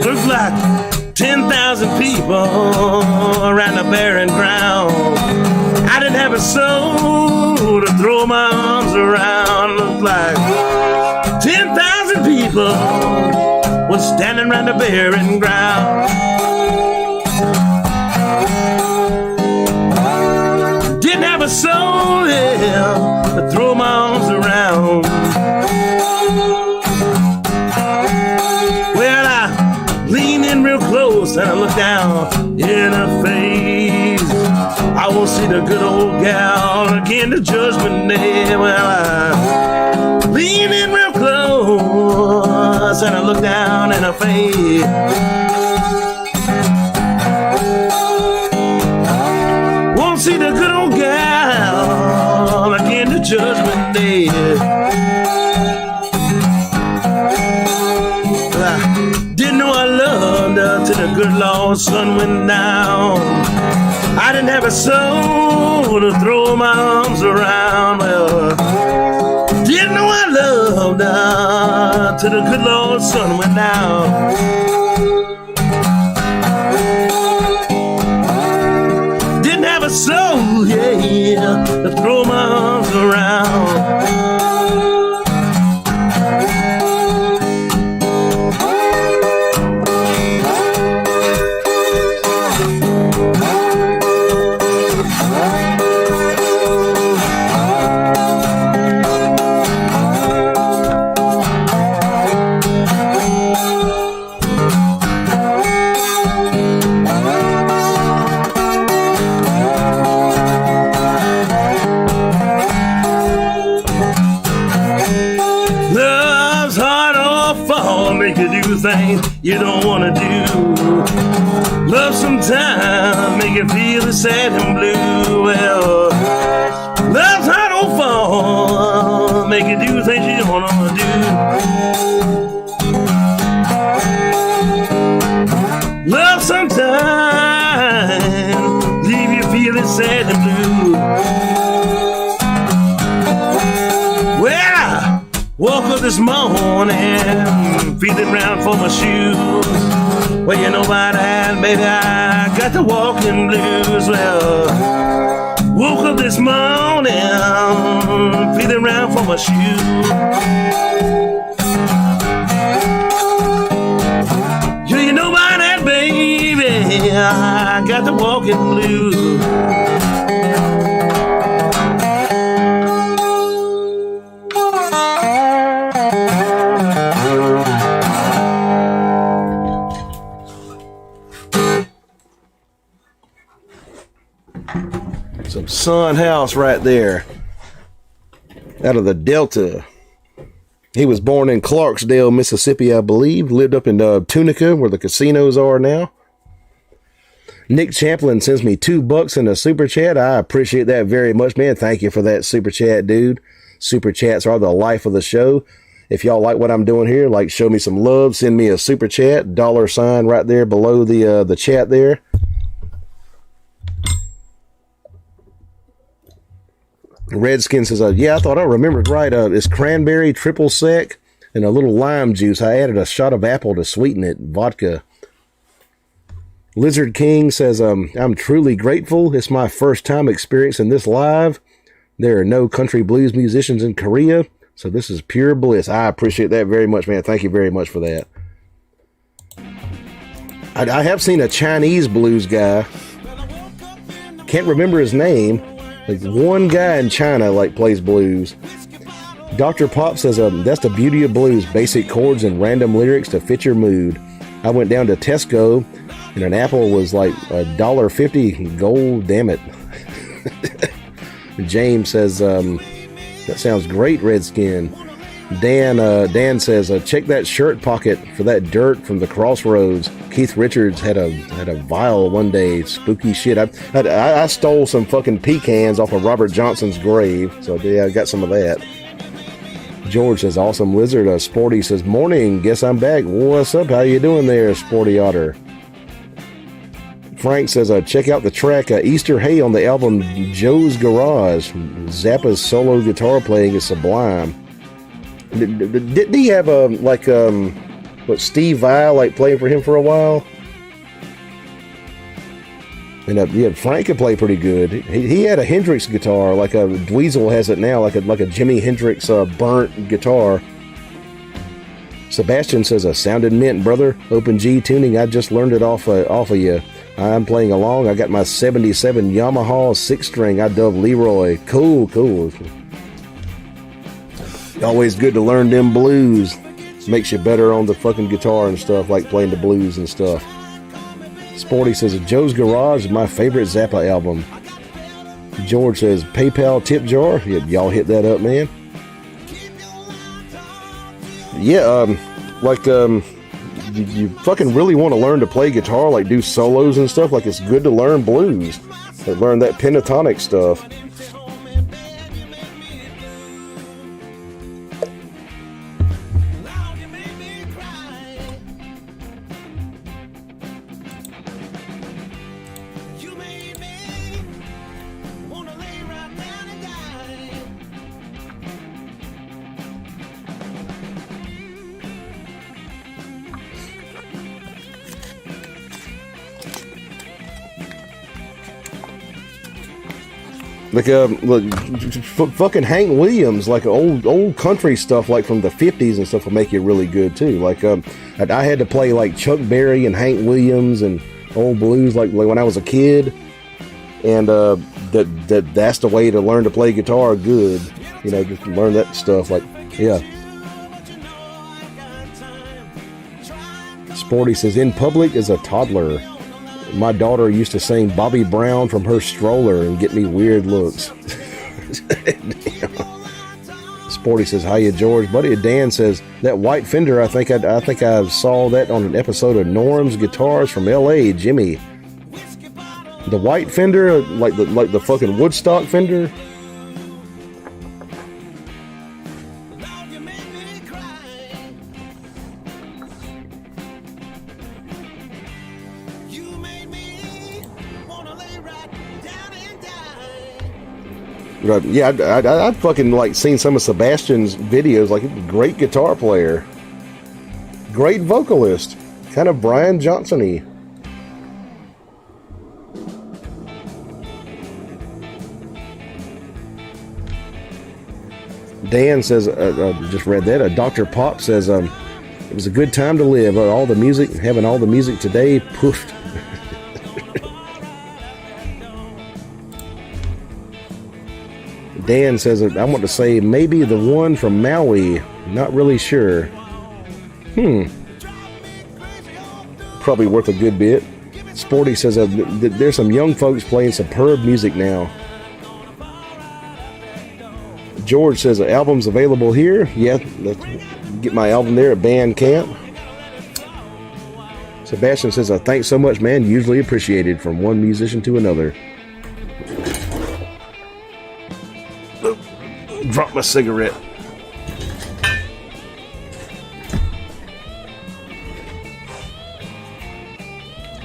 Speaker 3: Looks like 10,000 people around the barren ground. I didn't have a soul to throw my arms around. Looked like 10,000 people was standing around the barren ground. Didn't have a soul to throw my arms around. Well, I leaned in real close and I looked down in her face. I won't see the good old gal again, the judgment day. Well, I leaned in real close and I looked down in her face. Won't see the good old gal again, the judgment day. Till the good Lord's sun went down. I didn't have a soul to throw my arms around. Well, didn't know I loved her till the good Lord's sun went down. Didn't have a soul, yeah, to throw my arms around. Things you don't want to do. Love sometimes make you feel sad and blue. Well, love's hard on fall, make you do things you don't want to do. Love sometimes leave you feeling sad and blue. this morning, feeling round for my shoes. Well, you know about that, baby, I got the walking blues. Well, woke up this morning, feeling round for my shoes. You know about that, baby, I got the walking blues.
Speaker 1: Some Son House right there. Out of the Delta. He was born in Clarksdale, Mississippi, I believe. Lived up in Tunica, where the casinos are now. Nick Champlin sends me $2 in a super chat. I appreciate that very much, man. Thank you for that super chat, dude. Super chats are the life of the show. If y'all like what I'm doing here, like, show me some love, send me a super chat. $sign right there below the chat there. Redskin says, yeah, I thought I remembered right. It's cranberry, triple sec, and a little lime juice. I added a shot of apple to sweeten it. Vodka. Lizard King says, I'm truly grateful. It's my first time experiencing this live. There are no country blues musicians in Korea, so this is pure bliss. I appreciate that very much, man. Thank you very much for that. I have seen a Chinese blues guy. Can't remember his name. Like, one guy in China, like, plays blues. Dr. Pop says, that's the beauty of blues. Basic chords and random lyrics to fit your mood. I went down to Tesco, and an apple was like $1.50 gold. Damn it. James says, that sounds great, Redskin. Dan says, check that shirt pocket for that dirt from the crossroads. Keith Richards had a vial one day. Spooky shit. I stole some fucking pecans off of Robert Johnson's grave. So yeah, I got some of that. George says, awesome lizard. Sporty says, morning. Guess I'm back. What's up? How you doing there, Sporty Otter? Frank says, check out the track Easter Hay on the album Joe's Garage. Zappa's solo guitar playing is sublime. Didn't he have Steve Vai like playing for him for a while? And yeah, Frank could play pretty good. He had a Hendrix guitar, like a Dweezil has it now, like a Jimi Hendrix burnt guitar. Sebastian says, sounded mint, brother. Open G tuning. I just learned it off of you. I'm playing along. I got my 77 Yamaha 6-string. I dub Leroy. Cool. Always good to learn them blues. Makes you better on the fucking guitar and stuff, like playing the blues and stuff. Sporty says, Joe's Garage is my favorite Zappa album. George says, PayPal tip jar. Yeah, y'all hit that up, man. Yeah, you fucking really want to learn to play guitar, like do solos and stuff, like it's good to learn blues. Like learn that pentatonic stuff. Like fucking Hank Williams, like old country stuff, like from the 50s and stuff, will make you really good too. Like I had to play like Chuck Berry and Hank Williams and old blues like when I was a kid, and that's the way to learn to play guitar good. You know, just learn that stuff. Like, yeah. Sporty says, in public as a toddler, my daughter used to sing Bobby Brown from her stroller and get me weird looks. Sporty says, hiya, George. Buddy Dan says, that white Fender, I think I saw that on an episode of Norm's Guitars from L.A., Jimmy. The white Fender, like the fucking Woodstock Fender.
Speaker 2: Right. Yeah, I'd fucking like seen some of Sebastian's videos. Like, great guitar player, great vocalist, kind of Brian Johnson-y. Dan says, just read that. Dr. Pop says, it was a good time to live. All the music, having all the music today, poofed. Dan says, I want to say maybe the one from Maui. Not really sure. Probably worth a good bit. Sporty says, there's some young folks playing superb music now. George says, the album's available here. Yeah, let's get my album there at Bandcamp. Sebastian says, thanks so much, man. Usually appreciated from one musician to another. Drop my cigarette.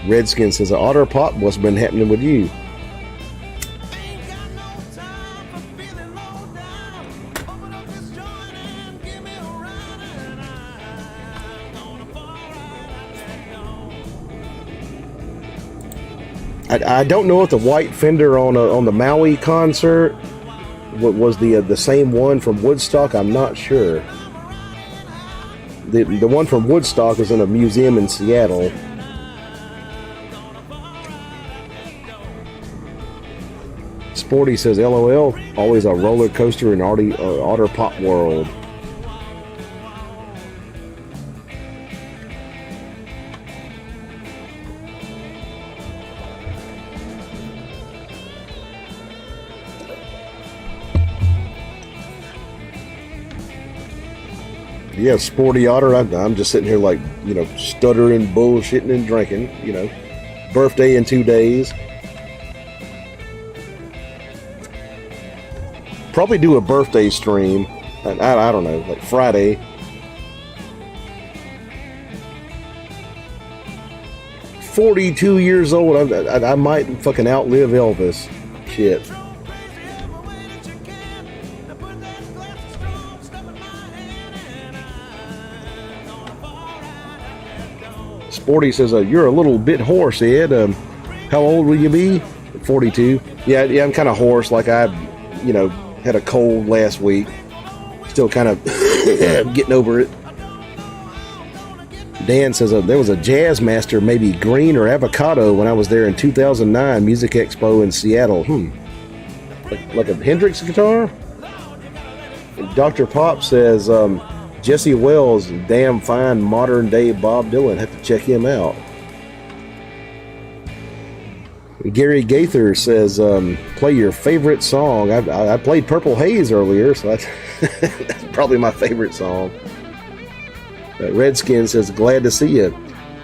Speaker 2: Redskin says, Otter Pop, what's been happening with you? I don't know if the white fender on the Maui concert was the same one from Woodstock. I'm not sure. The one from Woodstock is in a museum in Seattle. Sporty says, LOL, always a roller coaster in Otter Pop world. Yeah, Sporty Otter, I'm just sitting here like, stuttering, bullshitting, and drinking, Birthday in 2 days. Probably do a birthday stream. I don't know, like Friday. "42 years old. I might fucking outlive Elvis. Shit. Sporty says, you're a little bit hoarse, Ed. How old will you be? 42. Yeah, I'm kind of hoarse. Like I, had a cold last week. Still kind of getting over it. Dan says, there was a jazz master, maybe green or avocado, when I was there in 2009 Music Expo in Seattle. Like a Hendrix guitar? Dr. Pop says, Jesse Wells, damn fine modern day Bob Dylan. Have to check him out. Gary Gaither says, play your favorite song. I played Purple Haze earlier, so that's probably my favorite song. Redskin says, glad to see you.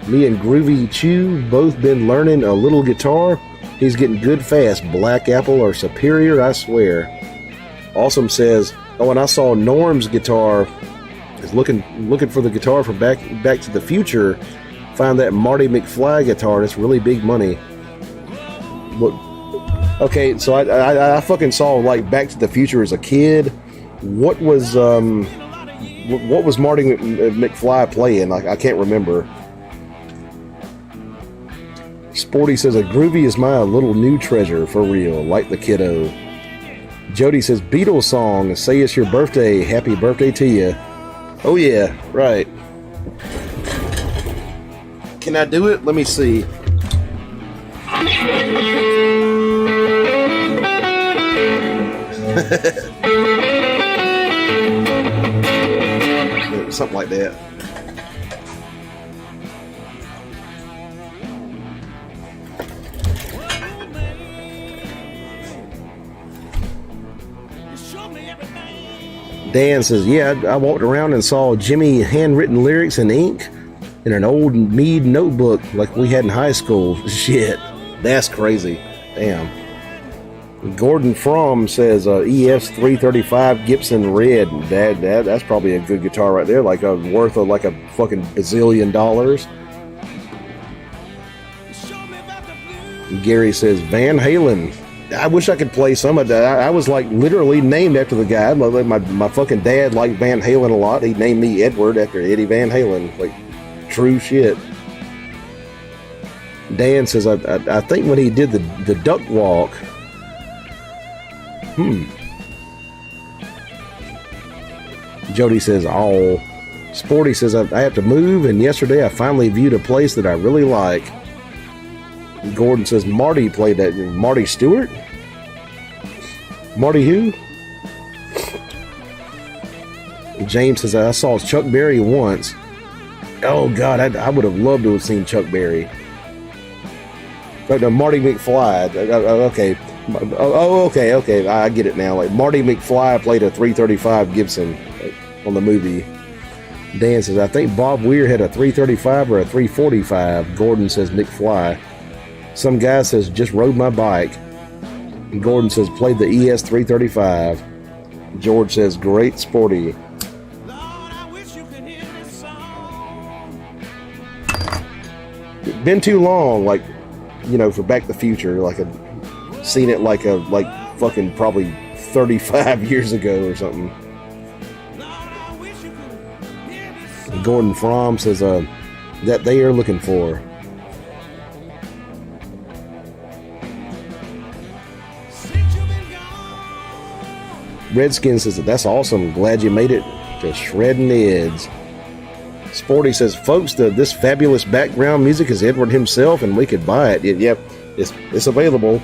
Speaker 2: Me and Groovy Chew both been learning a little guitar. He's getting good fast. Black Apple or Superior, I swear. Awesome says, and I saw Norm's guitar. Is looking for the guitar from Back to the Future. Find that Marty McFly guitar. It's really big money. Okay, so I fucking saw like Back to the Future as a kid. What was Marty McFly playing? Like, I can't remember. Sporty says, a Groovy is my little new treasure for real, like the kiddo. Jody says, Beatles song, say it's your birthday, happy birthday to you. Oh yeah, right. Can I do it? Let me see. Something like that. Dan says, yeah, I walked around and saw Jimmy handwritten lyrics in ink in an old Mead notebook like we had in high school. Shit, that's crazy. Damn. Gordon Fromm says, ES 335 Gibson Red. That's probably a good guitar right there, like worth of like a fucking bazillion dollars. Gary says, Van Halen. I wish I could play some of that. I was like literally named after the guy. My fucking dad liked Van Halen a lot. He named me Edward after Eddie Van Halen. Like, true shit. Dan says, I think when he did the duck walk. Jody says, oh. Sporty says, I have to move, and yesterday I finally viewed a place that I really like. Gordon says, Marty played that. Marty Stewart? Marty who? James says, I saw Chuck Berry once. Oh, God, I would have loved to have seen Chuck Berry. No, Marty McFly. Okay. Oh, okay. I get it now. Like, Marty McFly played a 335 Gibson on the movie. Dan says, I think Bob Weir had a 335 or a 345. Gordon says, McFly. Some guy says, just rode my bike. And Gordon says, played the ES 335. George says, great Sporty. Been too long, like, you know, for Back to the Future. Like, I've seen it like fucking probably 35 years ago or something. Gordon Fromm says, that they are looking for. Redskin says, that's awesome. Glad you made it to Shredding Eds. Sporty says, folks, this fabulous background music is Edward himself, and we could buy it. Yep, it's available.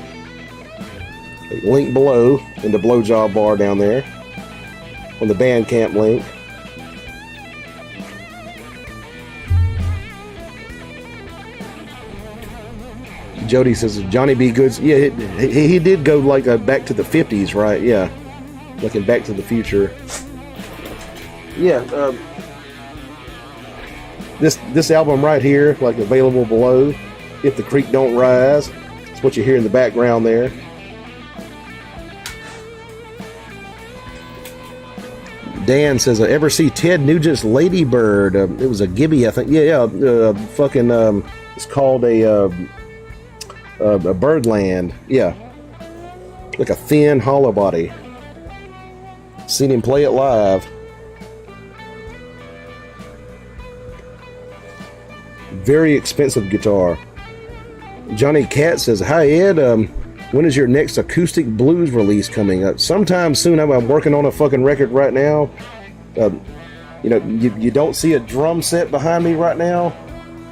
Speaker 2: Link below in the blowjob bar down there on the Bandcamp link. Jody says, Johnny B. Goods. Yeah, he did go like back to the 50s, right? Yeah, looking Back to the Future. Yeah, this album right here, like available below. If the Creek Don't Rise. That's what you hear in the background there. Dan says, ever see Ted Nugent's Lady Bird? It was a Gibby, I think. Yeah. It's called a Birdland. Yeah, like a thin hollow body. Seen him play it live. Very expensive guitar. Johnny Cat says, hi Ed, when is your next acoustic blues release coming up? Sometime soon. I'm working on a fucking record right now. You know, you don't see a drum set behind me right now.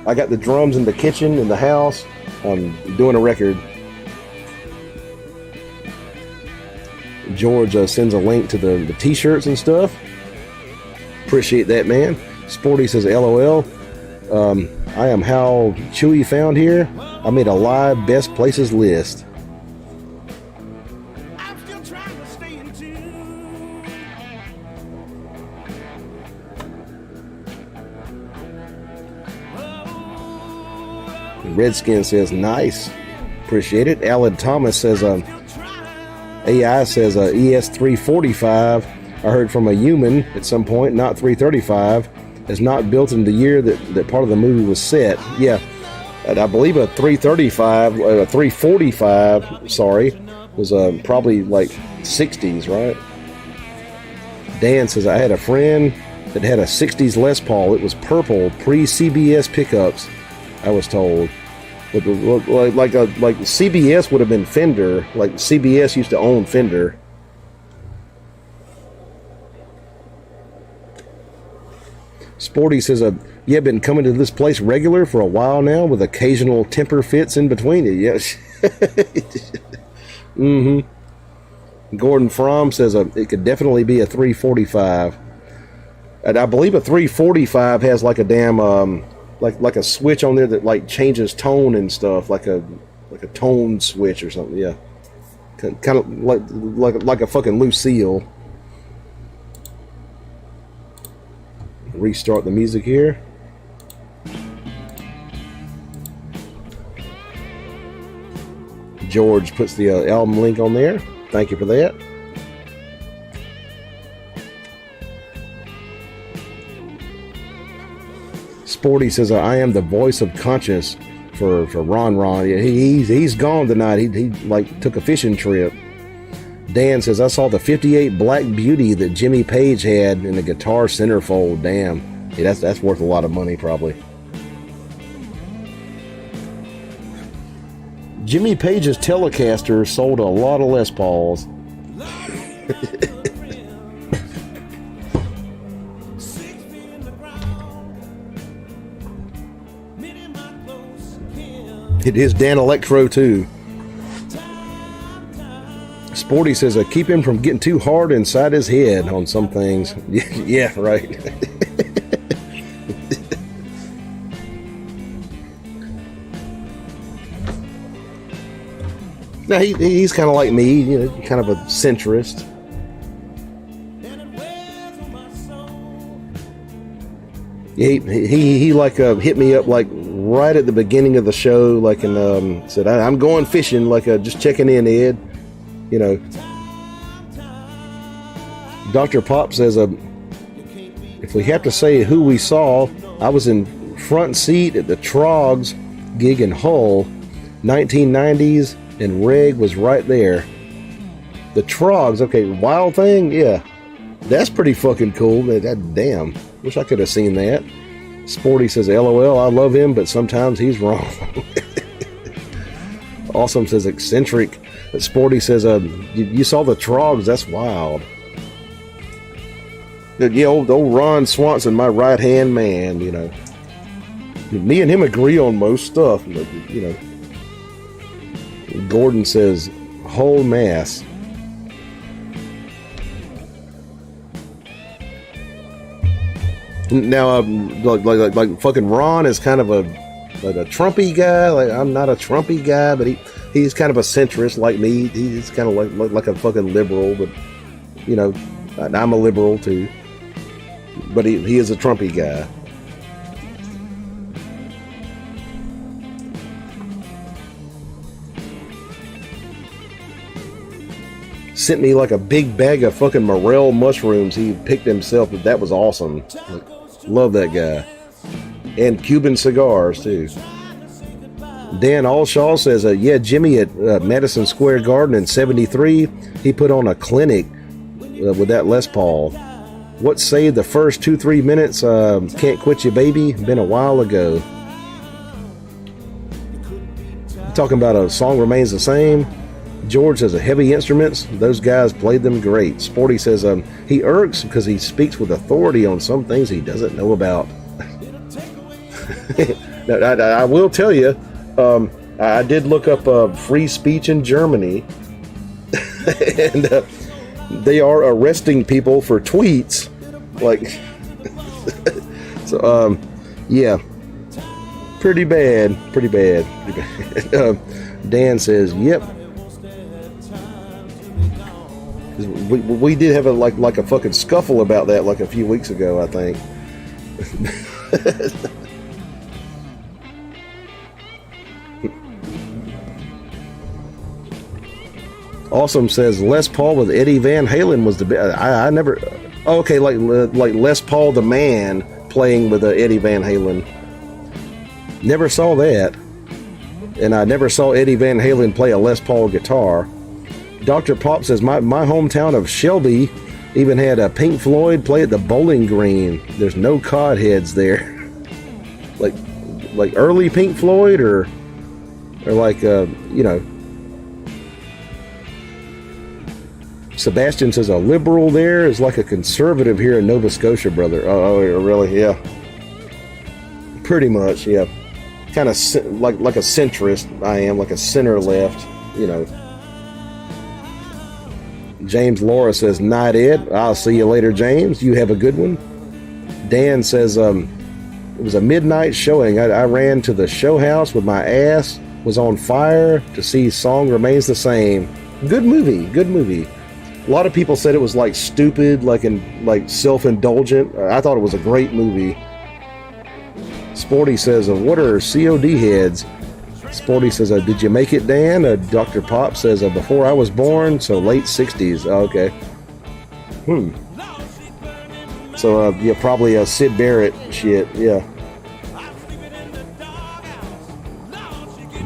Speaker 2: I got the drums in the kitchen, in the house. I'm doing a record. George sends a link to the t-shirts and stuff. Appreciate that, man. Sporty says, LOL. I am how Chewy found here. I made a live best places list.
Speaker 3: I'm still trying to stay in tune.
Speaker 2: Redskin says, nice. Appreciate it. Alan Thomas says, AI says, ES345. I heard from a human at some point, not 335. Is not built in the year that part of the movie was set. Yeah, and I believe a 335, a 345, sorry, was probably like 60s, right? Dan says, I had a friend that had a 60s Les Paul. It was purple, pre-CBS pickups, I was told. Like CBS would have been Fender. Like CBS used to own Fender. Sporty says, yeah, been coming to this place regular for a while now with occasional temper fits in between it. Yes. Gordon Fromm says it could definitely be a 345. And I believe a 345 has like a damn like a switch on there that like changes tone and stuff, like a tone switch or something. Yeah, kind of like a fucking Lucille. Restart the music here. George puts the album link on there. Thank you for that. Sporty says, I am the voice of conscience. for Ron. Yeah, he's gone tonight. He like took a fishing trip. Dan says, I saw the 58 Black Beauty that Jimmy Page had in the guitar centerfold. Damn. Yeah, that's worth a lot of money, probably. Jimmy Page's Telecaster sold a lot of Les Pauls. It is Dan Electro, too. Sporty says, keep him from getting too hard inside his head on some things. Yeah, right. Now, he's kind of like me, you know, kind of a centrist. He like hit me up like right at the beginning of the show, like, and said, I'm going fishing, like just checking in, Ed. You know, Dr. Pop says, if we have to say who we saw, I was in front seat at the Trogs gig in Hull, 1990s, and Reg was right there. The Trogs, okay, Wild Thing, yeah, that's pretty fucking cool. That damn, wish I could have seen that. Sporty says, LOL, I love him, but sometimes he's wrong. Awesome says, eccentric. Sporty says, you saw the Trogs, that's wild. Yeah, old Ron Swanson, my right-hand man, you know. Me and him agree on most stuff, but, you know. Gordon says, whole mass. Now, like fucking Ron is kind of a Trumpy guy. Like, I'm not a Trumpy guy, but he's kind of a centrist like me. He's kind of like a fucking liberal, but, you know, I'm a liberal too. But he is a Trumpy guy. Sent me like a big bag of fucking morel mushrooms he picked himself. That was awesome. Like, love that guy. And Cuban cigars too. Dan Allshaw says, yeah, Jimmy at Madison Square Garden in 73, he put on a clinic with that Les Paul. What saved the first 2-3 minutes? Can't Quit You Baby, been a while ago. Talking about a song remains the same. George says, heavy instruments, those guys played them great. Sporty says, he irks because he speaks with authority on some things he doesn't know about. Now, I will tell you, I did look up free speech in Germany, and they are arresting people for tweets. Like, so, yeah, pretty bad. Dan says, yep. We did have a fucking scuffle about that like a few weeks ago, I think. Awesome says Les Paul with Eddie Van Halen was the best. I never. Okay, like Les Paul the man playing with Eddie Van Halen. Never saw that, and I never saw Eddie Van Halen play a Les Paul guitar. Dr. Pop says, my hometown of Shelby even had a Pink Floyd play at the Bowling Green. There's no cod heads there. like early Pink Floyd or like, you know. Sebastian says, a liberal there is like a conservative here in Nova Scotia, brother. Oh, really? Yeah. Pretty much, yeah. Kind of like a centrist I am, like a center left, you know. James Laura says, night Ed. I'll see you later, James. You have a good one. Dan says, it was a midnight showing. I ran to the show house with my ass was on fire to see Song Remains the Same. Good movie. A lot of people said it was like stupid, like self-indulgent. I thought it was a great movie. Sporty says, what are COD heads? Sporty says, did you make it, Dan? Dr. Pop says, before I was born, so late 60s. Oh, okay. So, yeah, probably a Sid Barrett shit, yeah.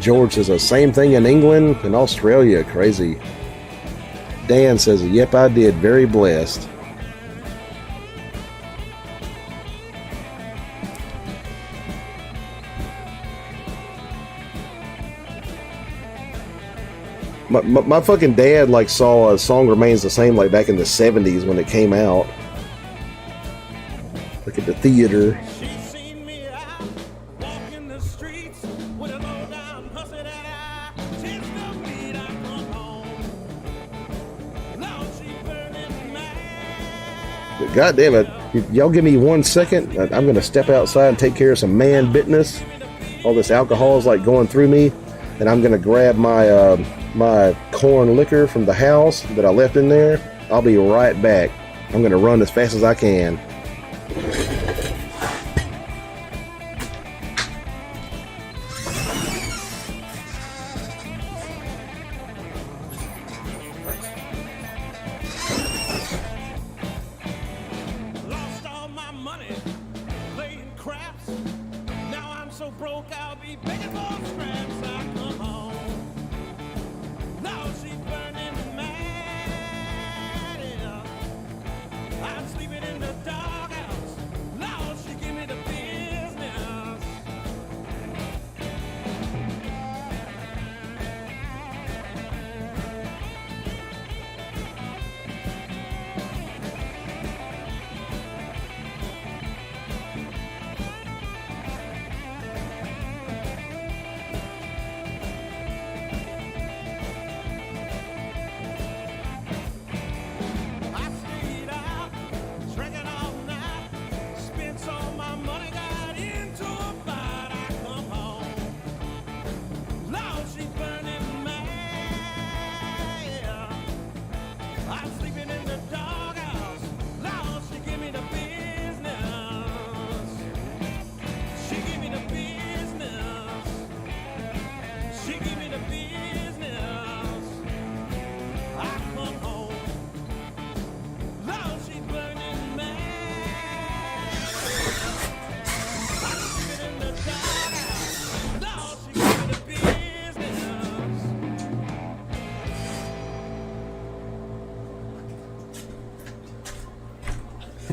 Speaker 1: George says the same thing in England and Australia. Crazy. Dan says, yep, I did. Very blessed. My fucking dad like saw a Song Remains the Same like back in the 70s when it came out. Like at the theater. God damn it. Y'all give me 1 second. I'm going to step outside and take care of some man business. All this alcohol is like going through me. And I'm going to grab my my corn liquor from the house that I left in there. I'll be right back. I'm going to run as fast as I can.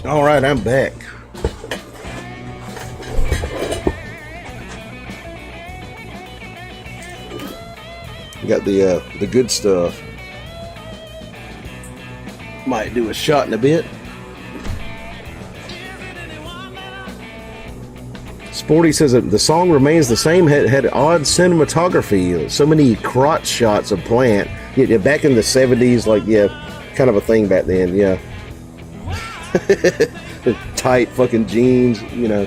Speaker 1: All right, I'm back. Got the good stuff. Might do a shot in a bit. Sporty says that the Song Remains the Same had odd cinematography. So many crotch shots of Plant. Yeah, back in the 70s, like, yeah, kind of a thing back then, yeah. Tight fucking jeans, you know.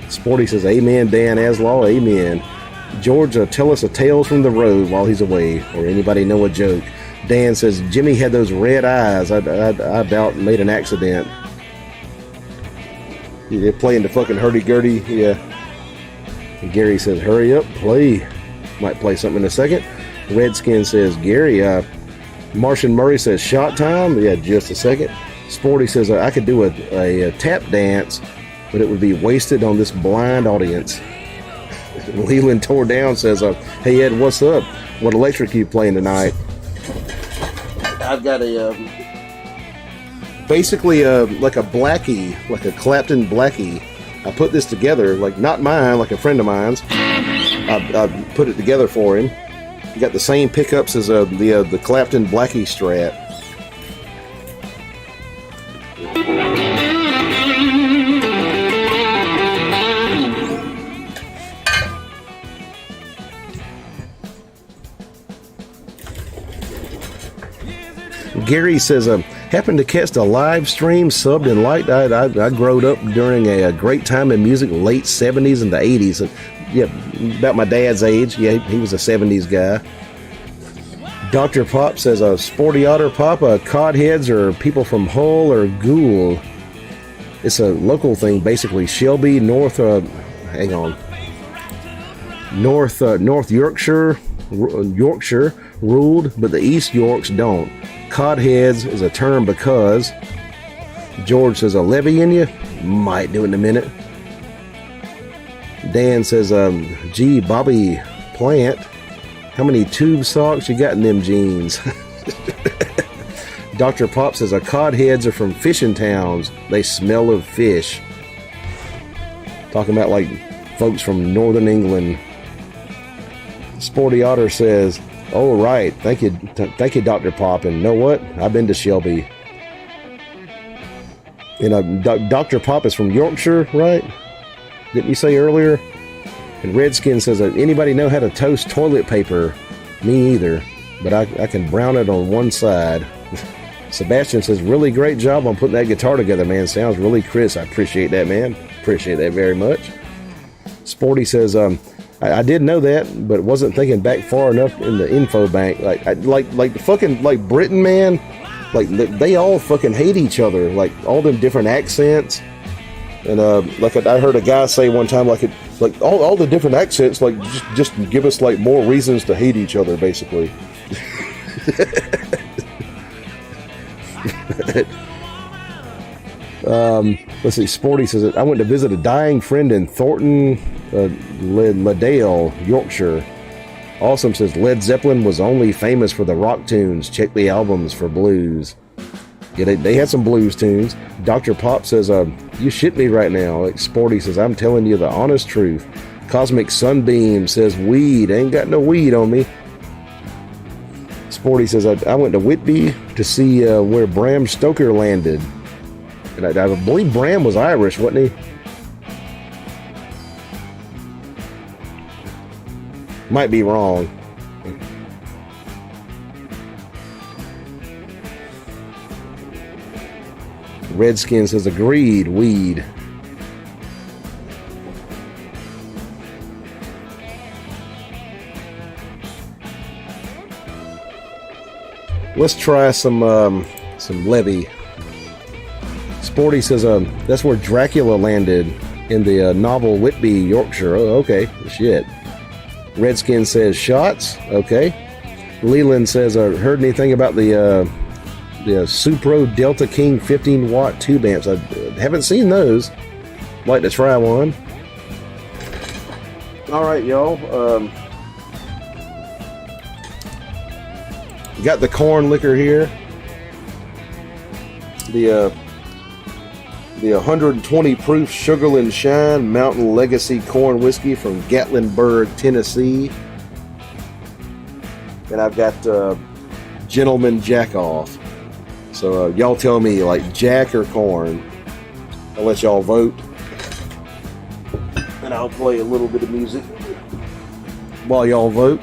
Speaker 1: Sporty says, amen, Dan Aslaw, amen. George, tell us a tales from the road while he's away, or anybody know a joke. Dan says, Jimmy had those red eyes. I doubt made an accident. They're playing the fucking hurdy-gurdy, yeah. And Gary says, hurry up, play. Might play something in a second. Redskin says, Gary, Martian Murray says, shot time? Yeah, just a second. Sporty says, I could do a tap dance, but it would be wasted on this blind audience. Leland Tore Down says, hey, Ed, what's up? What electric you playing tonight? I've got basically like a Blackie, like a Clapton Blackie. I put this together, like not mine, like a friend of mine's. I put it together for him. Got the same pickups as the Clapton Blackie Strat. Gary says, happened to catch the live stream, subbed and liked. I growed up during a great time in music, late 70s and the 80s. Yeah, about my dad's age. Yeah, he was a 70s guy. Dr. Pop says, Sporty Otter Pop, Codheads are people from Hull or Gould. It's a local thing, basically. Shelby, North Yorkshire ruled, but the East Yorks don't. Codheads is a term because George says, a levy in you? Might do it in a minute.
Speaker 2: Dan says, gee, Bobby Plant, how many tube socks you got in them jeans? Dr. Pop says, cod heads are from fishing towns. They smell of fish. Talking about like folks from northern England. Sporty Otter says, oh, right. Thank you, Dr. Pop. And know what? I've been to Shelby. You know, Dr. Pop is from Yorkshire, right? Didn't you say earlier? And Redskin says, anybody know how to toast toilet paper? Me either. But I can brown it on one side. Sebastian says, really great job on putting that guitar together, man. Sounds really crisp. I appreciate that, man. Appreciate that very much. Sporty says, I did know that, but wasn't thinking back far enough in the info bank. Like fucking like Britain, man. Like they all fucking hate each other. Like all them different accents. And like I heard a guy say one time, like all the different accents, like just give us like more reasons to hate each other, basically. Let's see. Sporty says, I went to visit a dying friend in Thornton, Ledale, Yorkshire. Awesome says, Led Zeppelin was only famous for the rock tunes. Check the albums for blues. Yeah, they had some blues tunes. Dr. Pop says, you shit me right now. Like Sporty says, I'm telling you the honest truth. Cosmic Sunbeam says, weed. Ain't got no weed on me. Sporty says, I went to Whitby to see where Bram Stoker landed. And I believe Bram was Irish, wasn't he? Might be wrong. Redskin says, agreed, weed. Let's try some Levy. Sporty says, that's where Dracula landed in the novel Whitby, Yorkshire. Oh, okay. Shit. Redskin says, shots. Okay. Leland says, heard anything about the Supro Delta King 15 watt tube amps? I haven't seen those. Like to try one. All right, y'all. Got the corn liquor here. The 120 proof Sugarland Shine Mountain Legacy Corn Whiskey from Gatlinburg, Tennessee. And I've got Gentleman Jack Off. So y'all tell me, like, Jack or corn. I'll let y'all vote. And I'll play a little bit of music while y'all vote.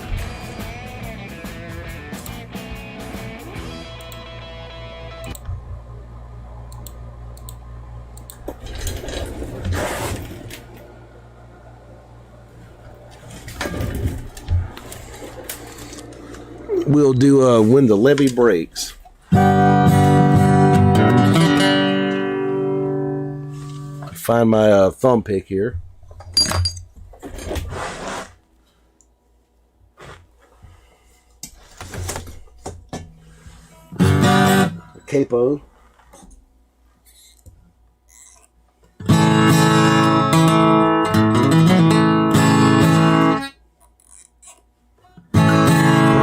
Speaker 2: We'll do When the Levee Breaks. Find my thumb pick here. Capo.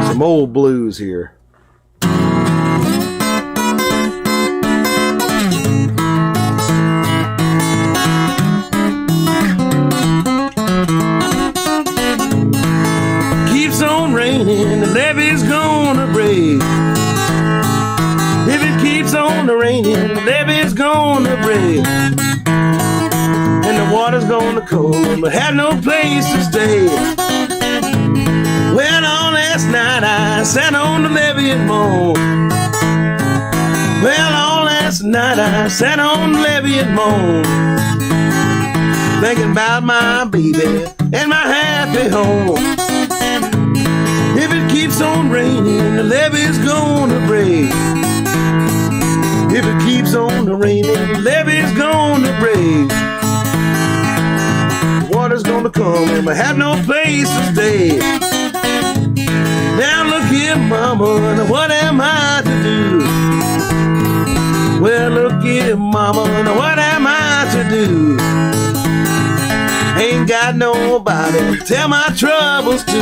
Speaker 2: Some old blues here.
Speaker 3: Keeps on raining, the levee's gonna break. If it keeps on raining, the levee's gonna break. And the water's gonna cold, but have no place to stay. Well, all last night I sat on the levee and moaned. Well, all last night I sat on the levee and moaned, thinking about my baby and my happy home. If it keeps on raining, the levee's gonna break. If it keeps on raining, the levee's gonna break. The water's gonna come and I have no place to stay. Now look here, mama, now what am I to do? Well, look here, mama, now what am I to do? Ain't got got nobody to tell my troubles to.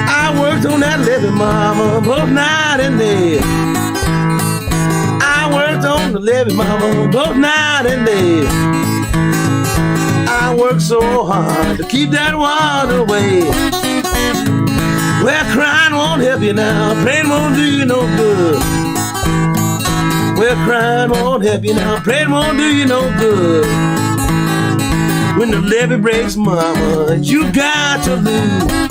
Speaker 3: I worked on that living, mama, both night and day. I worked on the levee, mama, both night and day. I worked so hard to keep that water away. Well, crying won't help you now, praying won't do you no good. Well, crying won't help you now, praying won't do you no good. When the levee breaks, mama, you got to lose.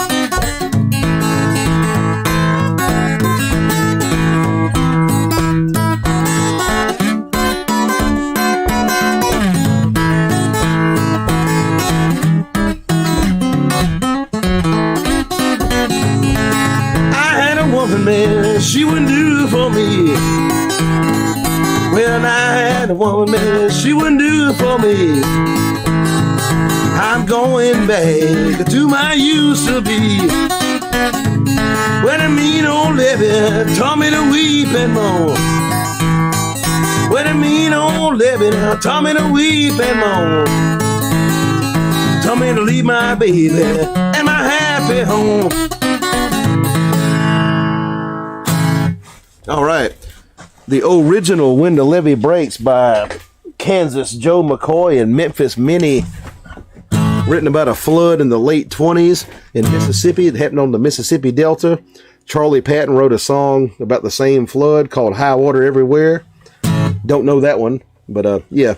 Speaker 3: Man, she wouldn't do for me. Well, I had a woman, man, she wouldn't do for me. I'm going back to my used to be. When a mean old levee taught me to weep and moan. When a mean old levee taught me to weep and moan. Taught me to leave my baby and my happy home.
Speaker 1: All right. The original When the Levee Breaks by Kansas Joe McCoy and Memphis Minnie, written about a flood in the late 20s in Mississippi. It happened on the Mississippi Delta. Charlie Patton wrote a song about the same flood called High Water Everywhere. Don't know that one, but yeah,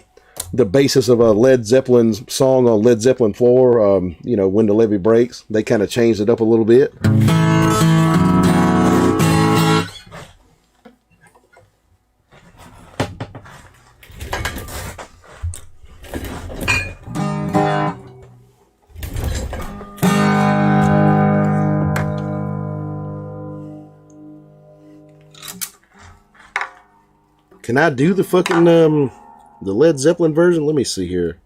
Speaker 1: the basis of a Led Zeppelin's song on Led Zeppelin 4, When the Levee Breaks. They kind of changed it up a little bit. Can I do the fucking, the Led Zeppelin version? Let me see here.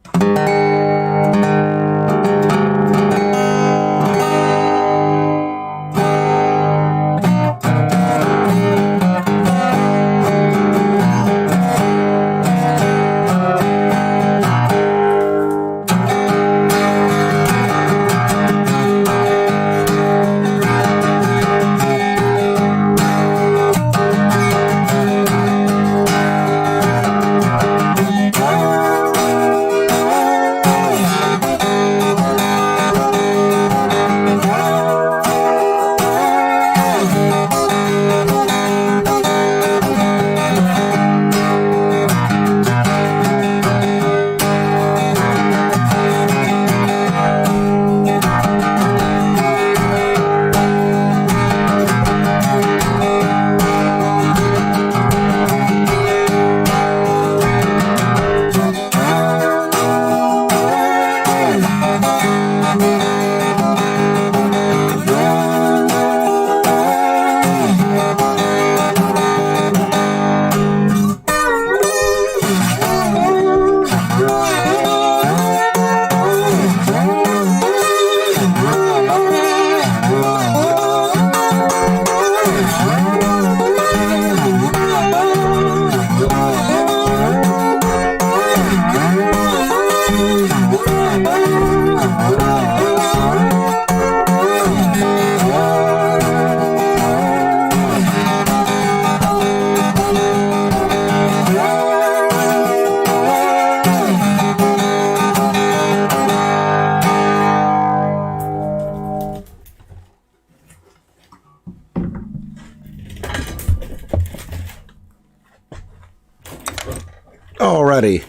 Speaker 1: Alrighty.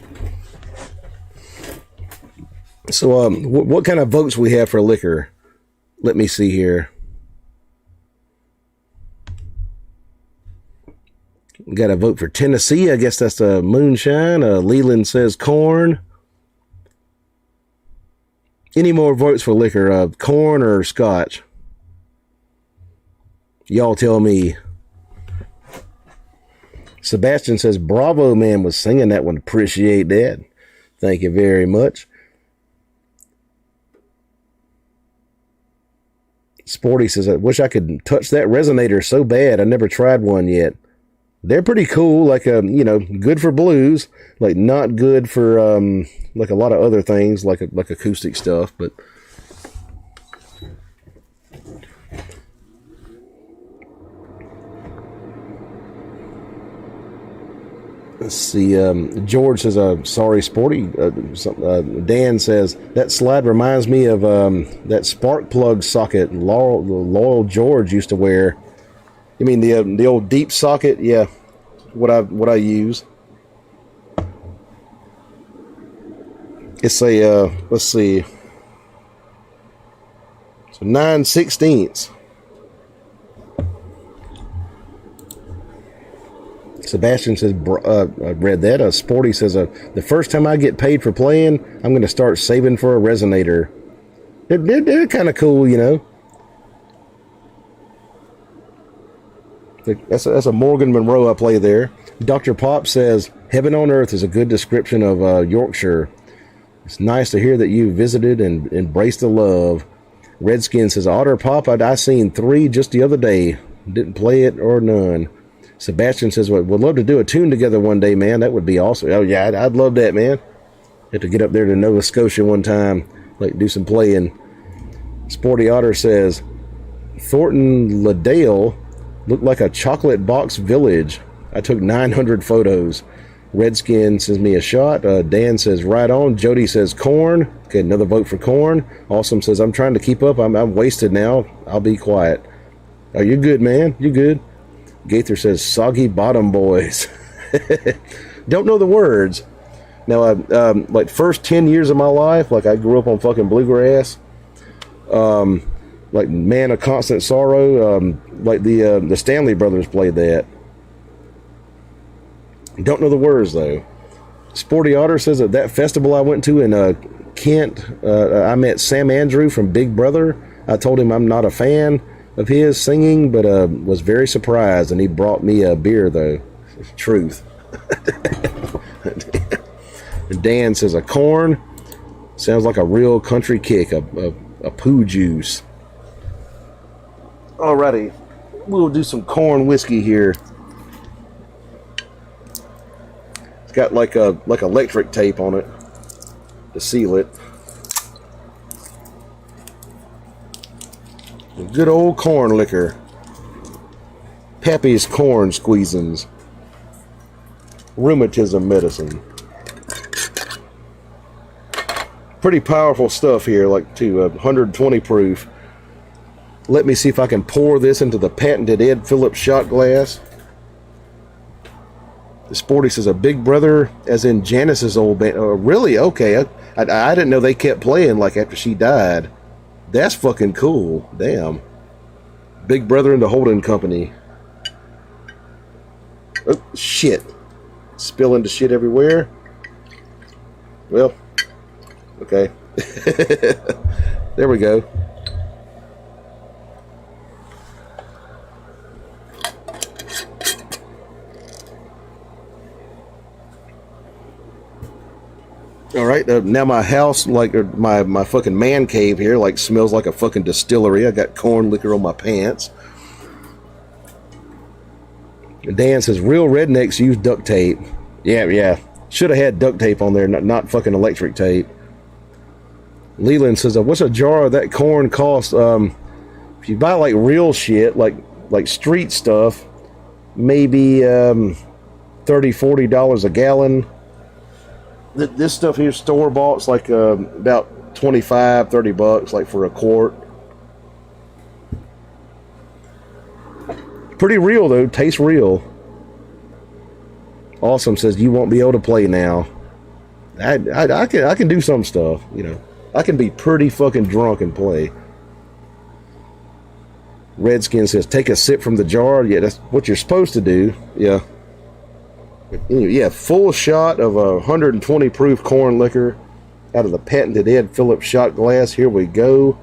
Speaker 1: So, what kind of votes we have for liquor? Let me see here. We got a vote for Tennessee. I guess that's the moonshine. Leland says corn. Any more votes for liquor? Corn or scotch? Y'all tell me. Sebastian says, bravo, man, was singing that one. Appreciate that. Thank you very much.
Speaker 2: Sporty says, I wish I could touch that resonator so bad. I never tried one yet. They're pretty cool, like, good for blues, like not good for, like a lot of other things, like acoustic stuff, but. Let's see. George says, sorry, Sporty. Dan says, that slide reminds me of that spark plug socket Loyal George used to wear. You mean the old deep socket? Yeah, what I use. It's a, let's see. So 9/16. Sebastian says, I read that. Sporty says, the first time I get paid for playing, I'm going to start saving for a resonator. They're kind of cool, you know. That's a Morgan Monroe I play there. Dr. Pop says, heaven on earth is a good description of Yorkshire. It's nice to hear that you visited and embraced the love. Redskin says, Otter Pop, I seen 3 just the other day. Didn't play it or none. Sebastian says, well, would love to do a tune together one day, man. That would be awesome. Oh, yeah, I'd love that, man. Have to get up there to Nova Scotia one time, like do some playing. Sporty Otter says, Thornton Ladale looked like a chocolate box village. I took 900 photos. Redskin sends me a shot. Dan says, right on. Jody says, corn. Okay, another vote for corn. Awesome says, I'm trying to keep up. I'm wasted now. I'll be quiet. Oh, you're good, man. You're good. Gaither says, Soggy Bottom Boys. Don't know the words. Now, like first 10 years of my life, like I grew up on fucking bluegrass. Like Man of Constant Sorrow. Like the Stanley Brothers played that. Don't know the words, though. Sporty Otter says that festival I went to in Kent, I met Sam Andrew from Big Brother. I told him I'm not a fan of his singing, but was very surprised, and he brought me a beer, though. Truth. Dan says a corn sounds like a real country kick, a poo juice. Alrighty, we'll do some corn whiskey here. It's got like electric tape on it to seal it. Good old corn liquor. Pappy's corn squeezins. Rheumatism medicine. Pretty powerful stuff here, like 120 proof. Let me see if I can pour this into the patented Ed Phillips shot glass. The Sporty says a Big Brother, as in Janice's old band. Oh, really? Okay. I didn't know they kept playing like after she died. That's fucking cool. Damn. Big Brother and the Holding Company. Oh, shit. Spilling the shit everywhere. Well, okay. There we go. All right, now my house, like my fucking man cave here, like smells like a fucking distillery. I got corn liquor on my pants. Dan says real rednecks use duct tape. Yeah. Should have had duct tape on there, not fucking electric tape. Leland says, what's a jar of that corn cost? If you buy like real shit, like street stuff, maybe $30-$40 a gallon. This stuff here, store bought, it's like about $25-$30, like for a quart. Pretty real though, tastes real. Awesome says you won't be able to play now. I can do some stuff, you know. I can be pretty fucking drunk and play. Redskin says take a sip from the jar. Yeah, that's what you're supposed to do. Yeah. Yeah, full shot of 120 proof corn liquor out of the patented Ed Phillips shot glass. Here we go.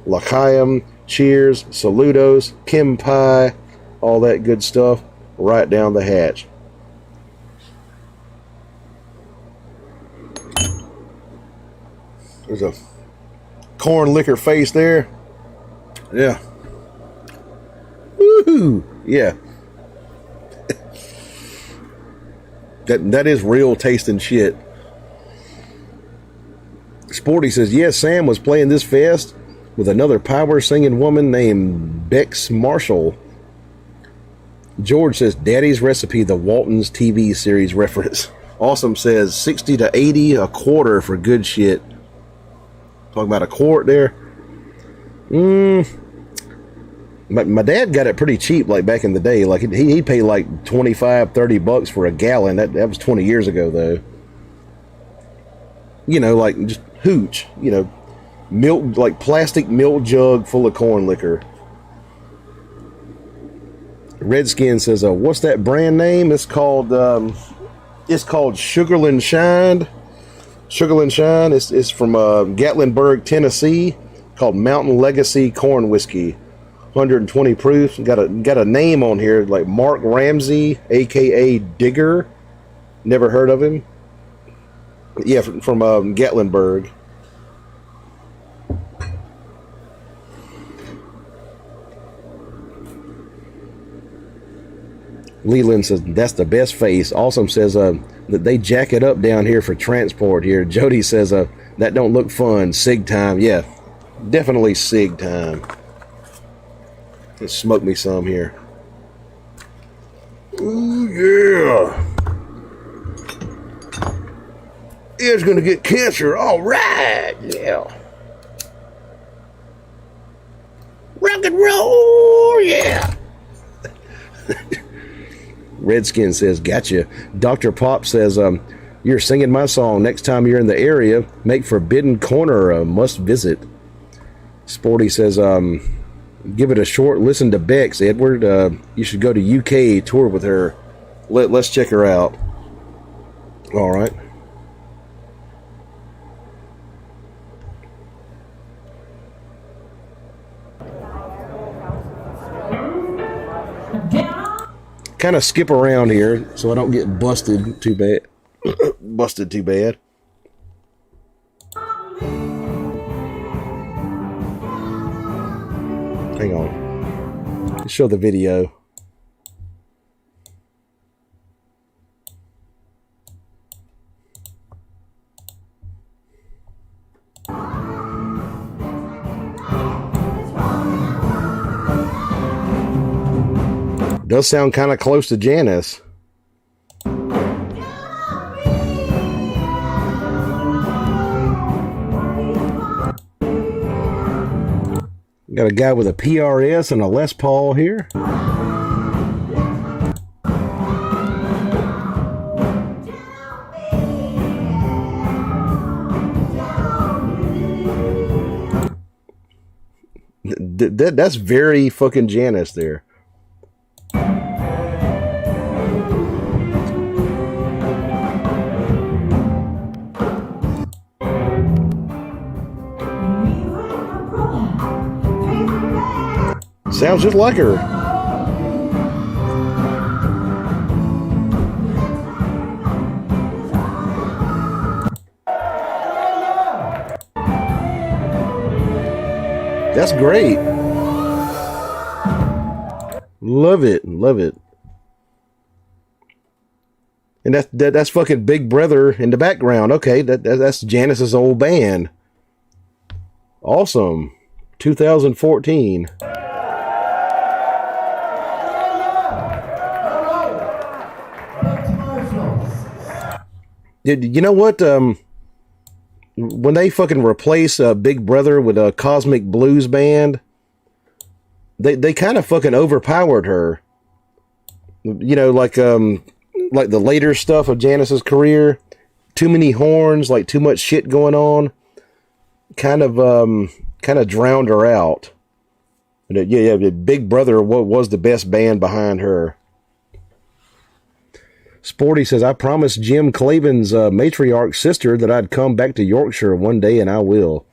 Speaker 2: L'chaim, cheers, saludos, Kim Pie, all that good stuff right down the hatch. There's a corn liquor face there.
Speaker 1: Yeah. Woohoo! Yeah. That is real tasting shit. Sporty says, yes, Sam was playing this fest with another power singing woman named Bex Marshall. George says, Daddy's Recipe, the Waltons TV series reference. Awesome says, 60 to 80 a quarter for good shit. Talking about a quart there. My dad got it pretty cheap, like back in the day. Like he paid like 25, 30 bucks for a gallon. That was 20 years ago, though. You know, like just hooch. You know, milk, like plastic milk jug full of corn liquor. Redskin says, "What's that brand name?" It's called Sugarland Shine. Sugarland Shine. It's from Gatlinburg, Tennessee. Called Mountain Legacy Corn Whiskey. 120 proof. Got a name on here like Mark Ramsey, aka Digger. Never heard of him. Yeah, from Gatlinburg. Leland says that's the best face. Awesome says that they jack it up down here for transport here. Jody says that don't look fun. Sig time. Yeah, definitely sig time. Let's smoke me some here. Ooh, yeah. It's gonna get cancer. All right. Yeah. Rock and roll. Yeah. Redskin says, gotcha. Dr. Pop says, you're singing my song. Next time you're in the area, make Forbidden Corner a must visit. Sporty says, give it a short listen to Bex, Edward. You should go to UK, tour with her. Let's check her out. All right. Kind of skip around here so I don't get busted too bad. Busted too bad. Hang on. Let's show the video. Does sound kind of close to Janice. Got a guy with a PRS and a Les Paul here. That's very fucking Janice there. Sounds just like her. That's great. Love it. Love it. And that's fucking Big Brother in the background. Okay, that's Janice's old band. Awesome. 2014. You know what? When they fucking replace Big Brother with a Cosmic Blues Band, they kind of fucking overpowered her. You know, like the later stuff of Janice's career, too many horns, like too much shit going on, kind of drowned her out. Yeah, Big Brother was the best band behind her. Sporty says, I promised Jim Clavin's matriarch sister that I'd come back to Yorkshire one day, and I will.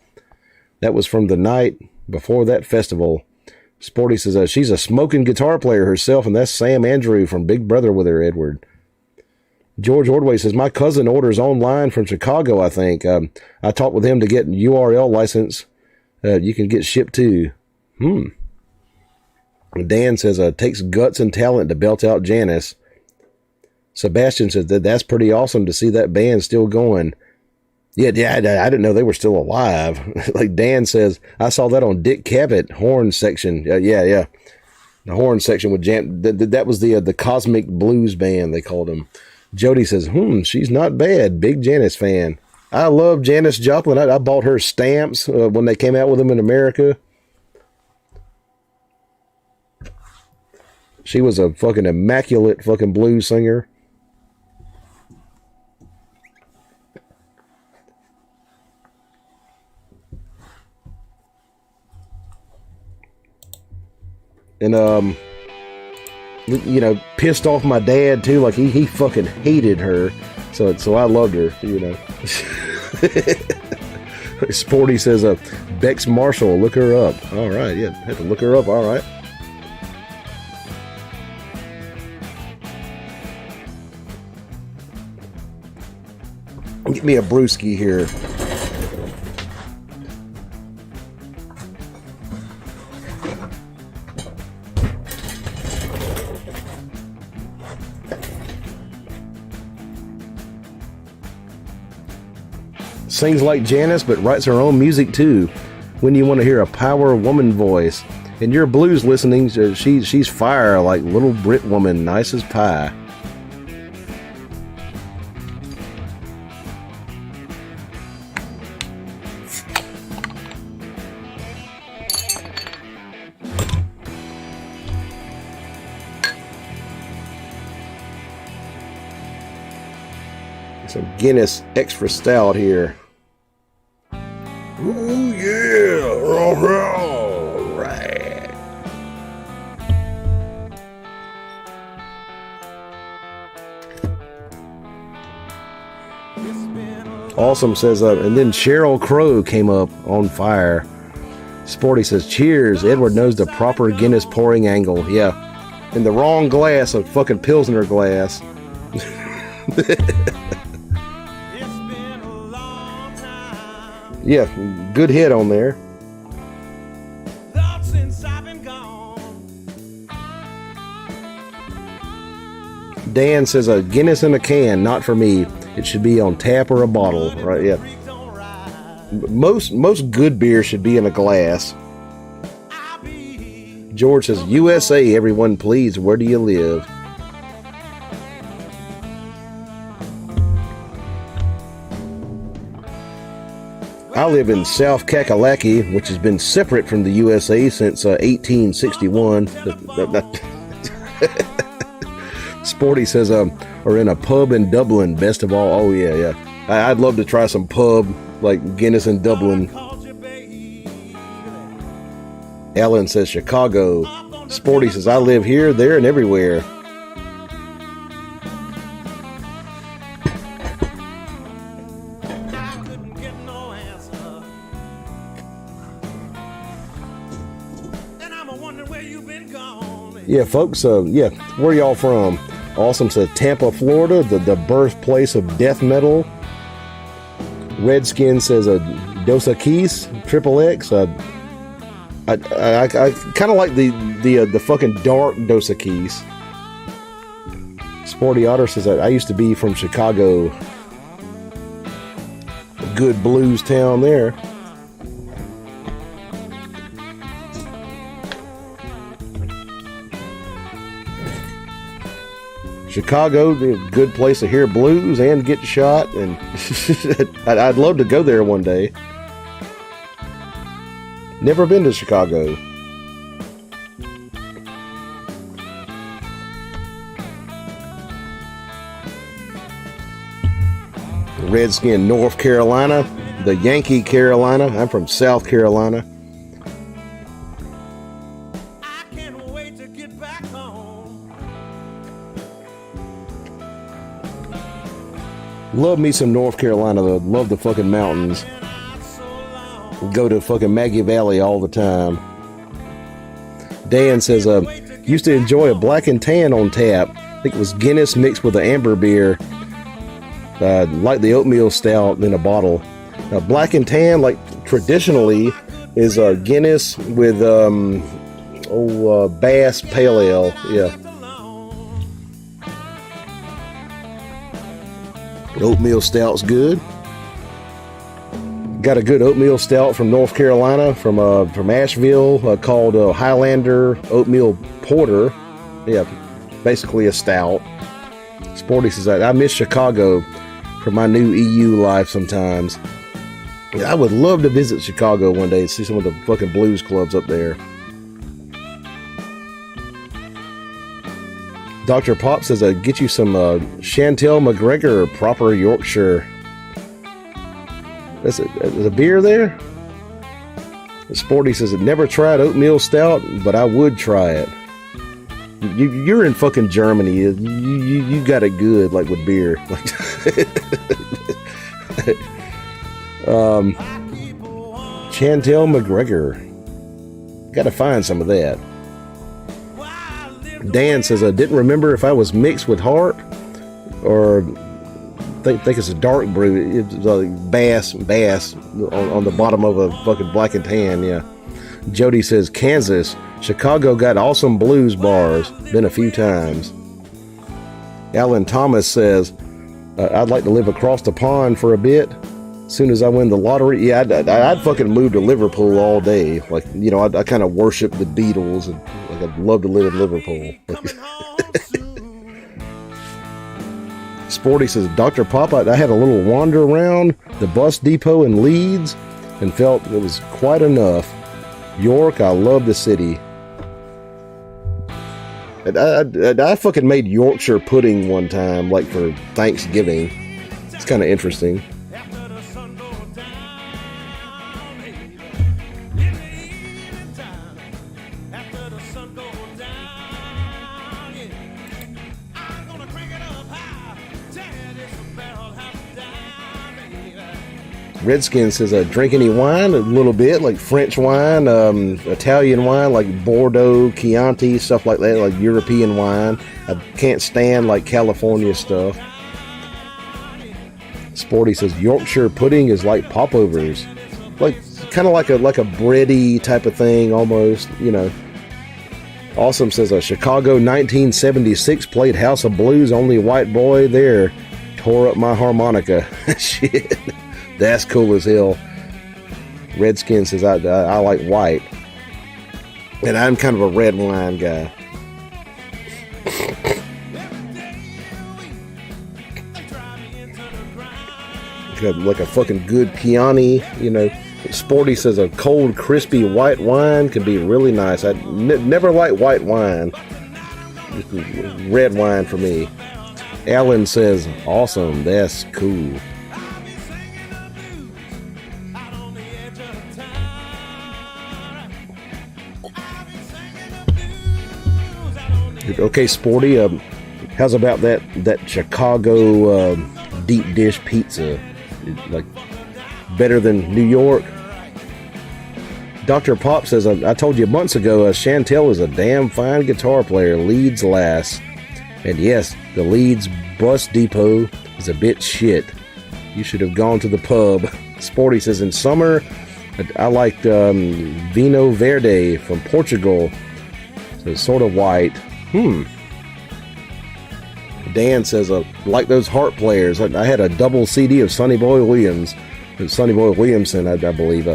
Speaker 1: That was from the night before that festival. Sporty says, she's a smoking guitar player herself, and that's Sam Andrew from Big Brother with her, Edward. George Ordway says, my cousin orders online from Chicago, I think. I talked with him to get URL license. You can get shipped too.
Speaker 2: Dan says, takes guts and talent to belt out Janice. Sebastian says that's pretty awesome to see that band still going. Yeah, I didn't know they were still alive. Like Dan says, I saw that on Dick Cavett horn section. Yeah. The horn section with that was the Cosmic Blues Band, they called him. Jody says, she's not bad. Big Janis fan. I love Janis Joplin. I bought her stamps when they came out with them in America. She was a fucking immaculate fucking blues singer. And, pissed off my dad too. Like he fucking hated her. So I loved her, Sporty says, Bex Marshall, look her up. All right. Yeah. Have to look her up. All right. Get me a brewski here. Sings like Janis, but writes her own music too. When you want to hear a power woman voice. In your blues listening, she's fire like little Brit woman, nice as pie. Some Guinness extra stout here. Ooh, yeah. All right. Awesome says, and then Sheryl Crow came up on fire. Sporty says, cheers. Edward knows the proper Guinness pouring angle. Yeah. In the wrong glass, a fucking Pilsner glass. Yeah, good hit on there. Dan says a Guinness in a can, not for me. It should be on tap or a bottle, right? Yeah. Most good beer should be in a glass. George says, USA, everyone, please. Where do you live? I live in South Kakalaki, which has been separate from the USA since 1861. Sporty says, or in a pub in Dublin, best of all. Oh, yeah. I'd love to try some pub, like Guinness in Dublin. Alan says, Chicago. Sporty says, I live here, there, and everywhere. Yeah, folks, where y'all from? Awesome said Tampa, Florida, the birthplace of death metal. Redskin says Dos Equis, Triple X. I kind of like the fucking dark Dos Equis. Sporty Otter says I used to be from Chicago. A good blues town there. Chicago, a good place to hear blues and get shot, and I'd love to go there one day. Never been to Chicago. Redskin, North Carolina, the Yankee Carolina. I'm from South Carolina. Love me some North Carolina, though. Love the fucking mountains. Go to fucking Maggie Valley all the time. Dan says, used to enjoy a black and tan on tap. I think it was Guinness mixed with an amber beer. Like the oatmeal stout in a bottle. Black and tan, like traditionally, is Guinness with Bass Pale Ale. Yeah. Oatmeal stout's good. Got a good oatmeal stout from North Carolina, from Asheville, called Highlander Oatmeal Porter. Yeah, basically a stout. Sporty says, I miss Chicago for my new EU life sometimes. Yeah, I would love to visit Chicago one day and see some of the fucking blues clubs up there. Dr. Pop says, get you some Chantel McGregor proper Yorkshire. There's a beer there? Sporty says, never tried oatmeal stout, but I would try it. You're in fucking Germany. You got it good, like with beer. Chantel McGregor. Gotta find some of that. Dan says, I didn't remember if I was mixed with Hart or think it's a dark brew. It's like bass on the bottom of a fucking black and tan. Yeah. Jody says, Kansas, Chicago got awesome blues bars. Been a few times. Alan Thomas says, I'd like to live across the pond for a bit. As soon as I win the lottery, yeah, I'd fucking move to Liverpool all day. Like, you know, I kind of worship the Beatles, and like, I'd love to live in Liverpool. Sporty says, Dr. Pop, I had a little wander around the bus depot in Leeds and felt it was quite enough. York, I love the city. I fucking made Yorkshire pudding one time, like for Thanksgiving. It's kind of interesting. Redskin says, drink any wine? A little bit, like French wine, Italian wine, like Bordeaux, Chianti, stuff like that, like European wine. I can't stand, like, California stuff. Sporty says, Yorkshire pudding is like popovers. Like, kind of like a bready type of thing, almost, you know. Awesome says, Chicago 1976 played House of Blues, only white boy there. Tore up my harmonica. Shit. That's cool as hell. Redskin says, I like white. And I'm kind of a red wine guy. Like a fucking good Chianti, you know. Sporty says, a cold, crispy white wine can be really nice. I never liked white wine. Just red wine for me. Alan says, awesome, that's cool. Okay, Sporty, how's about that Chicago deep dish pizza? Like, better than New York? Dr. Pop says, I told you months ago, Chantel is a damn fine guitar player, Leeds lass. And yes, the Leeds bus depot is a bit shit. You should have gone to the pub. Sporty says, in summer, I liked Vino Verde from Portugal. So it's sort of white. Dan says, like those Hart players. I had a double CD of Sonny Boy Williamson, I believe.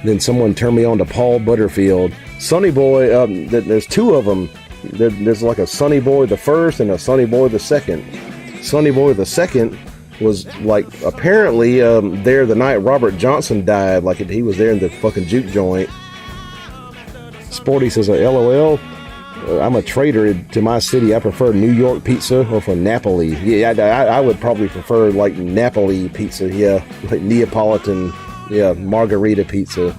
Speaker 2: Then someone turned me on to Paul Butterfield. Sonny Boy, there's two of them. There's like a Sonny Boy the first and a Sonny Boy the second. Sonny Boy the second was like apparently there the night Robert Johnson died. Like he was there in the fucking juke joint. Sporty says, LOL. I'm a traitor to my city. I prefer New York pizza or from Napoli. Yeah, I would probably prefer like Napoli pizza. Yeah, like Neapolitan. Yeah, margarita pizza.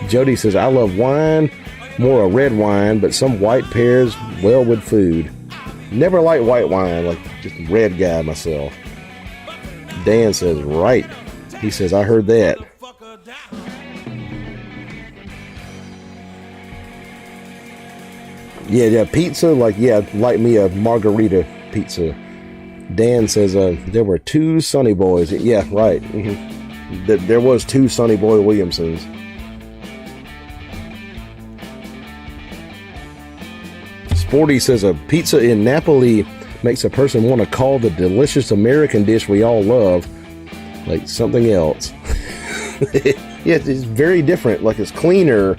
Speaker 2: Jody says, I love wine, more a red wine, but some white pairs well with food. Never liked white wine, like just a red guy myself. Dan says, right. He says, I heard that. Yeah, pizza, like me a margarita pizza. Dan says, there were two Sonny Boys. Yeah, right. Mm-hmm. There was two Sonny Boy Williamsons. Sporty says a pizza in Napoli makes a person want to call the delicious American dish we all love like something else. Yeah, it's very different. Like, it's cleaner,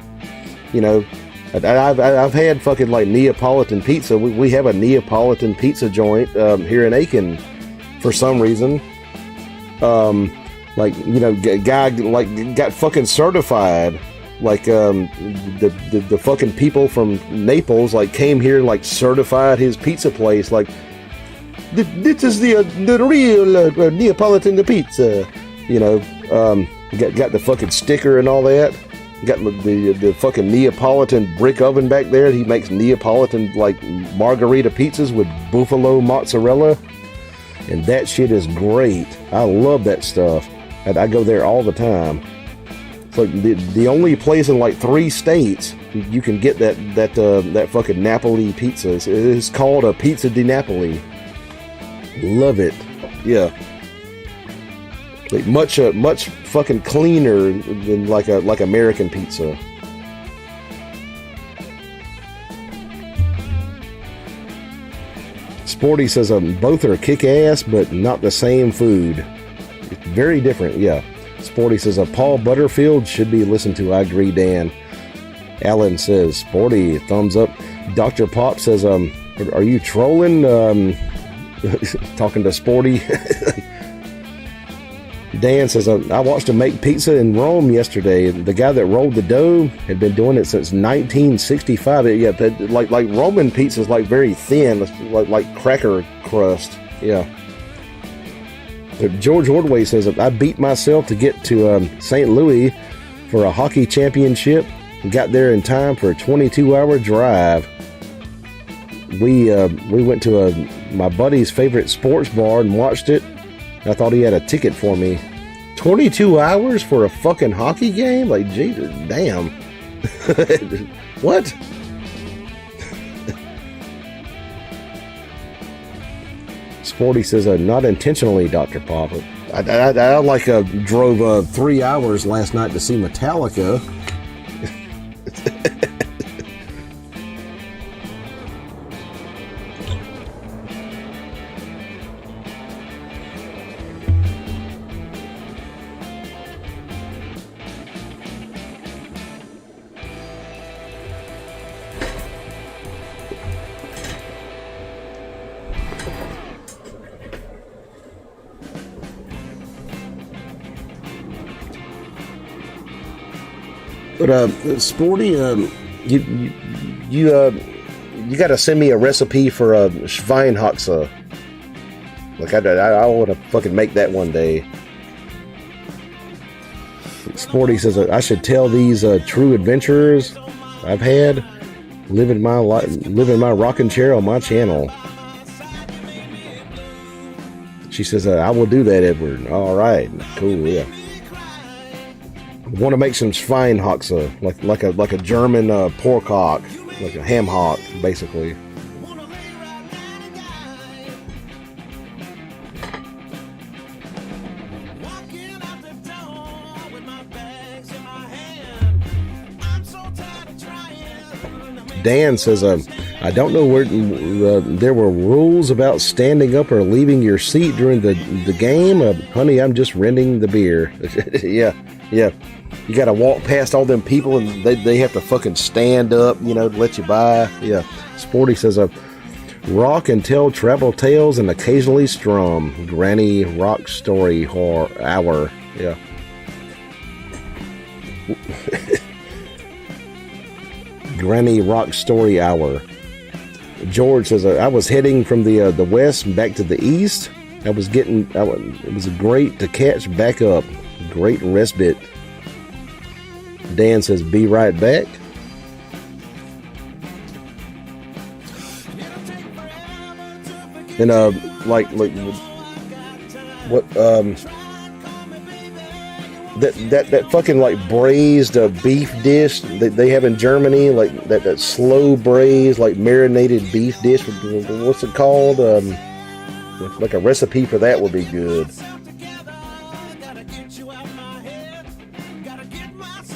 Speaker 2: you know. I've had fucking like Neapolitan pizza. We have a Neapolitan pizza joint here in Aiken for some reason. Like, you know, guy like got fucking certified. Like the fucking people from Naples like came here, like certified his pizza place. Like, this is the real Neapolitan pizza. You know, got the fucking sticker and all that. Got the fucking Neapolitan brick oven back there. He makes Neapolitan like margarita pizzas with buffalo mozzarella, and that shit is great. I love that stuff. I go there all the time. It's like the only place in like 3 states you can get that fucking Napoli pizza. It's called a Pizza di Napoli. Love it. Yeah. Like much fucking cleaner than like American pizza. Sporty says both are kick ass, but not the same food. It's very different. Yeah. Sporty says Paul Butterfield should be listened to. I agree, Dan. Alan says Sporty, thumbs up. Dr. Pop says are you trolling? Talking to Sporty. Dan says, I watched him make pizza in Rome yesterday. The guy that rolled the dough had been doing it since 1965. Yeah, like Roman pizza is like very thin, like cracker crust. Yeah. George Ordway says, I beat myself to get to St. Louis for a hockey championship. Got there in time for a 22-hour drive. We went to my buddy's favorite sports bar and watched it. I thought he had a ticket for me. 22 hours for a fucking hockey game? Like, Jesus, damn. What? Sporty says, not intentionally, Dr. Pop. I like drove 3 hours last night to see Metallica. But Sporty, you got to send me a recipe for Schweinhaxe. Like, I want to fucking make that one day. Sporty says I should tell these true adventurers I've had living my rocking chair on my channel. She says I will do that, Edward. All right, cool, yeah. Want to make some Schweinhaxe, like a German pork hock, like a ham hock, basically. Dan says, I don't know where there were rules about standing up or leaving your seat during the game. Honey, I'm just renting the beer. Yeah. You got to walk past all them people and they have to fucking stand up, you know, to let you by. Yeah. Sporty says, rock and tell travel tales and occasionally strum. Granny rock story hour. Yeah. Granny rock story hour. George says, I was heading from the west back to the east. It was great to catch back up. Great respite. Dan says, be right back. And like what that fucking like braised beef dish that they have in Germany, like that slow braised like marinated beef dish. What's it called? Like a recipe for that would be good.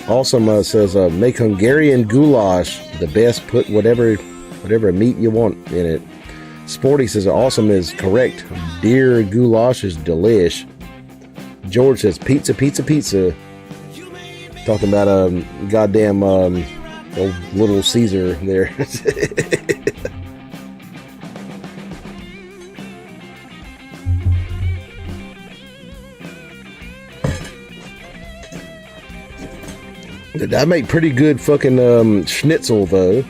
Speaker 2: Awesome says make Hungarian goulash the best. Put whatever whatever meat you want in it. Sporty says awesome is correct. Deer goulash is delish. George says pizza. Talking about goddamn old Little Caesar there. I make pretty good fucking schnitzel though.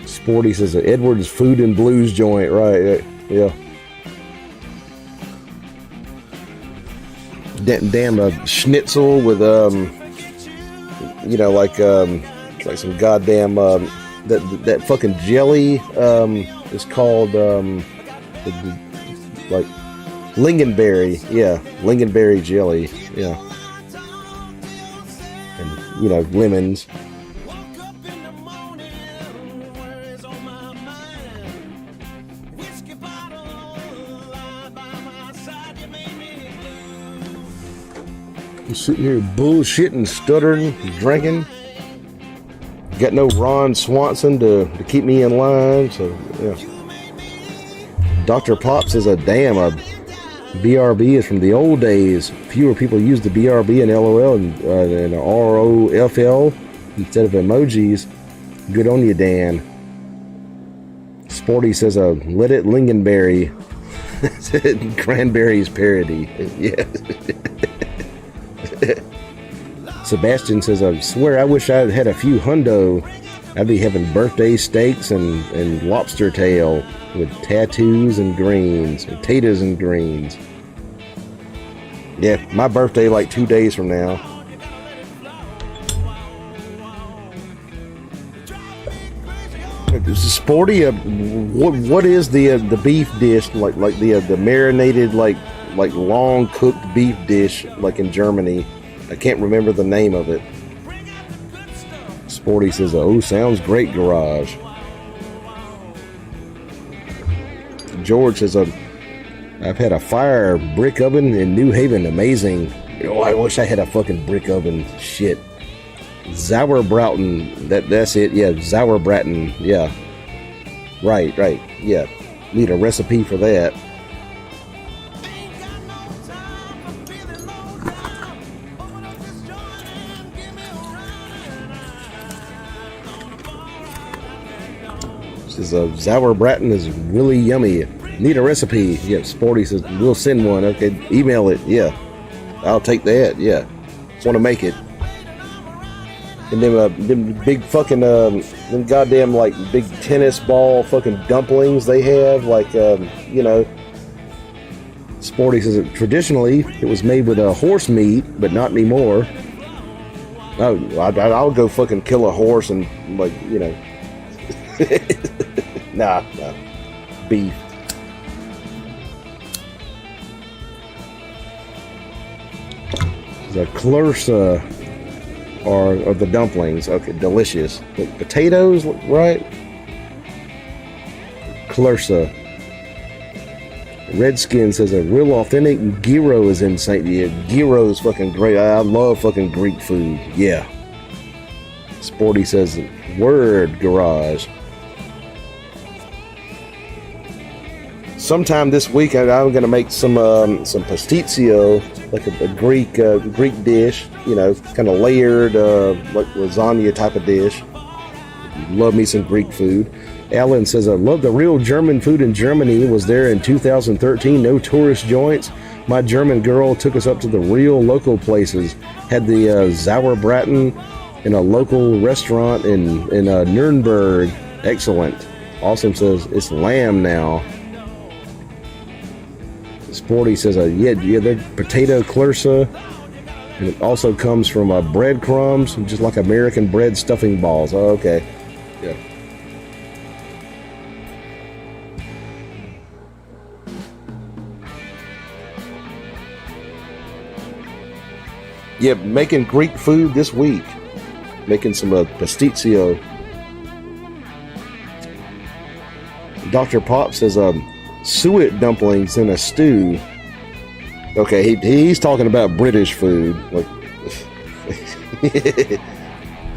Speaker 2: Sporty says Edward's Food and Blues joint, right? Yeah. Damn schnitzel with like some goddamn that fucking jelly is called like lingonberry, lingonberry jelly, and lemons. I'm sitting here bullshitting, stuttering, drinking. Got no Ron Swanson to keep me in line, so yeah. Dr. Pop says a BRB is from the old days. Fewer people use the BRB and LOL and ROFL instead of emojis. Good on you, Dan. Sporty says let it lingonberry. Cranberries parody. Yeah. Sebastian says, I swear I wish I had a few hundo. I'd be having birthday steaks and lobster tail with tattoos and greens, potatoes and greens. Yeah, my birthday like 2 days from now. Sporty, what is the beef dish like the marinated like long cooked beef dish like in Germany? I can't remember the name of it. Sporty says, oh, sounds great, garage. George says, I've had a fire brick oven in New Haven. Amazing. Oh, I wish I had a fucking brick oven. Shit. Sauerbraten. That's it. Yeah, Sauerbraten. Yeah. Right. Yeah. Need a recipe for that. Says Sauerbraten is really yummy. Need a recipe? Yeah. Sporty says we'll send one. Okay, email it. Yeah, I'll take that. Yeah, want to make it. And them big fucking them goddamn like big tennis ball fucking dumplings they have, like Sporty says traditionally it was made with horse meat, but not anymore. Oh, I'll go fucking kill a horse and nah, beef. The Klursa are the dumplings. Okay, delicious. With potatoes, right? Klursa. Redskin says a real authentic gyro is in St. Yeah, gyro is fucking great. I love fucking Greek food. Yeah. Sporty says word, garage. Sometime this week, I'm going to make some pastizio, like a Greek dish, kind of layered, like lasagna type of dish. Love me some Greek food. Alan says, I love the real German food in Germany. Was there in 2013. No tourist joints. My German girl took us up to the real local places. Had the Sauerbraten in a local restaurant in Nuremberg. Excellent. Awesome says, it's lamb now. Sporty says, they're potato klursa, and it also comes from breadcrumbs, just like American bread stuffing balls. Oh, okay. Yeah. Yeah, making Greek food this week. Making some pastizio. Dr. Pop says, suet dumplings in a stew. Okay, he's talking about British food, like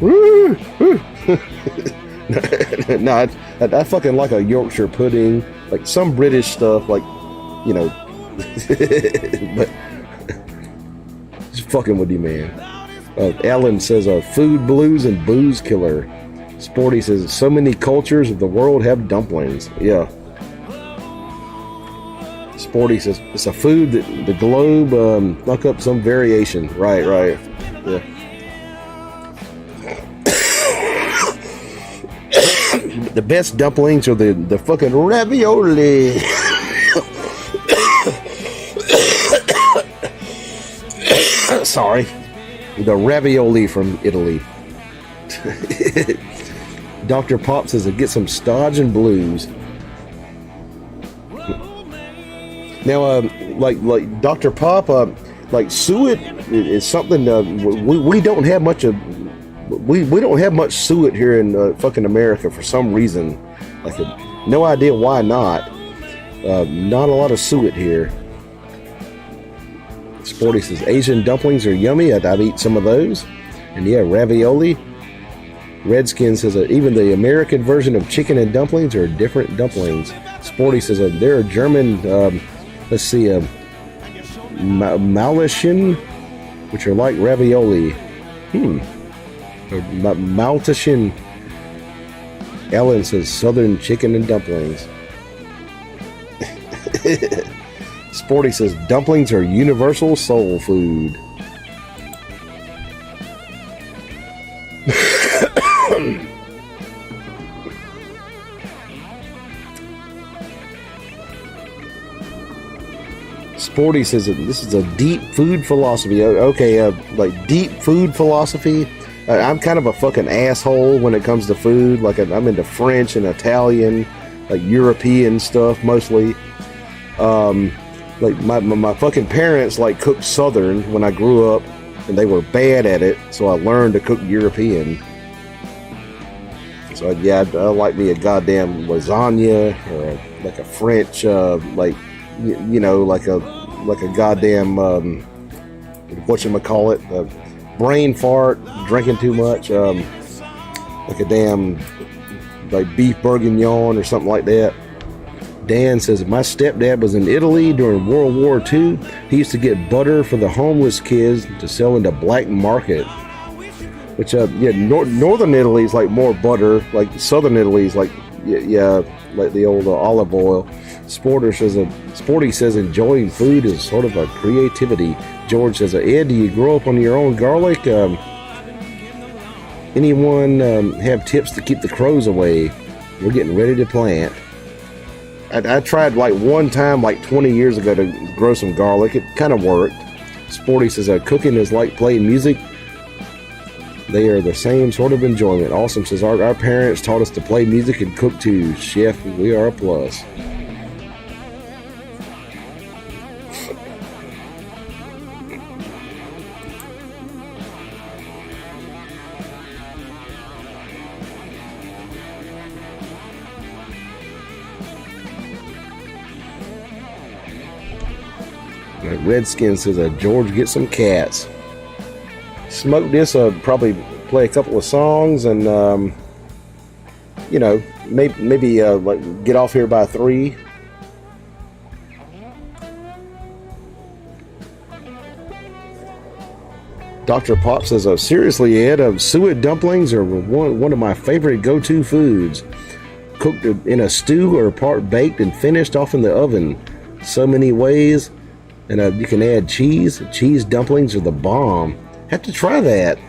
Speaker 2: Woo, woo. No, I fucking like a Yorkshire pudding, like some British stuff, like, you know. But just fucking with you, man. Alan says, food blues and booze killer. Sporty says, so many cultures of the world have dumplings. Yeah. Sporty says, it's a food that the globe look up some variation. Right. Yeah. The best dumplings are the fucking ravioli. Sorry. The ravioli from Italy. Dr. Pop says to get some stodge and blues. Now, like Dr. Pop, like suet is something we don't have much of. We don't have much suet here in fucking America for some reason. Like, no idea why not. Not a lot of suet here. Sporty says Asian dumplings are yummy. I'd eat some of those. And yeah, ravioli. Redskin says even the American version of chicken and dumplings are different dumplings. Sporty says there are German, let's see, Malischen, which are like ravioli. Or Maltischen. Ellen says southern chicken and dumplings. Sporty says dumplings are universal soul food. Sporty says that this is a deep food philosophy. Okay, like deep food philosophy. I'm kind of a fucking asshole when it comes to food. Like, I'm into French and Italian, like European stuff mostly. Like my fucking parents like cooked Southern when I grew up, and they were bad at it, so I learned to cook European. So yeah, I like me a goddamn lasagna or like a French, like you know, like a goddamn whatchamacallit, brain fart, drinking too much, like a damn like beef bourguignon or something like that. Dan says, my stepdad was in Italy during World War II. He used to get butter for the homeless kids to sell in the black market. Which, yeah, northern Italy is like more butter. Like southern Italy is like, yeah, like the old olive oil. Sporty says enjoying food is sort of a creativity. George says, Ed, do you grow up on your own garlic? Anyone have tips to keep the crows away? We're getting ready to plant. I tried like one time like 20 years ago to grow some garlic. It kind of worked. Sporty says cooking is like playing music. They are the same sort of enjoyment. Awesome says our parents taught us to play music and cook too. Chef, we are a plus. Redskin says, George, get some cats. Smoke this, probably play a couple of songs and, you know, maybe like get off here by 3. Dr. Pop says, seriously, Ed, suet dumplings are one of my favorite go-to foods. Cooked in a stew or part baked and finished off in the oven. So many ways. And you can add cheese. Cheese dumplings are the bomb. Have to try that.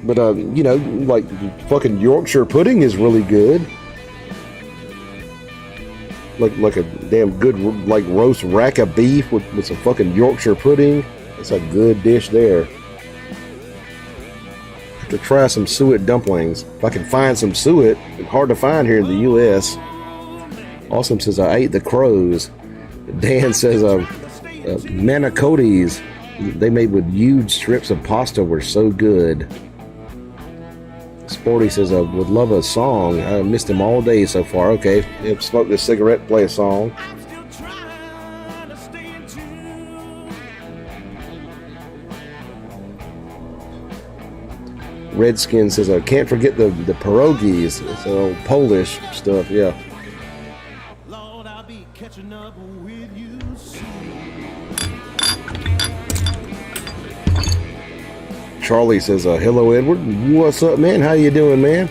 Speaker 2: But, you know, like fucking Yorkshire pudding is really good. Like a damn good, like roast rack of beef with some fucking Yorkshire pudding. It's a good dish there. Have to try some suet dumplings. If I can find some suet, it's hard to find here in the U.S. Awesome says, I ate the crows. Dan says, manicotis, they made with huge strips of pasta, were so good. Sporty says, I would love a song. I missed him all day so far. Okay, smoke this cigarette, play a song. Redskin says, I can't forget the pierogies. It's old Polish stuff, yeah.
Speaker 3: Lord, I'll be catching up with you soon.
Speaker 2: Charlie says, hello, Edward. What's up, man? How you doing, man?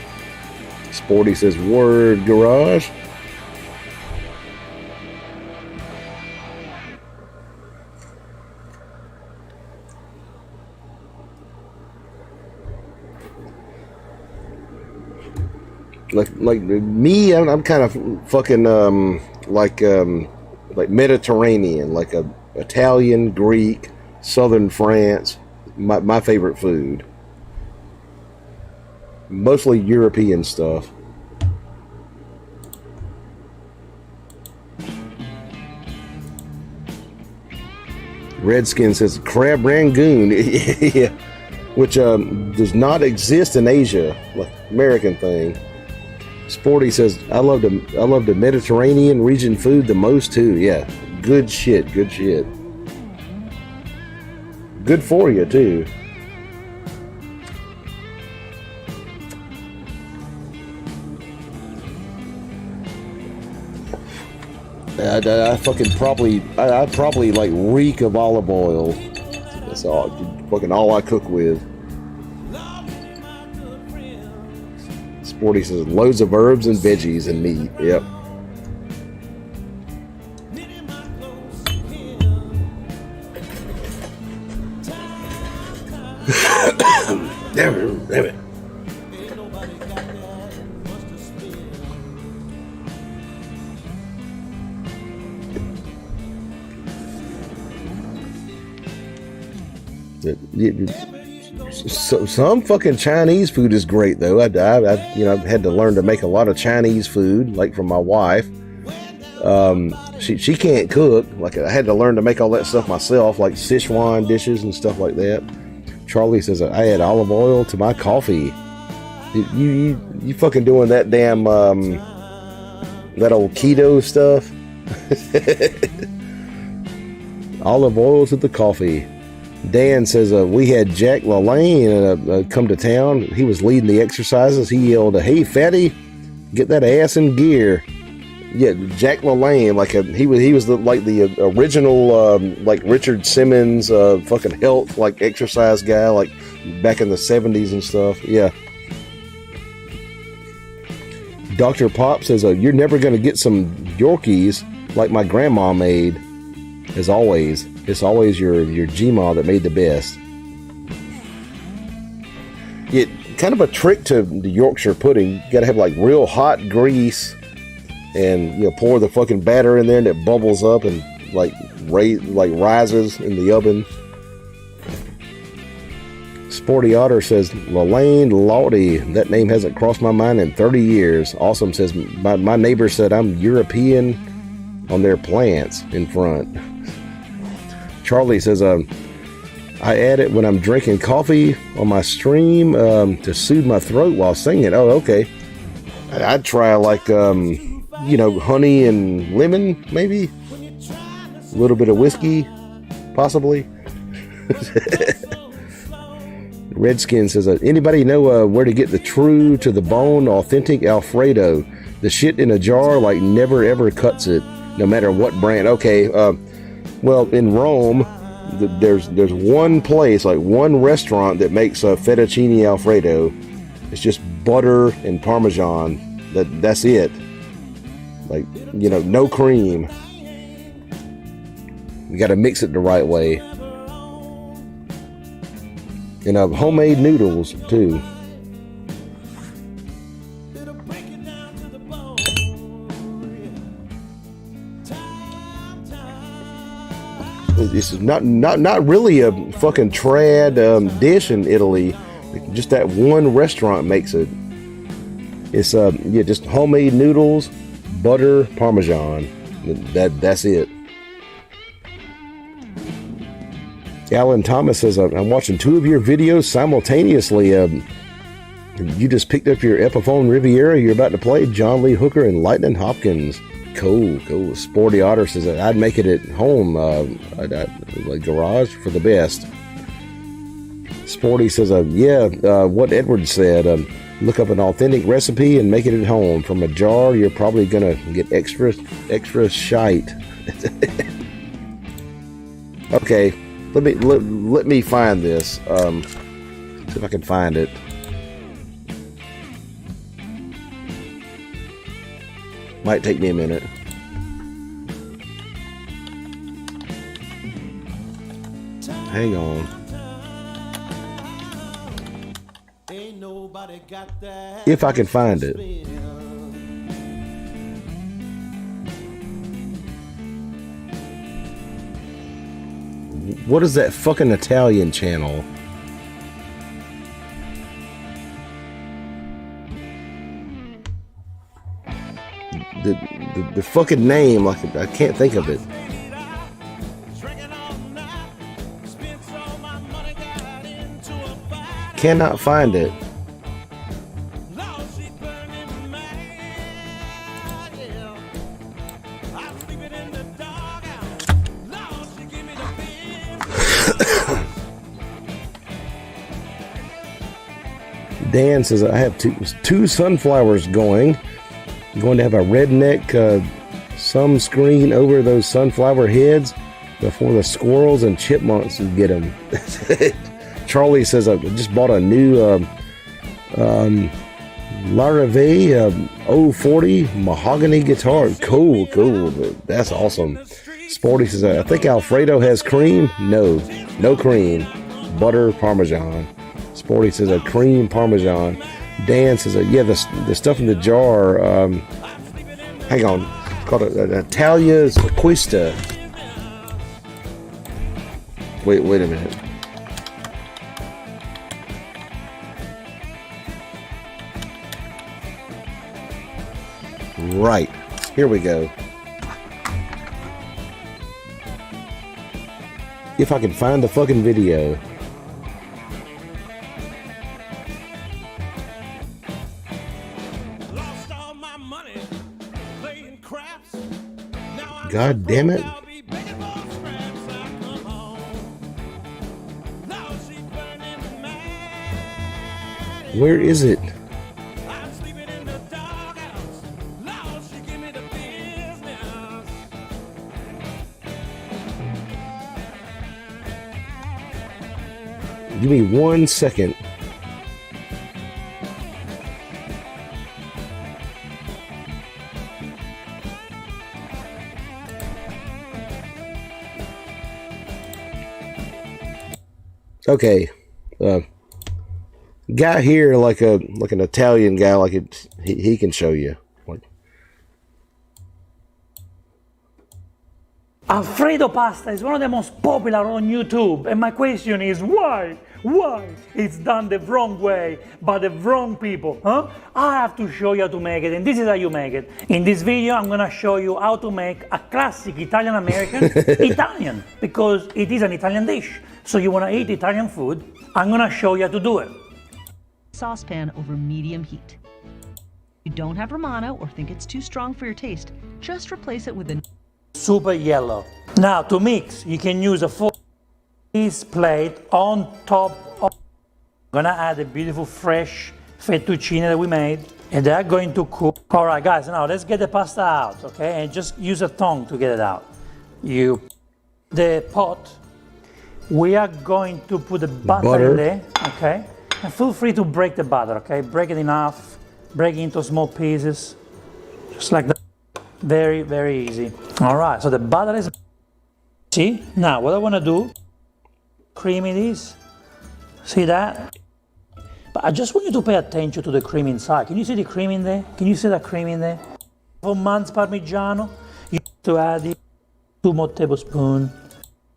Speaker 2: Sporty says, word, garage. Like me, I'm kind of fucking like Mediterranean, like a Italian, Greek, Southern France. My favorite food. Mostly European stuff. Redskin says crab rangoon, yeah, which does not exist in Asia, like American thing. Sporty says I love the Mediterranean region food the most too. Yeah, good shit. Good for you too. I probably like reek of olive oil. That's all, fucking all I cook with. Sporty says loads of herbs and veggies and meat. Yep. Damn it. Some fucking Chinese food is great though. I had to learn to make a lot of Chinese food, like from my wife. She can't cook. Like I had to learn to make all that stuff myself, like Sichuan dishes and stuff like that. Charlie says I add olive oil to my coffee. You fucking doing that damn that old keto stuff? Olive oil to the coffee. Dan says we had Jack LaLanne come to town. He was leading the exercises. He yelled, "Hey fatty, get that ass in gear." Yeah, Jack LaLanne, he was the original like Richard Simmons fucking health like exercise guy, like back in the 70s and stuff. Yeah. Dr. Pop says you're never gonna get some Yorkies like my grandma made. As always, it's always your Gma that made the best. It kind of a trick to the Yorkshire pudding. You gotta have like real hot grease, and pour the fucking batter in there, and it bubbles up and rises in the oven. Sporty Otter says LaLanne Lottie. That name hasn't crossed my mind in 30 years. Awesome says my neighbor said I'm European on their plants in front. Charlie says I add it when I'm drinking coffee on my stream to soothe my throat while singing. Oh, okay. I'd try honey and lemon, maybe a little bit of whiskey, possibly. Redskin says anybody know where to get the true to the bone authentic Alfredo? The shit in a jar never ever cuts it, no matter what brand. Okay, well, in Rome, there's one place, one restaurant that makes a fettuccine Alfredo. It's just butter and Parmesan. That's it. No cream. You got to mix it the right way. And homemade noodles too. This is not really a fucking trad dish in Italy. Just that one restaurant makes it. It's just homemade noodles, butter, Parmesan. That's it. Alan Thomas says I'm watching two of your videos simultaneously. You just picked up your Epiphone Riviera. You're about to play John Lee Hooker and Lightning Hopkins. Cool. Sporty Otter says I'd make it at home, like garage for the best. Sporty says, what Edward said. Look up an authentic recipe and make it at home. From a jar, you're probably gonna get extra shite. Okay, let me find this. See if I can find it. Might take me a minute. Hang on. If I can find it. What is that fucking Italian channel? The fucking name, like, I can't think of it. Cannot find it. Dan says, I have two sunflowers going. I'm going to have a redneck some screen over those sunflower heads before the squirrels and chipmunks get them. Charlie says, I just bought a new Larrivee 040 mahogany guitar. Cool. That's awesome. Sporty says, I think Alfredo has cream. No cream. Butter Parmesan. Sporty says, a cream Parmesan. Dan says, the stuff in the jar. Hang on. It's called an Italia's Acquista. Wait a minute. Right. Here we go. If I can find the fucking video. God damn it. Where is it? Give me 1 second. Okay, guy here, like an Italian guy, like he can show you.
Speaker 4: Alfredo pasta is one of the most popular on YouTube, and my question is why? Why? It's done the wrong way by the wrong people, huh? I have to show you how to make it, and this is how you make it. In this video, I'm gonna show you how to make a classic Italian-American Italian, because it is an Italian dish. So you wanna eat Italian food, I'm gonna show you how to do it.
Speaker 5: Saucepan over medium heat. If you don't have Romano or think it's too strong for your taste, just replace it with a
Speaker 4: super yellow. Now to mix, you can use a 4-piece plate on top of. I'm gonna add a beautiful fresh fettuccine that we made, and they're going to cook. All right, guys, now let's get the pasta out, okay? And just use a tongue to get it out. You the pot. We are going to put the butter in there, okay? And feel free to break the butter, okay? Break it in half, break it into small pieces, just like that. Very, very easy. All right, so the butter is. See, now what I want to do, creamy this. See that? But I just want you to pay attention to the cream inside. Can you see the cream in there? Can you see that cream in there? For months Parmigiano, you have to add it 2 more tablespoons.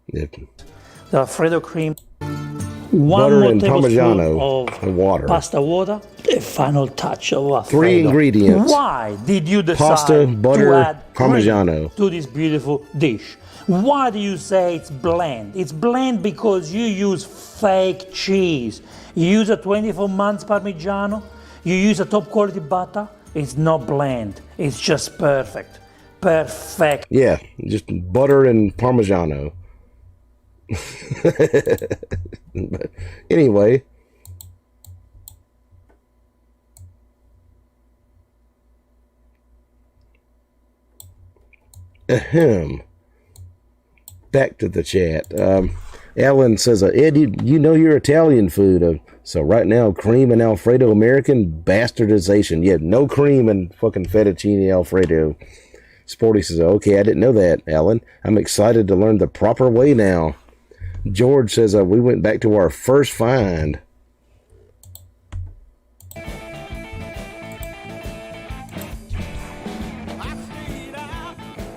Speaker 2: Yep.
Speaker 4: The Alfredo cream. 1
Speaker 2: Butter
Speaker 4: more
Speaker 2: and
Speaker 4: tablespoon
Speaker 2: Parmigiano
Speaker 4: of
Speaker 2: and water.
Speaker 4: Pasta water. The final touch of Alfredo.
Speaker 2: 3 ingredients.
Speaker 4: Why did you decide
Speaker 2: Pasta, butter,
Speaker 4: to add
Speaker 2: Parmigiano
Speaker 4: to this beautiful dish? Why do you say it's bland? It's bland because you use fake cheese. You use a 24 months Parmigiano. You use a top quality butter. It's not bland. It's just perfect. Perfect.
Speaker 2: Yeah, just butter and Parmigiano. Anyway. Ahem. Back to the chat. Alan says, Ed, you know your Italian food. So right now, cream and Alfredo American bastardization. Yeah, no cream and fucking fettuccine Alfredo. Sporty says, okay, I didn't know that, Alan. I'm excited to learn the proper way now. George says, we went back to our first find.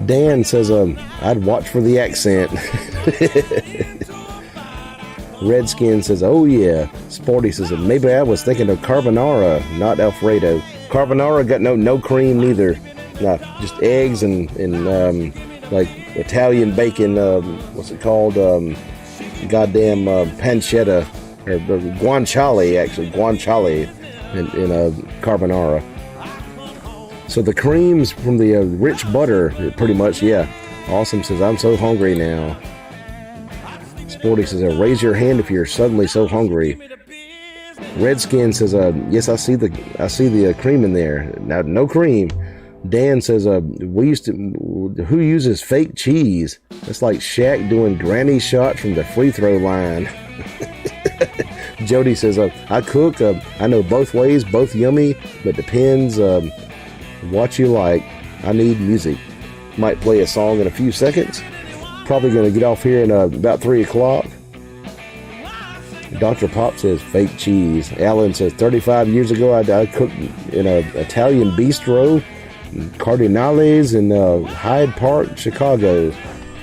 Speaker 2: Dan says, I'd watch for the accent. Redskin says, oh yeah. Sporty says, maybe I was thinking of carbonara, not Alfredo. Carbonara got no cream neither. No, just eggs and like Italian bacon, what's it called? Goddamn pancetta, or guanciale, actually. Guanciale in carbonara. So the cream's from the rich butter, pretty much, yeah. Awesome says, I'm so hungry now. Sporty says, raise your hand if you're suddenly so hungry. Redskin says, yes, I see the cream in there. Now, no cream. Dan says, who uses fake cheese? It's like Shaq doing granny shots from the free throw line. Jody says, I cook. I know both ways, both yummy, but depends what you like. I need music. Might play a song in a few seconds. Probably going to get off here in about 3 o'clock. Dr. Pop says fake cheese. Alan says 35 years ago I cooked in an Italian bistro, Cardinales in Hyde Park, Chicago.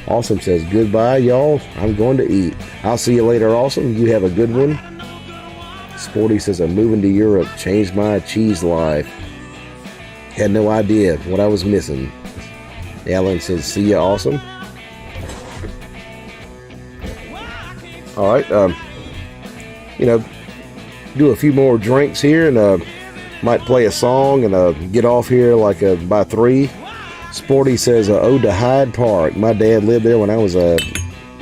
Speaker 2: Awesome says goodbye, y'all. I'm going to eat. I'll see you later, Awesome. You have a good one. Sporty says I'm moving to Europe. Changed my cheese life. Had no idea what I was missing. Alan says see ya, Awesome. All right, do a few more drinks here and might play a song and get off here like by 3. Sporty says, ode to Hyde Park. My dad lived there when I was at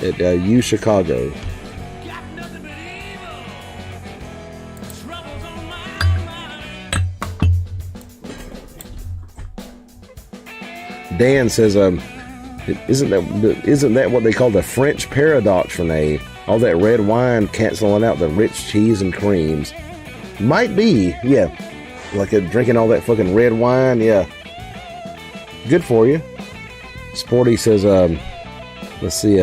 Speaker 2: U Chicago. Dan says, isn't that what they call the French paradox, Renee? All that red wine canceling out the rich cheese and creams. Might be, yeah. Like drinking all that fucking red wine, yeah. Good for you. Sporty says, let's see,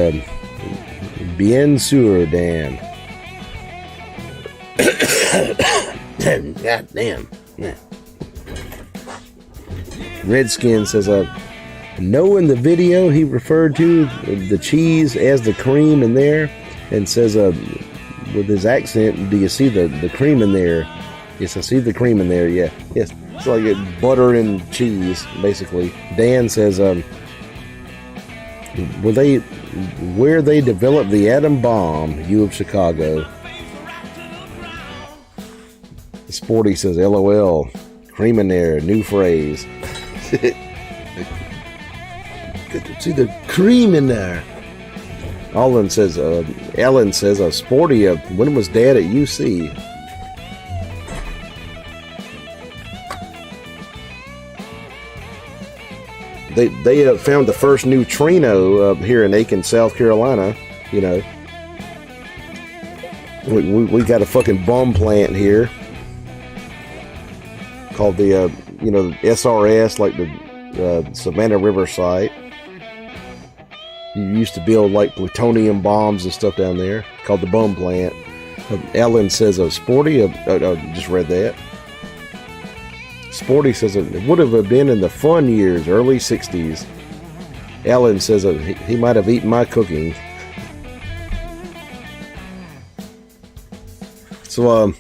Speaker 2: bien sûr, Dan. God damn. Yeah. Redskin says, no, in the video he referred to the cheese as the cream in there. And says, with his accent, do you see the cream in there? Yes, I see the cream in there, yeah. Yes, it's like butter and cheese, basically. Dan says, where they developed the atom bomb, U of Chicago. Sporty says, LOL, cream in there, new phrase. Good to see the cream in there. Ellen says, Sporty, when was Dad at UC? They found the first neutrino here in Aiken, South Carolina. We got a fucking bomb plant here called the SRS, like the Savannah River site. You used to build like plutonium bombs and stuff down there, called the bomb plant. Ellen says, Sporty, just read that. Sporty says it would have been in the fun years, early 60s. Ellen says he might have eaten my cooking. So,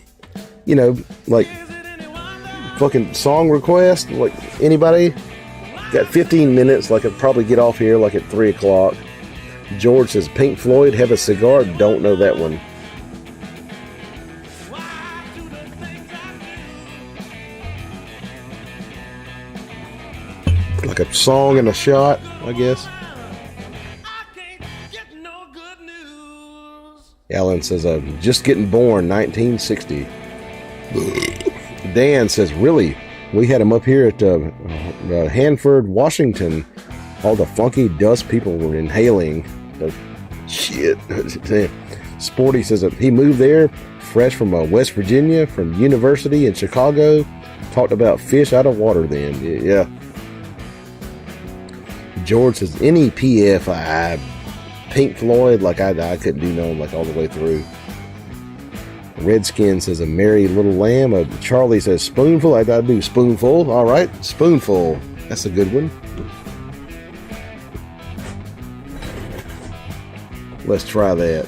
Speaker 2: like fucking song request, like anybody? Got 15 minutes, like I'd probably get off here like at 3 o'clock. George says, Pink Floyd, have a cigar? Don't know that one. Like a song and a shot, I guess.
Speaker 3: I can't get no good news.
Speaker 2: Alan says, just getting born, 1960. Dan says, really? We had him up here at Hanford, Washington. All the funky dust people were inhaling. Shit. Sporty says that he moved there fresh from West Virginia, from university in Chicago. Talked about fish out of water then. Yeah. George says, any PFI, Pink Floyd, like I couldn't do no like all the way through. Redskin says a merry little lamb. Charlie says spoonful. I gotta do spoonful. All right, spoonful. That's a good one. Let's try that.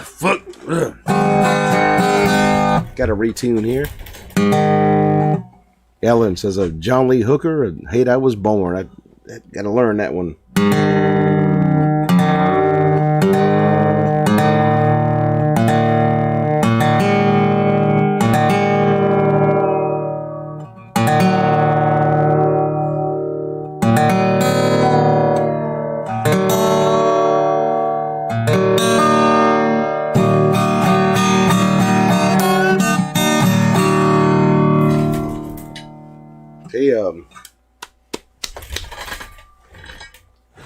Speaker 3: Fuck.
Speaker 2: Got a retune here. Ellen says John Lee Hooker and Hate I Was Born. I got to learn that one.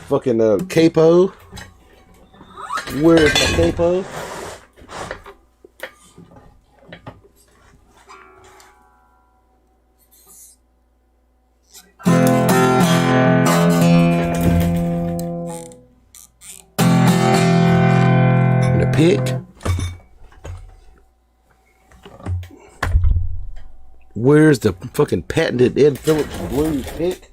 Speaker 2: Fucking capo. Where's my capo? And a pick. Where's the fucking patented Ed Phillips blues pick?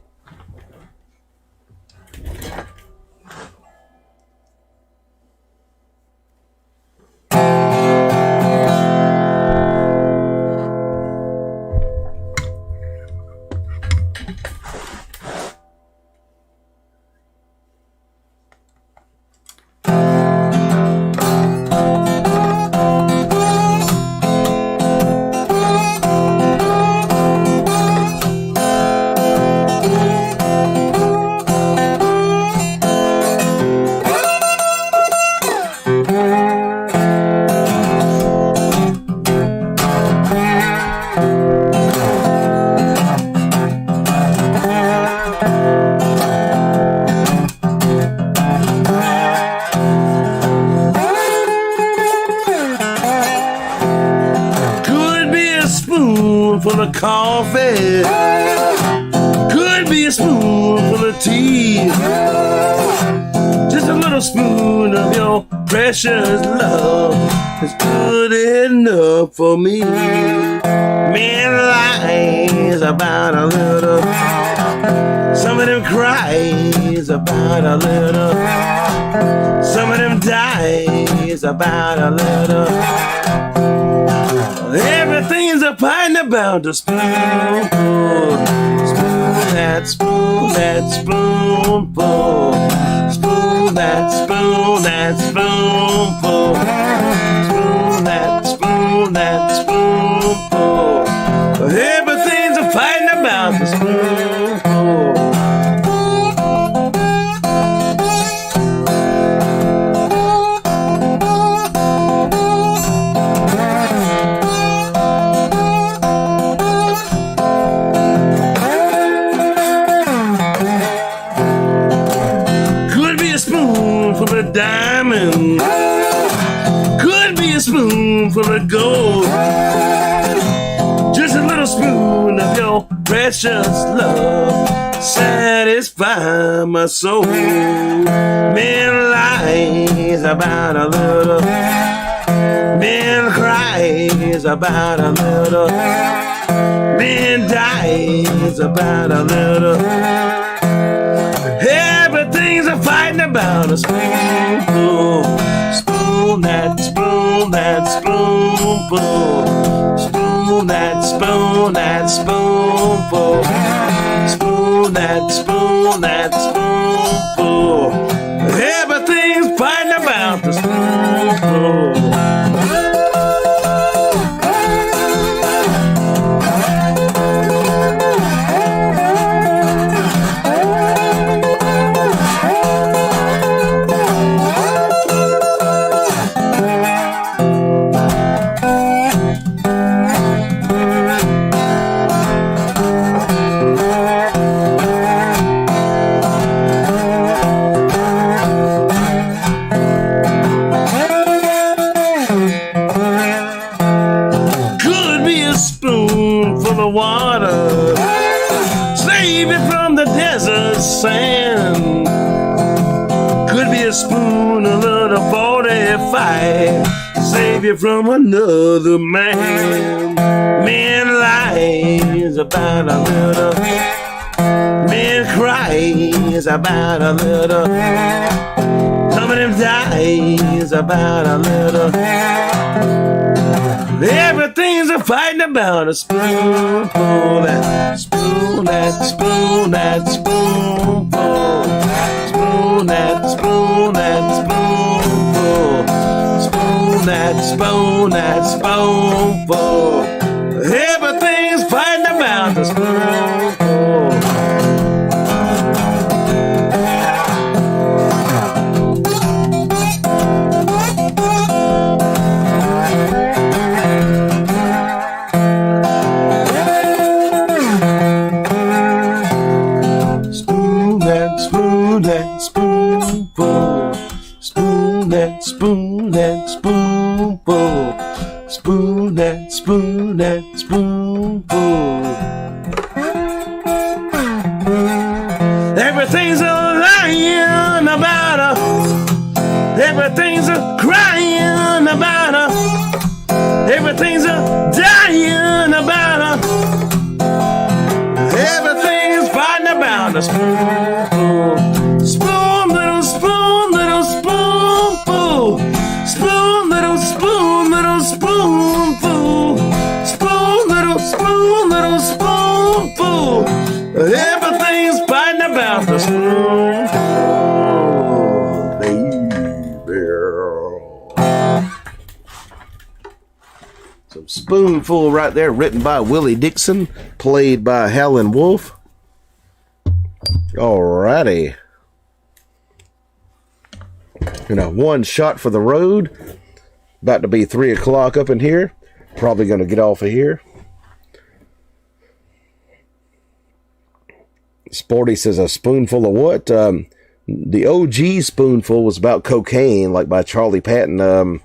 Speaker 3: Full of coffee, could be a spoonful of tea, just a little spoon of your precious love is good enough for me. Men lies about a little, some of them cries about a little, some of them dies about a little. Everything's a pint about the spoonful. Spoon that spoon, that spoonful. Spoon that spoon, that spoonful. Spoon that spoon, that spoonful. Everything's a pint about the spoonful. Diamond, could be a spoonful of gold, just a little spoon of your precious love, satisfy my soul. Men lies about a little, men cries about a little, men dies about a little. Everything's a fighting about a spoonful. Spoon that spoon, that spoonful. Spoon that spoon, that spoonful. Spoon that spoon, that spoonful. Everything's fighting about the spoonful. river water. Save it from the desert sand. Could be a spoon, a little 45. Save you from another man. Men lies about a little. Men cries about a little. Some of them dies about a little. Everything's a fighting about a spoonful. That spoon, that spoon, that spoonful. Spoon, that spoon, that spoonful. Spoon, that spoon, that spoonful. Everything's fighting about the spoonful. That spoonful, spoon that spoon that spoonful, spoon that spoon that spoonful. Everything's a lying about her. Everything's a crying about her. Everything's a dying about her. Everything's fighting about a spoonful. Spoon, little spoon, little spoonful. Spoon, little spoon, little spoonful. Spoon, little spoon, little spoonful. Everything's fighting about the spoonful, baby.
Speaker 1: Some Spoonful right there, written by Willie Dixon, played by Howlin' Wolf. Alrighty. One shot for the road. About to be 3 o'clock up in here. Probably going to get off of here. Sporty says a spoonful of what? The OG Spoonful was about cocaine, like by Charlie Patton. I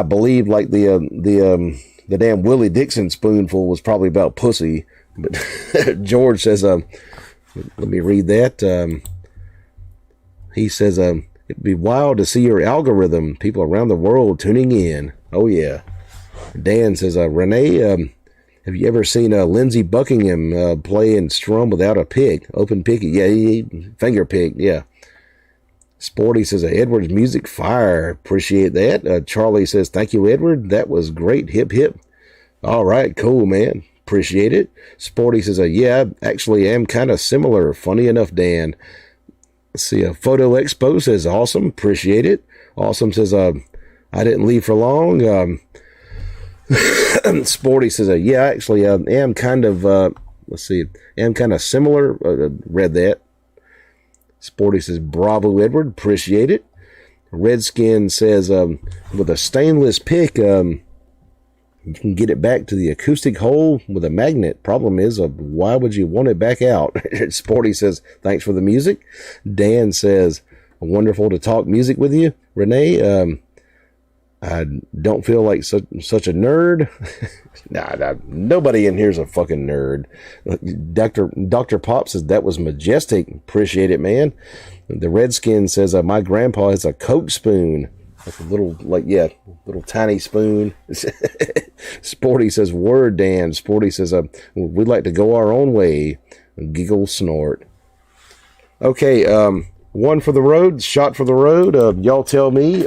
Speaker 1: believe like the damn Willie Dixon Spoonful was probably about pussy. But George says, let me read that. He says, it'd be wild to see your algorithm, people around the world tuning in. Oh, yeah. Dan says, Renee, have you ever seen Lindsey Buckingham play and strum without a pick? Open picky. Yeah, finger pick. Yeah. Sporty says, Edward's music fire. Appreciate that. Charlie says, thank you, Edward. That was great. Hip, hip. All right. Cool, man. Appreciate it. Sporty says, yeah, actually am kind of similar. Funny enough, Dan. Let's see, a Photo Expo says, awesome, appreciate it. Awesome says, I didn't leave for long. Sporty says, yeah, actually, am kind of, am kind of similar. Read that. Sporty says, bravo, Edward, appreciate it. Redskin says, with a stainless pick, you can get it back to the acoustic hole with a magnet. Problem is, why would you want it back out? Sporty says, thanks for the music. Dan says, wonderful to talk music with you. Renee, I don't feel like such a nerd. Nah, nobody in here's a fucking nerd. Dr. Pop says, that was majestic. Appreciate it, man. The Redskin says, my grandpa has a Coke spoon. That's a little, little tiny spoon. Sporty says, word, Dan. Sporty says, we'd like to go our own way. Giggle, snort. Okay, one for the road, shot for the road. Y'all tell me.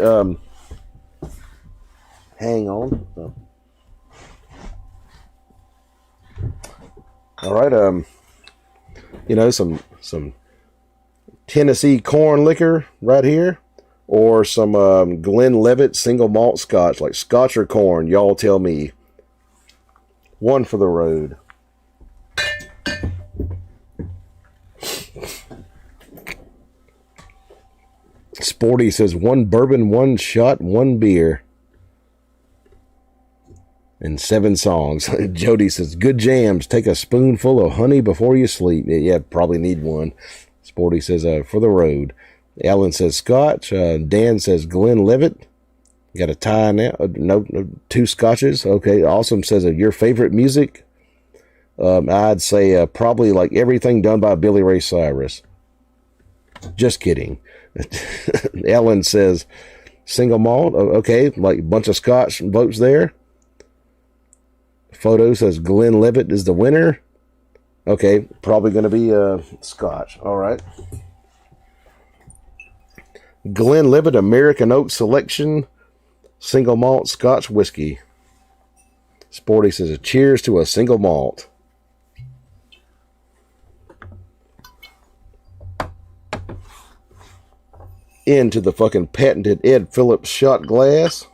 Speaker 1: Hang on. All right, some Tennessee corn liquor right here. Or some Glenlivet single malt scotch, like scotch or corn. Y'all tell me. One for the road. Sporty says, one bourbon, one shot, one beer. And 7 songs. Jody says, good jams. Take a spoonful of honey before you sleep. Yeah, probably need one. Sporty says, for the road. Alan says scotch. Dan says Glenlivet. Got a tie now. No, 2 scotches. Okay. Awesome says your favorite music.
Speaker 2: I'd say probably like everything done by Billy Ray Cyrus. Just kidding. Ellen says single malt. Okay, like a bunch of Scotch votes there. Photo says Glenlivet is the winner. Okay, probably going to be Scotch. All right. Glenlivet American Oak Selection single malt Scotch whiskey. Sporty says cheers to a single malt. Into the fucking patented Ed Phillips shot glass.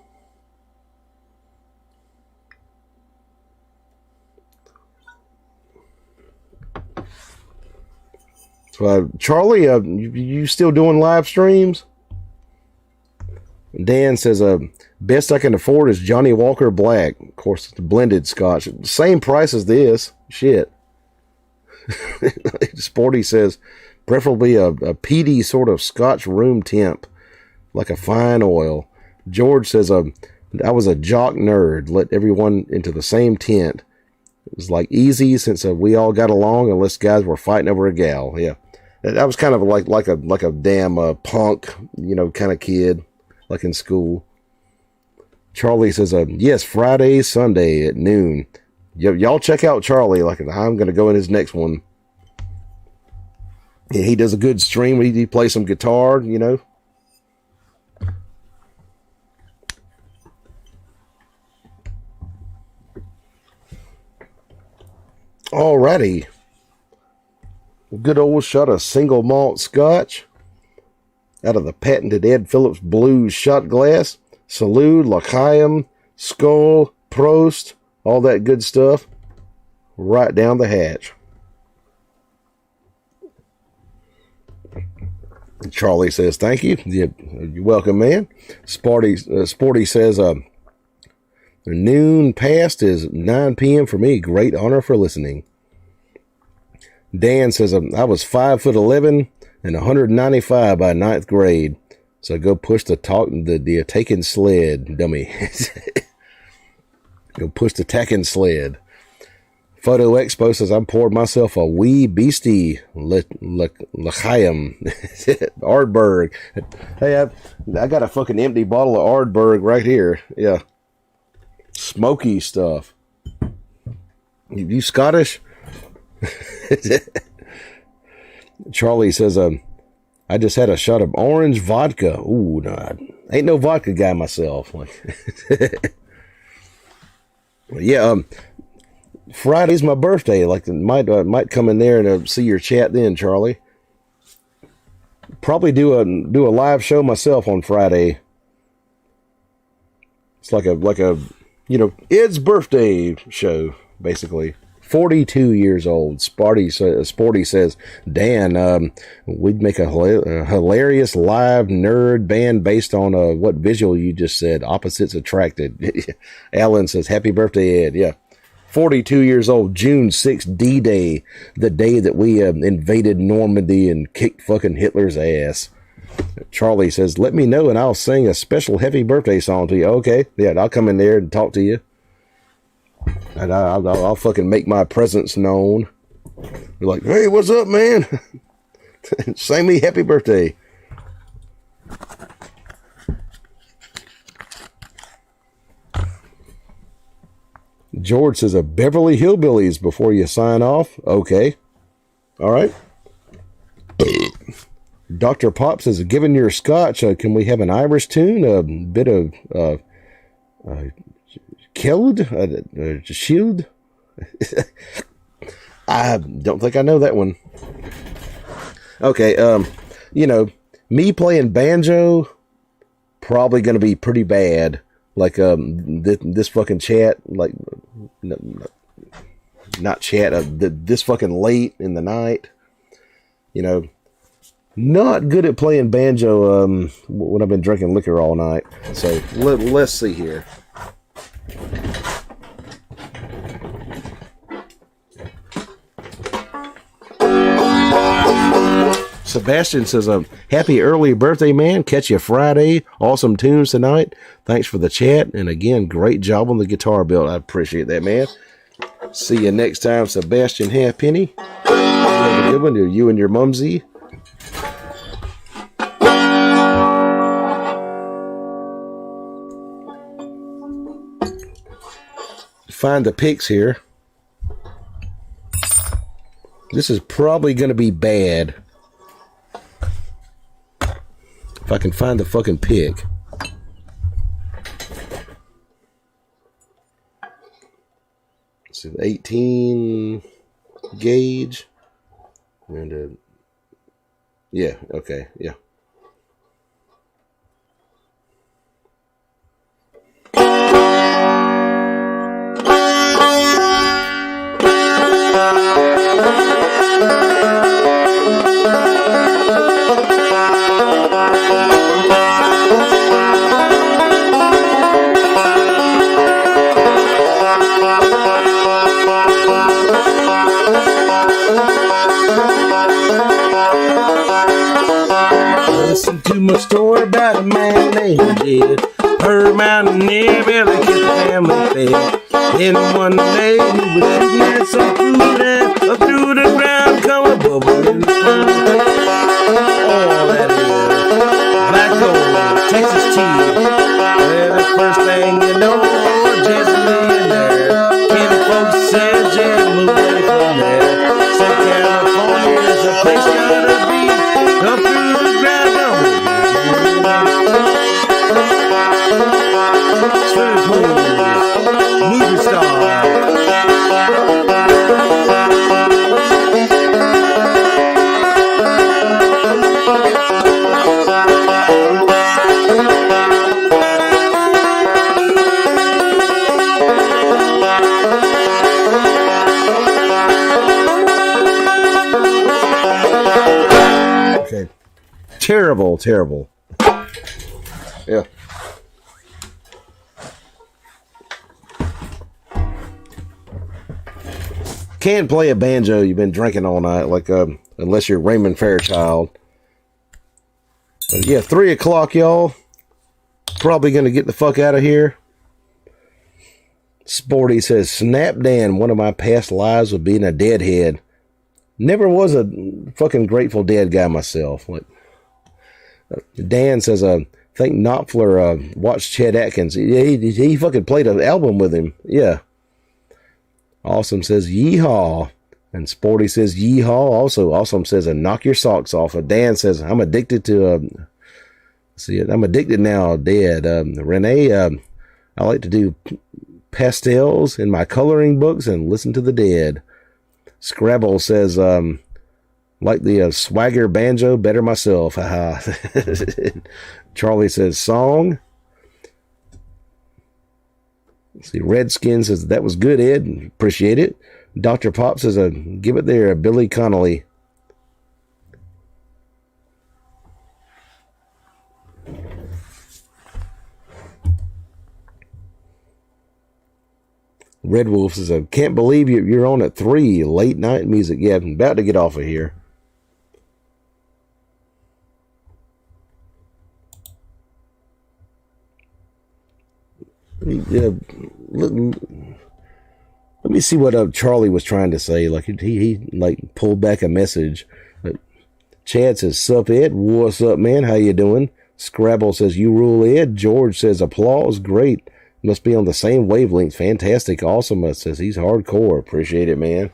Speaker 2: So, Charlie, you still doing live streams? Dan says, best I can afford is Johnny Walker Black. Of course, it's blended Scotch. Same price as this. Shit. Sporty says, preferably a peaty sort of Scotch room temp, like a fine oil. George says, I was a jock nerd, let everyone into the same tent. It was like easy since we all got along unless guys were fighting over a gal. Yeah. I was kind of like a damn punk, kind of kid, like in school. Charlie says, yes, Friday, Sunday at noon. Y'all check out Charlie. Like, I'm going to go in his next one. Yeah, he does a good stream. He plays some guitar, Alrighty. Good old shot of single malt Scotch out of the patented Ed Phillips Blues shot glass. Salud, L'chaim, Skull, Prost, all that good stuff. Right down the hatch. Charlie says, thank you. You're welcome, man. Sporty says, noon past is 9 p.m. for me. Great honor for listening. Dan says, I was 5'11" and 195 by 9th grade. So go push the taking sled, dummy. Go push the tacking sled. Photo Expo says, I poured myself a wee beastie L'chaim Ardbeg. Hey, I got a fucking empty bottle of Ardbeg right here. Yeah. Smoky stuff. You Scottish? Charlie says, I just had a shot of orange vodka. Ooh, no, ain't no vodka guy myself. Yeah, Friday's my birthday. Like, might come in there and see your chat then, Charlie. Probably do a live show myself on Friday. It's like a Ed's birthday show, basically. 42 years old. Sporty says, Dan, we'd make a hilarious live nerd band based on what visual you just said. Opposites attracted. Alan says, happy birthday, Ed. Yeah. 42 years old, June 6th, D-Day, the day that we invaded Normandy and kicked fucking Hitler's ass. Charlie says, let me know and I'll sing a special happy birthday song to you. Okay, yeah, I'll come in there and talk to you. And I'll fucking make my presence known. Be like, hey, what's up, man? Sing me happy birthday. George says, a Beverly Hillbillies before you sign off. Okay. All right. Dr. Pop says, given your scotch, can we have an Irish tune? A bit of Killed? Shield? I don't think I know that one. Okay, me playing banjo, probably going to be pretty bad. Like, this fucking chat, like, not chat, this fucking late in the night, not good at playing banjo, when I've been drinking liquor all night. So, let's see here. Sebastian says, happy early birthday, man. Catch you Friday. Awesome tunes tonight. Thanks for the chat. And again, great job on the guitar build. I appreciate that, man. See you next time, Sebastian Halfpenny. Have a good one to you and your mumsy. Find the pics here. This is probably going to be bad. If I can find the fucking pic. It's an 18 gauge. And yeah, okay, yeah.
Speaker 3: Listen to my story about a man named Jed. Heard about a near belly kept the family fed. Then one day he was shooting at some food and up through the ground come a bubbling pool. Oh, that is black gold, Texas tea. Well, the first thing you know, Jed's a millionaire. Ken folks said Jed moved away from there. Said California's a place you gotta be. Up through the ground. Movie star.
Speaker 2: Okay. Terrible, terrible. Yeah. Can't play a banjo. You've been drinking all night, like unless you're Raymond Fairchild. But yeah, 3 o'clock, y'all. Probably gonna get the fuck out of here. Sporty says, "Snap Dan, one of my past lives was being a deadhead. Never was a fucking Grateful Dead guy myself." Like Dan says, think Knopfler watched Chet Atkins. He fucking played an album with him. Yeah. Awesome says, yeehaw. And Sporty says, yeehaw. Also, Awesome says, and knock your socks off. Dan says, I'm addicted to, I'm addicted now, dead. Renee, I like to do pastels in my coloring books and listen to the Dead. Scrabble says, like the swagger banjo, better myself. Haha. Charlie says, song. See, Redskin says, that was good, Ed. Appreciate it. Dr. Pop says, give it there, Billy Connolly. Red Wolf says, I can't believe you're on at 3, late night music. Yeah, I'm about to get off of here. Let me see what Charlie was trying to say. Like he like pulled back a message. Chad says, "Sup, Ed? What's up, man? How you doing?" Scrabble says, "You rule, Ed." George says, "Applause, great. Must be on the same wavelength. Fantastic, awesome." Says he's hardcore. Appreciate it, man.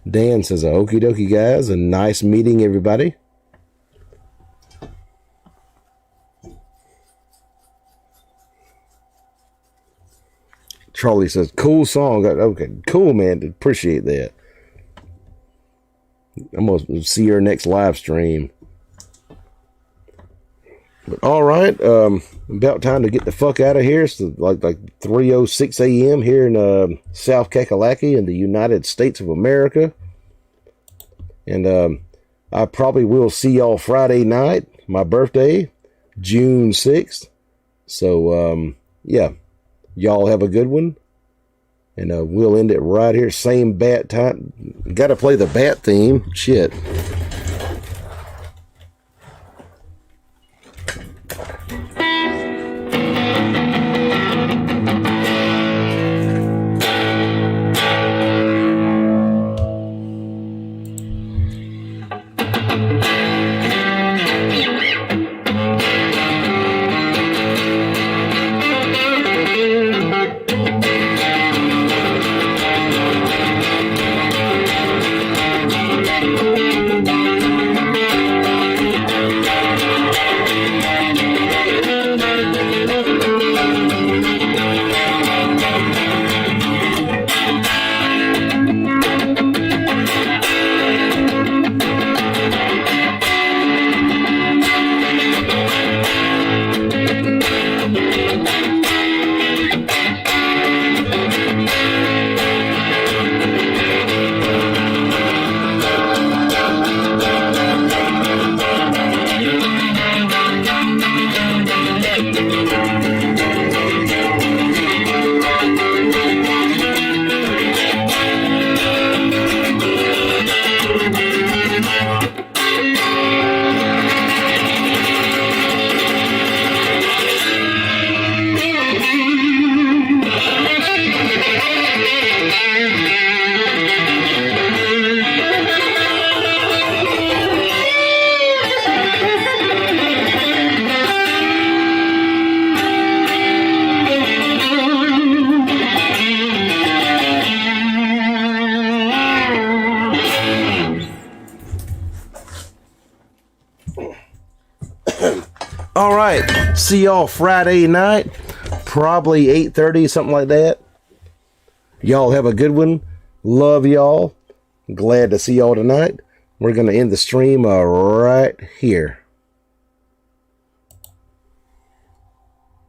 Speaker 2: Dan says, "Okie dokie, guys, a nice meeting, everybody." Charlie says, cool song. Okay, cool, man. Appreciate that. I'm going to see your next live stream. But all right. About time to get the fuck out of here. It's like 3:06 a.m. here in South Kakalaki in the United States of America. And I probably will see y'all Friday night, my birthday, June 6th. So, yeah. Y'all have a good one. And we'll end it right here. Same bat time. Got to play the bat theme. Shit.
Speaker 1: All right. See y'all Friday night. Probably 8:30, something like that. Y'all have a good one. Love y'all. Glad to see y'all tonight. We're going to end the stream right here.